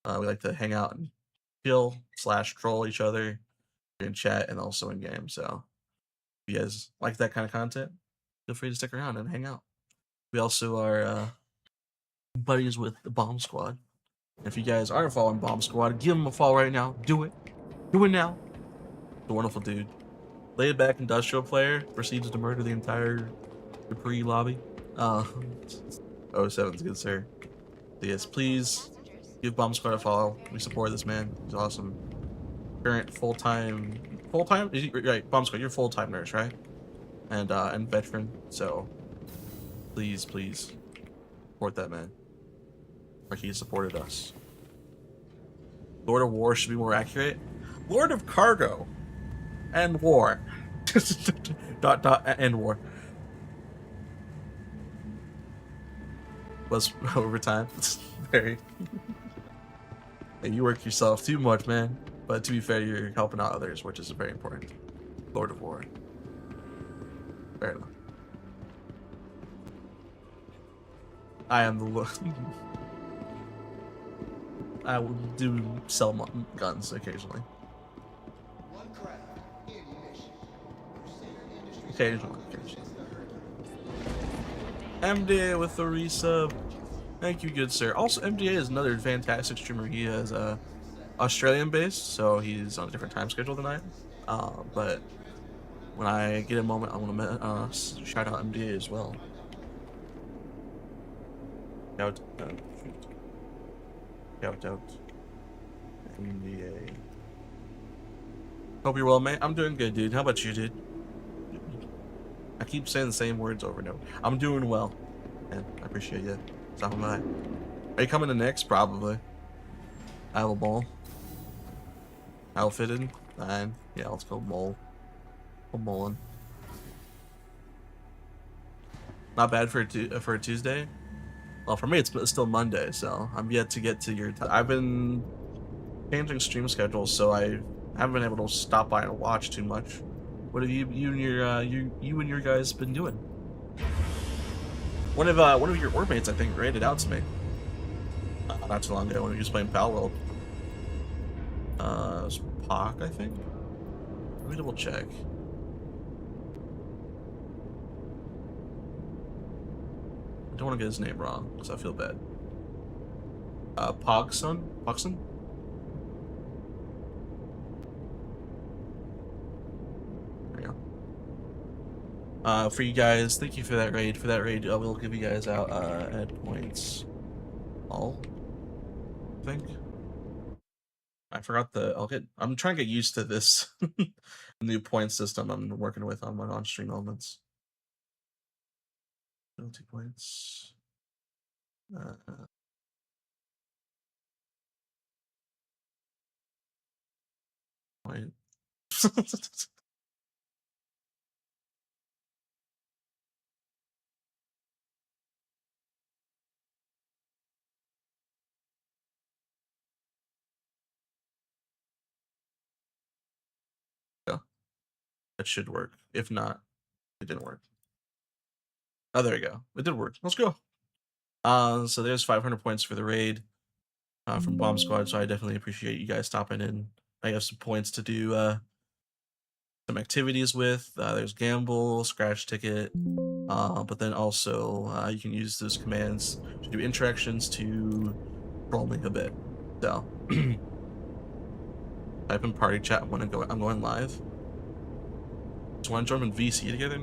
We like to hang out and kill / troll each other in chat and also in game. So if you guys like that kind of content, feel free to stick around and hang out. We also are buddies with the Bomb Squad. If you guys aren't following Bomb Squad, give him a follow right now. Do it. Do it now. The wonderful dude. Laid back industrial player proceeds to murder the entire Dupree lobby. 07's good, sir. So yes, please give Bomb Squad a follow. We support this man. He's awesome. Current full-time? Right, Bomb Squad, you're full-time nurse, right? And veteran. So please support that man. Like he supported us. Lord of War should be more accurate. Lord of Cargo and War. And War. Was over time. Very. Hey, you work yourself too much, man. But to be fair, you're helping out others, which is very important. Lord of War. Fair enough. I am the Lord. I will sell guns occasionally. Occasionally. MDA with the resub. Thank you, good sir. Also, MDA is another fantastic streamer. He is Australian based, so he's on a different time schedule than I am. But when I get a moment, I want to shout out MDA as well. Shout out MDA. Hope you're well, mate. I'm doing good, dude. How about you, dude? I keep saying the same words over and over. I'm doing well, and I appreciate you. So am I. Are you coming to next? Probably. I have a ball. Outfitted. Fine. Yeah, let's go bowl. Go bowling. Not bad for a Tuesday. Well, for me, it's still Monday, so I'm yet to get to your. I've been changing stream schedules, so I haven't been able to stop by and watch too much. What have you and your guys been doing? One of your orbmates, I think, raided out to me not too long ago when he was playing Pal World. It was Pac, I think. Let me double check. I don't want to get his name wrong because I feel bad. Pogson? Pogson? For you guys, thank you for that raid. For that raid, we'll give you guys out ad points. All, I think. I forgot I'm trying to get used to this new point system I'm working with on my on-stream elements. Penalty points. Point. That should work. If not, it didn't work. Oh, there we go. It did work. Let's go. So there's 500 points for the raid from Bomb Squad. So I definitely appreciate you guys stopping in. I have some points to do some activities with. There's gamble, scratch ticket, but then also you can use those commands to do interactions to troll me a bit. So type in party chat. I'm going live. Just want to join in VC together?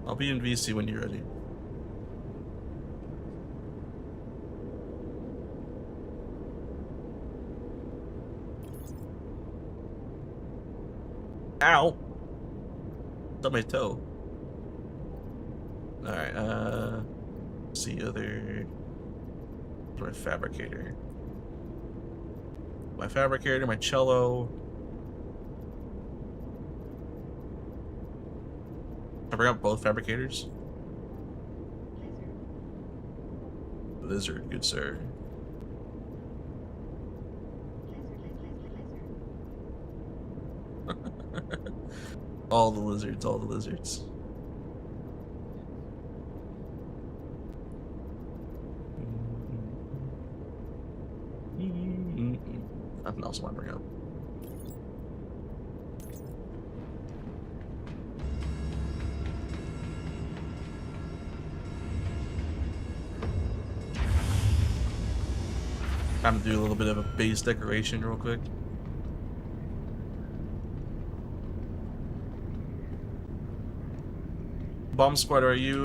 I'll be in VC when you're ready. Ow! It's on my toe. Alright, see other... My fabricator. My fabricator, my cello. I forgot both fabricators. Lizard, good sir. All the lizards, all the lizards. Nothing else I want to bring up. Time to do a little bit of a base decoration real quick. Bomb Squad, are you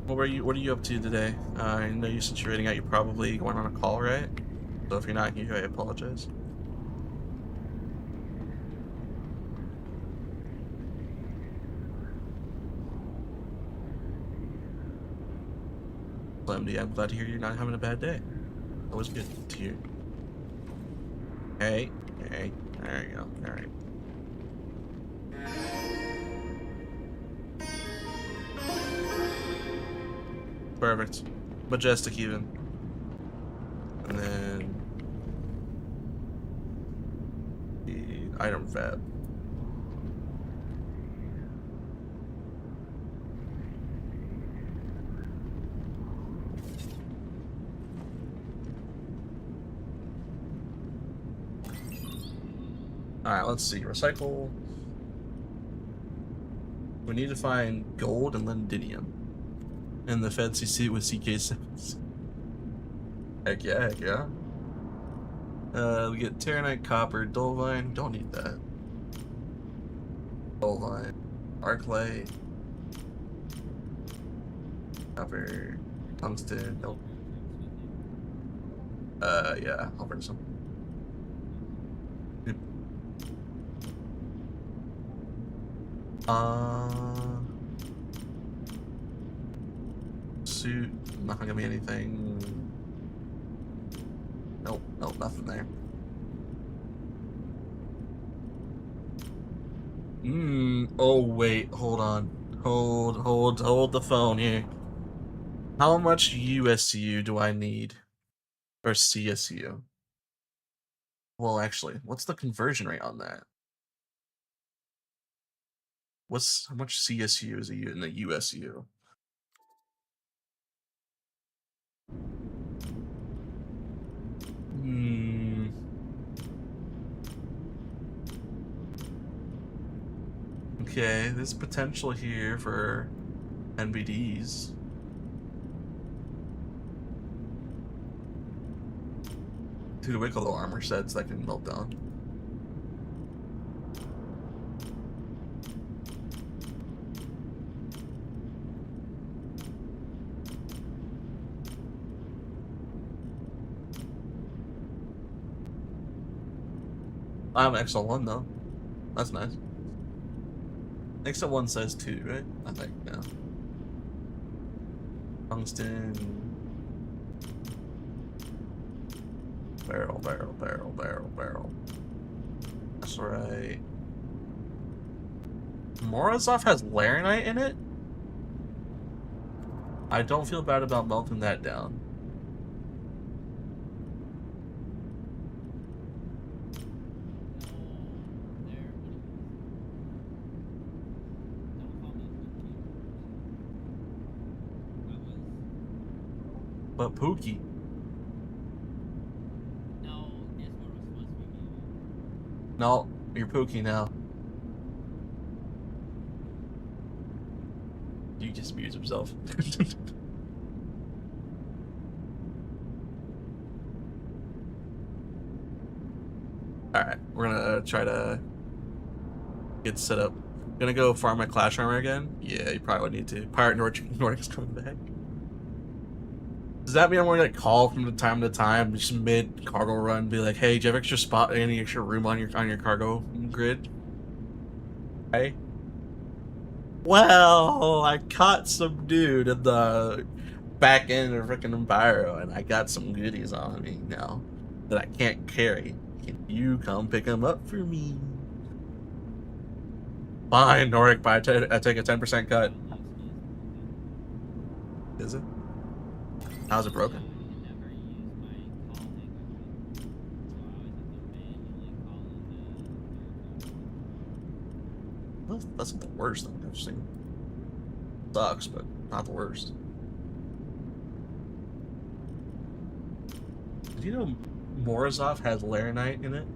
what are you up to today? I know you since you're raiding out, you're probably going on a call, right? So if you're not here, I apologize. Well, MD, I'm glad to hear you're not having a bad day. That was good to hear. Hey, there you go. All right. Perfect. Majestic even. And then the item fab. Alright, let's see. Recycle. We need to find gold and lindinium. And the fancy suit with CK7s. Heck yeah, heck yeah. We get Terranite, Copper, Dolvine. Don't need that. Dolvine. Arclay. Copper. Tungsten. Nope. Yeah, I'll bring some. Suit, not gonna give me anything. Nope, nothing there. Oh wait, hold on. Hold the phone here. How much USU do I need? Or CSU? Well, actually, what's the conversion rate on that? How much CSU is in the USU? Okay, there's potential here for NBDs. Two Wicklow armor sets that can melt down. I have an XL1 though. That's nice. XL1 says 2, right? I think, yeah. Tungsten. Barrel. That's right. Morozov has Laranite in it? I don't feel bad about melting that down. But Pookie. No, you're Pookie now. You just mute himself. Alright, we're gonna try to get set up. Gonna go farm my Clash armor again? Yeah, you probably would need to. Pirate Nordic's coming back. Does that mean I'm going to call from time to time, just mid cargo run, be like, "Hey, do you have extra spot, any extra room on your cargo grid?" Hey. Well, I caught some dude at the back end of freaking Enviro, and I got some goodies on me now that I can't carry. Can you come pick them up for me? Fine, Nordic, but I take a 10% cut. Is it? How's it broken? Well, that's not the worst thing I've seen. Sucks, but not the worst. Did you know Morozov has Laranite in it?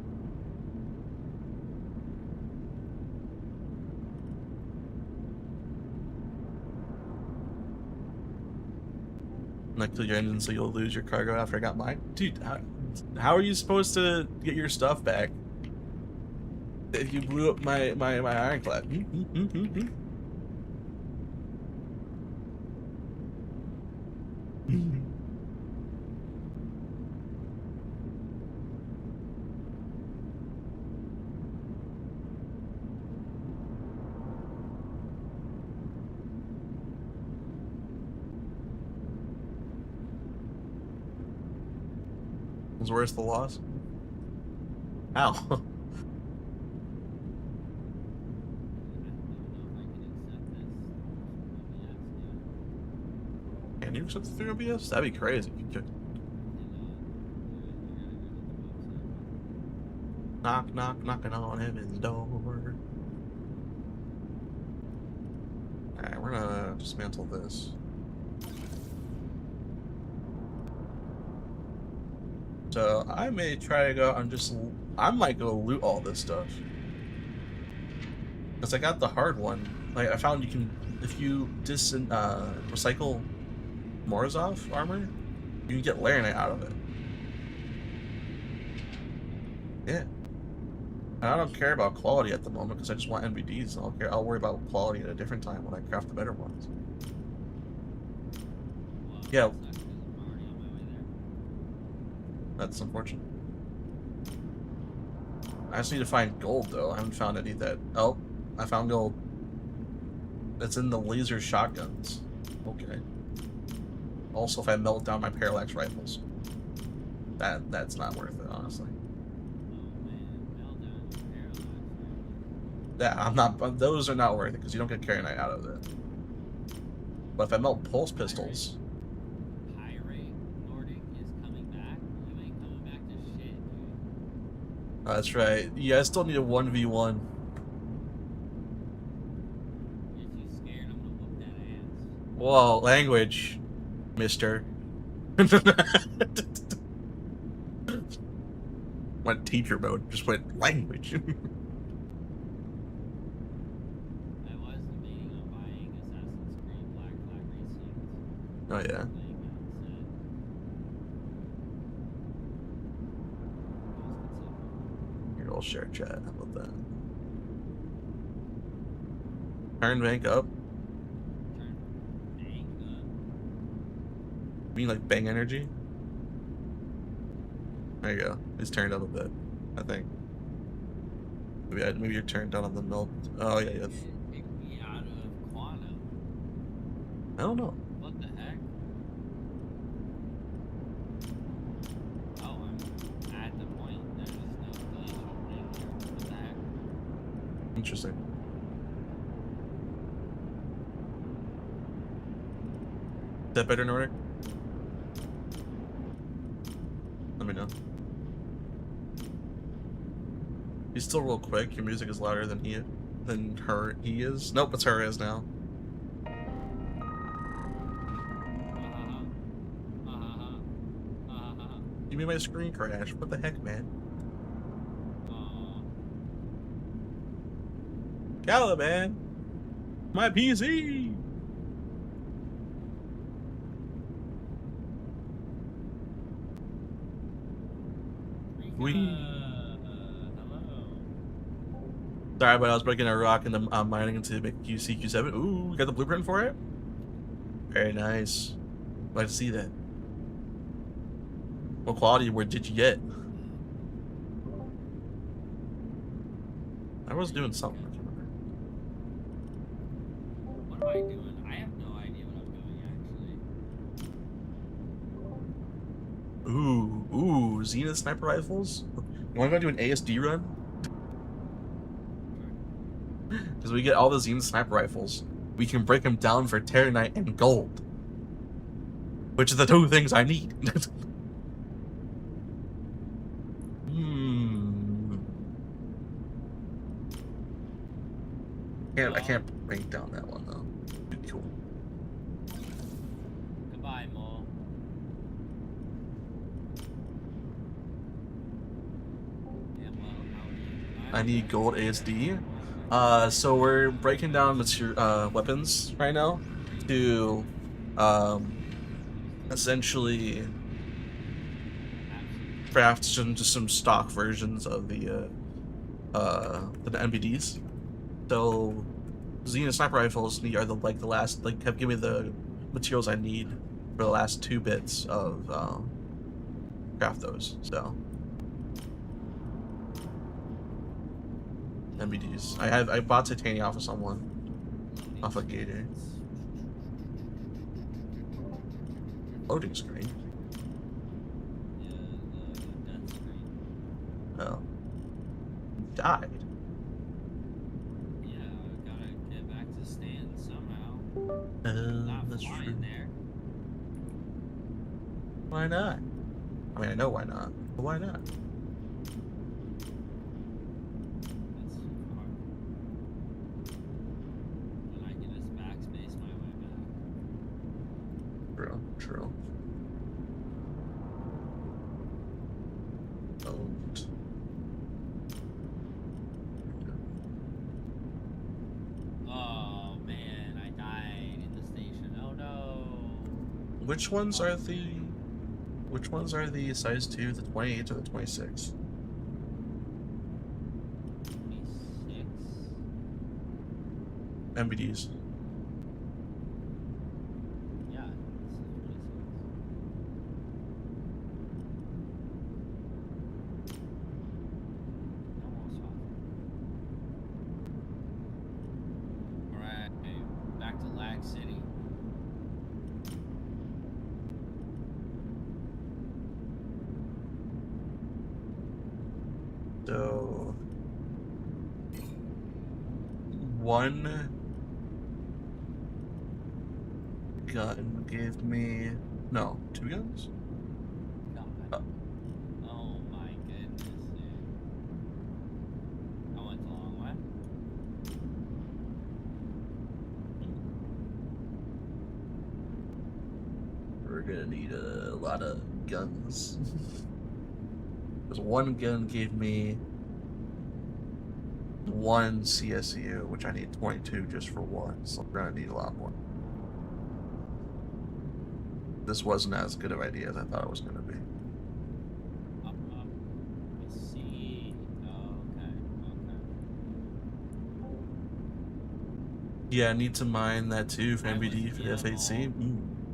Like, kill your engine so you'll lose your cargo after I got mine? Dude, how are you supposed to get your stuff back if you blew up my ironclad? Was worse the loss? Ow. Can you accept the 3 OBS? That'd be crazy. You could. Knock, knocking on heaven's door. Alright, we're gonna dismantle this. So I may try to go and I might go loot all this stuff. Because I got the hard one Like I found you can, if you recycle Morozov armor, you can get Laranite out of it. Yeah. And I don't care about quality at the moment because I just want NBDs. I'll worry about quality at a different time when I craft the better ones. Yeah. That's unfortunate. I just need to find gold though. I haven't found any that. Oh, I found gold. It's in the laser shotguns. Okay. Also, if I melt down my parallax rifles, that's not worth it, honestly. Yeah, I'm not. Those are not worth it because you don't get Karenite out of it. But if I melt pulse pistols. Oh, that's right. Yeah, I still need a 1v1. Whoa, language, mister. Went teacher mode, just went language. Oh yeah. Here, I'll share chat. How about that? Turn bank up. You mean like bang energy? There you go. It's turned up a bit, I think. Maybe you're turned down on the melt. Oh yeah, yeah. I don't know. What the heck? Oh, I'm at the point. There's no glacial thing here. What the heck? Interesting. Is that better, Nordic? Let me know. He's still real quick. Your music is louder than he is. Nope, it's her is now. You made my screen crash. What the heck, man? Caliban! My PC! We. Sorry, but I was breaking a rock and I'm mining into make QC-Q7. Ooh, we got the blueprint for it? Very nice. I'd like to see that. What quality where did you get? I was doing something. I can't remember. What am I doing? I have no idea what I'm doing actually. Ooh, Zenith sniper rifles? You wanna go do an ASD run? Because we get all the Zenith sniper rifles, we can break them down for Terranite and gold. Which are the two things I need. I can't break down that one though. Pretty cool. Goodbye, Mo. I need gold ASD. So we're breaking down weapons right now to essentially craft some stock versions of the NBDs. So Zenith sniper rifles are the last have given me the materials I need for the last 2 bits of craft those. So NBDs. I bought titanium off of someone. Off a Gator. Loading screen. Oh. Died. Yeah, gotta get back to stand somehow. Not That's flying true. there. Why not? I mean, I know why not, but why not? That's too far. When I can just backspace my way back. True. Owned. Oh Which ones are the size 2, the 28 or the 26? 26. MBDs. Yeah, it's 26. Almost off. Alright, back to Lag City. So one gun gave me 2 guns. God. Oh my goodness, dude. I went the long way. We're gonna need a lot of guns. Because one gun gave me 1 CSU, which I need 22 just for one, so we're gonna need a lot more. This wasn't as good of an idea as I thought it was gonna be. Up. Let's see. Oh, okay. Yeah, I need to mine that too for I was MBD for the F8C.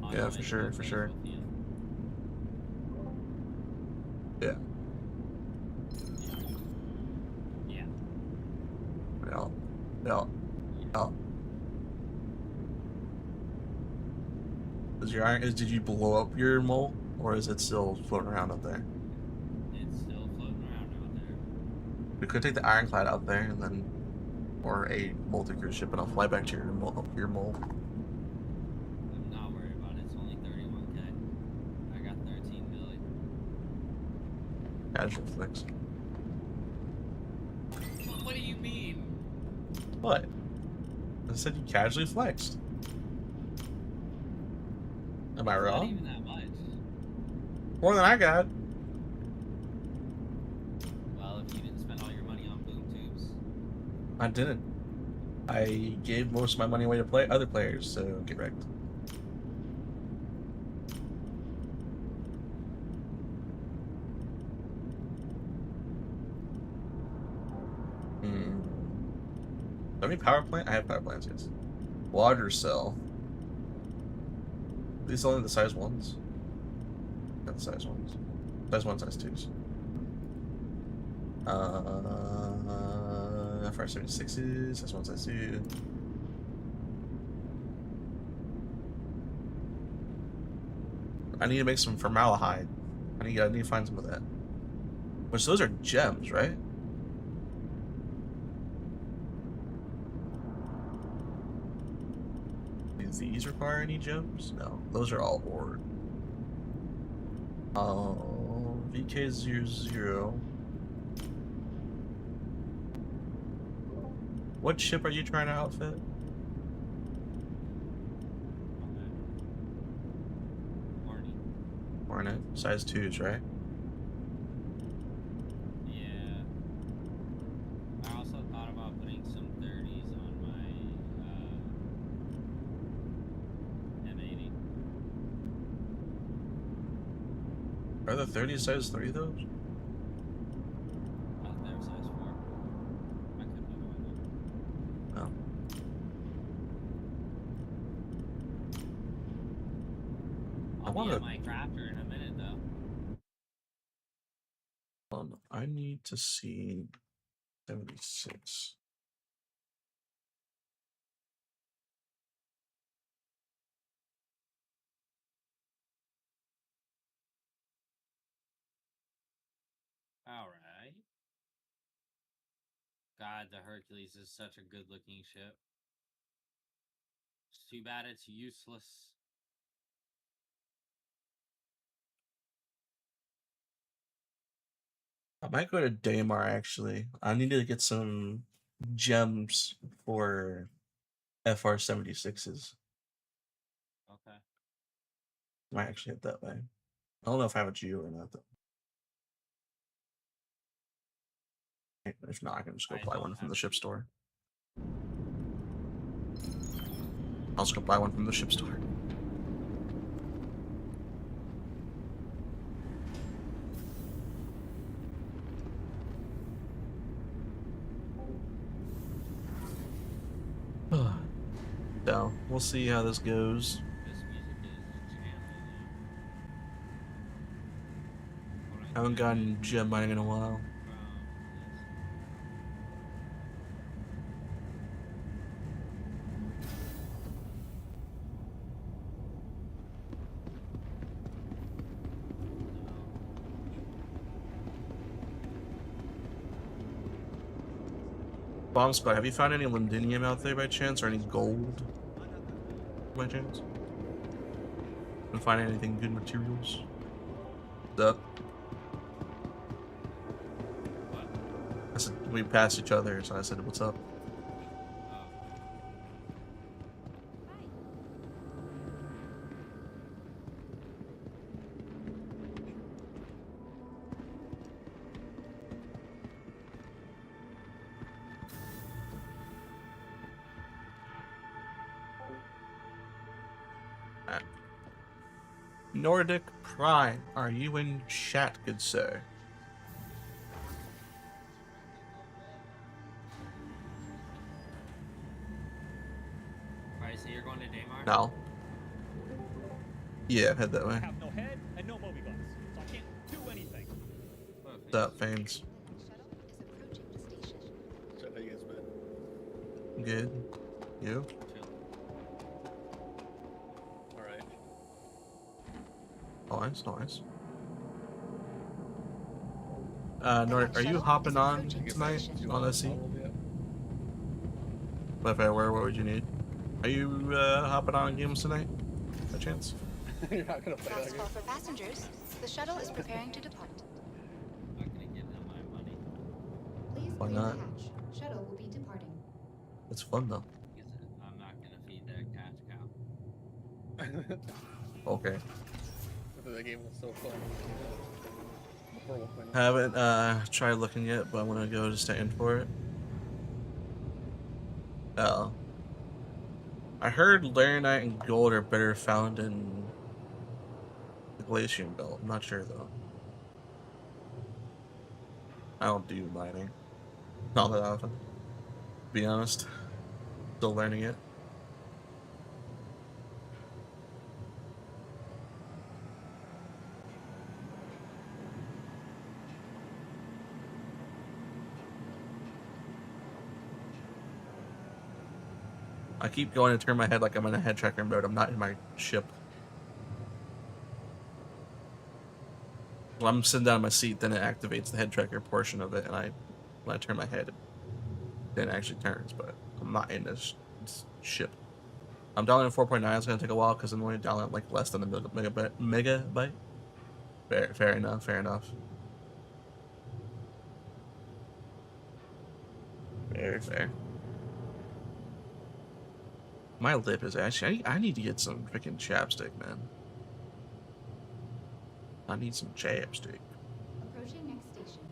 on Yeah, my for sure, for page sure. with you. Yeah. Yeah. Yeah. Did you blow up your mole, or is it still floating around up there? It's still floating around out there. We could take the ironclad out there and then, or a multi-cruise ship, and I'll fly back to your mole. I'm not worried about it. It's only 31K. I got 13 billion. Casual flex. What do you mean? What? I said you casually flexed. Am I It's not wrong? even that much. More than I got. Well, if you didn't spend all your money on boom tubes. I didn't. I gave most of my money away to other players, so get wrecked. Do I have any power plant? I have power plants, yes. Water cell. These only the size 1s? Got the size 1s. Size 1, size 2s. FR76s, size 1, size 2. I need to make some formaldehyde. I need to find some of that. Which those are gems, right? Do these require any gems? No, those are all ore. VK00. What ship are you trying to outfit? Hornet. Size 2s, right? Yeah. I also thought about putting some 30s on my M80. Are the 30s size 3 those? They're size 4. I could be going there. No. I'll wanna- be at my crafter in a minute, though. I need to see 76. Alright. God, the Hercules is such a good-looking ship. It's too bad it's useless. I might go to Daymar actually. I need to get some gems for FR76s. Okay. Might actually hit that way. I don't know if I have a Geo or not though. If not, I can just go I buy don't one from have the a ship Geo. store. I'll just go buy one from the ship store. We'll see how this goes. This music is jamming. Haven't gotten gem mining in a while. Bomb Squad, have you found any lindinium out there by chance, or any gold by chance? Been finding anything good materials? What's up? I said we passed each other, so I said what's up. Nordic Prime, are you in chat, good sir? Alright, so you're going to Daymar? No. Yeah, head that way. I have no head and no mobigus, so I can't do anything. What's up, fans? So how you guys been? Good. You? Alright. Nice, nice. Nordic, are you hopping on tonight on SC? If I were, what would you need? Are you hopping on games tonight? By chance? You're not gonna play Last that call game? for passengers. The shuttle is preparing to depart. I'm not gonna give them my money. Please Why clear not? the hatch. Shuttle will be departing. It's fun though. Because I'm not gonna feed that cash cow. Okay. That game was so fun. Before 1.0. Haven't tried looking yet, but I'm gonna go to stand for it. Oh. I heard Laranite and gold are better found in the Glacian Belt. I'm not sure though. I don't do mining. Not that often. To be honest. Still learning it. I keep going to turn my head like I'm in a head tracker mode. I'm not in my ship. When I'm sitting down in my seat, then it activates the head tracker portion of it, and when I turn my head, then it actually turns. But I'm not in this ship. I'm downloading 4.9. It's gonna take a while because I'm only downloading like less than a megabyte. Fair enough. Fair enough. Very fair. My lip is actually. I need to get some freaking chapstick, man. I need some chapstick. Approaching next station.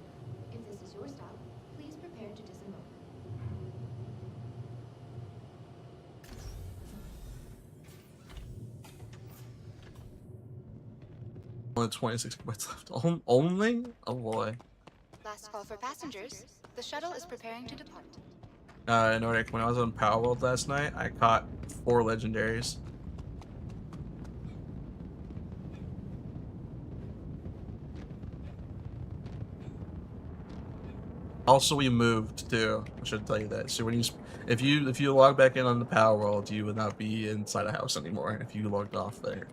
If this is your stop, please prepare to disembark. Only 26 gigabytes left. Only? Oh boy. Last call for passengers. The shuttle is preparing to depart. Nordic, when I was on Power World last night, I caught 4 legendaries. Also, we moved too. I should tell you that. So when if you log back in on the Power World, you would not be inside a house anymore if you logged off there.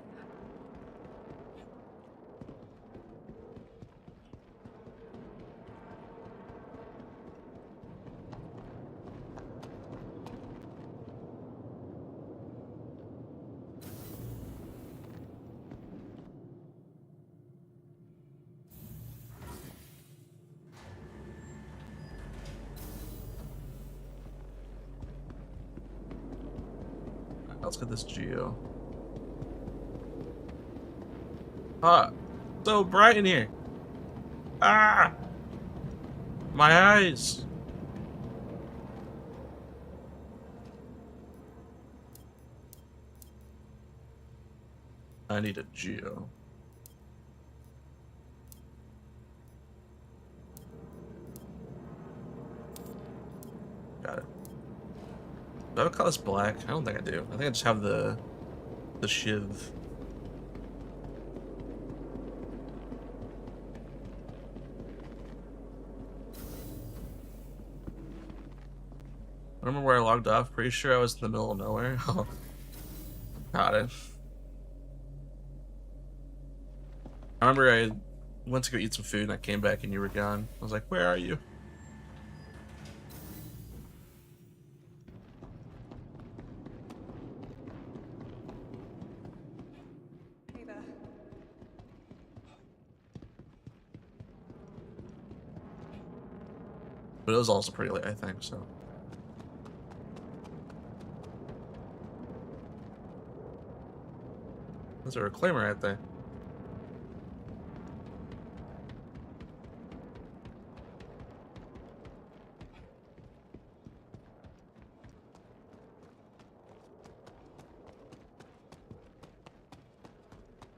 Let's get this geo. Ah, so bright in here. Ah, my eyes. I need a geo. Got it. I would call this black. I don't think I do. I think I just have the shiv. I don't remember where I logged off. Pretty sure I was in the middle of nowhere. Oh, got it. I remember I went to go eat some food and I came back and you were gone. I was like, where are you? Hey there. But it was also pretty late, I think, so. There's a reclaimer right there.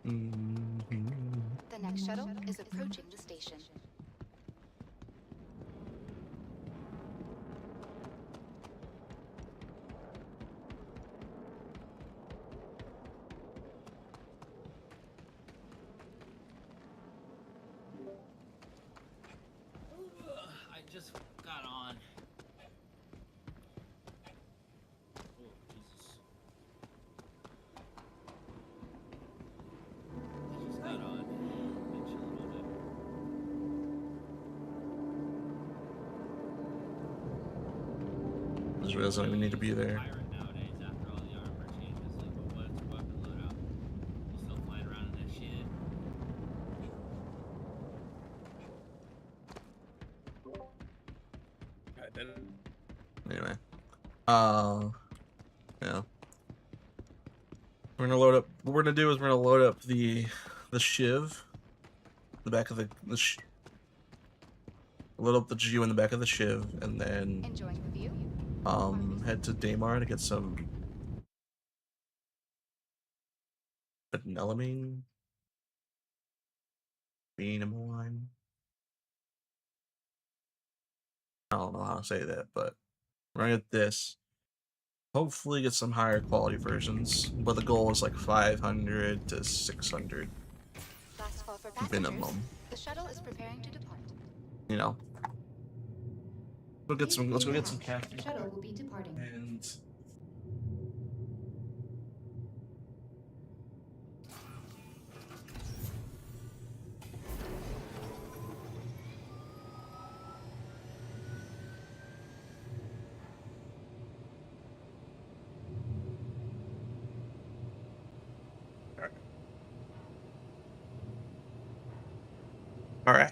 The next shuttle is approaching the station. I just got on. Oh, Jesus. I just got on. Been chill a little bit. Just realized I don't even need to be there. Pirate nowadays, after all the armor changes, like, but what's your weapon loadout? You still flying around in that shit? I didn't. Anyway. Yeah. We're gonna load up. What we're gonna do is we're gonna load up the shiv, the back of the load up the GU in the back of the shiv, and then Enjoying the view? head to Daymar to get some vanillamine, beanamoline. I don't know how to say that, but we're gonna get this. Hopefully get some higher quality versions, but the goal is like 500 to 600 Last call for passengers. minimum. The shuttle is preparing to depart. You know. Let's go get some caffeine. Shuttle will be departing. And all right.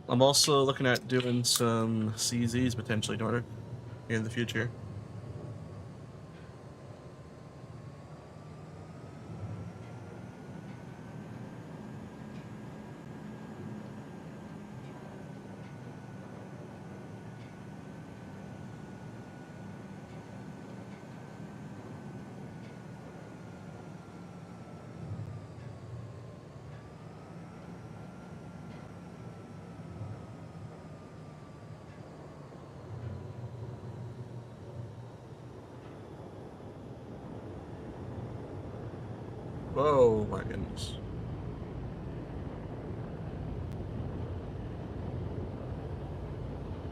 I'm also looking at doing some CZs potentially in the future. Oh my goodness.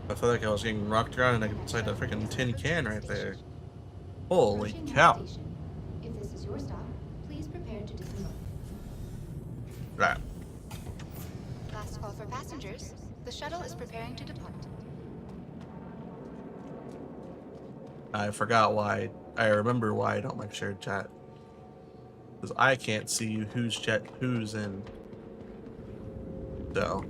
I felt like I was getting rocked around and I inside a freaking tin can right there. Holy Approaching the cow. station. If this is your stop, please prepare to disembark. Right. Last call for passengers. The shuttle is preparing to depart. I forgot why. I remember why I don't like shared chat. Because I can't see who's chat, who's in. So.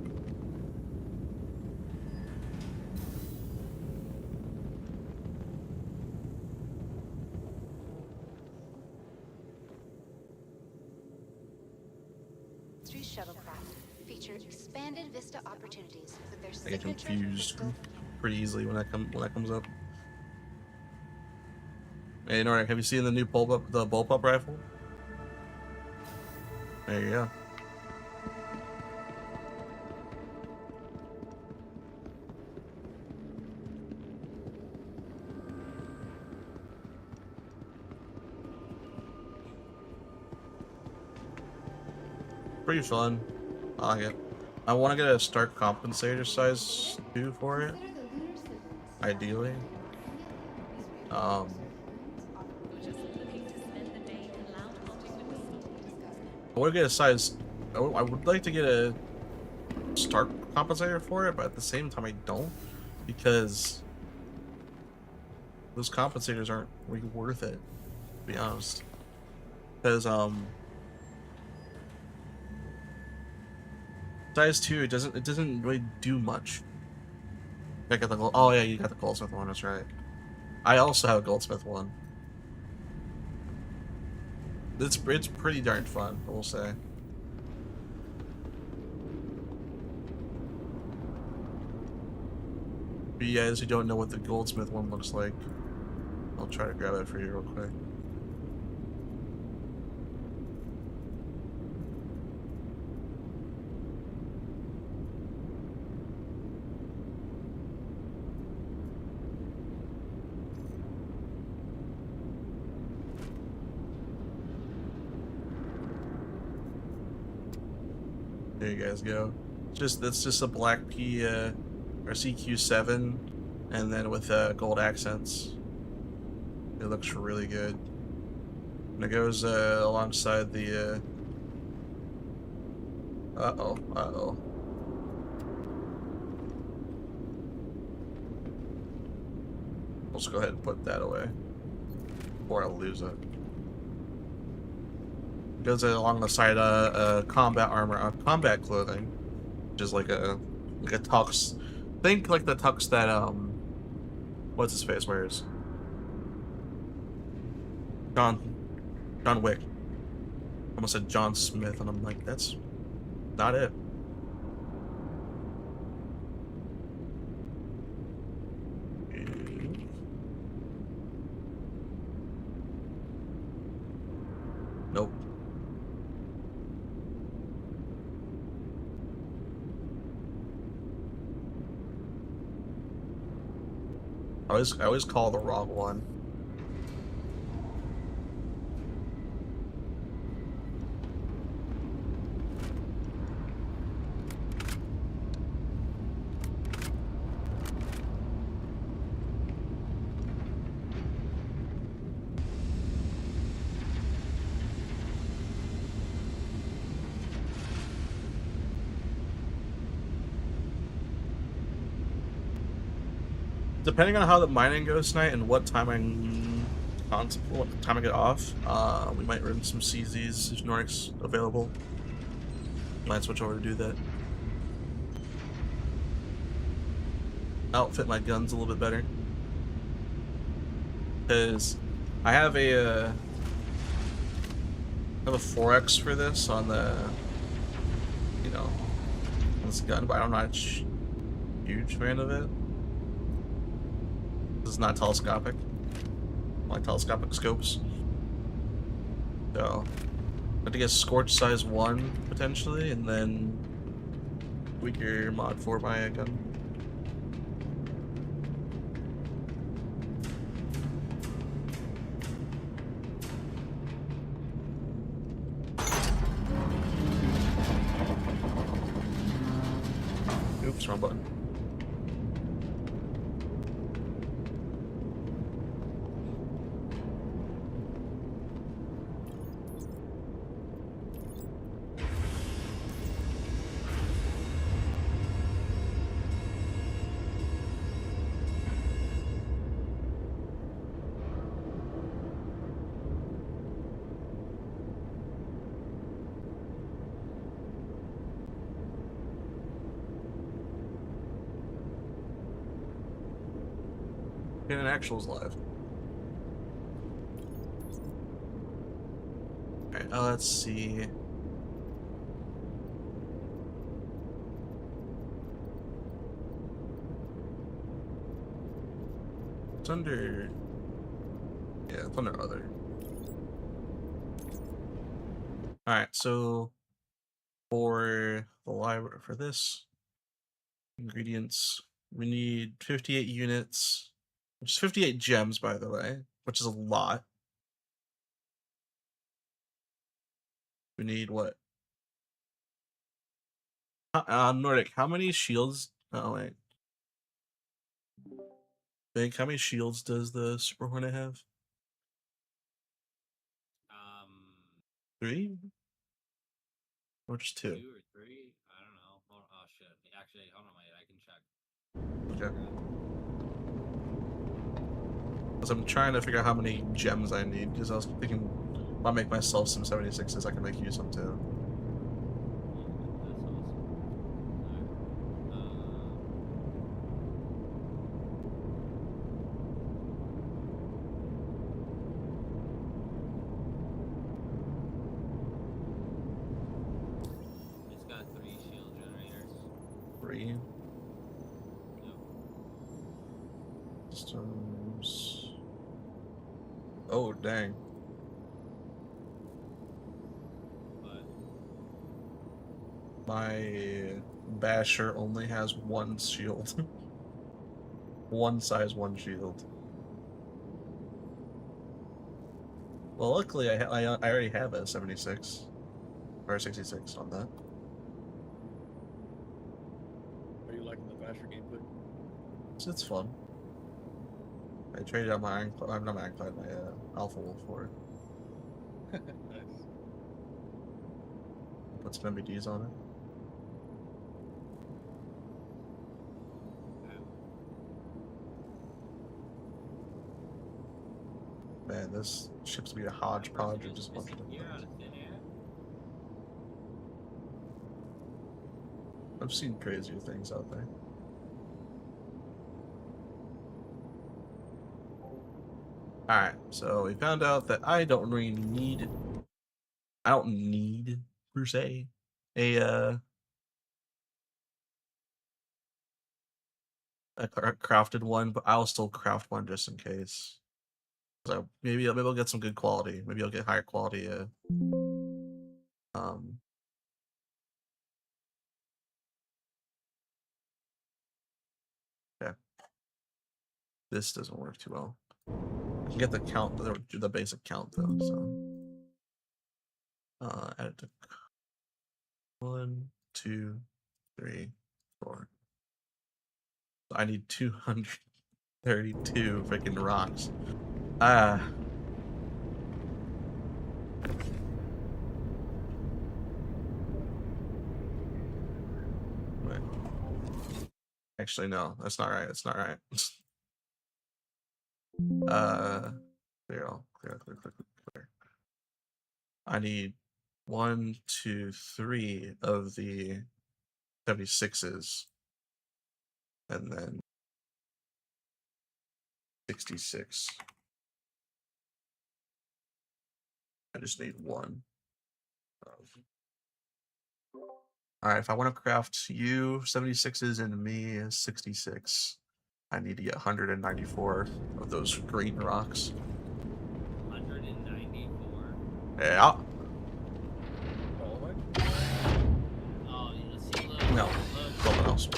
Industry shuttlecraft feature expanded vista opportunities with their I get signature confused crystal. pretty easily when that comes up. Hey Nordic, have you seen the new bullpup rifle? There you go. Pretty fun. I like it. I want to get a Stark compensator size 2 for it. Ideally. I would get a size. I would like to get a Stark compensator for it, but at the same time, I don't, because those compensators aren't really worth it, to be honest. Because size 2, it doesn't really do much. I got the oh yeah, you got the Goldsmith one. That's right. I also have a Goldsmith one. It's pretty darn fun, I will say. For you guys who don't know what the Goldsmith one looks like, I'll try to grab it for you real quick. There you guys go. That's just a black P or CQ7, and then with gold accents. It looks really good. And it goes alongside the. Uh-oh. Let's go ahead and put that away, or I'll lose it. Goes along the side combat armor, combat clothing, which is like a tux. Think like the tux that what's his face wears. John Wick. I almost said John Smith, and I'm like, that's not it. Nope. I always call the wrong one. Depending on how the mining goes tonight and what time I get off, we might run some CZs if Nordic's available. Might switch over to do that. Outfit my guns a little bit better, because I have a 4X for this on the, this gun, but I'm not a huge fan of it. This is not telescopic. I like telescopic scopes. So, I have to get Scorch size 1 potentially, and then weaker mod 4 my gun. Oops, wrong button. Getting actuals live. Alright, let's see. It's under. Yeah, it's under other. Alright, so for the library, for this ingredients, we need 58 units. Which is 58 gems, by the way, which is a lot. We need what? Nordic, how many shields? Oh wait. Big, how many shields does the Super Hornet have? 3? Or just 2? 2 or 3? I don't know. Oh shit. Actually, hold on, wait. I can check. Okay. Because I'm trying to figure out how many gems I need. Because I was thinking, if I make myself some 76s, I can make you some too. It's got 3 shield generators. 3. Yep. Systems. Oh, dang. But My Basher only has 1 shield. One size, 1 shield. Well, luckily I already have a 76 or 66 on that. Are you liking the Basher gameplay? So it's fun. I traded out my Ironclad, not my Ironclad, my Alpha Wolf for it. Nice. Put some MBDs on it. Man, this ship's gonna be a hodgepodge of just a bunch of different here out things. of thin air. I've seen crazier things out there. Alright, so we found out that I don't really need, I don't need, per se, a crafted one, but I'll still craft one just in case. So maybe I'll get some good quality. Maybe I'll get higher quality. Yeah. This doesn't work too well. I can get the count, the basic count though. So, add it to 1, 2, 3, 4. So I need 232 freaking rocks. Wait. Actually, no, that's not right. That's not right. Clear. I need 1, 2, 3 of the 76s, and then 66. I just need 1. Alright, if I want to craft you 76s and me 66, I need to get 194 of those green rocks. 194. Yeah. Oh, let's see. Look. No, something else. I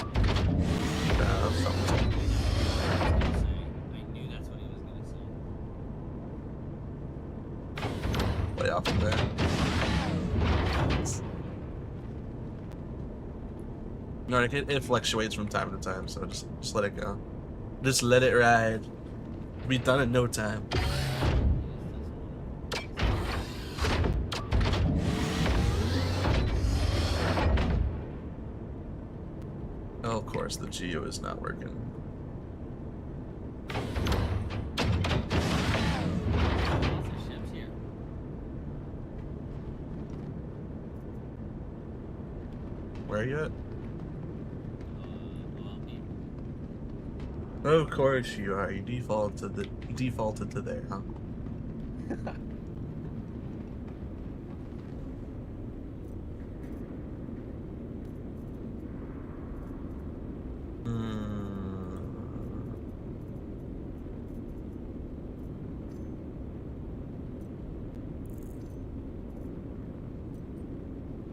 knew that's what he was gonna say. Way off from there. No, it fluctuates from time to time, so just let it go. Just let it ride. It'll be done in no time. Oh, of course, the Geo is not working. Where are you at? Of course you are. You defaulted to there, huh?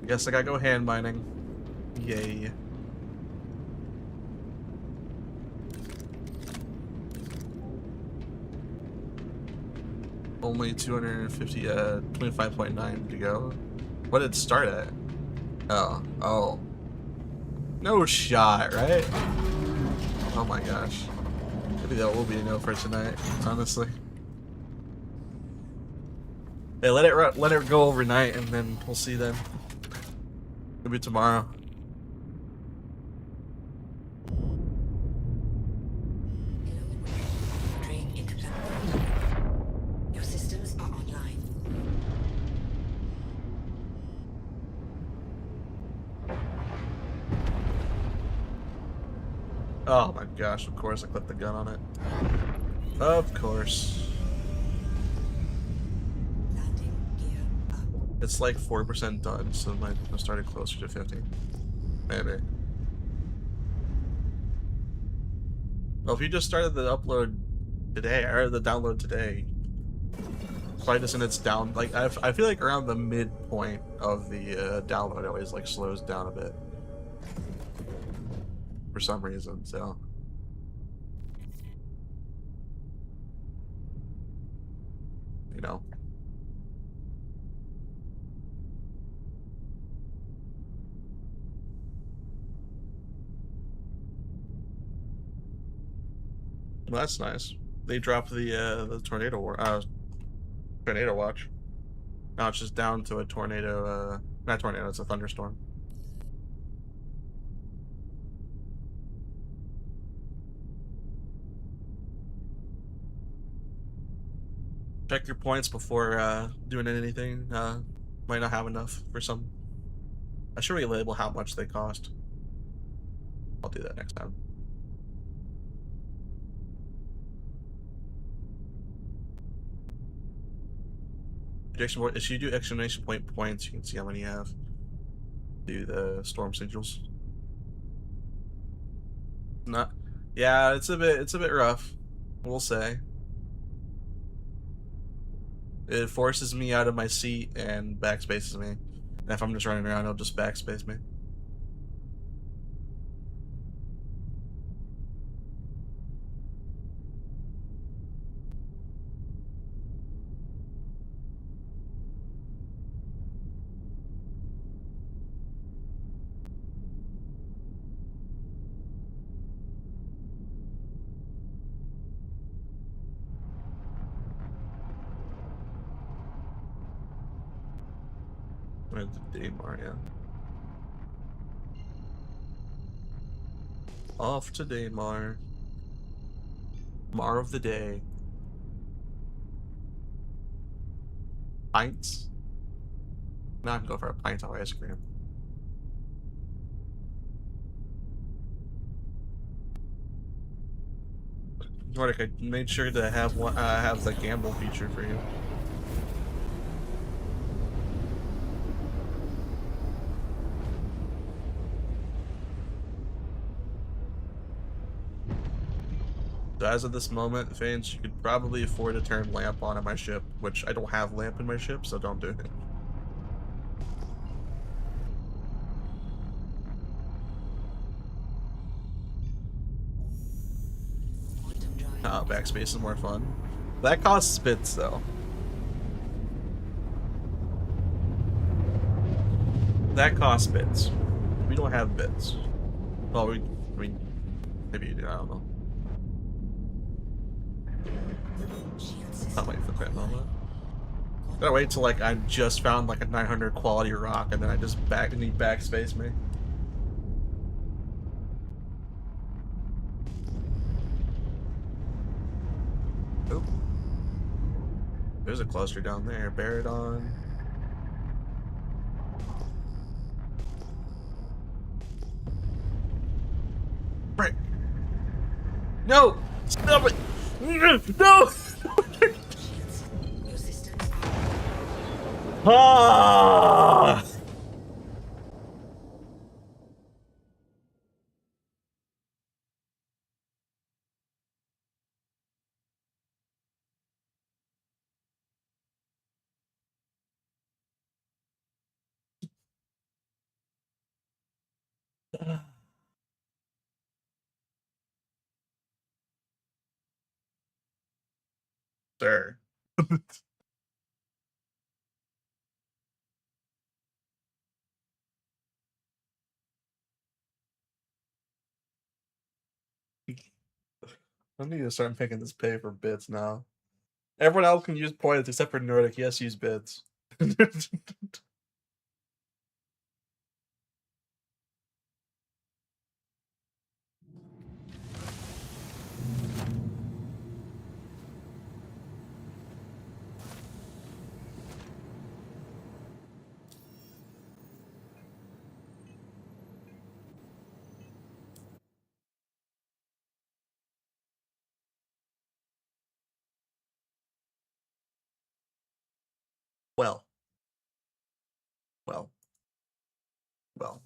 I guess I gotta go hand mining. Yay. Only 250, 25.9 to go. What did it start at? Oh. No shot, right? Oh my gosh. Maybe that will be a no for tonight, honestly. Hey, let it go overnight, and then we'll see then. Maybe tomorrow. Drain interplanetary. Your systems are online. Oh my gosh, of course I clipped the gun on it. Of course. Landing gear up. It's like 4% done, so it might have started closer to 50. Maybe. Well, if you just started the upload today, or the download today, probably just in its down, like, I feel like around the midpoint of the download it always like slows down a bit. For some reason, so. You know. Well, that's nice. They dropped the tornado watch. Now it's just down to a tornado, not tornado, it's a thunderstorm. Check your points before doing anything. Might not have enough for some. I should relabel how much they cost. I'll do that next time. If you do exclamation point points, you can see how many you have. Do the storm sigils. Not, yeah, it's a bit rough. We'll say. It forces me out of my seat and backspaces me. And if I'm just running around, it'll just backspace me. Where's the Daymar, yeah. Off to Daymar. Mar of the day. Pints? Now I can go for a pint of ice cream. Nordic, I made sure to have one, have the gamble feature for you. So as of this moment, Fanes, you could probably afford to turn lamp on my ship, which I don't have lamp in my ship, so don't do it. Oh, backspace is more fun. That costs bits, though. That costs bits. We don't have bits. Well, I mean, maybe you do, I don't know. I'll wait for the moment. Gotta wait till like I just found like a 900 quality rock and then I just need backspace me. Oop. There's a cluster down there. Baradon. Right. No! Stop it! No! Ah! Sir. I need to start making this pay for bits now. Everyone else can use points except for Nordic. He has to use bits. Well. Well. Well.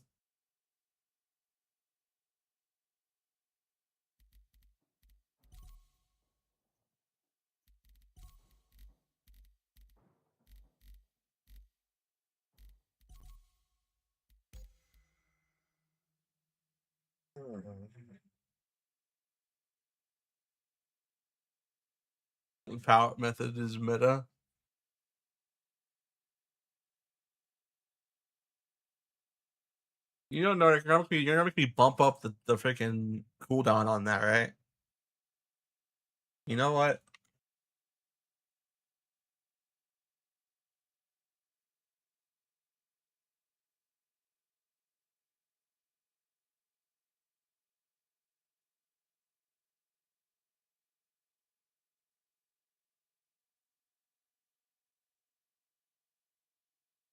Power method is meta. You know, Nordic, you're gonna make me bump up the freaking cooldown on that, right? You know what?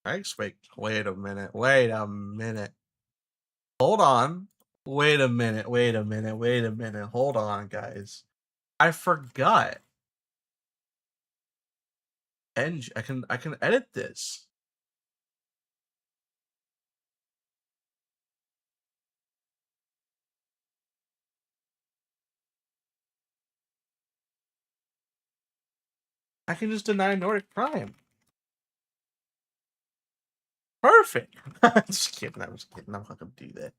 Thanks. Wait a minute. Wait a minute. Hold on. Wait a minute. Wait a minute. Wait a minute. Hold on, guys. I forgot. And I can edit this. I can just deny Nordic Prime. Perfect. I'm just kidding. I'm just kidding. I'm not gonna do that.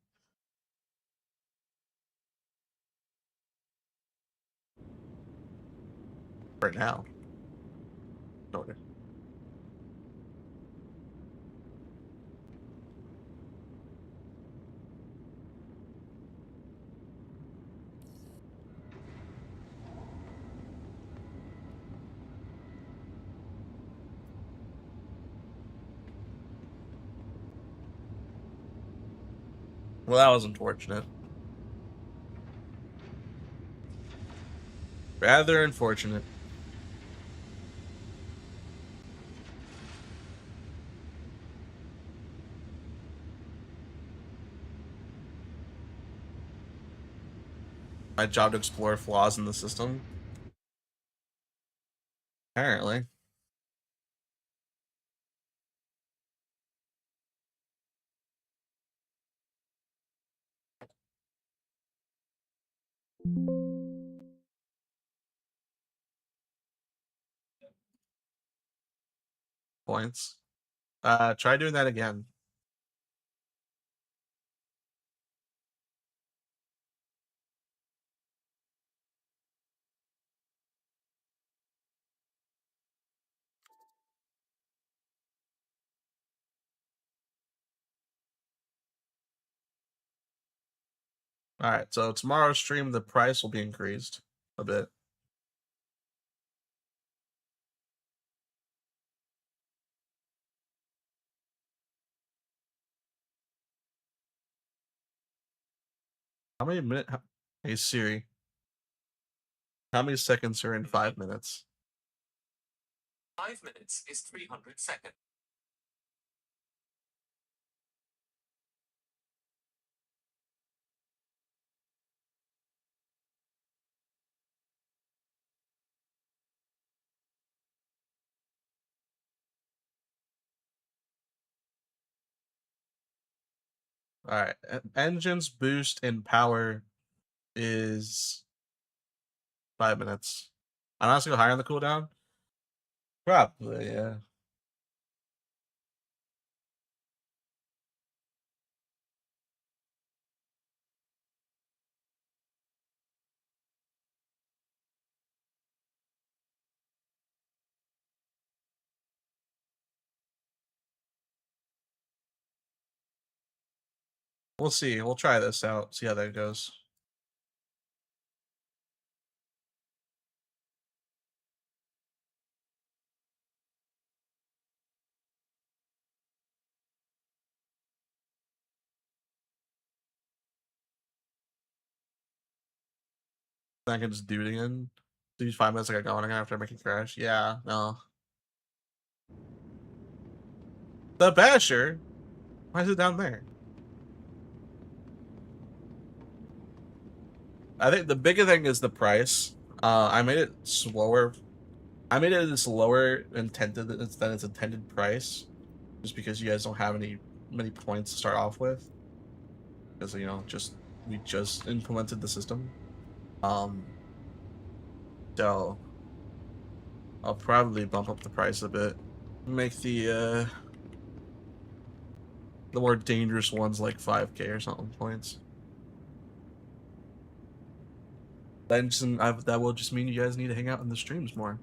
Right now. Nordic. Well, that was unfortunate. Rather unfortunate. My job to explore flaws in the system. Apparently. Points. Try doing that again. All right, so tomorrow's stream, the price will be increased a bit. How many minutes? Hey Siri, how many seconds are in 5 minutes? 5 minutes is 300 seconds. All right, engine's boost in power is 5 minutes. I'm not gonna go higher on the cooldown. Probably, yeah. We'll see. We'll try this out. See how that goes. I can just do it again. These 5 minutes I got going again after I make it crash. Yeah, no. The Basher? Why is it down there? I think the bigger thing is the price. I made it slower. I made it lower intended than its intended price, just because you guys don't have many points to start off with. Because you know, we just implemented the system. So I'll probably bump up the price a bit, make the more dangerous ones like 5K or something points. That will just mean you guys need to hang out in the streams more.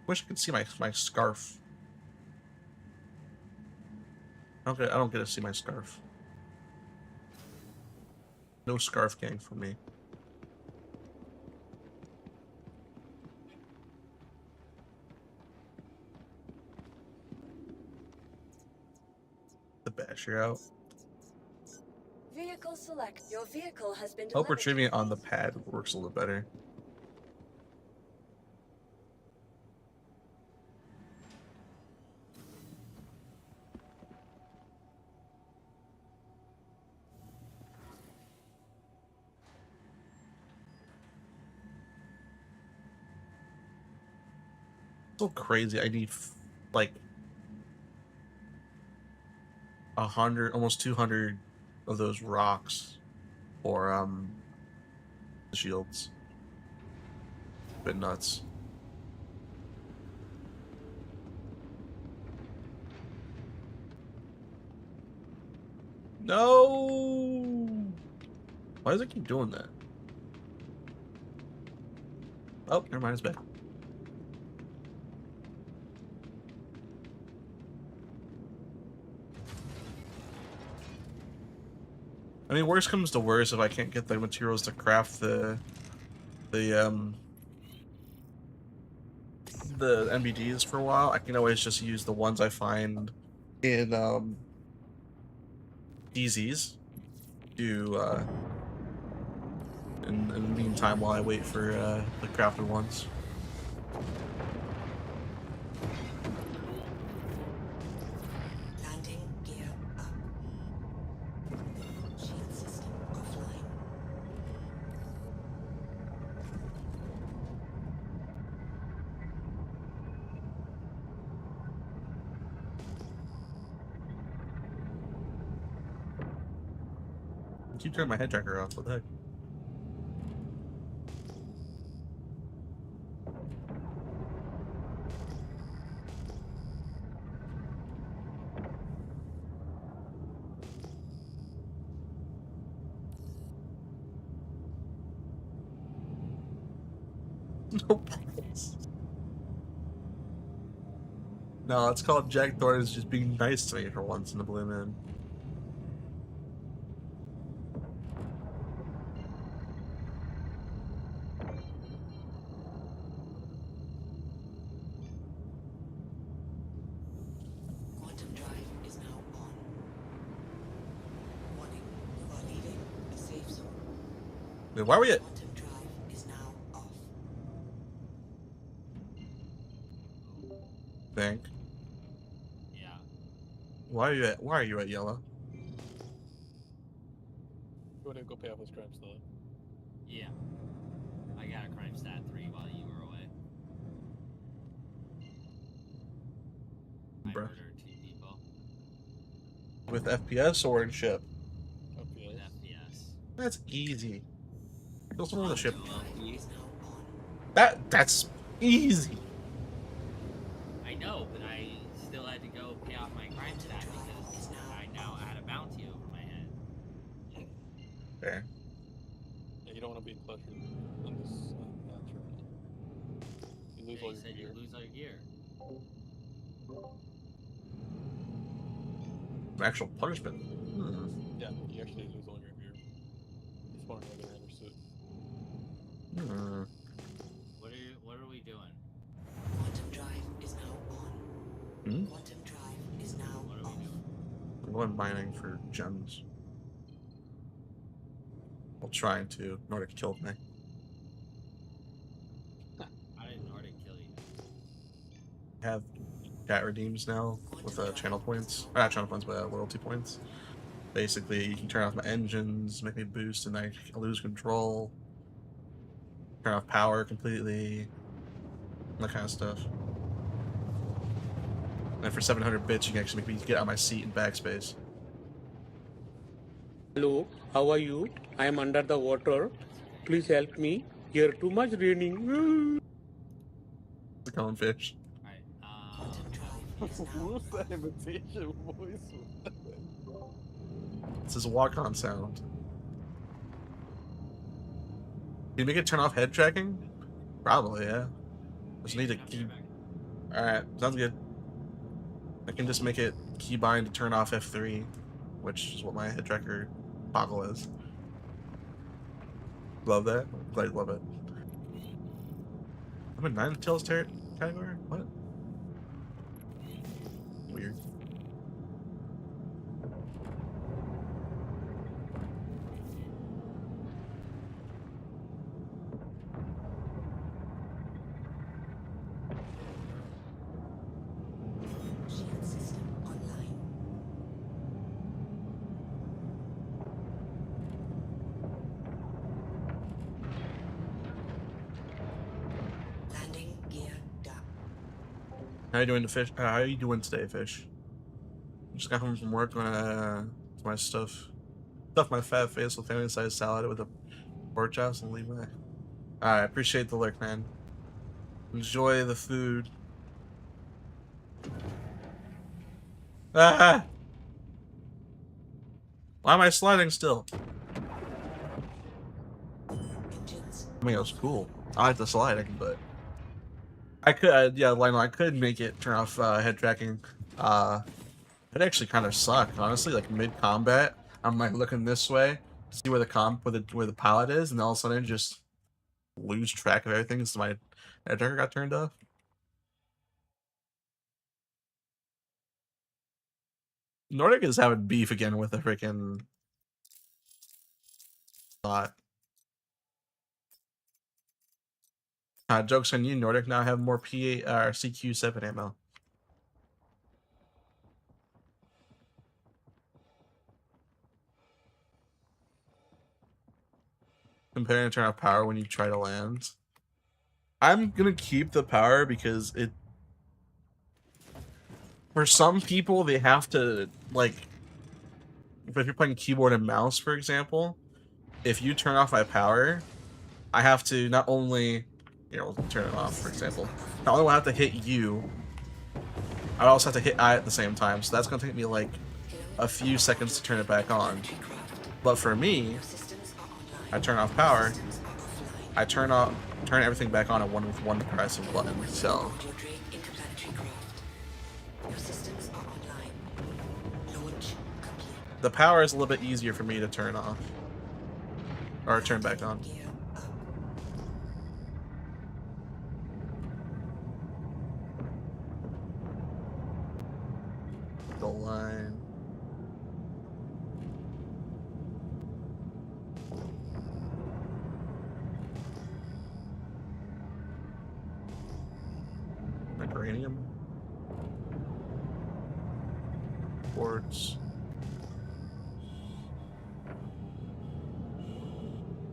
Wish I could see my scarf. I don't get to see my scarf. No scarf gang for me. The Basher out. Vehicle select. Your vehicle has been Hope delivered. retrieving it on the pad works a little better. So crazy. I need like 100, almost 200 of those rocks for the shields. Bit nuts. No. Why does it keep doing that? Oh, never mind. It's back. I mean, worst comes to worst, if I can't get the materials to craft the NBDs for a while, I can always just use the ones I find in DZs to in the meantime while I wait for the crafted ones. Landing gear up. Shield system offline. I keep turning my head tracker off. What the heck? Nope. No, it's called Jack Thornton's just being nice to me for once in the blue moon. Quantum drive is now on. Warning, you are leaving a safe zone. Wait, why are we at? Quantum drive is now off. Bank. Yeah. Why are you at yellow? You want to go pay off those crimes, though? Yeah. I got a crime stat 3 while you were away. I Bruh. murdered 2 people With FPS or in ship? with FPS. That's easy. Kill someone with a ship. Lucky. Is now on. That's easy. I know, but I still had to go pay off my crime stat because I now had a bounty over my head. Fair. Yeah, you don't want to be cluttered on this terminal. You lose Yeah, all you your said gear. you lose all your gear. An actual punishment. Hmm. Yeah, you actually lose all your gear. You spawn another inner suit. Hmm. What are we doing? Quantum drive is now on. Hmm? Quantum drive is now What are off. we doing? I'm going mining for gems. Well, trying to. Nordic killed me. I didn't Nordic kill you. I have chat redeems now with channel points. Not channel points, but loyalty points. Basically, you can turn off my engines, make me boost, and I lose control. Turn off power completely. That kind of stuff. And for 700 bits, you can actually make me get out of my seat in backspace. Hello, how are you? I am under the water. Please help me. Here too much raining. The cone fish. Quantum drive is now What's that imitation voice? This is a walk-on sound. Can you make it turn off head tracking? Probably, yeah. Just need to key. Alright, sounds good. I can just make it keybind to turn off F3, which is what my head tracker toggle is. Love that. Glad you love it. I'm in Ninetales category? What? Weird. shield system online. Landing gear down. How you doing, fish? How you doing today, fish? Just got home from work on my stuff. Stuff my fat face with family-sized salad with a pork chops and leave my. Alright, appreciate the lurk, man. Enjoy the food. Ah! Why am I sliding still? Engines. I mean, it was cool. I like the sliding, but I could, yeah, Lionel, I could make it turn off head tracking. It actually kind of sucked, honestly. Like mid combat, I'm like looking this way to see where the pilot is, and all of a sudden just lose track of everything. So my head tracker got turned off. Nordic is having beef again with the freaking thought. Joke's on you, Nordic now have more P8 or CQ7 ammo. Comparing turn off power when you try to land. I'm gonna keep the power because it. For some people, they have to like. If you're playing keyboard and mouse, for example, if you turn off my power, I have to not only, we'll turn it off, for example. Not only will I have to hit you, I also have to hit I at the same time. So that's gonna take me like a few seconds to turn it back on. But for me, I turn off power. I turn everything back on with one press of button. So the power is a little bit easier for me to turn off or turn back on. Goal line. Vibranium. Quartz.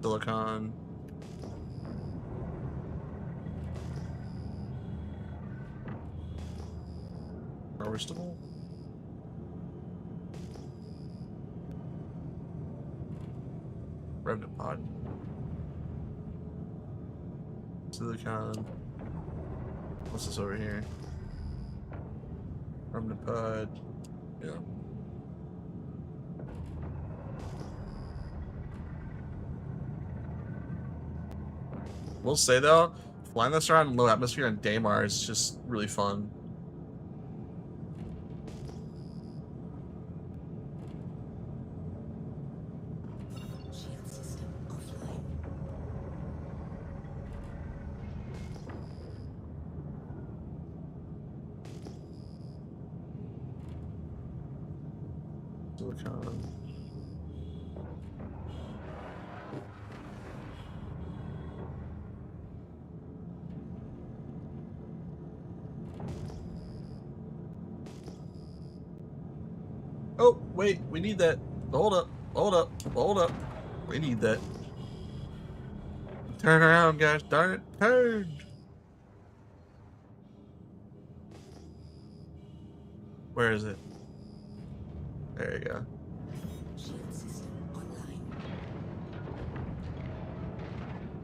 Silicon. Harvestable. Remnant pod. Silicon. What's this over here? Remnant pod. Yeah. We'll say though, flying this around in low atmosphere on Daymar is just really fun. Shield system offline. Silicon. Oh, wait, we need that. Hold up, hold up, hold up. We need that. Turn around, guys. Darn it. Turn. Where is it? There you go. Shield system online.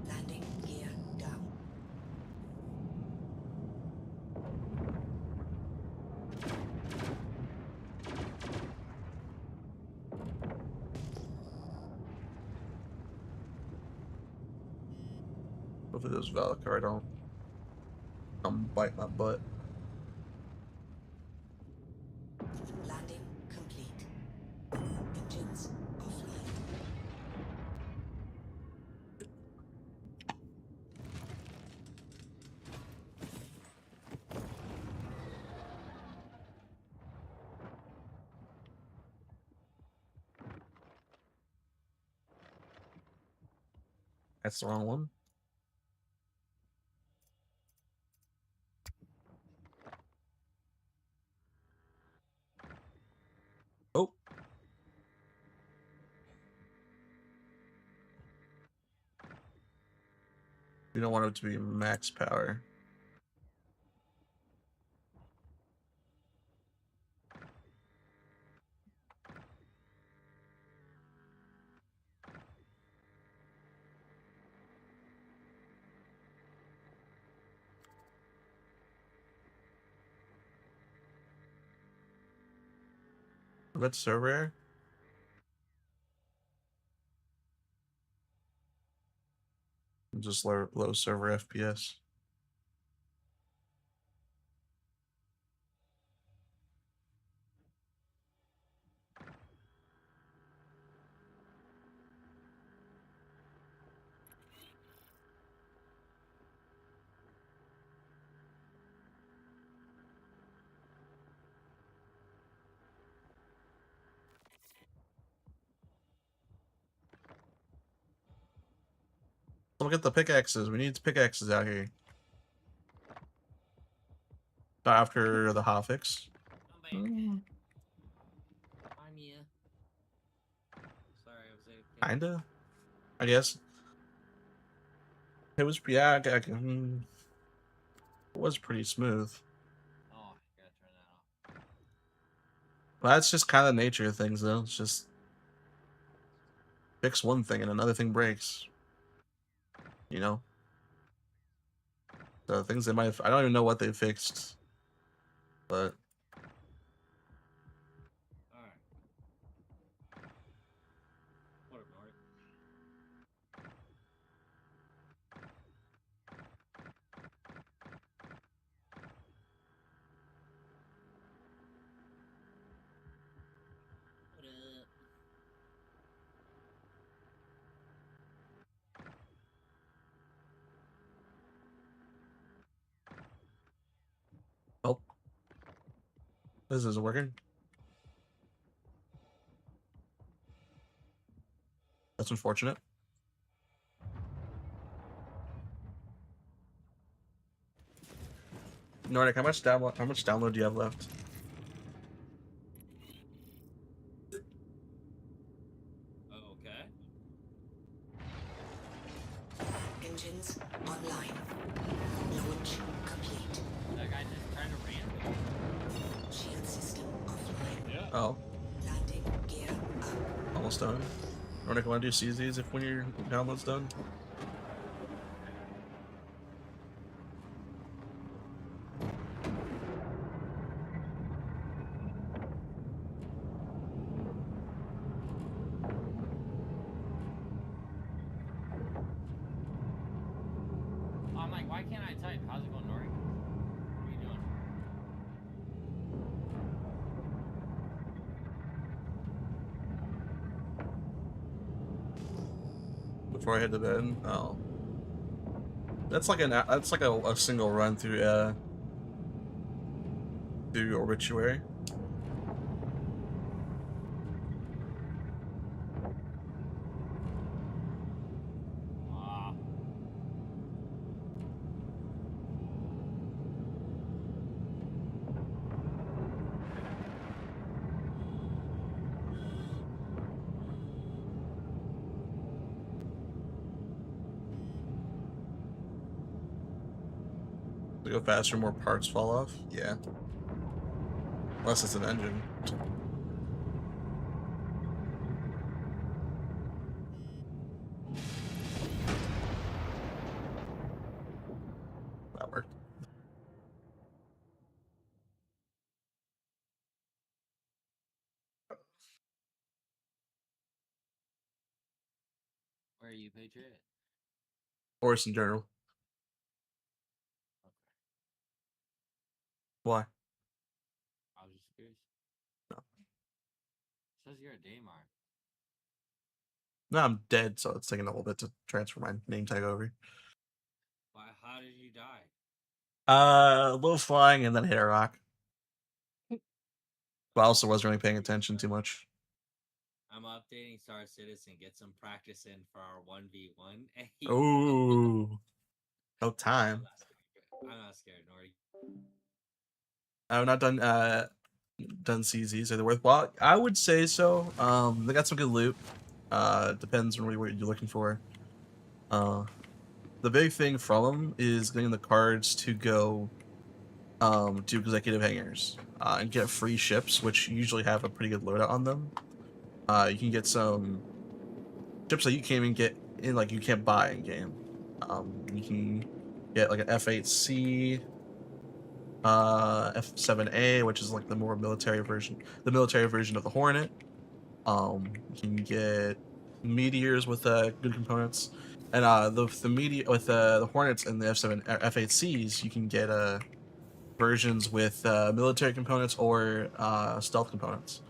Landing gear down. Hopefully those Valkyrie don't come bite my butt. Landing complete. Engines offline. That's the wrong one. Oh. We don't want it to be max power. That's so rare. Just low server FPS. Look at the pickaxes. We need pickaxes out here. After the hotfix. I'm here. Sorry, I was okay. Kinda. I guess. It was, yeah, it was pretty smooth. Oh, I gotta turn that off. But that's just kind of the nature of things, though. It's just fix one thing and another thing breaks. You know? So things they might have, I don't even know what they fixed. But Alright. What up, Nordic? What up? oh, this isn't working. That's unfortunate. Nordic, how much download do you have left? Okay. Engines online. Launch complete. That guy just kind of ran. Shield system offline. Yeah. Oh, Landing gear up. almost done. Nordic, want to do CZs if when your download's done? like, why can't I type? How's it going, Nori? What are you doing? Before I head to bed. Oh, that's like a single run through Obituary. To go faster, more parts fall off. Yeah. Unless it's an engine. That worked. Where are you, Patriot? Horse in general. Why? I was just curious. No. It says you're a Daymar. No, I'm dead, so it's taking a little bit to transfer my name tag over. Why? How did you die? Low flying and then hit a rock. But I also wasn't really paying attention too much. I'm updating Star Citizen. Get some practice in for our 1v1. Ooh. No time. I'm not scared, Nori. I've not done CZs. Are they worthwhile? I would say so. They got some good loot. Depends on what you're looking for. The big thing from them is getting the cards to go to executive hangars and get free ships, which usually have a pretty good loadout on them. You can get some ships that you can't even get in, like you can't buy in game. You can get like an F-8C, F-7A, which is like the more military version of the Hornet. You can get meteors with good components, and the meteor with the Hornets and the F-8Cs, you can get versions with military components or stealth components.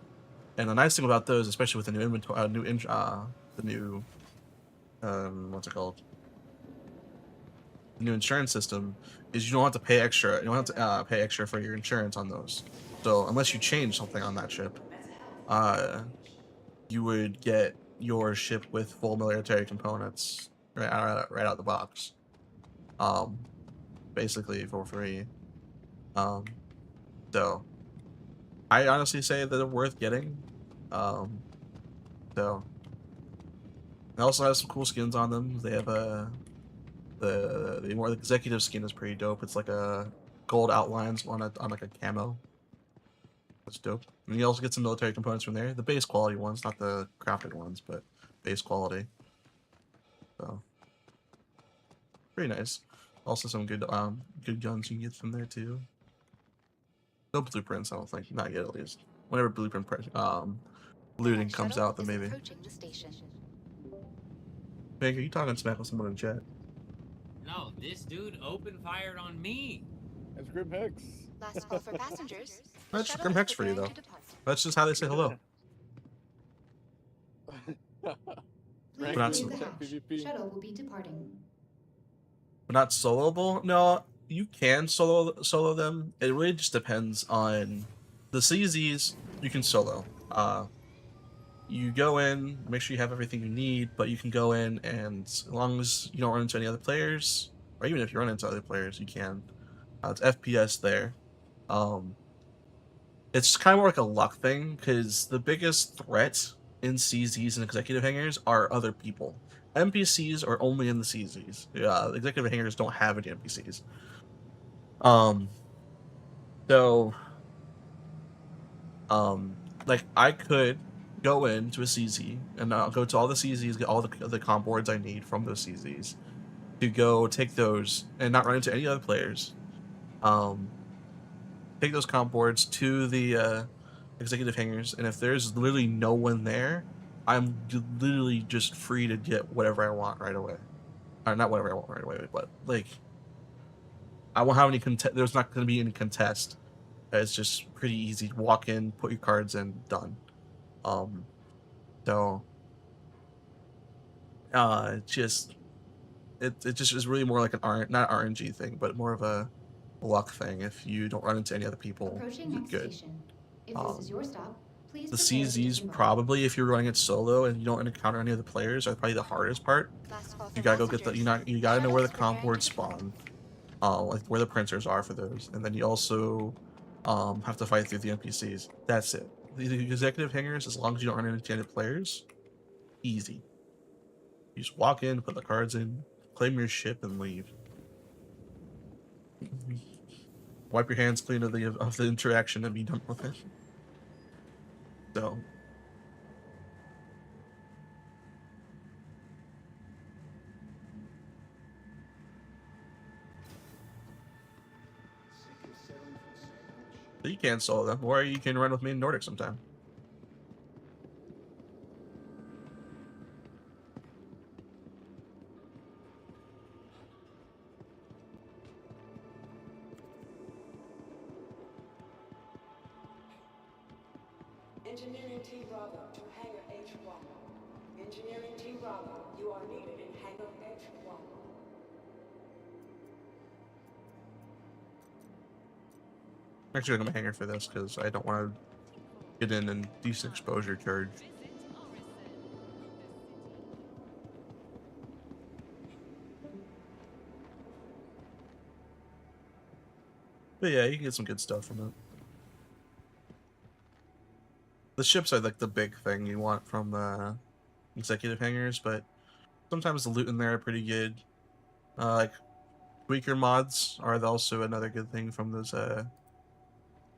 And the nice thing about those, especially with the new inventory, the new what's it called? The new insurance system, is you don't have to pay extra. You don't have to pay extra for your insurance on those. So unless you change something on that ship, you would get your ship with full military components right out the box. Basically for free. So I honestly say that they're worth getting. So they also have some cool skins on them. They have the more executive skin is pretty dope. It's like a gold outlines on like a camo. That's dope. And you also get some military components from there. The base quality ones, not the crafted ones, but base quality. So pretty nice. Also some good good guns you can get from there too. No blueprints, I don't think. Not yet, at least. Whenever blueprint looting comes out, then maybe. Meg, are you talking smack with someone in chat? No, this dude open fired on me. That's Grim Hex. Last call for passengers. That's Grim Hex for you, though. That's just how they say hello. Please not leave the hatch. Shuttle will be departing. But not soloable? No, you can solo them. It really just depends on the CZs. You can solo. You go in, make sure you have everything you need, but you can go in, and as long as you don't run into any other players, or even if you run into other players, you can. It's FPS there. It's kind of more like a luck thing, because the biggest threat in CZs and executive hangars are other people. NPCs are only in the CZs. The executive hangars don't have any NPCs. Like I could go into a CZ and I'll go to all the CZs, get all the comm boards I need from those CZs to go take those and not run into any other players. Take those comm boards to the executive hangars, and if there's literally no one there, I'm literally just free to get whatever I want right away. Or not whatever I want right away, but like I won't have any contest. There's not going to be any contest. It's just pretty easy. Walk in, put your cards in, done. So it just is really more like an not RNG thing, but more of a luck thing. If you don't run into any other people, Approaching you're next good. station. If this is your stop, please The prepare to CZs disembark. probably, if you're running it solo and you don't encounter any other players, are probably the hardest part. You gotta go get the you gotta know where the comp boards spawn, like where the printers are for those, and then you also have to fight through the NPCs. That's it. The executive hangars, as long as you don't run into any players, easy. You just walk in, put the cards in, claim your ship, and leave. Wipe your hands clean of the interaction and be done with it. So. So you can solo them, or you can run with me in Nordic sometime. Engineering Team Bravo to Hangar H1. Engineering Team Bravo, you are needed in Hangar H1. I'm actually gonna hangar for this because I don't want to get in and decent exposure charge. But yeah, you can get some good stuff from it. The ships are like the big thing you want from the executive hangars, but sometimes the loot in there are pretty good. Like tweaker mods are also another good thing from those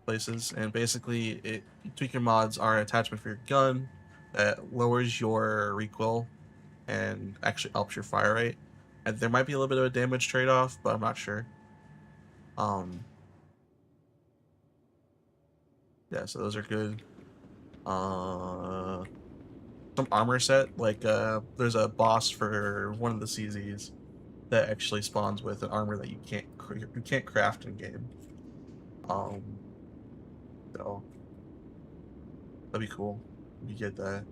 places, and basically tweaker mods are an attachment for your gun that lowers your recoil and actually helps your fire rate. And there might be a little bit of a damage trade-off, but I'm not sure. Yeah, so those are good. Some armor set, like there's a boss for one of the CZs that actually spawns with an armor that you can't craft in game. So that'd be cool. You get that.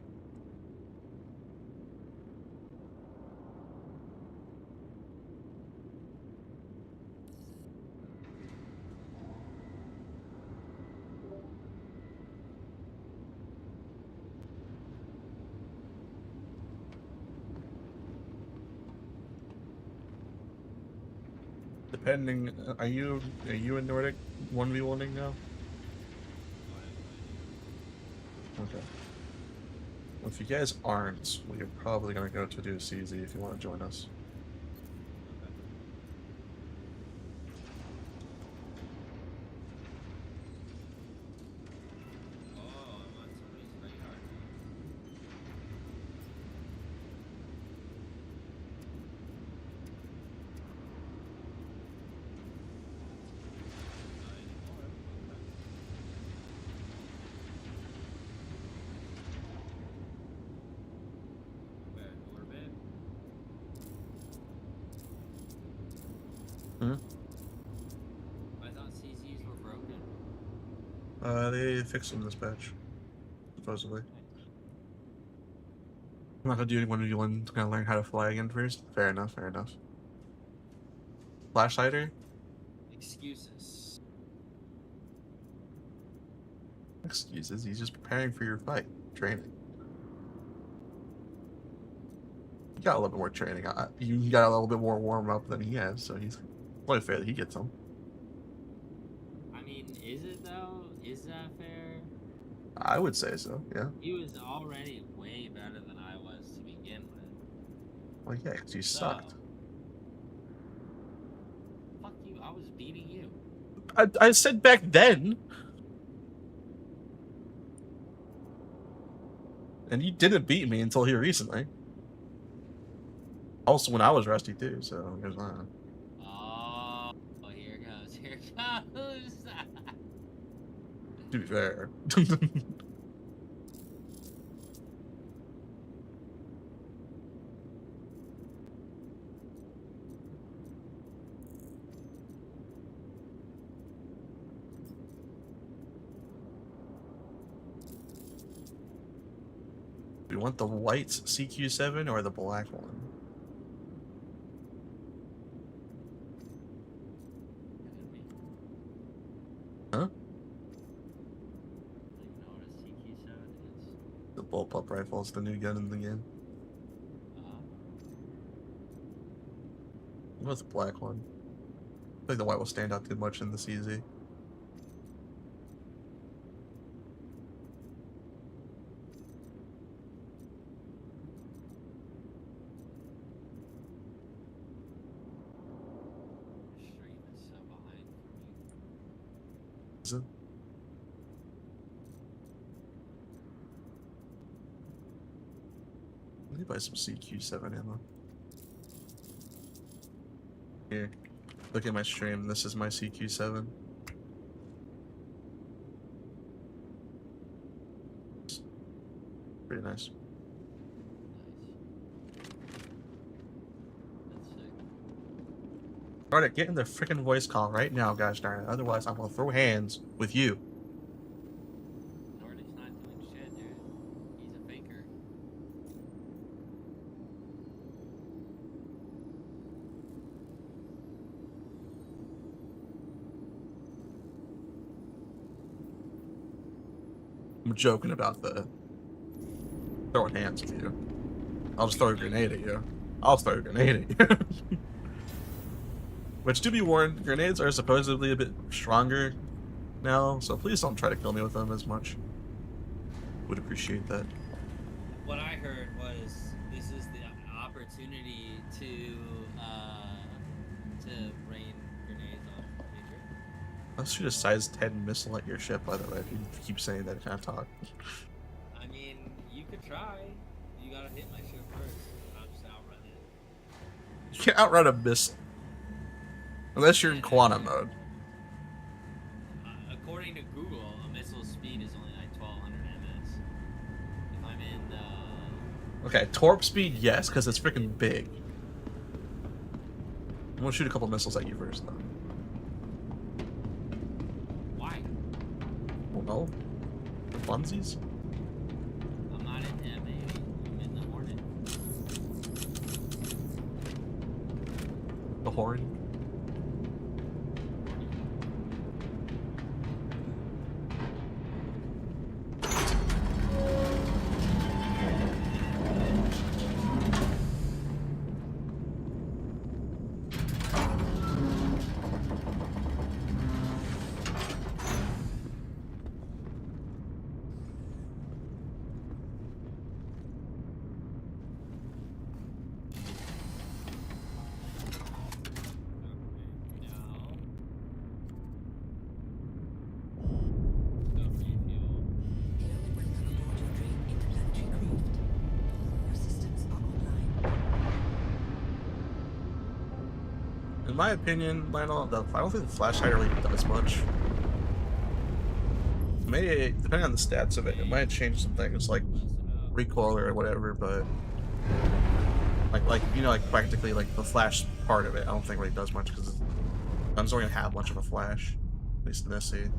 Depending, are you in Nordic 1v1ing now? Okay. Well, if you guys aren't, well, you're probably gonna go to do CZ if you want to join us. I thought CZs were broken. They fixed them this patch, supposedly. I'm not gonna do anyone who wants to learn how to fly again first. Fair enough, fair enough. Flash hider? Excuses. Excuses, he's just preparing for your fight. Training. You got a little bit more training. You got a little bit more warm up than he has, so he's only fair that he gets them. I mean, is it though? Is that fair? I would say so, yeah. He was already way better than I was to begin with. Well, yeah, because you sucked. Fuck you, I was beating you. I said back then. And you didn't beat me until here recently. Also, when I was rusty too, so there's that. Oh, here it goes. Here it goes. To be fair. want the white CQ7 or the black one? Huh? The bullpup rifle is the new gun in the game. What's the black one? I think the white will stand out too much in the CZ. Is it? Let me buy some CQ7 ammo. Here, look at my stream. This is my CQ7. Pretty nice. Alright, get in the freaking voice call right now, gosh darn it. Otherwise, I'm gonna throw hands with you. Nordic's not doing shit, dude. He's a faker. I'm joking about the throwing hands with you. I'll just throw a grenade at you. I'll throw a grenade at you. Which, to be warned, grenades are supposedly a bit stronger now, so please don't try to kill me with them as much. Would appreciate that. What I heard was this is the opportunity to rain grenades on nature. I'll shoot a size 10 missile at your ship, by the way, if you keep saying that kind of talk. I mean, you could try. You gotta hit my ship first, and I'll just outrun it. You can't outrun a missile. Unless you're in quantum mode. According to Google, a missile's speed is only like 1200 ms. If I'm in Okay, torp speed, yes, because it's freaking big. I'm gonna shoot a couple missiles at you first, though. Why? Well, no. The funsies? I'm not in M80. I'm in the Hornet. The Horn? In my opinion, Lionel, I don't think the flash hider really does much. Maybe, depending on the stats of it, it might change some things like recoil or whatever, but like you know, like practically like the flash part of it, I don't think really does much because guns don't really have much of a flash, at least in this scene.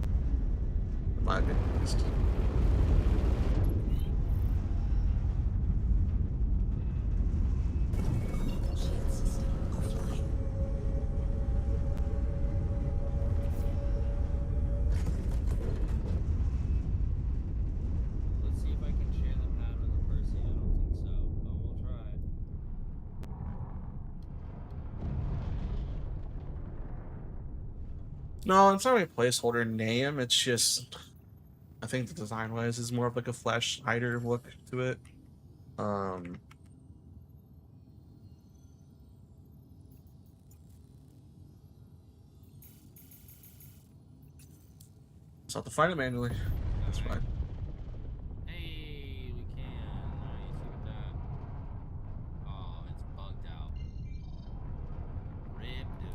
In my opinion, at least. No, it's not really a placeholder name, it's just, I think the design-wise is more of like a flash hider look to it. So I'll have to find it manually. That's fine. Hey, we can. Alright, you see what that? Oh, it's bugged out. Rip, dude.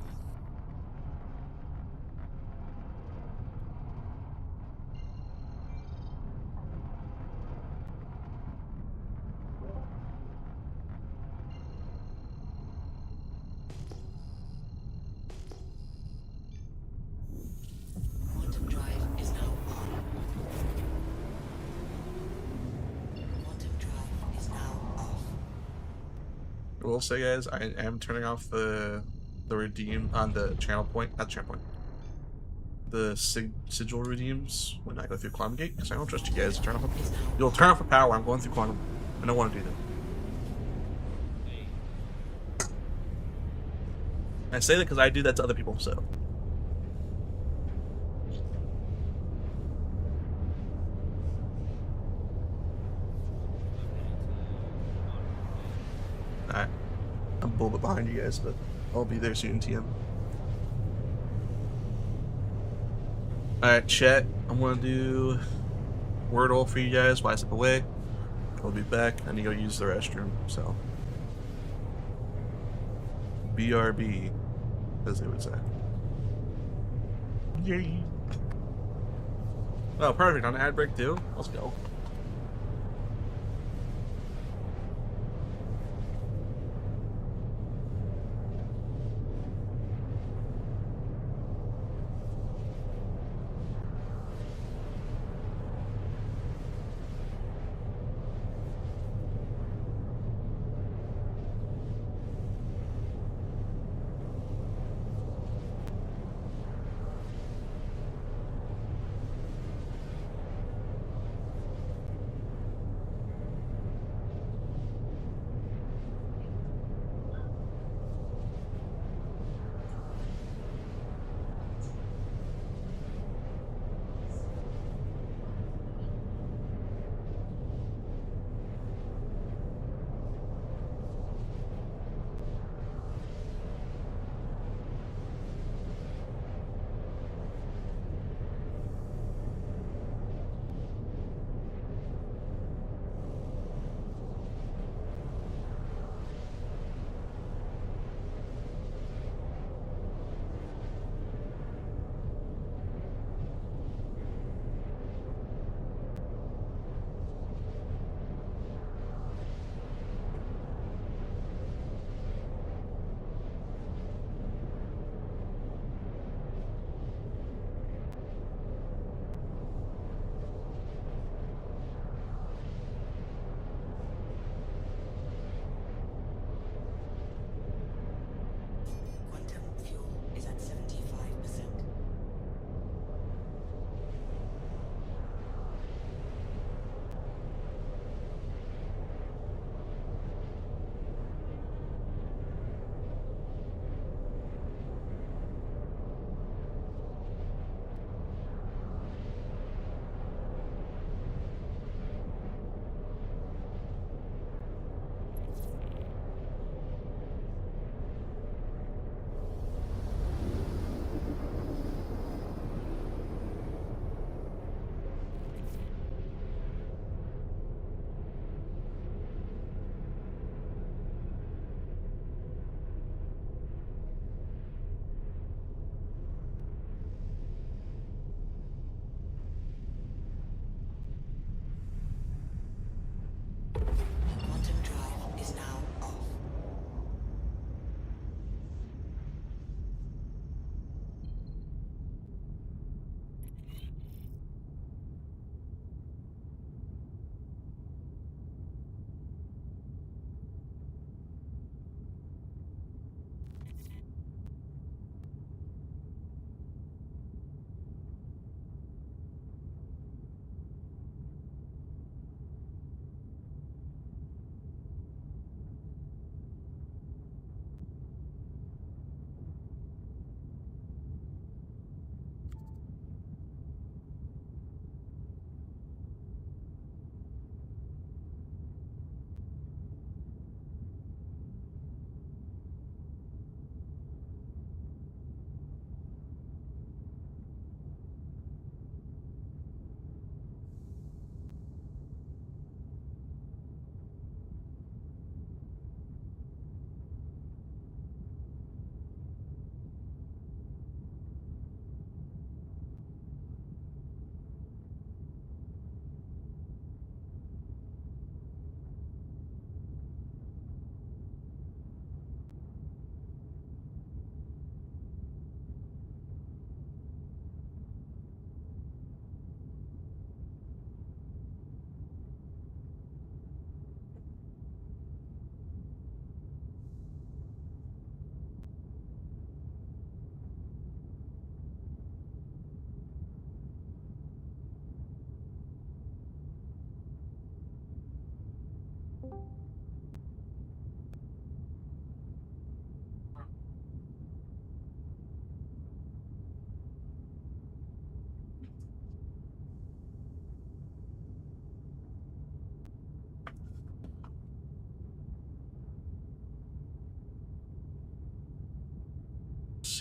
Quantum drive is now on. will say, guys, I am turning off the redeem on the channel point, not channel point, the sigil redeems when I go through Quantum Gate, because I don't trust you guys to turn off. You'll turn off the power when I'm going through Quantum. I don't want to do that. I say that because I do that to other people, so. Alright. I'm a little bit behind you guys, but I'll be there soon, TM. Alright, chat. I'm gonna do Wordle for you guys while I step away. I'll be back. I need to go use the restroom, so. BRB, as they would say. Yay. Oh, perfect. On ad break too? Let's go.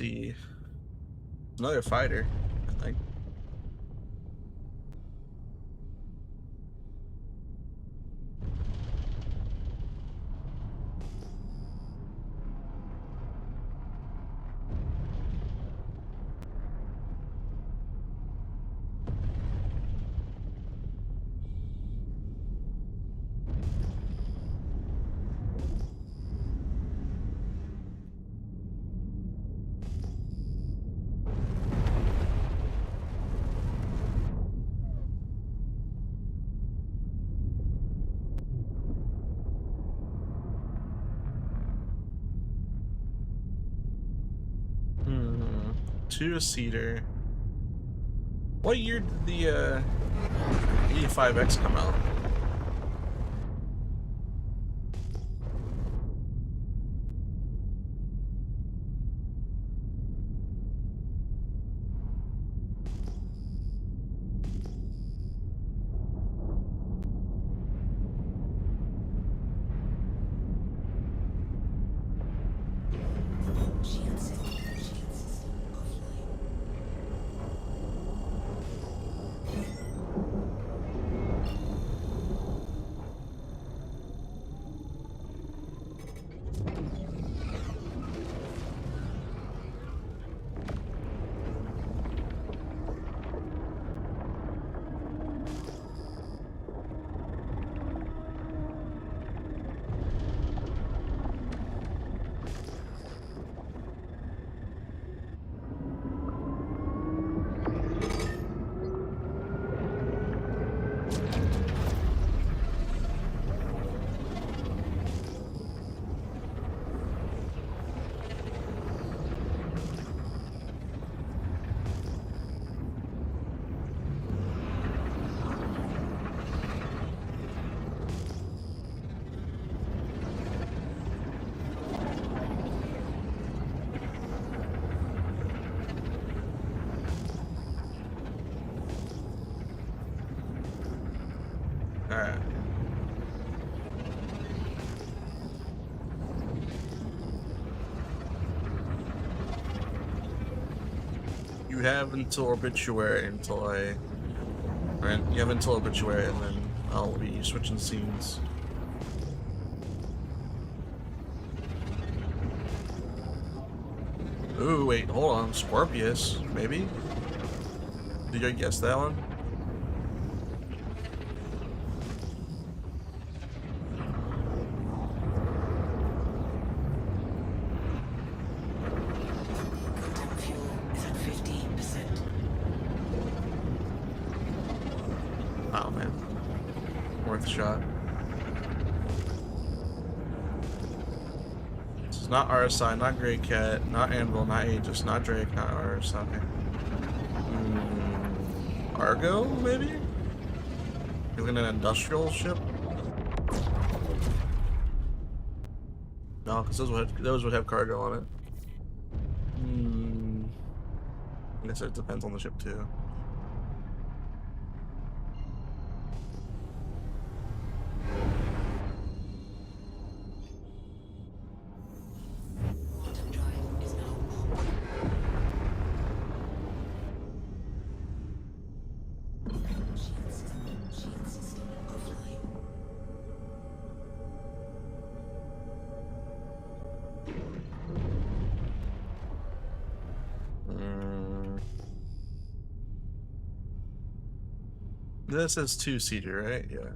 see another fighter, I think. Two-seater. What year did the 85X come out? Alright. You have until Obituary until I... Right, you have until Obituary and then I'll be switching scenes. Ooh, wait, hold on. Scorpius, maybe? Did you guess that one? Oh man, worth a shot. This is not RSI, not Grey Cat, not Anvil, not Aegis, not Drake, not RSI. Argo, maybe? You're looking at an industrial ship? No, because those would have cargo on it. I guess it depends on the ship too. This is two-seater, right? Yeah.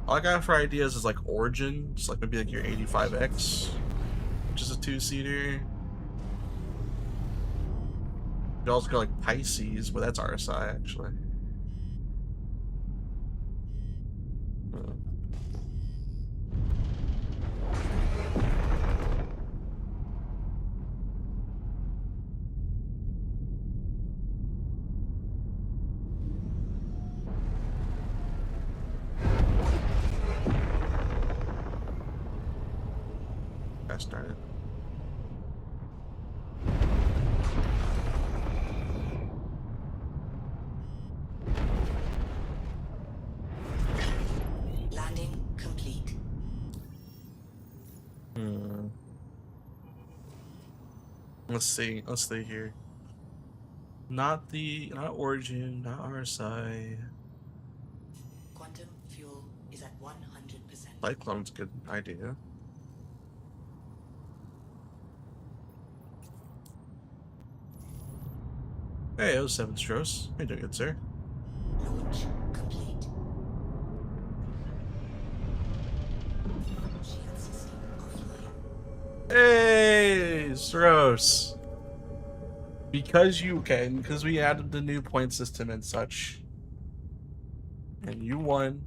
All I got for ideas is like Origin, just like maybe like your 85X, which is a two-seater. You also got like Pisces, but that's RSI actually. Started. Landing complete. Let's see. Let's stay here. Not Origin, not RSI. Quantum fuel is at 100%. Cyclone's a good idea. Hey, 07 Stros. How you doing, good sir? Launch complete. Shield system offline. Hey, Stros. Because we added the new point system and such, and you won.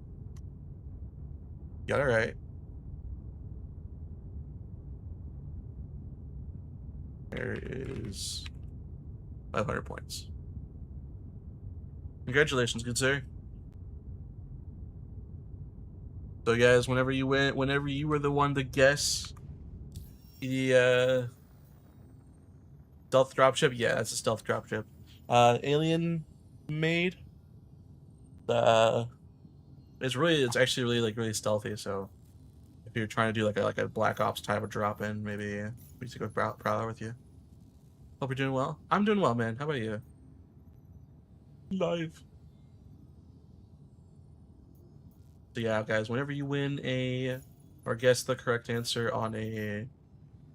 You got it right. There is 500 points. Congratulations, good sir. So guys, whenever you were the one to guess the stealth dropship, yeah, that's a stealth dropship. Alien made. It's actually really stealthy. So if you're trying to do like a Black Ops type of drop in, maybe we take a prowler with you. Hope you're doing well. I'm doing well, man. How about you? Live. So yeah, guys, whenever you win or guess the correct answer on a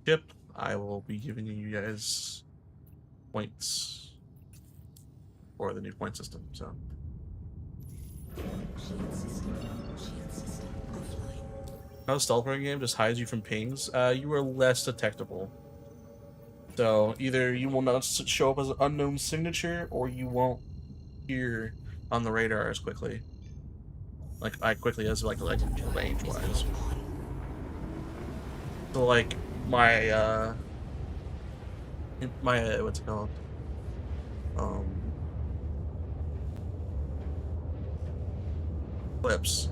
ship, I will be giving you guys points for the new point system. So. Shield system offline. How stealth running game just hides you from pings. You are less detectable. So either you will not show up as an unknown signature, or you won't appear on the radar as quickly. Like quickly as like range wise. So like my what's it called? Clips.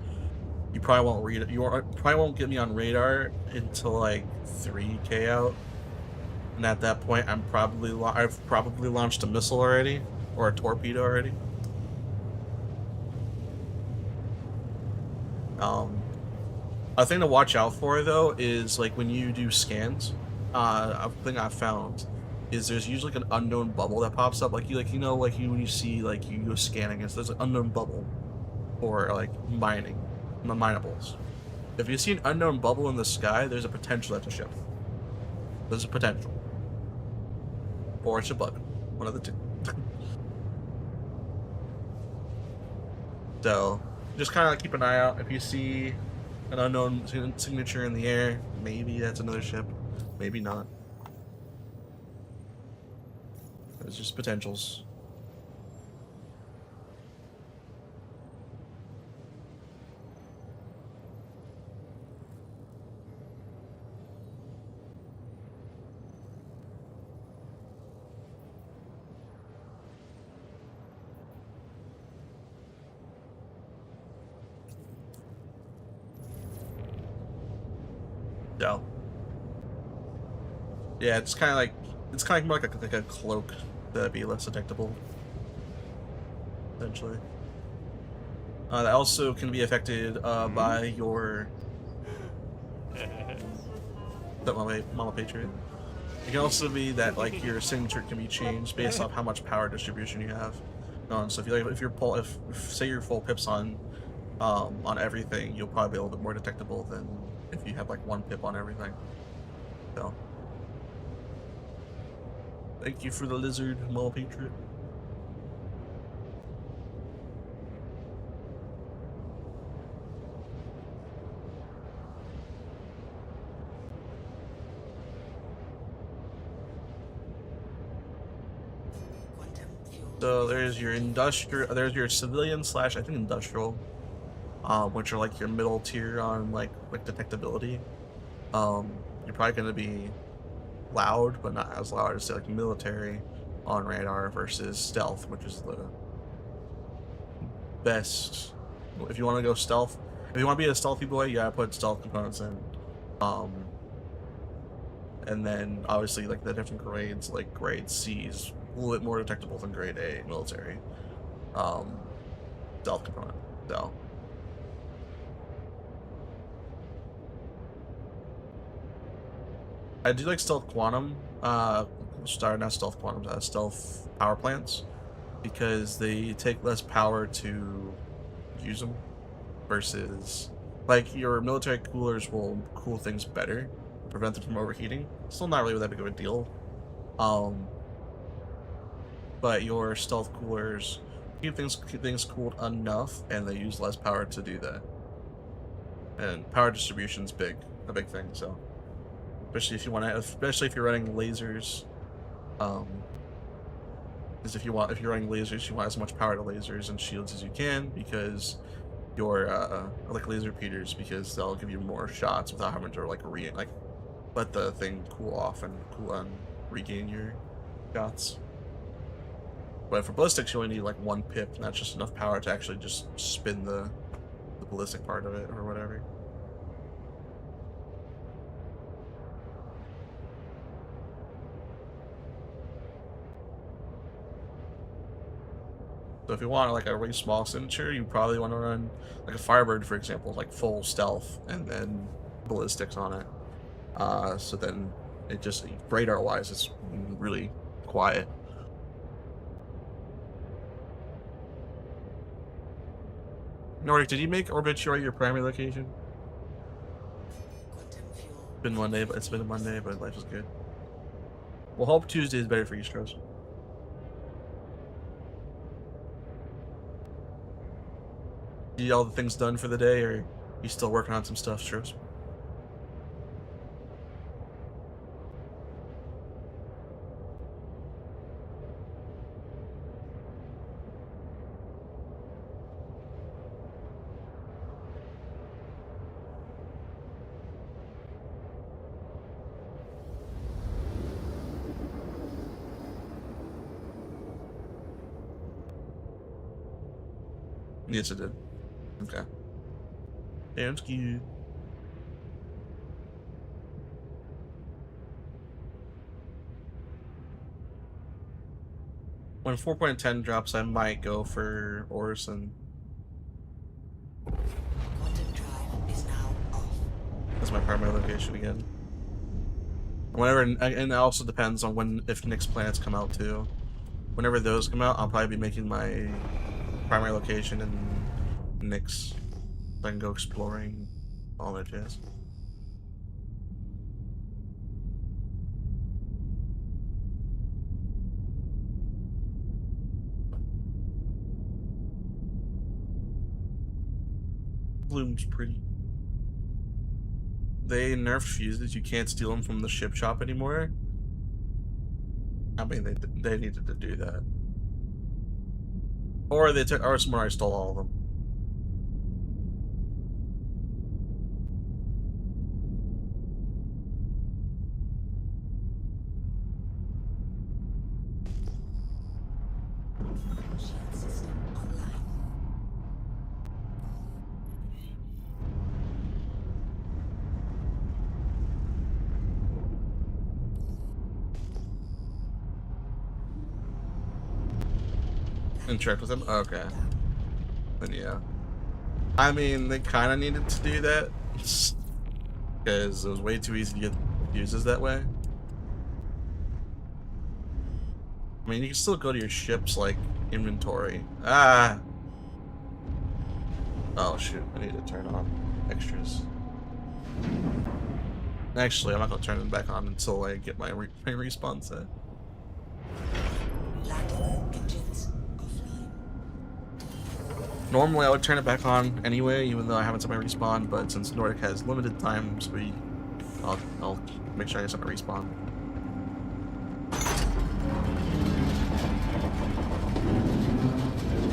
You probably won't read it. You probably won't get me on radar until like 3K out. And at that point, I've probably launched a missile already, or a torpedo already. A thing to watch out for though is like when you do scans. A thing I found is there's usually like an unknown bubble that pops up, when you see like you go scanning, there's an unknown bubble, or like minables. If you see an unknown bubble in the sky, there's a potential that's a ship. There's a potential. Or it's a bug. One of the two. So, just kind of keep an eye out. If you see an unknown signature in the air, maybe that's another ship. Maybe not. It's just potentials. So, yeah, it's kind of like more like a cloak that'd be less detectable. Essentially, that also can be affected by your Mama Patriot. It can also be that like your signature can be changed based off how much power distribution you have. So if say your full pips on everything, you'll probably be a little bit more detectable than if you have like one pip on everything. So, thank you for the lizard, Mama Patriot. So there's your civilian / I think industrial, which are like your middle tier on like detectability. You're probably going to be loud, but not as loud as like military on radar, versus stealth, which is the best. If you want to go stealth, if you want to be a stealthy boy, you gotta put stealth components in. And then obviously like the different grades, like grade C is a little bit more detectable than grade A military stealth component. So I do like stealth quantum. not stealth quantums, stealth power plants, because they take less power to use them versus like your military coolers will cool things better, prevent them from overheating. Still not really that big of a deal. But your stealth coolers keep things cooled enough, and they use less power to do that. And power distribution's a big thing. So, especially if you're running lasers, because if you're running lasers, you want as much power to lasers and shields as you can, because your like laser repeaters, because they'll give you more shots without having to like let the thing cool off and regain your shots. But for ballistics, you only need like 1 pip, and that's just enough power to actually just spin the ballistic part of it or whatever. So if you want like a really small signature, you probably want to run like a Firebird, for example, like full stealth and then ballistics on it. So then it just radar wise, it's really quiet. Nordic, did you make Orbituary your primary location? Been Monday, but it's been a Monday, but life is good. Well, hope Tuesday is better for you, Stros. You all the things done for the day, or you still working on some stuff, Stros? Yes, it did. Okay. Sounds good. When 4.10 drops, I might go for Orison. That's my primary location again. Whenever, and it also depends on if Nick's planets come out too. Whenever those come out, I'll probably be making my primary location in Nick's, so I can go exploring all that jazz. Bloom's pretty. They nerfed fuses. You can't steal them from the ship shop anymore. I mean, they needed to do that. Or or someone already stole all of them. Interact with them? Okay. Then yeah. I mean, they kind of needed to do that, because it was way too easy to get fuses that way. I mean, you can still go to your ship's, like, inventory. Ah! Oh, shoot. I need to turn on extras. Actually, I'm not going to turn them back on until I get my respawn set. Normally, I would turn it back on anyway, even though I haven't set my respawn, but since Nordic has limited times, I'll make sure I set my respawn.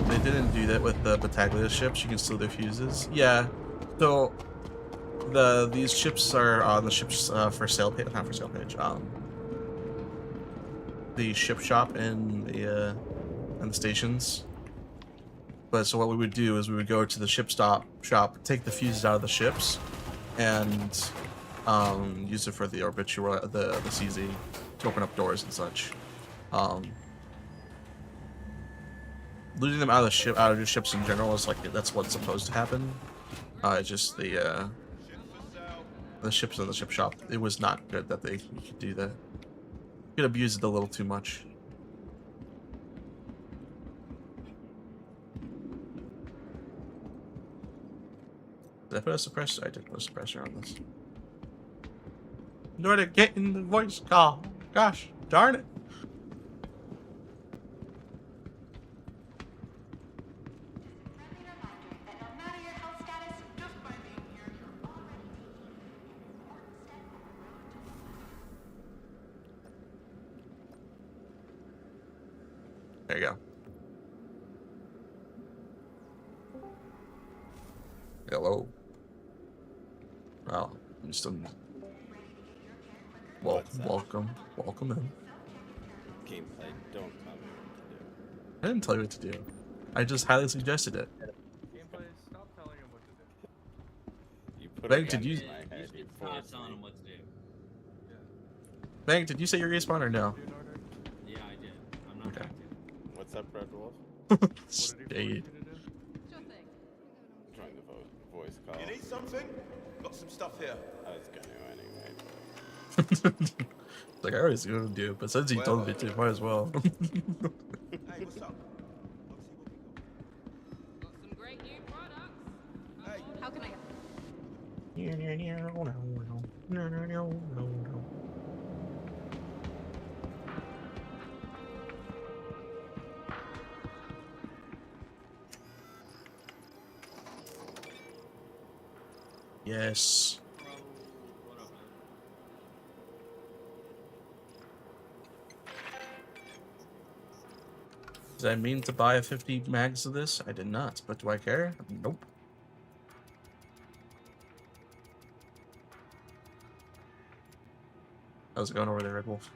They didn't do that with the Battaglia ships. You can steal their fuses. Yeah, so these ships are on the ships for sale page, not for sale page. The ship shop in the stations. But so what we would do is we would go to the ship shop, take the fuses out of the ships, and use it for the Orbituary, the CZ, to open up doors and such. Losing them out of your ships in general is like that's what's supposed to happen. It's just the ships in the ship shop. It was not good that you could do that. Could abuse it a little too much. Did I put a suppressor? I did put a suppressor on this. In order to get in the voice call. Gosh, darn it. There you go. Hello. Well, I'm still. Welcome in. Gameplay, don't tell me what to do. I didn't tell you what to do. I just highly suggested it. Gameplay, stop telling him what to do. You put Bank, a did gun you? in my head, you forced telling me. him what to do. Bank, did you say your respawn or no? Yeah, I did. I'm not Okay. going to. What's up, Red Wolf? Stay. Join the voice call. You need something? Got some stuff here. I was gonna anyway. Like I always gonna do, but since you told me to, might as well. Hey, what's up? Got some great new products. Hey. How can I help? Yes. Did I mean to buy 50 mags of this? I did not, but do I care? Nope. How's it going over there, Red Wolf?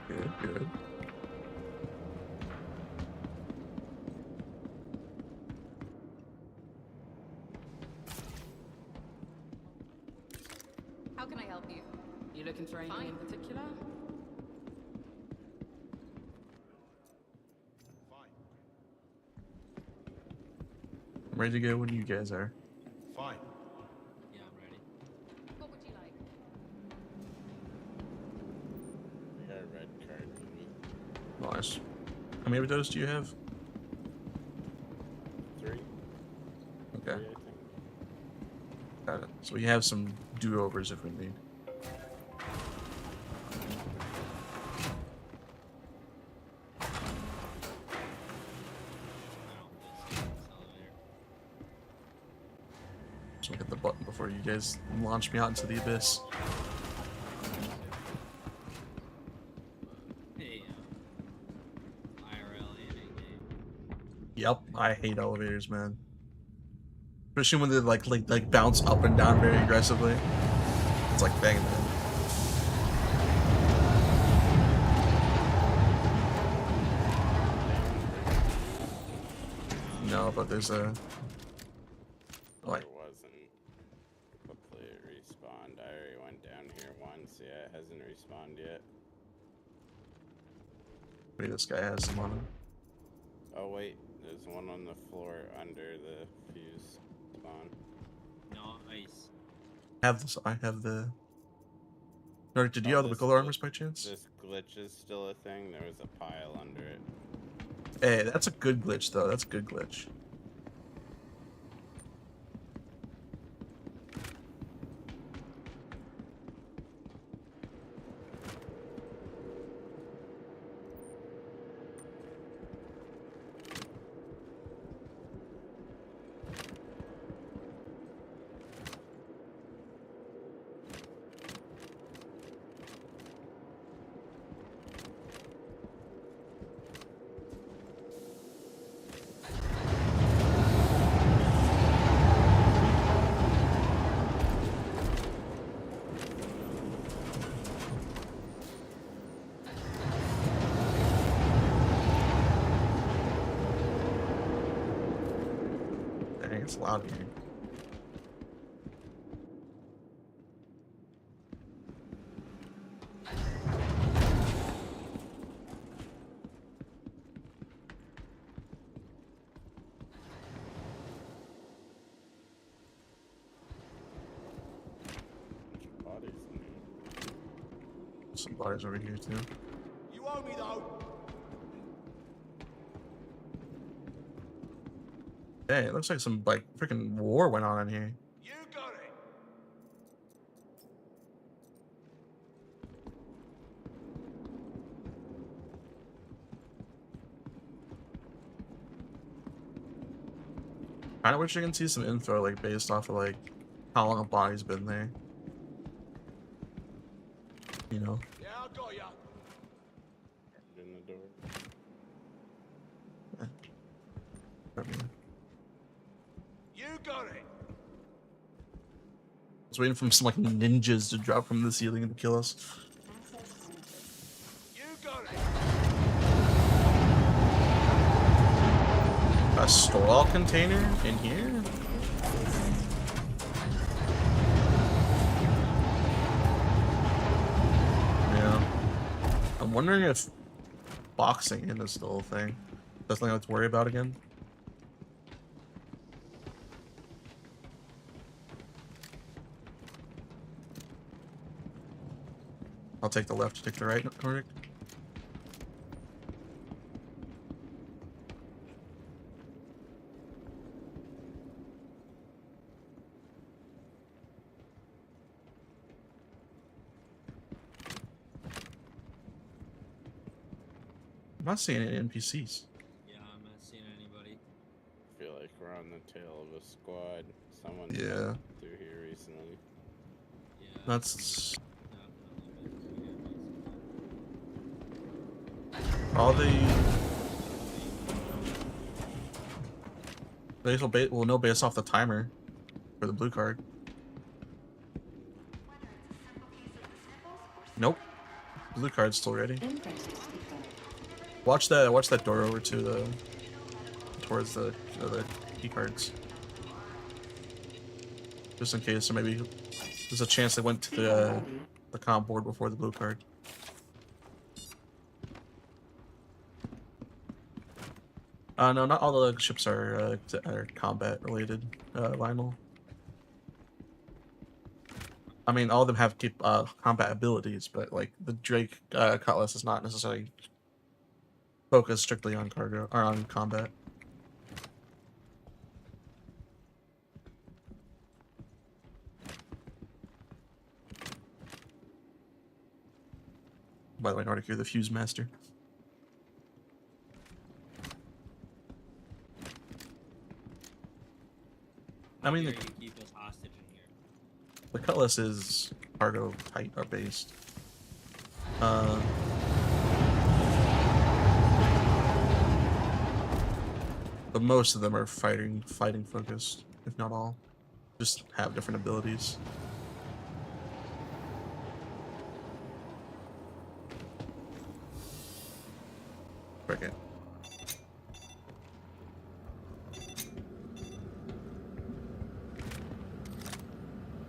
Good, good. How can I help you? You looking for anything in particular? I'm ready to go when you guys are. Fine. Yeah, I'm ready. What would you like? I got a red card with me. Nice. How many of those do you have? 3? Okay. 3, I think. Got it. So we have some do-overs if we need. So hit the button before you guys launch me out into the abyss. Hey, IRL and in-game. Yep, I hate elevators, man. Especially when they like bounce up and down very aggressively. It's like banging them. No, but there's a like There wasn't. Hopefully it respawned. I already went down here once. Yeah, it hasn't respawned yet. maybe this guy has some on him. Oh wait, there's one on the floor under the fuse spawn. Nice. I have the. Or did you have the this Bacolo armors by chance? This glitch is still a thing. There was a pile under it. Hey, that's a good glitch though. That's a good glitch. Dang, it's loud here. some bodies over here too. You owe me though. Hey, it looks like some like freaking war went on in here. You got it. Kinda wish I can see some info like based off of like how long a body's been there. You know? Yeah, I got ya. In the door. I mean, You got it. I was waiting for some like ninjas to drop from the ceiling and kill us. You got it. A store container in here? Yeah. I'm wondering if boxing in is still a thing. That's something I have to worry about again. I'll take the left, take the right, correct? I'm not seeing any NPCs. Yeah, I'm not seeing anybody. I feel like we're on the tail of a squad. Someone Yeah. through here recently. Yeah. That's Definitely. all the. We'll know based off the timer for the blue card. Nope. Blue card's still ready. Watch that door over to the towards the key cards. Just in case, or maybe there's a chance they went to the comp board before the blue card. No, not all the ships are combat related, Lionel. I mean, all of them have combat abilities, but like the Drake Cutlass is not necessarily focused strictly on cargo or on combat. By the way, Nordic, you're the Fuse Master. I mean, Here, you keep us hostage in here. the Cutlass is cargo height or based. But most of them are fighting focused, if not all. Just have different abilities. Frickin'.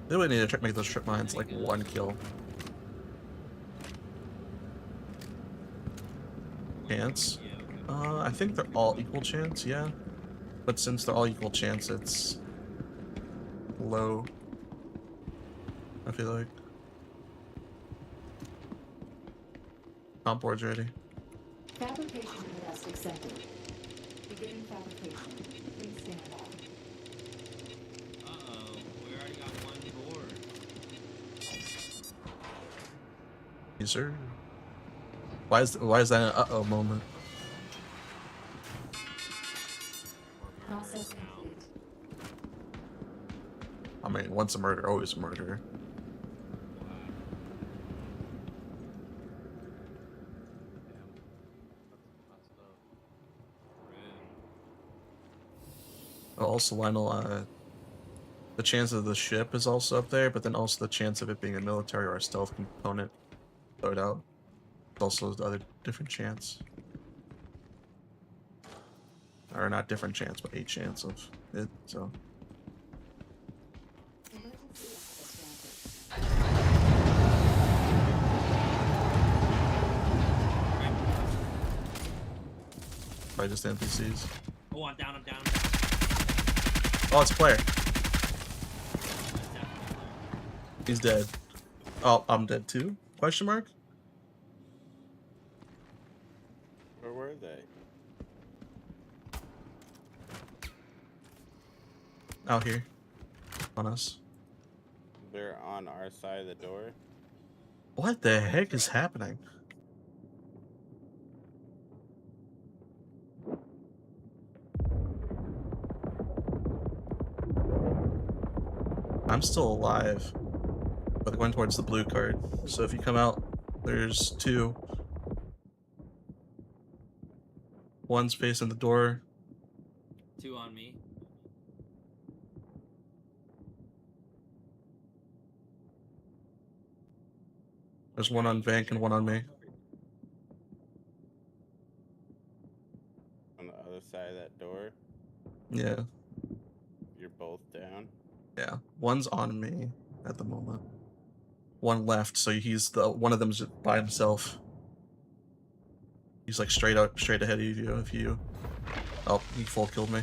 They would need to make those trip mines like one kill. Chance? I think they're all equal chance, yeah. But since they're all equal chance, it's low. I feel like. Comp board's ready. Fabrication test accepted. Beginning fabrication. Please stand by. Uh-oh, we already got one board. Yes, sir. Why is that an uh-oh moment? Process complete. I mean, once a murder, always a murderer. Also, Lionel, the chance of the ship is also up there, but then also the chance of it being a military or a stealth component. Throw it out. It's also the other different chance. Or not different chance, but a chance of it, so. Probably just NPCs. Oh, I'm down, I'm down. Oh, it's a player. He's dead. Oh, I'm dead too? Question mark? out here on us. They're on our side of the door. What the heck is happening? I'm still alive, but they're going towards the blue card. So if you come out, there's two. One's facing the door. 2 on me. There's one on Vank and one on me. On the other side of that door. Yeah. You're both down. Yeah. One's on me at the moment. One left, so he's the one of them's by himself. He's like straight ahead of you if you. Oh, he full killed me.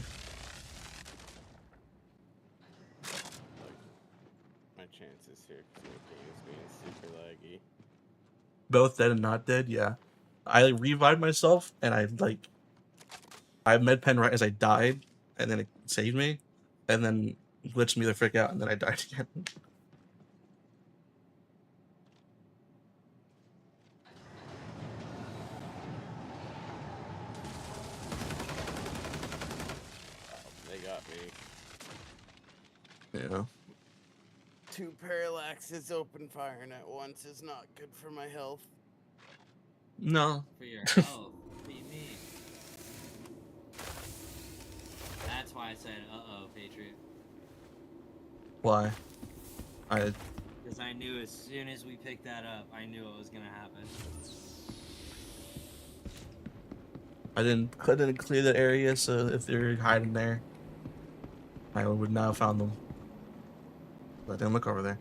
My chances here because my game is being super laggy. Both dead and not dead, yeah. I revived myself and I med pen right as I died, and then it saved me, and then glitched me the frick out, and then I died again. They got me. Yeah. 2 parallaxes open firing at once is not good for my health. No. For your health? What do you mean? That's why I said, uh-oh, Patriot. Why? Because I knew as soon as we picked that up, I knew it was gonna happen. I didn't clear that area, so if they're hiding there, I would not have found them. But I didn't look over there.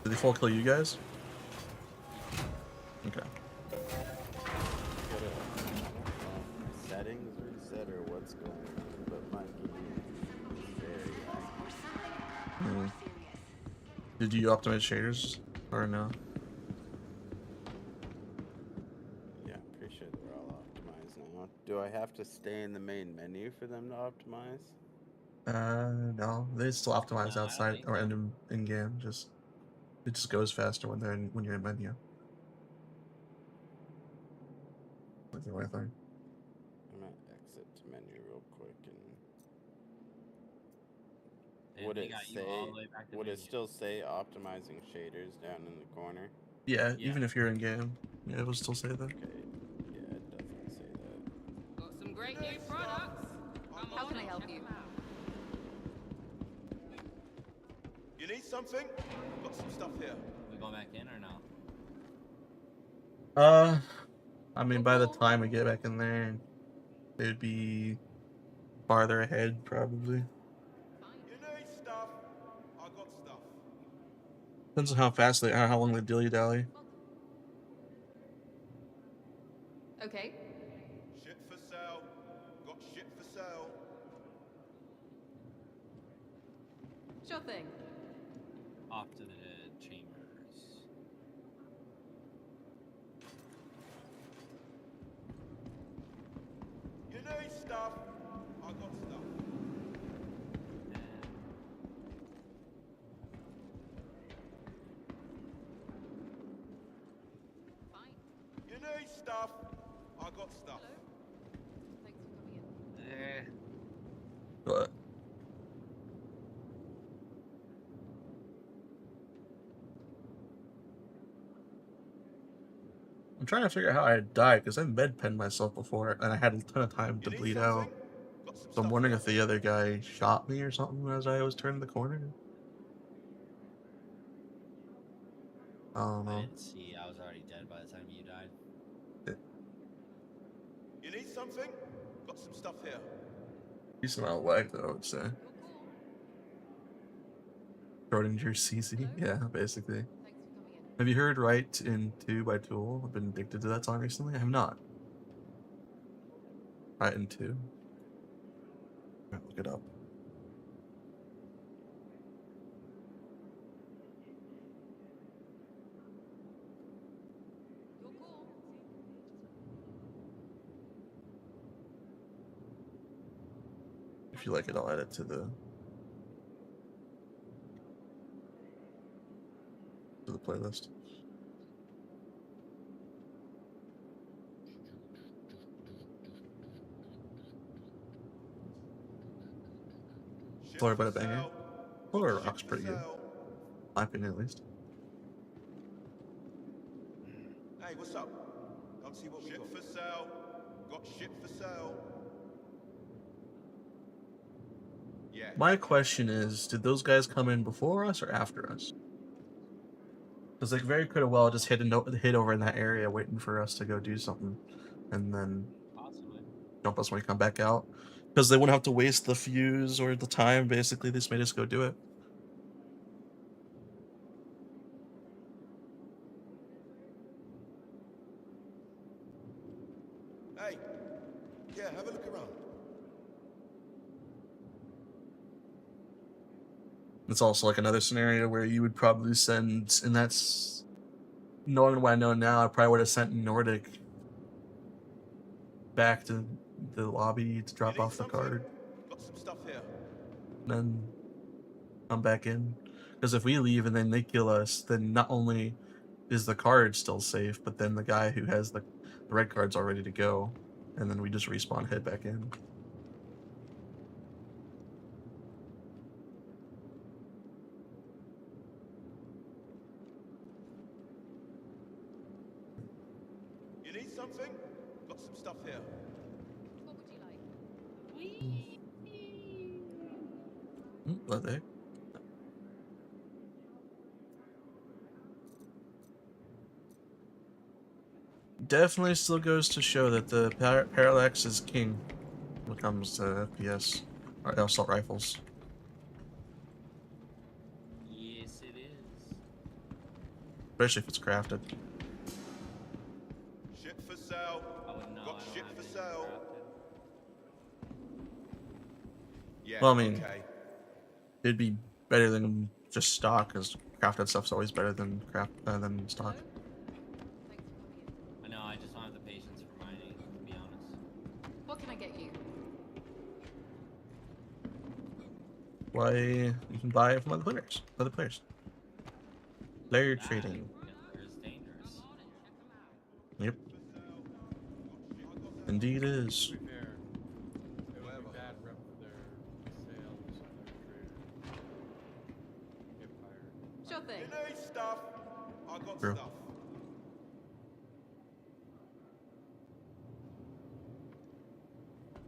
Did they full kill you guys? Okay. Settings reset or what's going on, but my game is very active. Did you optimize shaders or no? Yeah, I'm pretty sure they're all optimized now. Do I have to stay in the main menu for them to optimize? No. They still optimize outside or in game. It just goes faster when you're in menu. Like the right thing. I'm gonna exit to menu real quick and Damn, would they it got you all the way back to would it menu. still say optimizing shaders down in the corner? Yeah, even if you're in game, yeah, it will still say that. Okay. Yeah, it doesn't say that. Got some great new products. How can I help you? You need something? Got some stuff here. We going back in or no? I mean, by the time we get back in there, it'd be farther ahead, probably. You need stuff? I got stuff. Depends on how fast how long they dilly dally. Okay. Shit for sale. Got shit for sale. Sure thing. Off to the chambers. You need stuff? I got stuff. You need stuff? I got stuff. Thanks for coming in. What? I'm trying to figure out how I died because I med penned myself before and I had a ton of time to bleed out. So I'm wondering if the other guy shot me or something as I was turning the corner. I don't I know. didn't see. I was already dead by the time you died. You need something? Got some stuff here. Decent amount of lag though, I would say. Schrodinger CC, yeah, basically. Have you heard Right in 2 by Tool? I've been addicted to that song recently. I have not. Right in 2. Look it up. If you like it, I'll add it to the playlist. Florida by the banger. Florida Rock's pretty good. My opinion, at least. Hey, what's up? Come see what we got. For sale. Got shit for sale. Yeah. My question is, did those guys come in before us or after us? Because they very could have well just hid over in that area waiting for us to go do something, and then jump us when we come back out. Because they wouldn't have to waste the fuse or the time. Basically, they just made us go do it. Hey. Yeah, have a look around. It's also like another scenario where you would probably send, and that's knowing what I know now, I probably would have sent Nordic back to the lobby to drop off the card. Got some stuff here. And then come back in. Because if we leave and then they kill us, then not only is the card still safe, but then the guy who has the red card's all ready to go. And then we just respawn, head back in. You need something? Got some stuff here. What would you like? What the heck? Definitely still goes to show that the Parallax is king when it comes to FPS or assault rifles. Yes, it is. Especially if it's crafted. Shit for sale. Got shit for sale. Yeah, Well, I mean, okay. it'd be better than just stock, because crafted stuff's always better than stock. I know, I just don't have the patience for mining, to be honest. What can I get you? Why, you can buy it from other players. Player trading. It's dangerous. Yep. Indeed it is. Sure thing. You need stuff. I got True. stuff.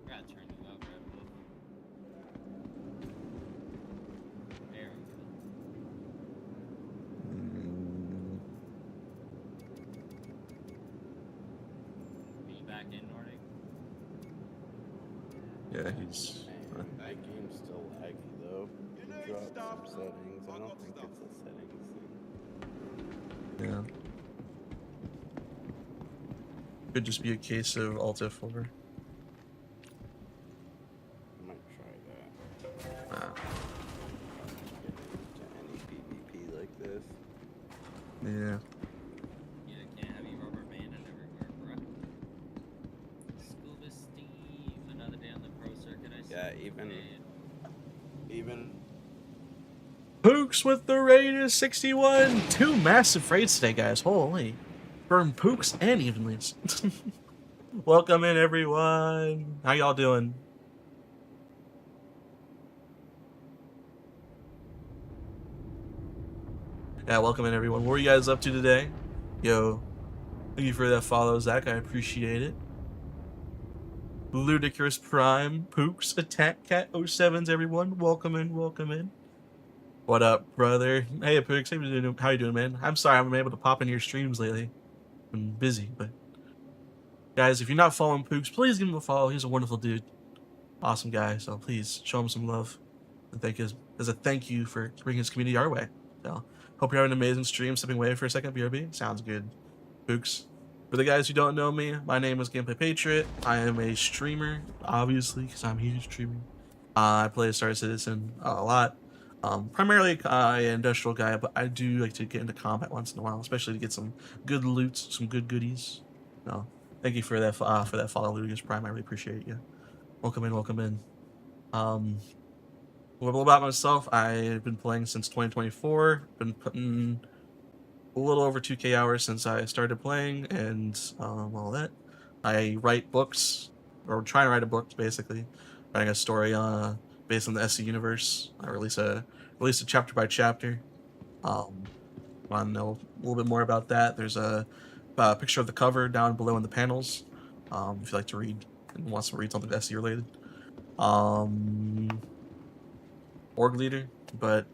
I gotta turn you up, Red Wolf. There we go. Are you back in, Nordic? Yeah, he's... That game's still laggy though. Drop some settings. I don't think it's a settings thing. Yeah. Could just be a case of Alt F4. I might try that. Ah. Get into any PvP like this. Yeah. Yeah, can't have you rubber banded everywhere, bruh. Scuba Steve, another day on the pro circuit. I see. Yeah, even Pooks with the Raiders 61. 2 massive raids today, guys. Holy. Burn Pooks and Evenlys. Welcome in, everyone. How y'all doing? Yeah, welcome in, everyone. What are you guys up to today? Yo, thank you for that follow, Zach. I appreciate it. Ludicrous Prime, Pooks, Attack Cat 07s, everyone. Welcome in, welcome in. What up, brother? Hey, Pooks, how you doing, man? I'm sorry I haven't been able to pop into your streams lately. I'm busy, but... Guys, if you're not following Pooks, please give him a follow. He's a wonderful dude. Awesome guy, so please show him some love. And as a thank you for bringing his community our way. So, hope you're having an amazing stream. Stepping away for a second, BRB. Sounds good. Pooks. For the guys who don't know me, my name is Gameplay Patriot. I am a streamer, obviously, because I'm a huge streamer. I play Star Citizen a lot. Primarily an industrial guy, but I do like to get into combat once in a while, especially to get some good loot, some good goodies. So, thank you for that follow, Ludicrous Prime. I really appreciate you. Welcome in, welcome in. A little about myself. I've been playing since 2024. Been putting a little over 2K hours since I started playing, and all that. I write books, or try to write a book, basically, writing a story based on the SC universe. I release a chapter by chapter. Want to know a little bit more about that? There's a picture of the cover down below in the panels. If you like to read and want to read something SC related. Org leader, but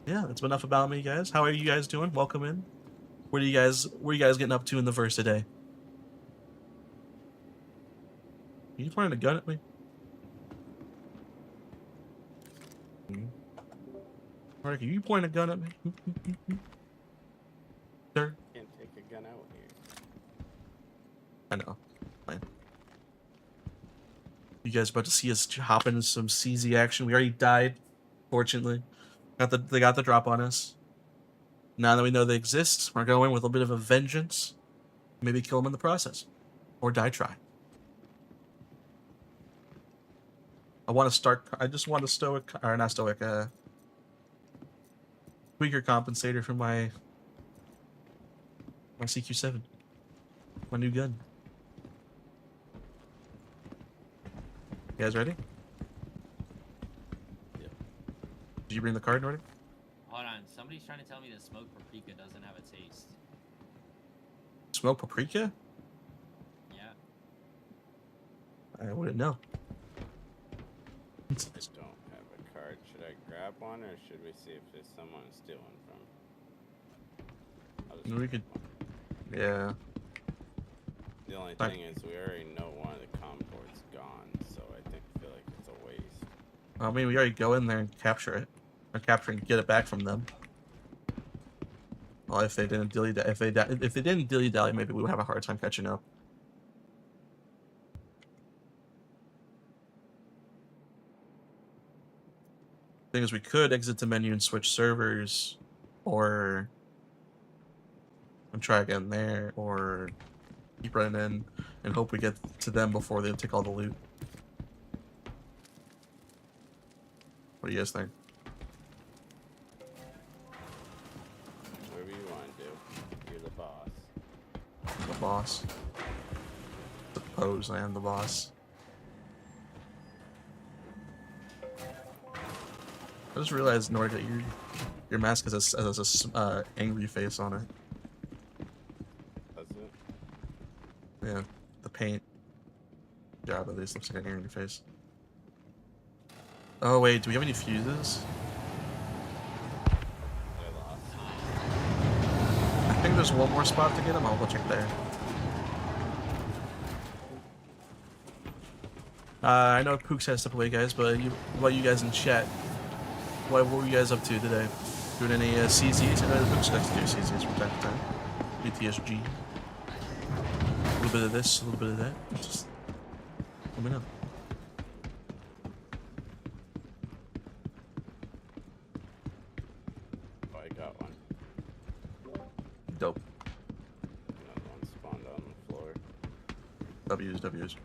yeah, that's enough about me, guys. How are you guys doing? Welcome in. What are you guys getting up to in the verse today? Are you pointing a gun at me? Mark, are you pointing a gun at me? Sir? Can't take a gun out here. I know. Fine. You guys about to see us hop into some CZ action. We already died, fortunately. They got the drop on us. Now that we know they exist, we're going with a bit of a vengeance. Maybe kill them in the process. Or die try. I just want a stoic, or not stoic, tweaker compensator for my CQ7. My new gun. You guys ready? Yep. Did you bring the card already? Hold on, somebody's trying to tell me that smoked paprika doesn't have a taste. Smoked paprika? Yeah. I wouldn't know. I don't have a card. Should I grab one, or should we see if there's someone stealing from? We could. Yeah. The only thing is, we already know one of the com ports gone, so I feel like it's a waste. I mean, we already go in there and capture it, or capture and get it back from them. Well, if they didn't dilly dally, maybe we would have a hard time catching up. Thing is, we could exit the menu and switch servers, or try again there, or keep running in and hope we get to them before they take all the loot. What do you guys think? Whatever you want to do. You're the boss. The boss. Suppose I am the boss. I just realized, Norga, your mask has a angry face on it. Does it? Yeah, the paint job at least looks like an angry face. Oh wait, do we have any fuses? I think there's one more spot to get them. I'll go check there. I know Pooks has to play, guys, but what about you guys in chat? What were you guys up to today? Doing any CZs? I know the Pooks likes to do CZs from time to time. BTSG. A little bit of this, a little bit of that. Just let me know. Oh, I got one. Dope. Another one spawned on the floor. W's.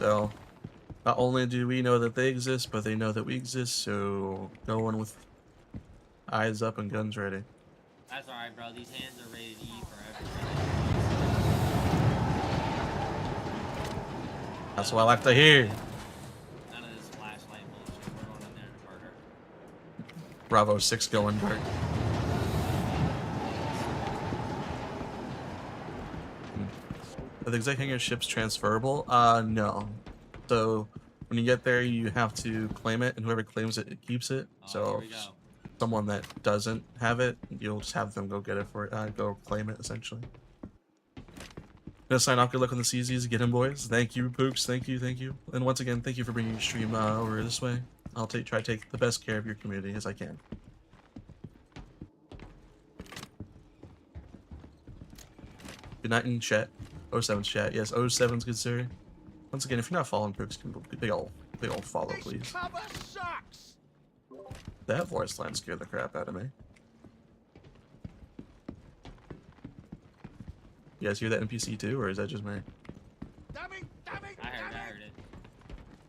So, not only do we know that they exist, but they know that we exist, so no one with eyes up and guns ready. That's alright, bro. These hands are rated E for everything. That's what I like to hear. None of this flashlight bullshit. We're going in there to murder. Bravo 6 going dark. Are the exec hangar ships transferable? No. So when you get there, you have to claim it, and whoever claims it, it keeps it. So someone that doesn't have it, you'll just have them go get it for it. Go claim it, essentially. Gonna sign off. Good luck on the CZs. Get him, boys. Thank you, Pooks. Thank you. And once again, thank you for bringing your stream over this way. I'll try to take the best care of your community as I can. Good night in chat. 07's chat. Yes, 07's good, sir. Once again, if you're not following Pooks, big ol' follow, please. That voice line scared the crap out of me. You guys hear that NPC too, or is that just me? I heard it.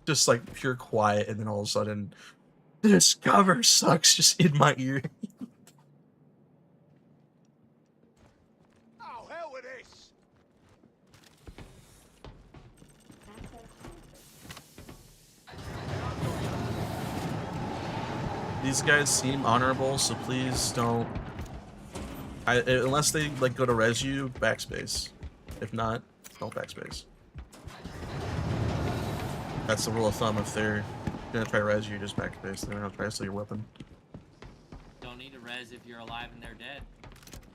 Just like pure quiet, and then all of a sudden, this cover sucks just in my ear. Oh, hell with this! These guys seem honorable, so please don't. Unless they like go to res you, backspace. If not, don't backspace. That's the rule of thumb. If they're gonna try to res you, just backspace. They're gonna try to steal your weapon. Don't need to res if you're alive and they're dead.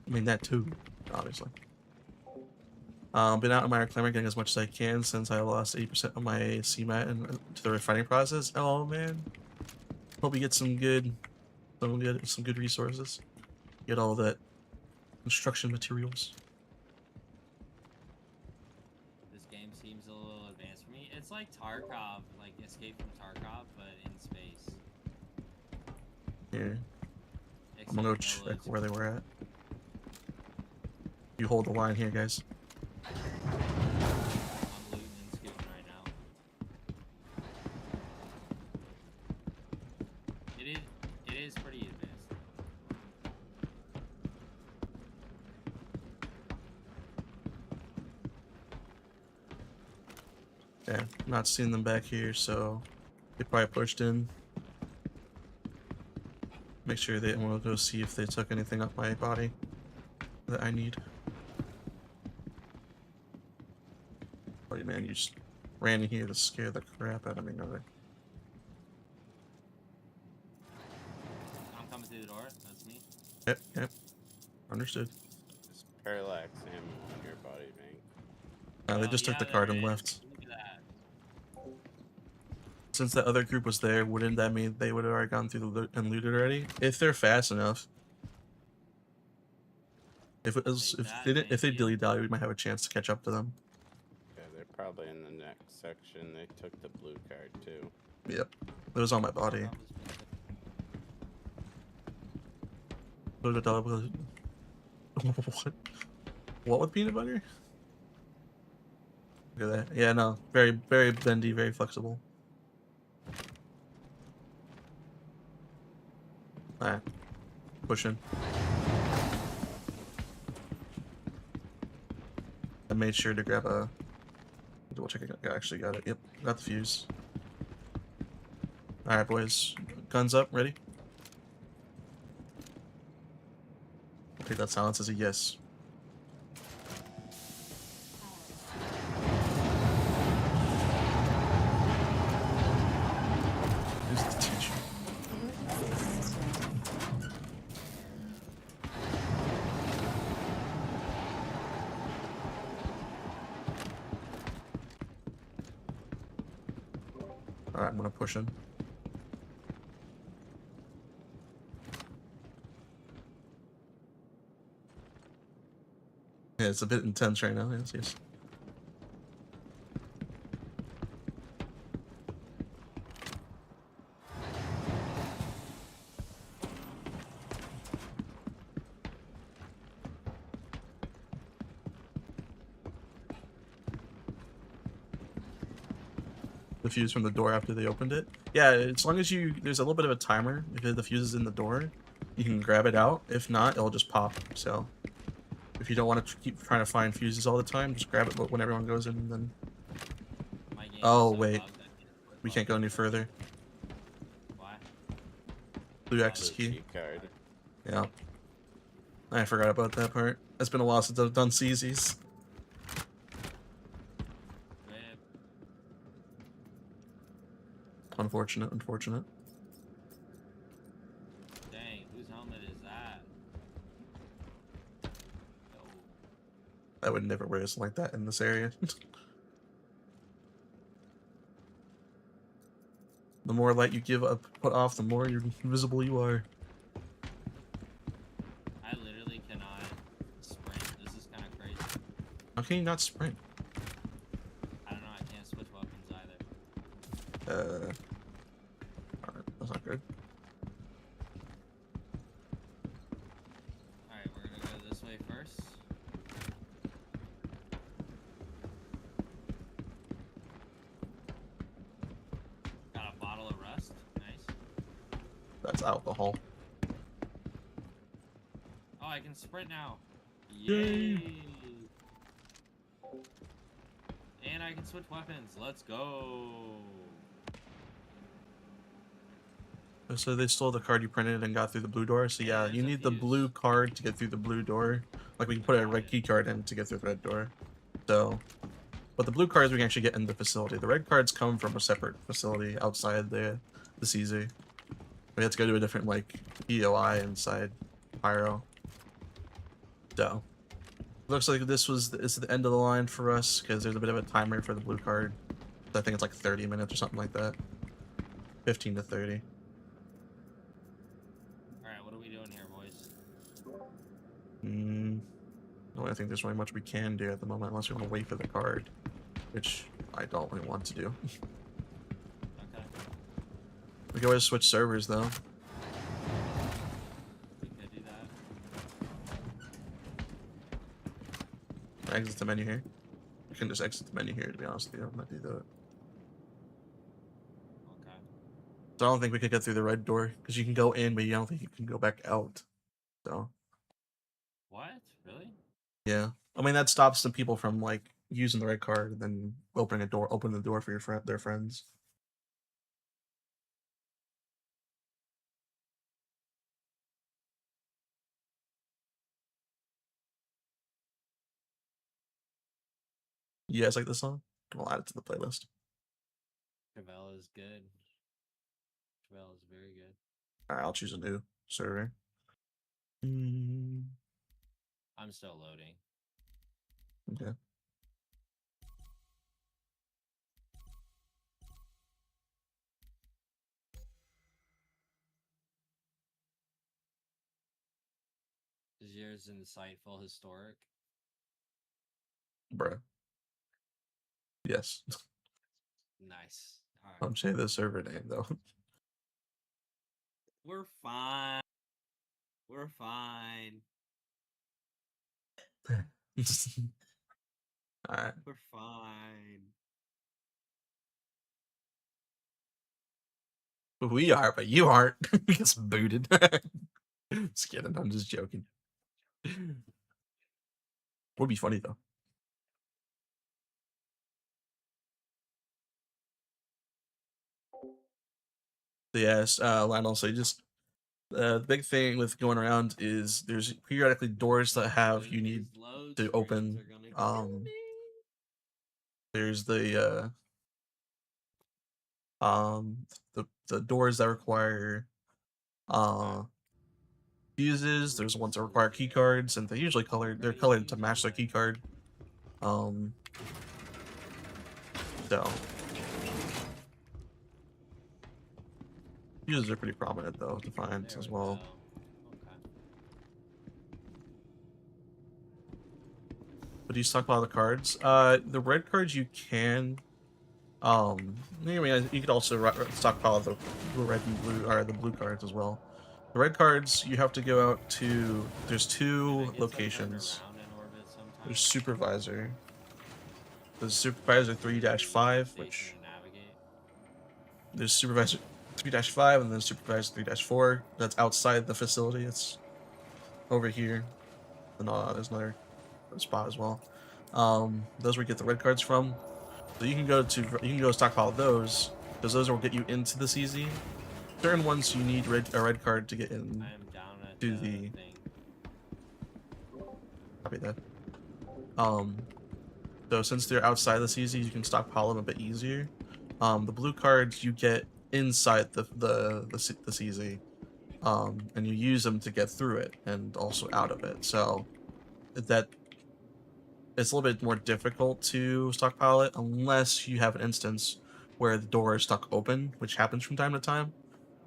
I mean that too, obviously. Been out in my reclaimer getting as much as I can since I lost 80% of my CMAT and to the refining process. Oh man. Hope you get some good resources. Get all that construction materials. This game seems a little advanced for me. It's like Tarkov, like Escape from Tarkov, but in space. Here. I'm gonna go check where they were at. You hold the line here, guys. I'm looting and scooting right now. It is pretty advanced. Yeah, I'm not seeing them back here, so they probably pushed in. Make sure they want to go see if they took anything off my body that I need. Oh man, you just ran in here to scare the crap out of me, no way. I'm coming through the door. That's me. Yep. Understood. There's parallax ammo on your body, man. They just took the card and left. Look at that. Since the other group was there, wouldn't that mean they would have already gone through the loot and looted already? If they're fast enough. If they dilly-dally, we might have a chance to catch up to them. Yeah, they're probably in the next section. They took the blue card too. Yep. It was on my body. What with peanut butter? Look at that. Yeah, no. Very, very bendy, very flexible. Alright. Pushing. I made sure to grab a... Double check I actually got it. Yep, got the fuse. Alright, boys. Guns up, ready? I'll take that silence as a yes. Who's the teacher? Alright, I'm gonna push in. Yeah, it's a bit intense right now, yes. The fuse from the door after they opened it. Yeah, as long as there's a little bit of a timer. If the fuse is in the door, you can grab it out. If not, it'll just pop. So if you don't want to keep trying to find fuses all the time, just grab it when everyone goes in and then... Oh, wait. We can't go any further. Why? Blue access key. Card. Yeah. I forgot about that part. It's been a while since I've done CZs. Unfortunate. Dang, whose helmet is that? I would never wear something like that in this area. The more light you put off, the more invisible you are. I literally cannot sprint. This is kind of crazy. How can you not sprint? I don't know. I can't switch weapons either. Alright, that's not good. Alright, we're gonna go this way first. It's alcohol. Oh, I can sprint now. Yay. Yay! And I can switch weapons. Let's go. So they stole the card you printed and got through the blue door. So yeah, you need the blue card to get through the blue door. Like we can put a red key card in to get through the red door. So, but the blue cards we can actually get in the facility. The red cards come from a separate facility outside the CZ. We have to go to a different like EOI inside Pyro. So, looks like this is the end of the line for us because there's a bit of a timer for the blue card. I think it's like 30 minutes or something like that. 15 to 30. Alright, what are we doing here, boys? I don't think there's really much we can do at the moment unless we want to wait for the card, which I don't really want to do. Okay. We can always switch servers though. We could do that. Exit the menu here. You can just exit the menu here, to be honest with you. I'm not do that. Okay. So I don't think we could get through the red door because you can go in, but I don't think you can go back out. So. What? Really? Yeah. I mean that stops some people from like using the red card and then opening the door for their friends. You guys like this song? I'll add it to the playlist. Travell is good. Travell is very good. Alright, I'll choose a new server. I'm still loading. Okay. Is yours insightful historic? Bruh. Yes. Nice. All right. I'm saying the server name though. We're fine. We're fine. Alright. We're fine. We are, but you aren't. It's booted. Just kidding, I'm just joking. Would be funny though. So yes, Lionel, so you just the big thing with going around is there's periodically doors that have you need to open. There's the doors that require fuses. There's ones that require key cards, and they're colored to match their key card. So fuses are pretty prominent though to find as well. But do you stockpile the cards? The red cards you can. Anyway, you could also stockpile the red and blue, or the blue cards as well. The red cards, you have to go out to. There's two locations. There's Supervisor. There's Supervisor 3-5, which. There's Supervisor 3-5 and then Supervisor 3-4. That's outside the facility. It's over here. And there's another spot as well. Those where you get the red cards from. So you can go stockpile those because those will get you into the CZ. Certain ones you need a red card to get in to the. Copy that. So since they're outside the CZ, you can stockpile them a bit easier. The blue cards you get inside the CZ, and you use them to get through it and also out of it. So that it's a little bit more difficult to stockpile it unless you have an instance where the door is stuck open, which happens from time to time.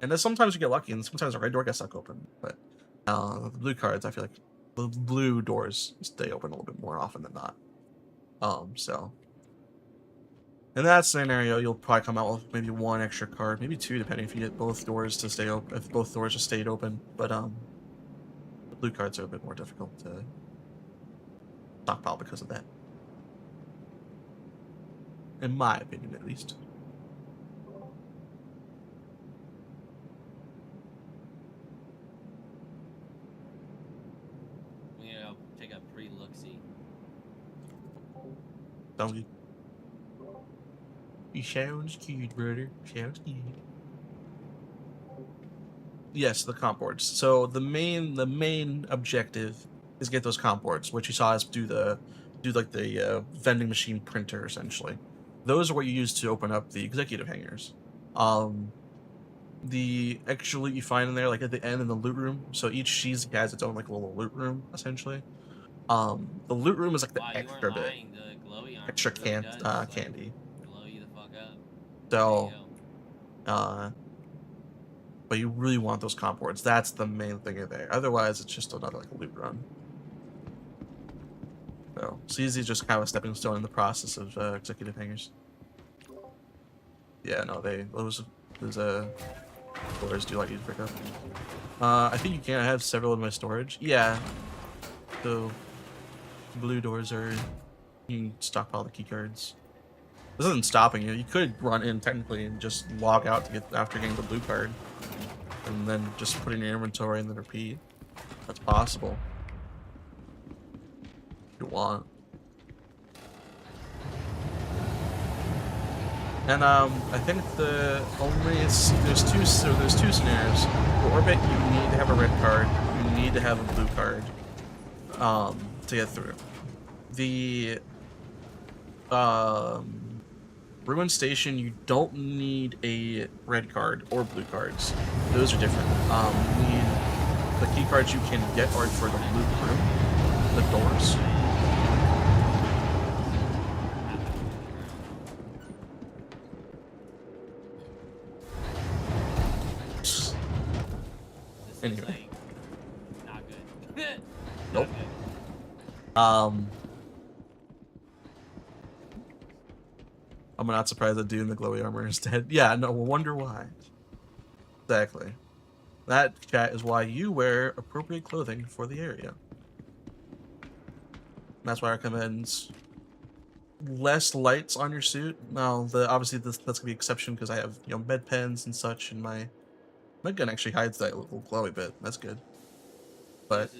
And then sometimes you get lucky, and sometimes the red door gets stuck open. But the blue cards, I feel like the blue doors stay open a little bit more often than not. So in that scenario, you'll probably come out with maybe one extra card, maybe two, depending if you get both doors to stay open. If both doors just stayed open, but the blue cards are a bit more difficult to stockpile because of that. In my opinion, at least. go take a pre-look-see. Sounds good. You sounds cute, brother. Sounds cute. Yes, the comp boards. So the main objective is get those comp boards, which you saw us do like the vending machine printer essentially. Those are what you use to open up the executive hangars. The extra loot you find in there, like at the end in the loot room. So each cheese has its own like little loot room essentially. The loot room is like the Wow, extra bit, the glowy armor extra really does, like, candy. blow you the fuck up. So, but you really want those comp boards. That's the main thing in there. Otherwise, it's just another like loot run. So, CZ is just kind of a stepping stone in the process of executive hangars. Yeah, no, those doors do like you to pick up. I think you can. I have several in my storage. Yeah. So, blue doors are, you can stockpile the key cards. This isn't stopping you. You could run in technically and just log out to get after getting the blue card, and then just put it in your inventory and then repeat. That's possible. If you want. And I think there's two scenarios. For Orbit, you need to have a red card. You need to have a blue card to get through. The Ruin Station, you don't need a red card or blue cards. Those are different. You need the key cards you can get are for the loot room, the doors. Anyway. Not good. Nope. I'm not surprised that dude in the glowy armor is dead. Yeah, no, wonder why. Exactly. That, chat, is why you wear appropriate clothing for the area. That's why I recommend less lights on your suit. Now, obviously that's gonna be an exception because I have med pens and such, and my gun actually hides that little glowy bit. That's good. But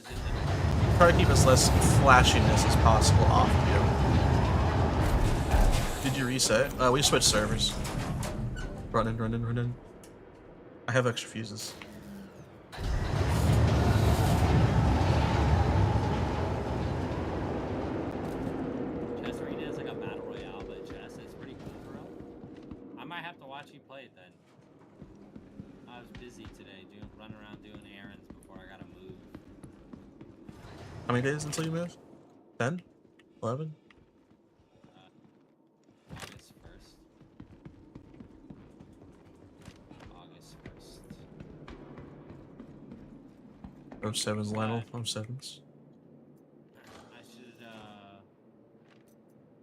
try to keep as less flashiness as possible off of you. Did you reset? We switched servers. Run in. I have extra fuses. Chess Arena is like a battle royale, but chess is pretty cool for real. I might have to watch you play it then. I was busy today, running around doing errands before I gotta move. How many days until you move? 10? 11? August 1st. August 1st. 07's Lionel. 07's.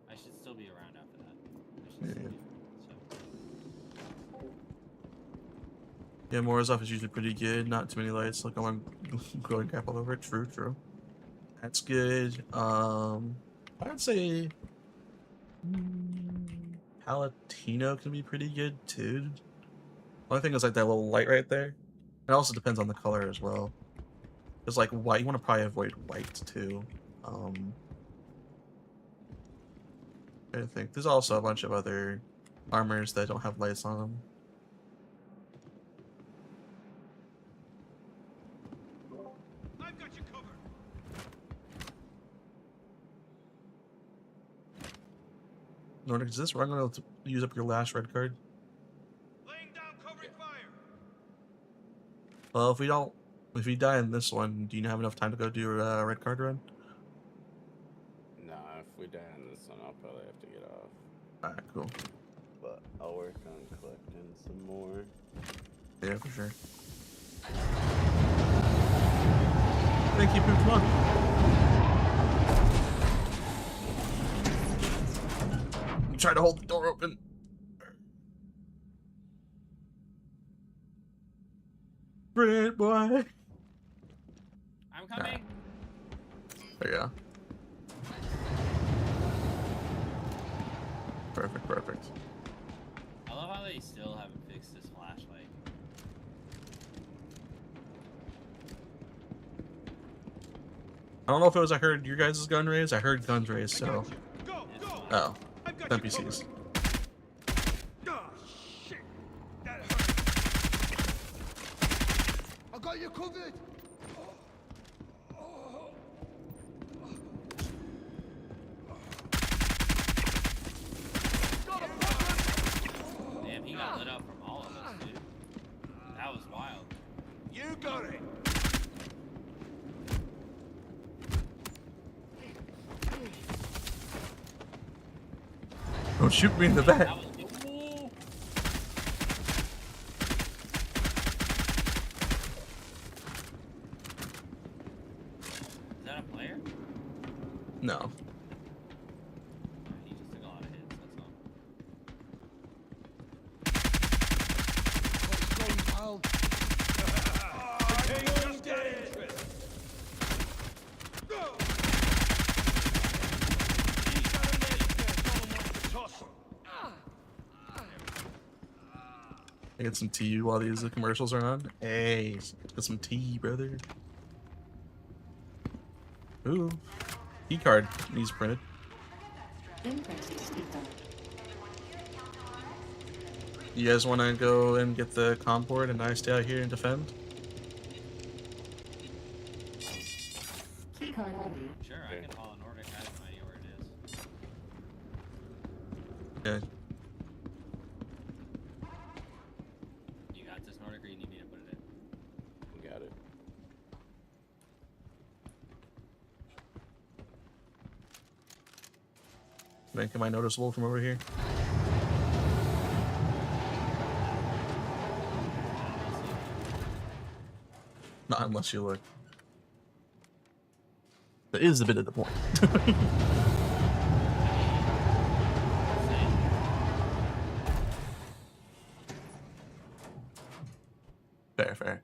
I should still be around after that. Yeah, Morozov is usually pretty good. Not too many lights. Look, I'm growing cap all over it. True. That's good. I'd say Palatino can be pretty good too. Only thing is like that little light right there. It also depends on the color as well. It's like white. You want to probably avoid white too. I think there's also a bunch of other armors that don't have lights on them. I've got you covered. Nordic, is this run going to use up your last red card? Laying down covering fire. Well, if you die in this one, do you have enough time to go do a red card run? Nah, if we die in this one, I'll probably have to get off. Alright, cool. But I'll work on collecting some more. Yeah, for sure. Thank you, Poop. Come on. Try to hold the door open. Brilliant boy. I'm coming. There you go. Perfect. I love how they still haven't fixed this flashlight. I don't know if it was I heard your guys' gun raised. I heard guns raised, so. Oh, NPCs. I got you covered. Damn, he got lit up from all of us, dude. That was wild. You got it. Don't shoot me in the back. That was ooh. Is that a player? No. He just took a lot of hits, that's all. I get some tea while these commercials are on. Hey, get some tea, brother. Ooh, key card needs printed. You guys want to go and get the comm board and I stay out here and defend? Sure, I can follow Nordic. I have no idea where it is. Okay. You got this, Nordic, or you need me to put it in? Got it. Am I noticeable from over here? Not unless you look. That is a bit of the point. Fair, fair.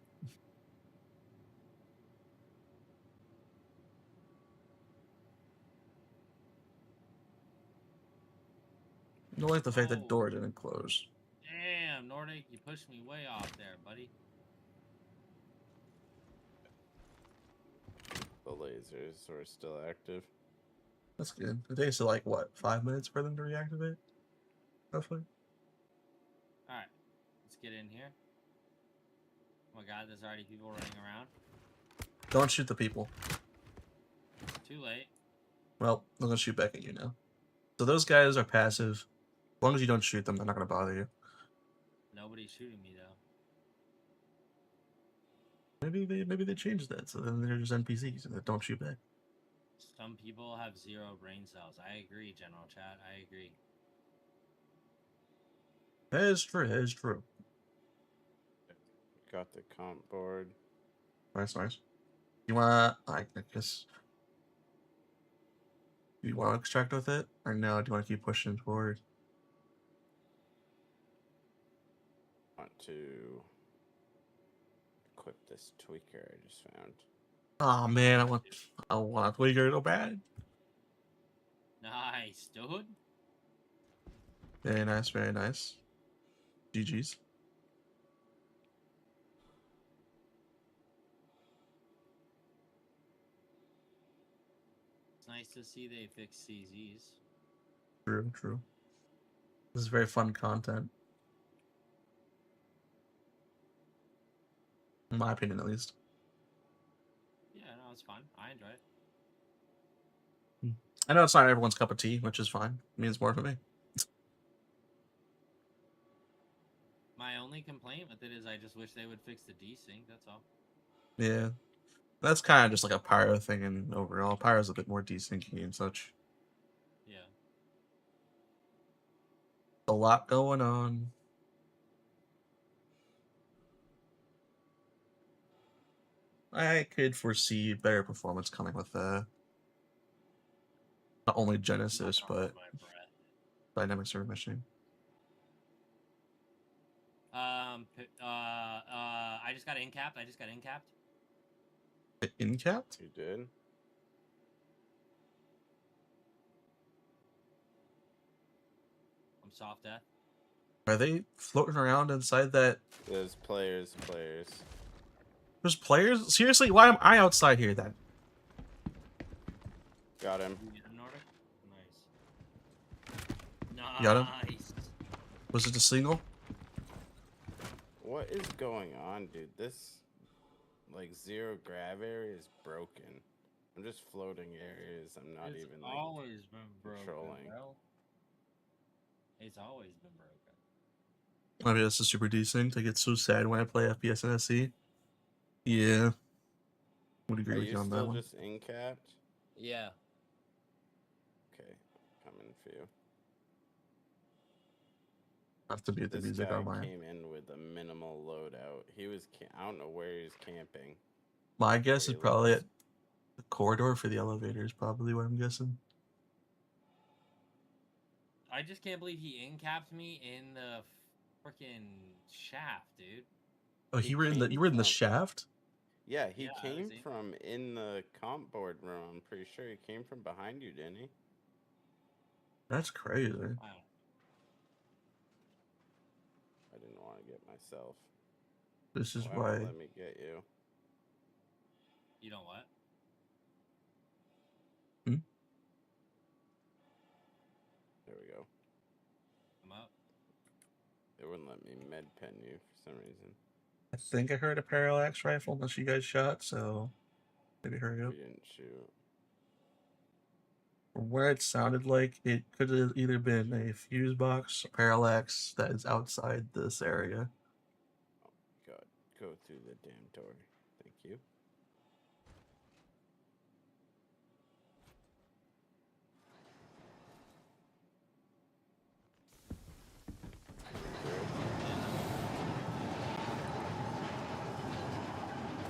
I don't like the fact that the door didn't close. Damn, Nordic, you pushed me way off there, buddy. The lasers are still active. That's good. It takes like what, 5 minutes for them to reactivate? Roughly. Alright, let's get in here. Oh my god, there's already people running around. Don't shoot the people. Too late. Well, I'm gonna shoot back at you now. So those guys are passive. As long as you don't shoot them, they're not gonna bother you. Nobody's shooting me though. Maybe they changed that, so then they're just NPCs that don't shoot back. Some people have 0 brain cells. I agree, General Chat. I agree. That is true. That is true. Got the comp board. Nice, nice. You wanna? I guess. Do you want to extract with it, or no? Do you want to keep pushing forward? Want to equip this tweaker I just found. Oh man, I want a tweaker so bad. Nice, dude. Very nice, very nice. GG's. It's nice to see they fix CZs. True, true. This is very fun content. In my opinion, at least. Yeah, no, it's fun. I enjoy it. I know it's not everyone's cup of tea, which is fine. It means more for me. My only complaint with it is I just wish they would fix the desync, that's all. Yeah. That's kind of just like a Pyro thing, and overall, Pyro's a bit more desyncing and such. Yeah. A lot going on. I could foresee better performance coming with not only Genesis, but Dynamic Server Meshing. I just got in-capped. In-capped? You did? I'm soft death. Are they floating around inside that? There's players. There's players? Seriously? Why am I outside here then? Got him. You get him, Nordic? Nice. You got him? Nice. Was it a single? What is going on, dude? This, like, zero grav area is broken. I'm just floating areas. I'm not It's even, like, always been broken, controlling. bro. It's always been broken. Maybe that's a super decent. I get so sad when I play FPS and SE. Yeah. Would agree Are with you you on that still one. just in-capped? Yeah. Okay, coming for you. I have to mute the This music guy on mine. came in with a minimal loadout. He was, I don't know where he was camping. My guess is Where he probably lives. at the corridor for the elevator is probably what I'm guessing. I just can't believe he in-capped me in the freaking shaft, dude. Oh, you were in the shaft? Yeah, he Yeah, I came was in- from in the comp board room. I'm pretty sure he came from behind you, didn't he? That's crazy. Wow. I didn't want to get myself. This is Why why. won't let me get you? You know what? There we go. I'm up. It wouldn't let me med pen you for some reason. I think I heard a parallax rifle unless you guys shot, so maybe hurry up. We didn't shoot. From where it sounded like, it could have either been a fuse box or parallax that is outside this area. God, go through the damn door. Thank you.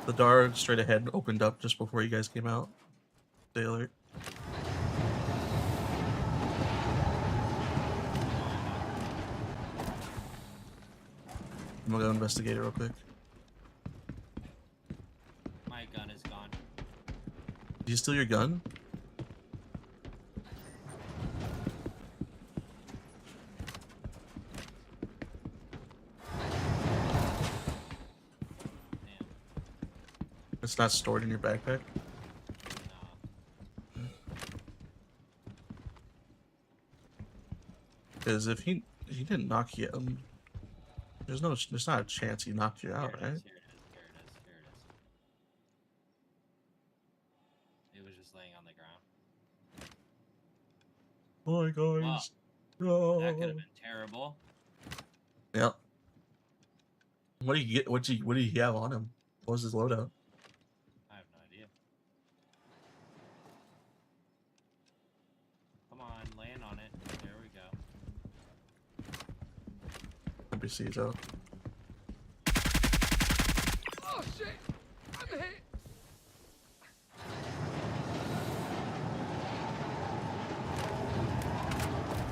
The door straight ahead opened up just before you guys came out. Stay alert. I'm gonna go investigate it real quick. My gun is gone. Did you steal your gun? It's not stored in your backpack? Because if he didn't knock you out, there's not a chance he knocked you out, right? Here it is. It was just laying on the ground. Hi guys. Wow. That could have been terrible. Yep. What do you get? What do you have on him? What was his loadout? I have no idea. Come on, land on it. There we go. NPC's out. Oh shit! I'm hit!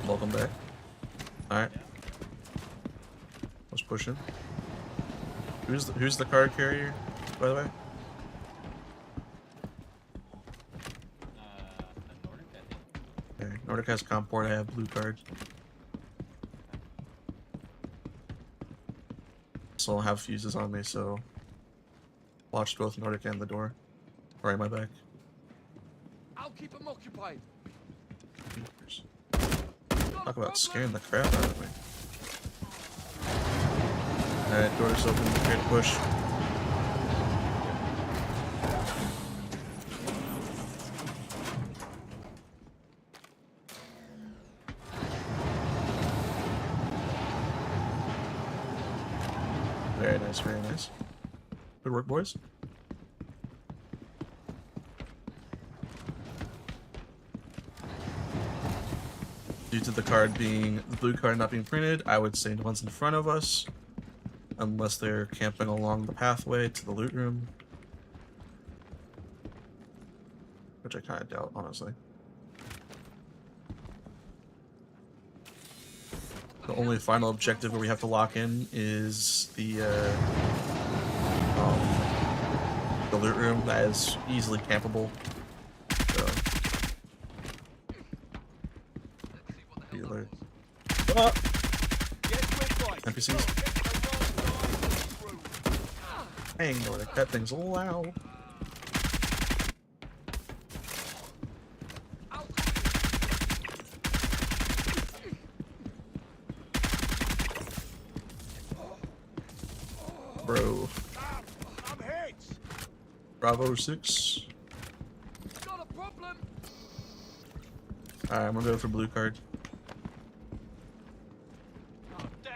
Welcome back. Alright. Let's push in. Who's the card carrier, by the way? Nordic, I think. Okay. Nordic has comp port, I have blue cards. So I'll have fuses on me, so watch both Nordic and the door. Right, my back. I'll keep them occupied. Talk about scaring the crap out of me. Alright, door's open, prepare to push. Very nice, very nice. Good work, boys. Due to the card being, the blue card not being printed, I would say the ones in front of us, unless they're camping along the pathway to the loot room. Which I kind of doubt, honestly. The only final objective where we have to lock in is the loot room that is easily campable. So. Be alert. Ah! NPCs. Dang, Nordic, that thing's loud. bro. I'm hit. Bravo 6. Got a problem. Alright, I'm gonna go for blue card. Oh damn.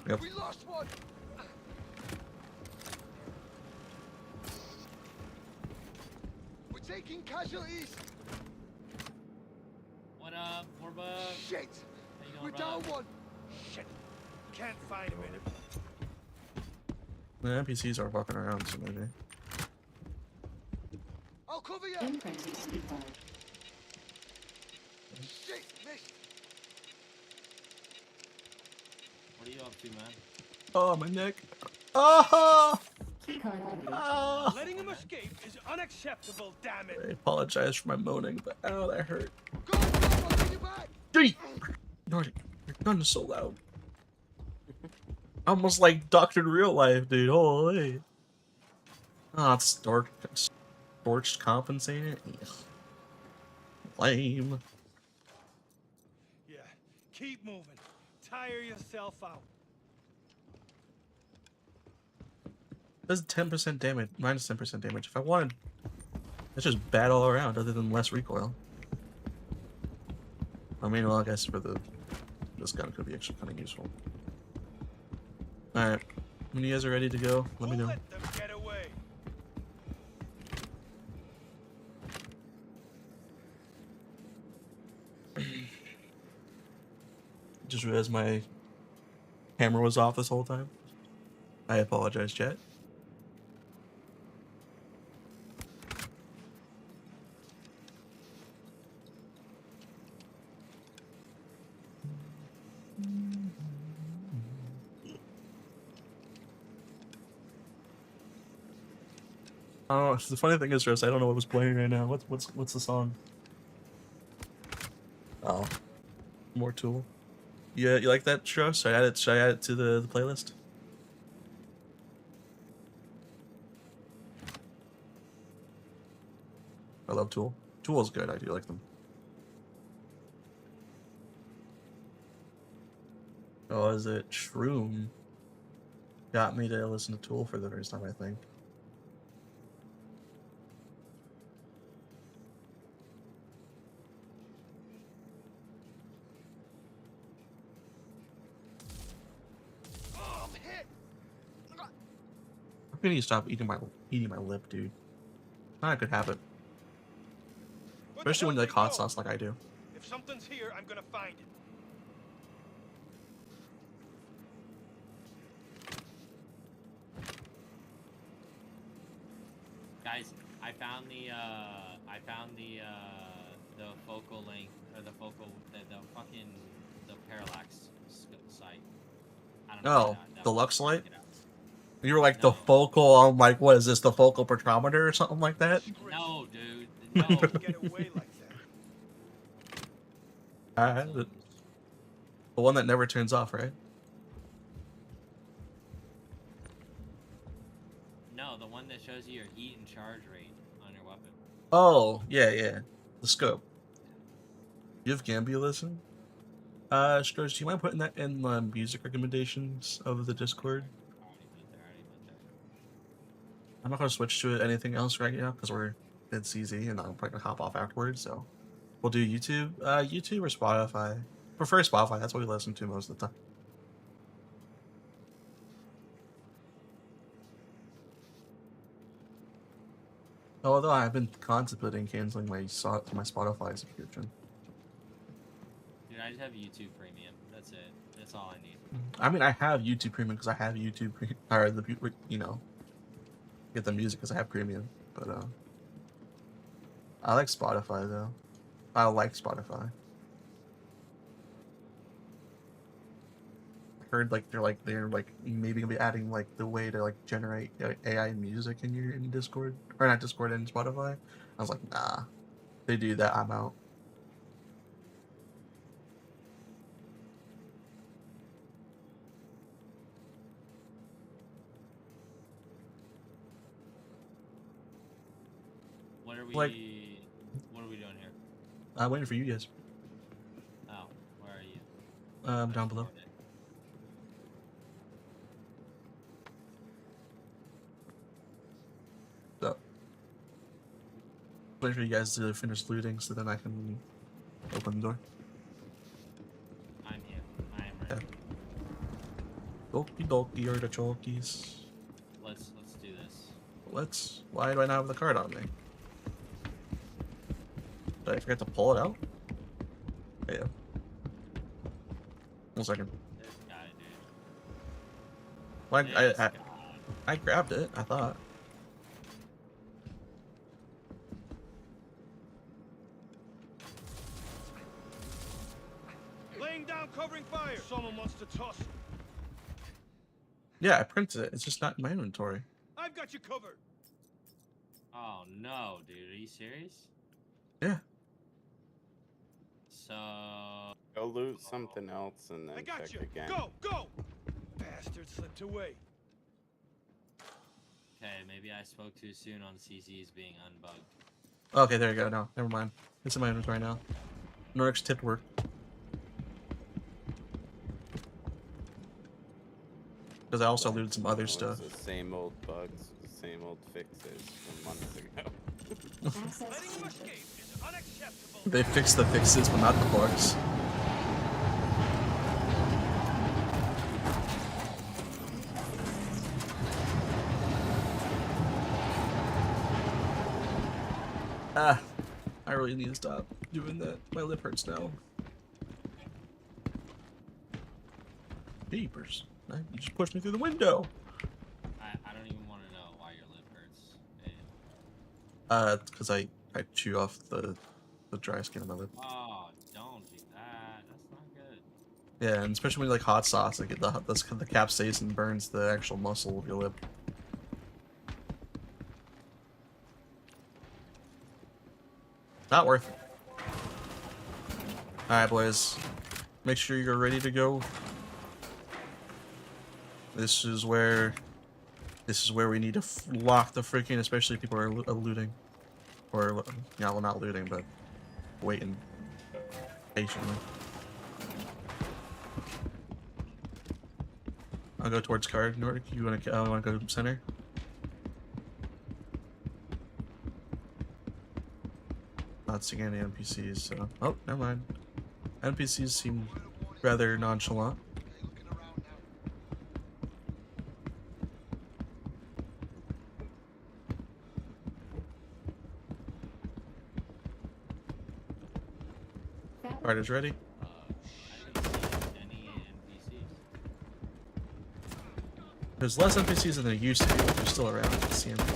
Yep. We lost one. We're taking casualties. What up, Warbuck? Shit. How you We're doing, down brother? one. Shit. Can't find him in it. The NPCs are walking around, so maybe. I'll cover you. Imprinting speedbird. Shit, missed. What are you up to, man? Oh, my neck. Oh! Letting him escape is unacceptable, damn it. I apologize for my moaning, but ow, that hurt. Go, I'll bring you back. Gee! Nordic, your gun is so loud. Almost like Doctor Real Life, dude. Holy. Oh, it's scorched compensated. Ugh. Lame. Yeah, keep moving. Tire yourself out. Does 10% damage, minus 10% damage. If I wanted, it's just bad all around, other than less recoil. I mean, well, I guess for this gun could be actually kind of useful. All right, when you guys are ready to go, let me know. Let them get away. Just realized my camera was off this whole time. I apologize, chat. Oh, the funny thing is, Rose, I don't know what was playing right now. What's the song? Oh, more Tool. Yeah, you like that, Strauss? Should I add it to the playlist? I love Tool. Tool's good. I do like them. Oh, is it Shroom? Got me to listen to Tool for the first time, I think. Oh, I'm hit. How can you stop eating my lip, dude? Not a good habit. Especially when you like hot sauce like I do. If something's here, I'm gonna find it. Guys, I found the focal length or the fucking parallax site. I don't know. Oh, the Lux Light? You were like the focal, I'm like, what is this, the focal petrometer or something like that? No, dude. No. Get away like that. I have it. The one that never turns off, right? No, the one that shows you your heat and charge rate on your weapon. Oh, yeah. The scope. You have Gambia listen? Stroge, do you mind putting that in the music recommendations of the Discord? I'm not gonna switch to anything else right now because we're in CZ and I'm probably gonna hop off afterwards, so we'll do YouTube. YouTube or Spotify. Prefer Spotify, that's what we listen to most of the time. Although I've been contemplating canceling my Spotify subscription. Dude, I just have YouTube Premium. That's it. That's all I need. I mean, I have YouTube Premium because I have YouTube, or get the music because I have Premium. But I like Spotify though. I like Spotify. I heard they're maybe gonna be adding like the way to like generate AI music in Discord, or not Discord, in Spotify. I was like, nah. If they do that, I'm out. What are we? Like- What are we doing here? I'm waiting for you guys. Oh, where are you? Down below. So, waiting for you guys to finish looting so then I can open the door. I'm here. I am ready. Okie dokie artichokes. Let's do this. Let's. Why do I not have the card on me? Did I forget to pull it out? Yeah. 1 second. This guy, dude. Well, This guy. I grabbed it, I thought. Laying down covering fire. Someone wants to toss. Yeah, I printed it. It's just not in my inventory. I've got you covered. Oh no, dude. Are you serious? Yeah. So. Go loot something else and then I got check you. again. Go! Bastard slipped away. Okay, maybe I spoke too soon on CZ's being unbugged. Okay, there you go. No, never mind. It's in my inventory now. Nordic's tipped work. Because I also looted some other stuff. It's the same old bugs, the same old fixes from months ago. Letting you escape is unacceptable. They fixed the fixes, but not the bugs. Ah, I really need to stop doing that. My lip hurts now. Peepers. You just pushed me through the window. I don't even want to know why your lip hurts. It's because I chew off the dry skin on my lip. Oh, don't do that. That's not good. Yeah, and especially when you like hot sauce, like the capsaicin burns the actual muscle of your lip. Not worth it. Alright, boys. Make sure you're ready to go. This is where we need to lock the freaking, especially if people are looting. Or, yeah, well, not looting, but waiting patiently. I'll go towards card. Nordic, you want to go center? Not seeing any NPCs, so... Oh, never mind. NPCs seem rather nonchalant. Card is ready. There's less NPCs than there used to be, but they're still around. I see them.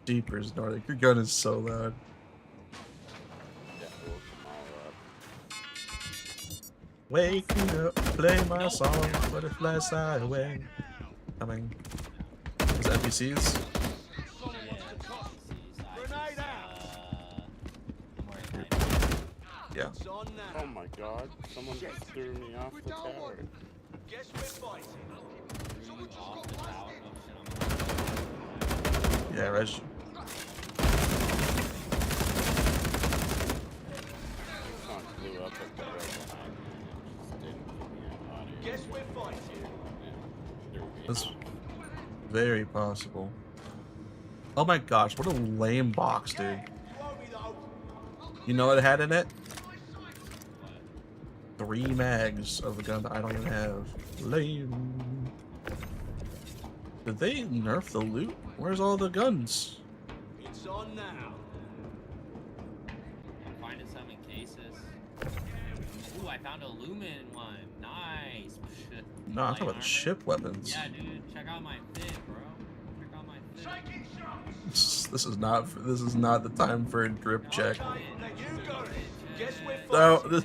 Jeepers, Nordic. Your gun is so loud. Yeah, we'll come all up. Waking up, play my song, butterfly sideways. Coming. Is that NPCs? Yeah. Oh my god, someone just threw me off the tower. Guess we're fighting. Off the tower? Oh shit, Yeah, Reg. Someone blew up at the right behind me and just didn't give me an audio. Guess we're fighting. That's very possible. Oh my gosh, what a lame box, dude. You know what it had in it? 3 mags of the gun that I don't even have. Lame. Did they nerf the loot? Where's all the guns? It's on now. I'm finding some in cases. Ooh, I found a Lumen one. Nice. No, I'm talking about the ship weapons. Yeah, dude. Check out my fit, bro. Check out my fit. This is not the time for a drip check. Guess we're No, fighting.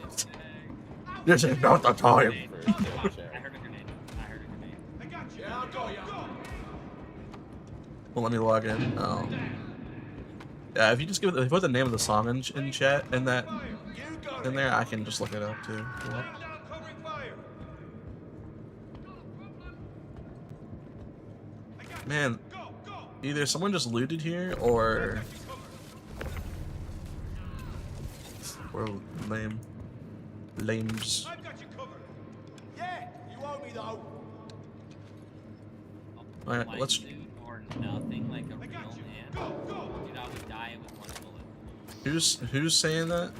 this is not the time. I heard a grenade. I heard a grenade. I got you. Yeah, I'll go. Well, let me log in. Oh. Yeah, if you just give it, if you put the name of the song in chat in there, I can just look it up too. Cool. Man, either someone just looted here, or Or lame. Lames. I've got you covered. Yeah, you owe me though. Alright, Light let's. suit or nothing like a real man. Dude, I would die with one bullet. Who's saying that?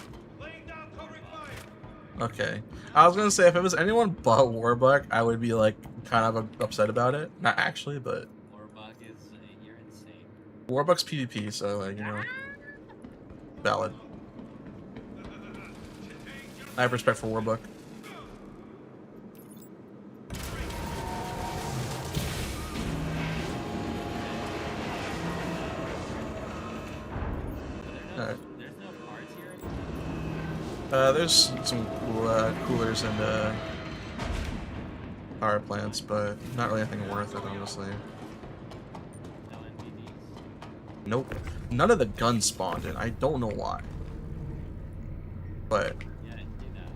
Okay. I was gonna say if it was anyone but Warbuck, I would be like kind of upset about it. Not actually, but Warbuck is you're insane. Warbuck's PvP, so like, you know, valid. I have respect for Warbuck. Alright. There's no parts here. There's some coolers and power plants, but not really anything worth it, honestly. No NPDs. Nope. None of the guns spawned in. I don't know why. But Yeah, I didn't do that.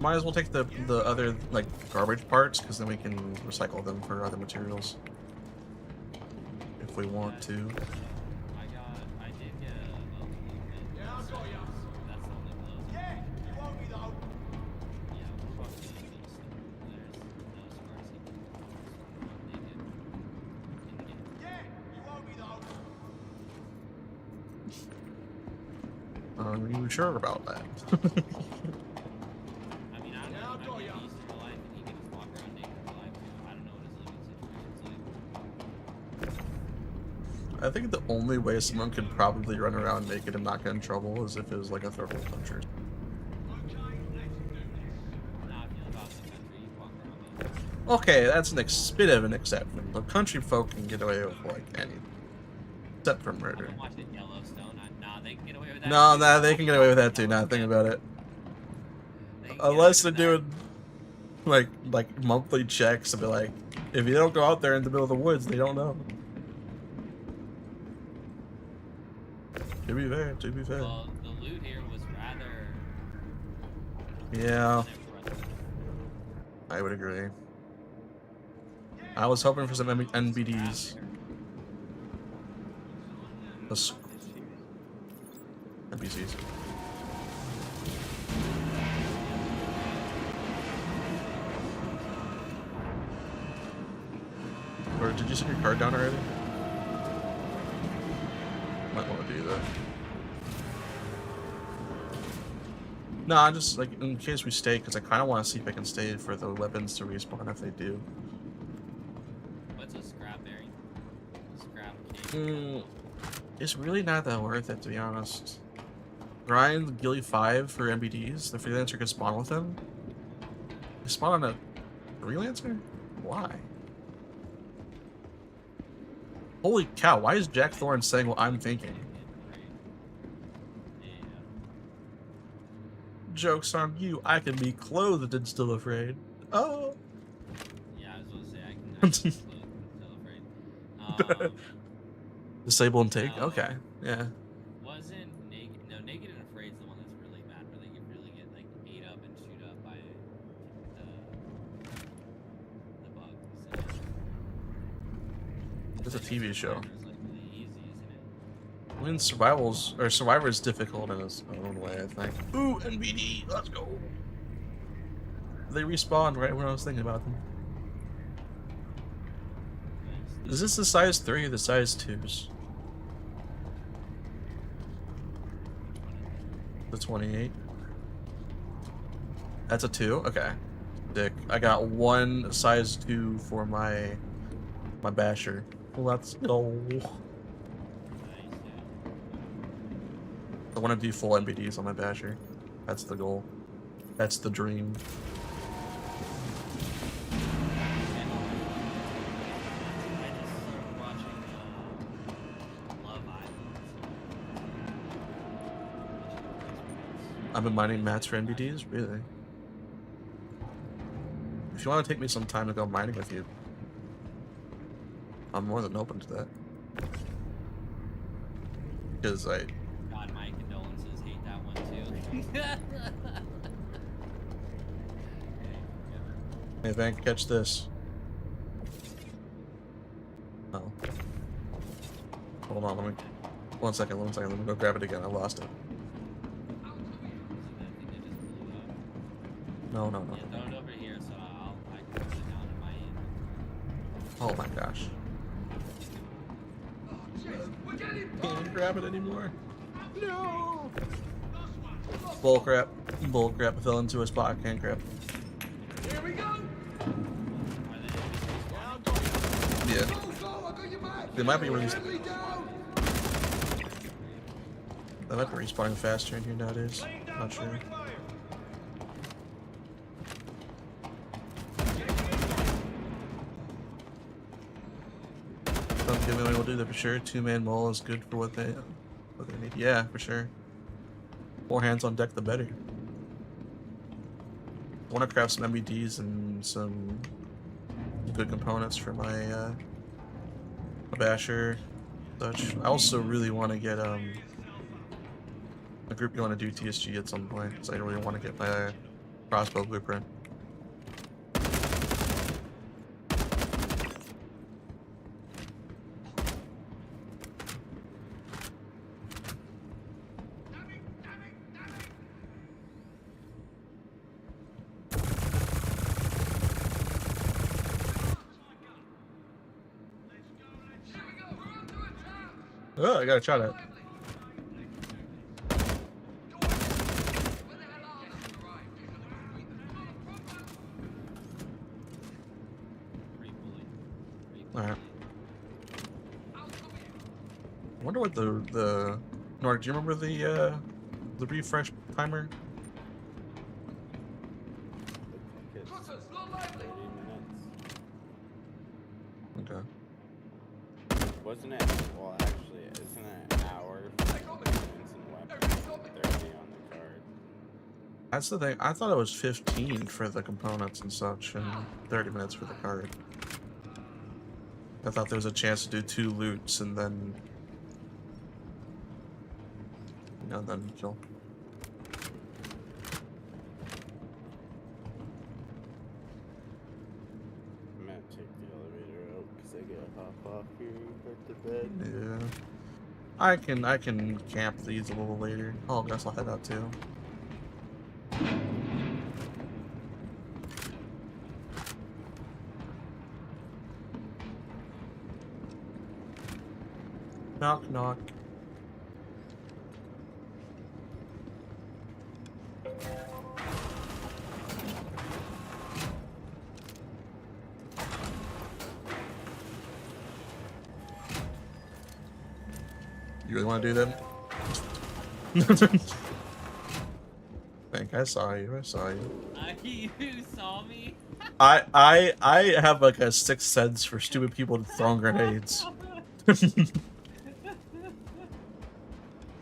might as well take the other like garbage parts, because then we can recycle them for other materials if we want to. I did get a Yeah, I've got you. That's the only clothes. Yeah, you owe me though. Yeah, we're fucking there's no scarcity. Naked. Yeah, you owe me though. Are you sure about that? I mean, I don't know if he might be a beast in real life and he can just walk around naked in real life too. I don't know what his living situation's like. I think the only way someone could probably run around naked and not get in trouble is if it was like a third world country. Nah, if you live out in the country, you walk around naked. Okay, that's bit of an exception. The country folk can get away with like anything, except for murder. I'm watching Yellowstone. Nah, they can get away with that. No, nah, they can get away with that too. Nah, think about it. Unless they're doing like monthly checks and be like, if you don't go out there in the middle of the woods, they don't know. To be fair, to be fair. Well, the loot here was rather. Yeah, I would agree. I was hoping for some NBDs. NPCs. Or did you set your card down already? Might want to do that. No, I'm just like in case we stay, because I kind of want to see if I can stay for the weapons to respawn if they do. What's a scrap berry? Scrap cake. It's really not that worth it, to be honest. Grind Gilly 5 for MBDs. The freelancer can spawn with them. They spawn on a freelancer? Why? Holy cow, why is Jack Thorne saying what I'm thinking? Joke's on you, I can be clothed and still afraid. Oh! Yeah, I was gonna say I can be clothed and still afraid. Disable and take? No. Okay, yeah. Wasn't naked? No, naked and afraid is the one that's really bad, where they can really get like ate up and shoot up by the bugs. It's a TV show. It's like really easy, isn't it? I mean, Survivor is difficult in its own way, I think. Ooh, NBD, let's go. They respawned right when I was thinking about them. Is this the size 3 or the size 2s? The 28. That's a 2? Okay. Dick. I got one size 2 for my basher. Let's go. I want to do full MBDs on my basher. That's the goal. That's the dream. I've been mining mats for NBDs? Really? If you want to take me some time to go mining with you, I'm more than open to that. Because God, my condolences. Hate that one too. Hey, Vank, catch this. Oh. Hold on, let me... One second, let me go grab it again. I lost it. No. Yeah, throw it over here so I can put it down in my end. Oh my gosh. Can't grab it anymore. No. Bullcrap. Bullcrap. Fell into a spot. Can't grab. Here we go. Yeah. They might be They might be respawning faster in here nowadays. Not sure. Don't give me what we'll do that for sure. 2-man mole is good for what they need. Yeah, for sure. More hands on deck, the better. I want to craft some MBDs and some good components for my basher. Such. I also really want to get a group going to do TSG at some point, because I really want to get my crossbow blueprint. Oh, I got a shot at it. Alright. I wonder what the Nordic, do you remember the refresh timer? Okay. Wasn't it? Well, actually, isn't it an hour for weapons and weapons? 30 on the card. That's the thing. I thought it was 15 for the components and such, and 30 minutes for the card. I thought there was a chance to do 2 loots and then, then kill. I'm gonna take the elevator out because I gotta hop off here and back to bed. Yeah. I can camp these a little later. Oh, I guess I'll head out too. Knock, knock. You really want to do that? I saw you. I saw you. You saw me? I have like a sixth sense for stupid people throwing grenades.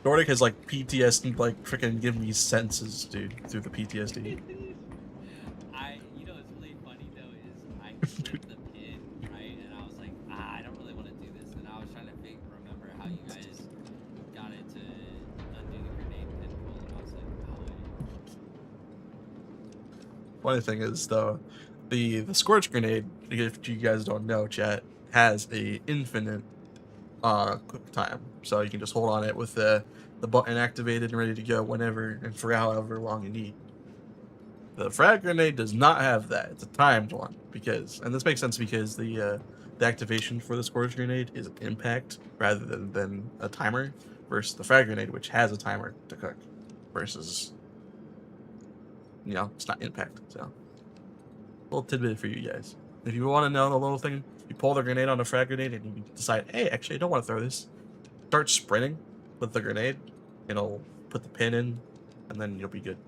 Nordic has like PTSD, like freaking give me senses, dude, through the PTSD. You know what's really funny though is I hit the pin, right? And I was like, I don't really want to do this. And I was trying to remember how you guys got it to undo the grenade pin pull, and I was like, Funny thing is though, the Scorch grenade, if you guys don't know, chat, has a infinite quick time, so you can just hold on it with the button activated and ready to go whenever and for however long you need. The frag grenade does not have that. It's a timed one, because, and this makes sense because the activation for the Scorch grenade is impact rather than a timer, versus the frag grenade, which has a timer to cook, versus, it's not impact. So a little tidbit for you guys. If you want to know the little thing, you pull the grenade on a frag grenade and you decide, hey, actually I don't want to throw this, start sprinting with the grenade, it'll put the pin in, and then you'll be good.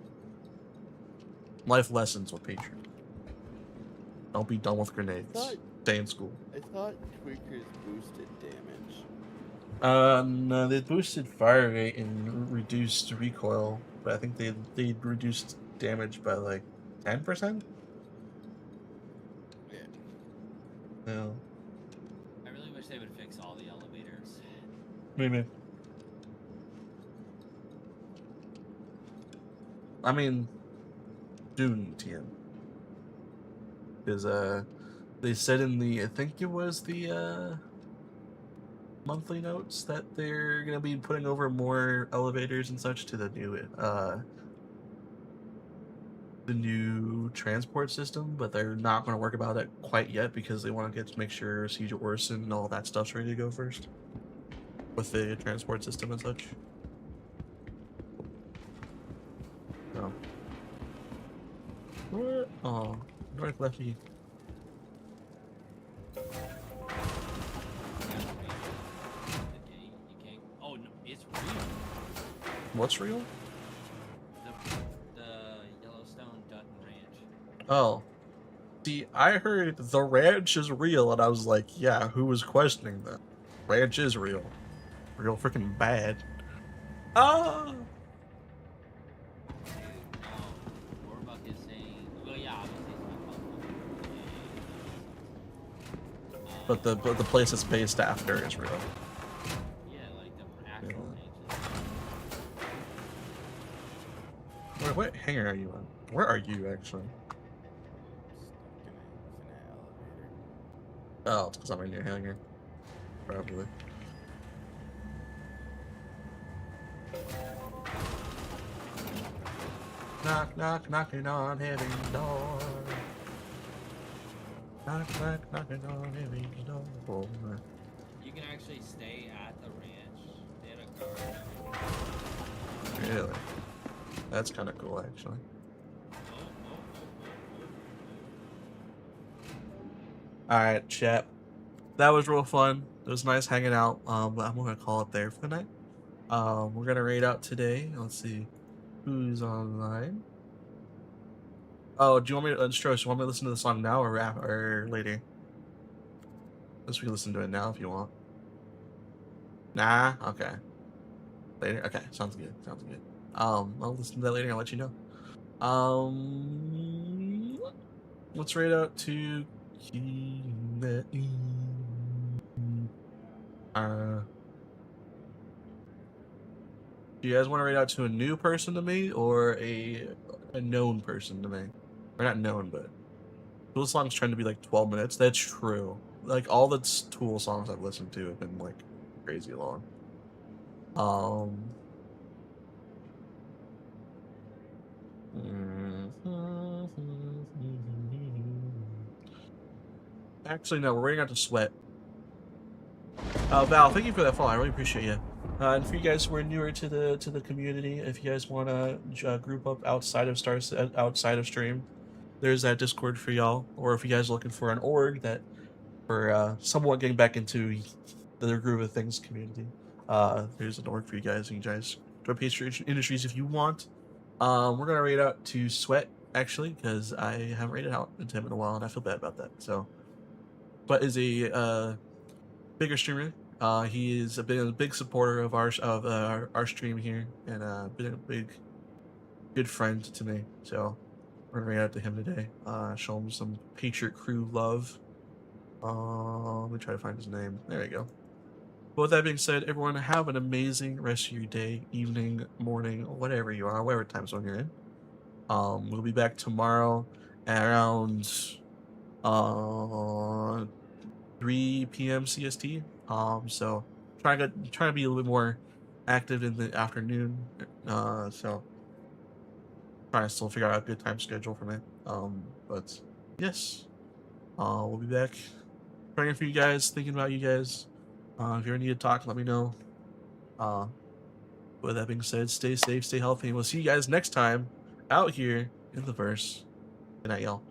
Life lessons with Patreon. Don't be done with grenades. Stay in school. I thought tweakers boosted damage. No, they boosted fire rate and reduced recoil, but I think they reduced damage by like 10%. No. I really wish they would fix all the elevators. Maybe. I mean, Dune TM. Because they said in the, I think it was the monthly notes, that they're gonna be putting over more elevators and such to the new the new transport system, but they're not going to work about it quite yet because they want to make sure Siege of Orison and all that stuff's ready to go first with the transport system and such. So, where? Oh, North Lefty. Oh no, it's real. What's real? The Yellowstone Dutton Ranch. Oh. See, I heard the ranch is real, and I was like, yeah, who was questioning that? Ranch is real. Real freaking bad. Ah! But the place it's based after is real. Yeah, like the actual Wait, what hangar are you on? Where are you actually? Oh, it's because I'm in your hangar. Probably. Knock, knock, knocking on heaven's door. Knock, knock, knocking on heaven's door. You can actually stay at the ranch. They had a guard. Really? That's kind of cool, actually. Alright, chat. That was real fun. It was nice hanging out. But I'm gonna call it there for the night. We're gonna raid out today. Let's see who's online. Oh, do you want me to Stros, you want me to listen to the song now or later? Let's listen to it now if you want. Nah, okay. Later? Okay, sounds good. Sounds good. I'll listen to that later and I'll let you know. Let's raid out to do you guys want to raid out to a new person to me or a known person to me? Or not known, but Tool songs tend to be like 12 minutes. That's true. Like all the Tool songs I've listened to have been like crazy long. Actually, no, we're waiting out to Sweat. Val, thank you for that follow. I really appreciate you. And for you guys who are newer to the community, if you guys want to group up outside of stream, there's that Discord for y'all. Or if you guys are looking for an org that for somewhat getting back into the Groove of Things community, there's an org for you guys. And you guys join Patriot Industries if you want. We're gonna raid out to Sweat actually because I haven't raided out into him in a while and I feel bad about that. So, Sweat is a bigger streamer. He is a big supporter of our stream here and been a big good friend to me. So we're gonna raid out to him today. Show him some Patriot Crew love. Let me try to find his name. There we go. But with that being said, everyone have an amazing rest of your day, evening, morning, whatever you are, whatever time zone you're in. We'll be back tomorrow at around 3 p.m. CST. So trying to be a little bit more active in the afternoon. So trying to still figure out a good time schedule for me. But yes, we'll be back praying for you guys, thinking about you guys. If you ever need to talk, let me know. With that being said, stay safe, stay healthy, and we'll see you guys next time out here in the verse. Good night, y'all.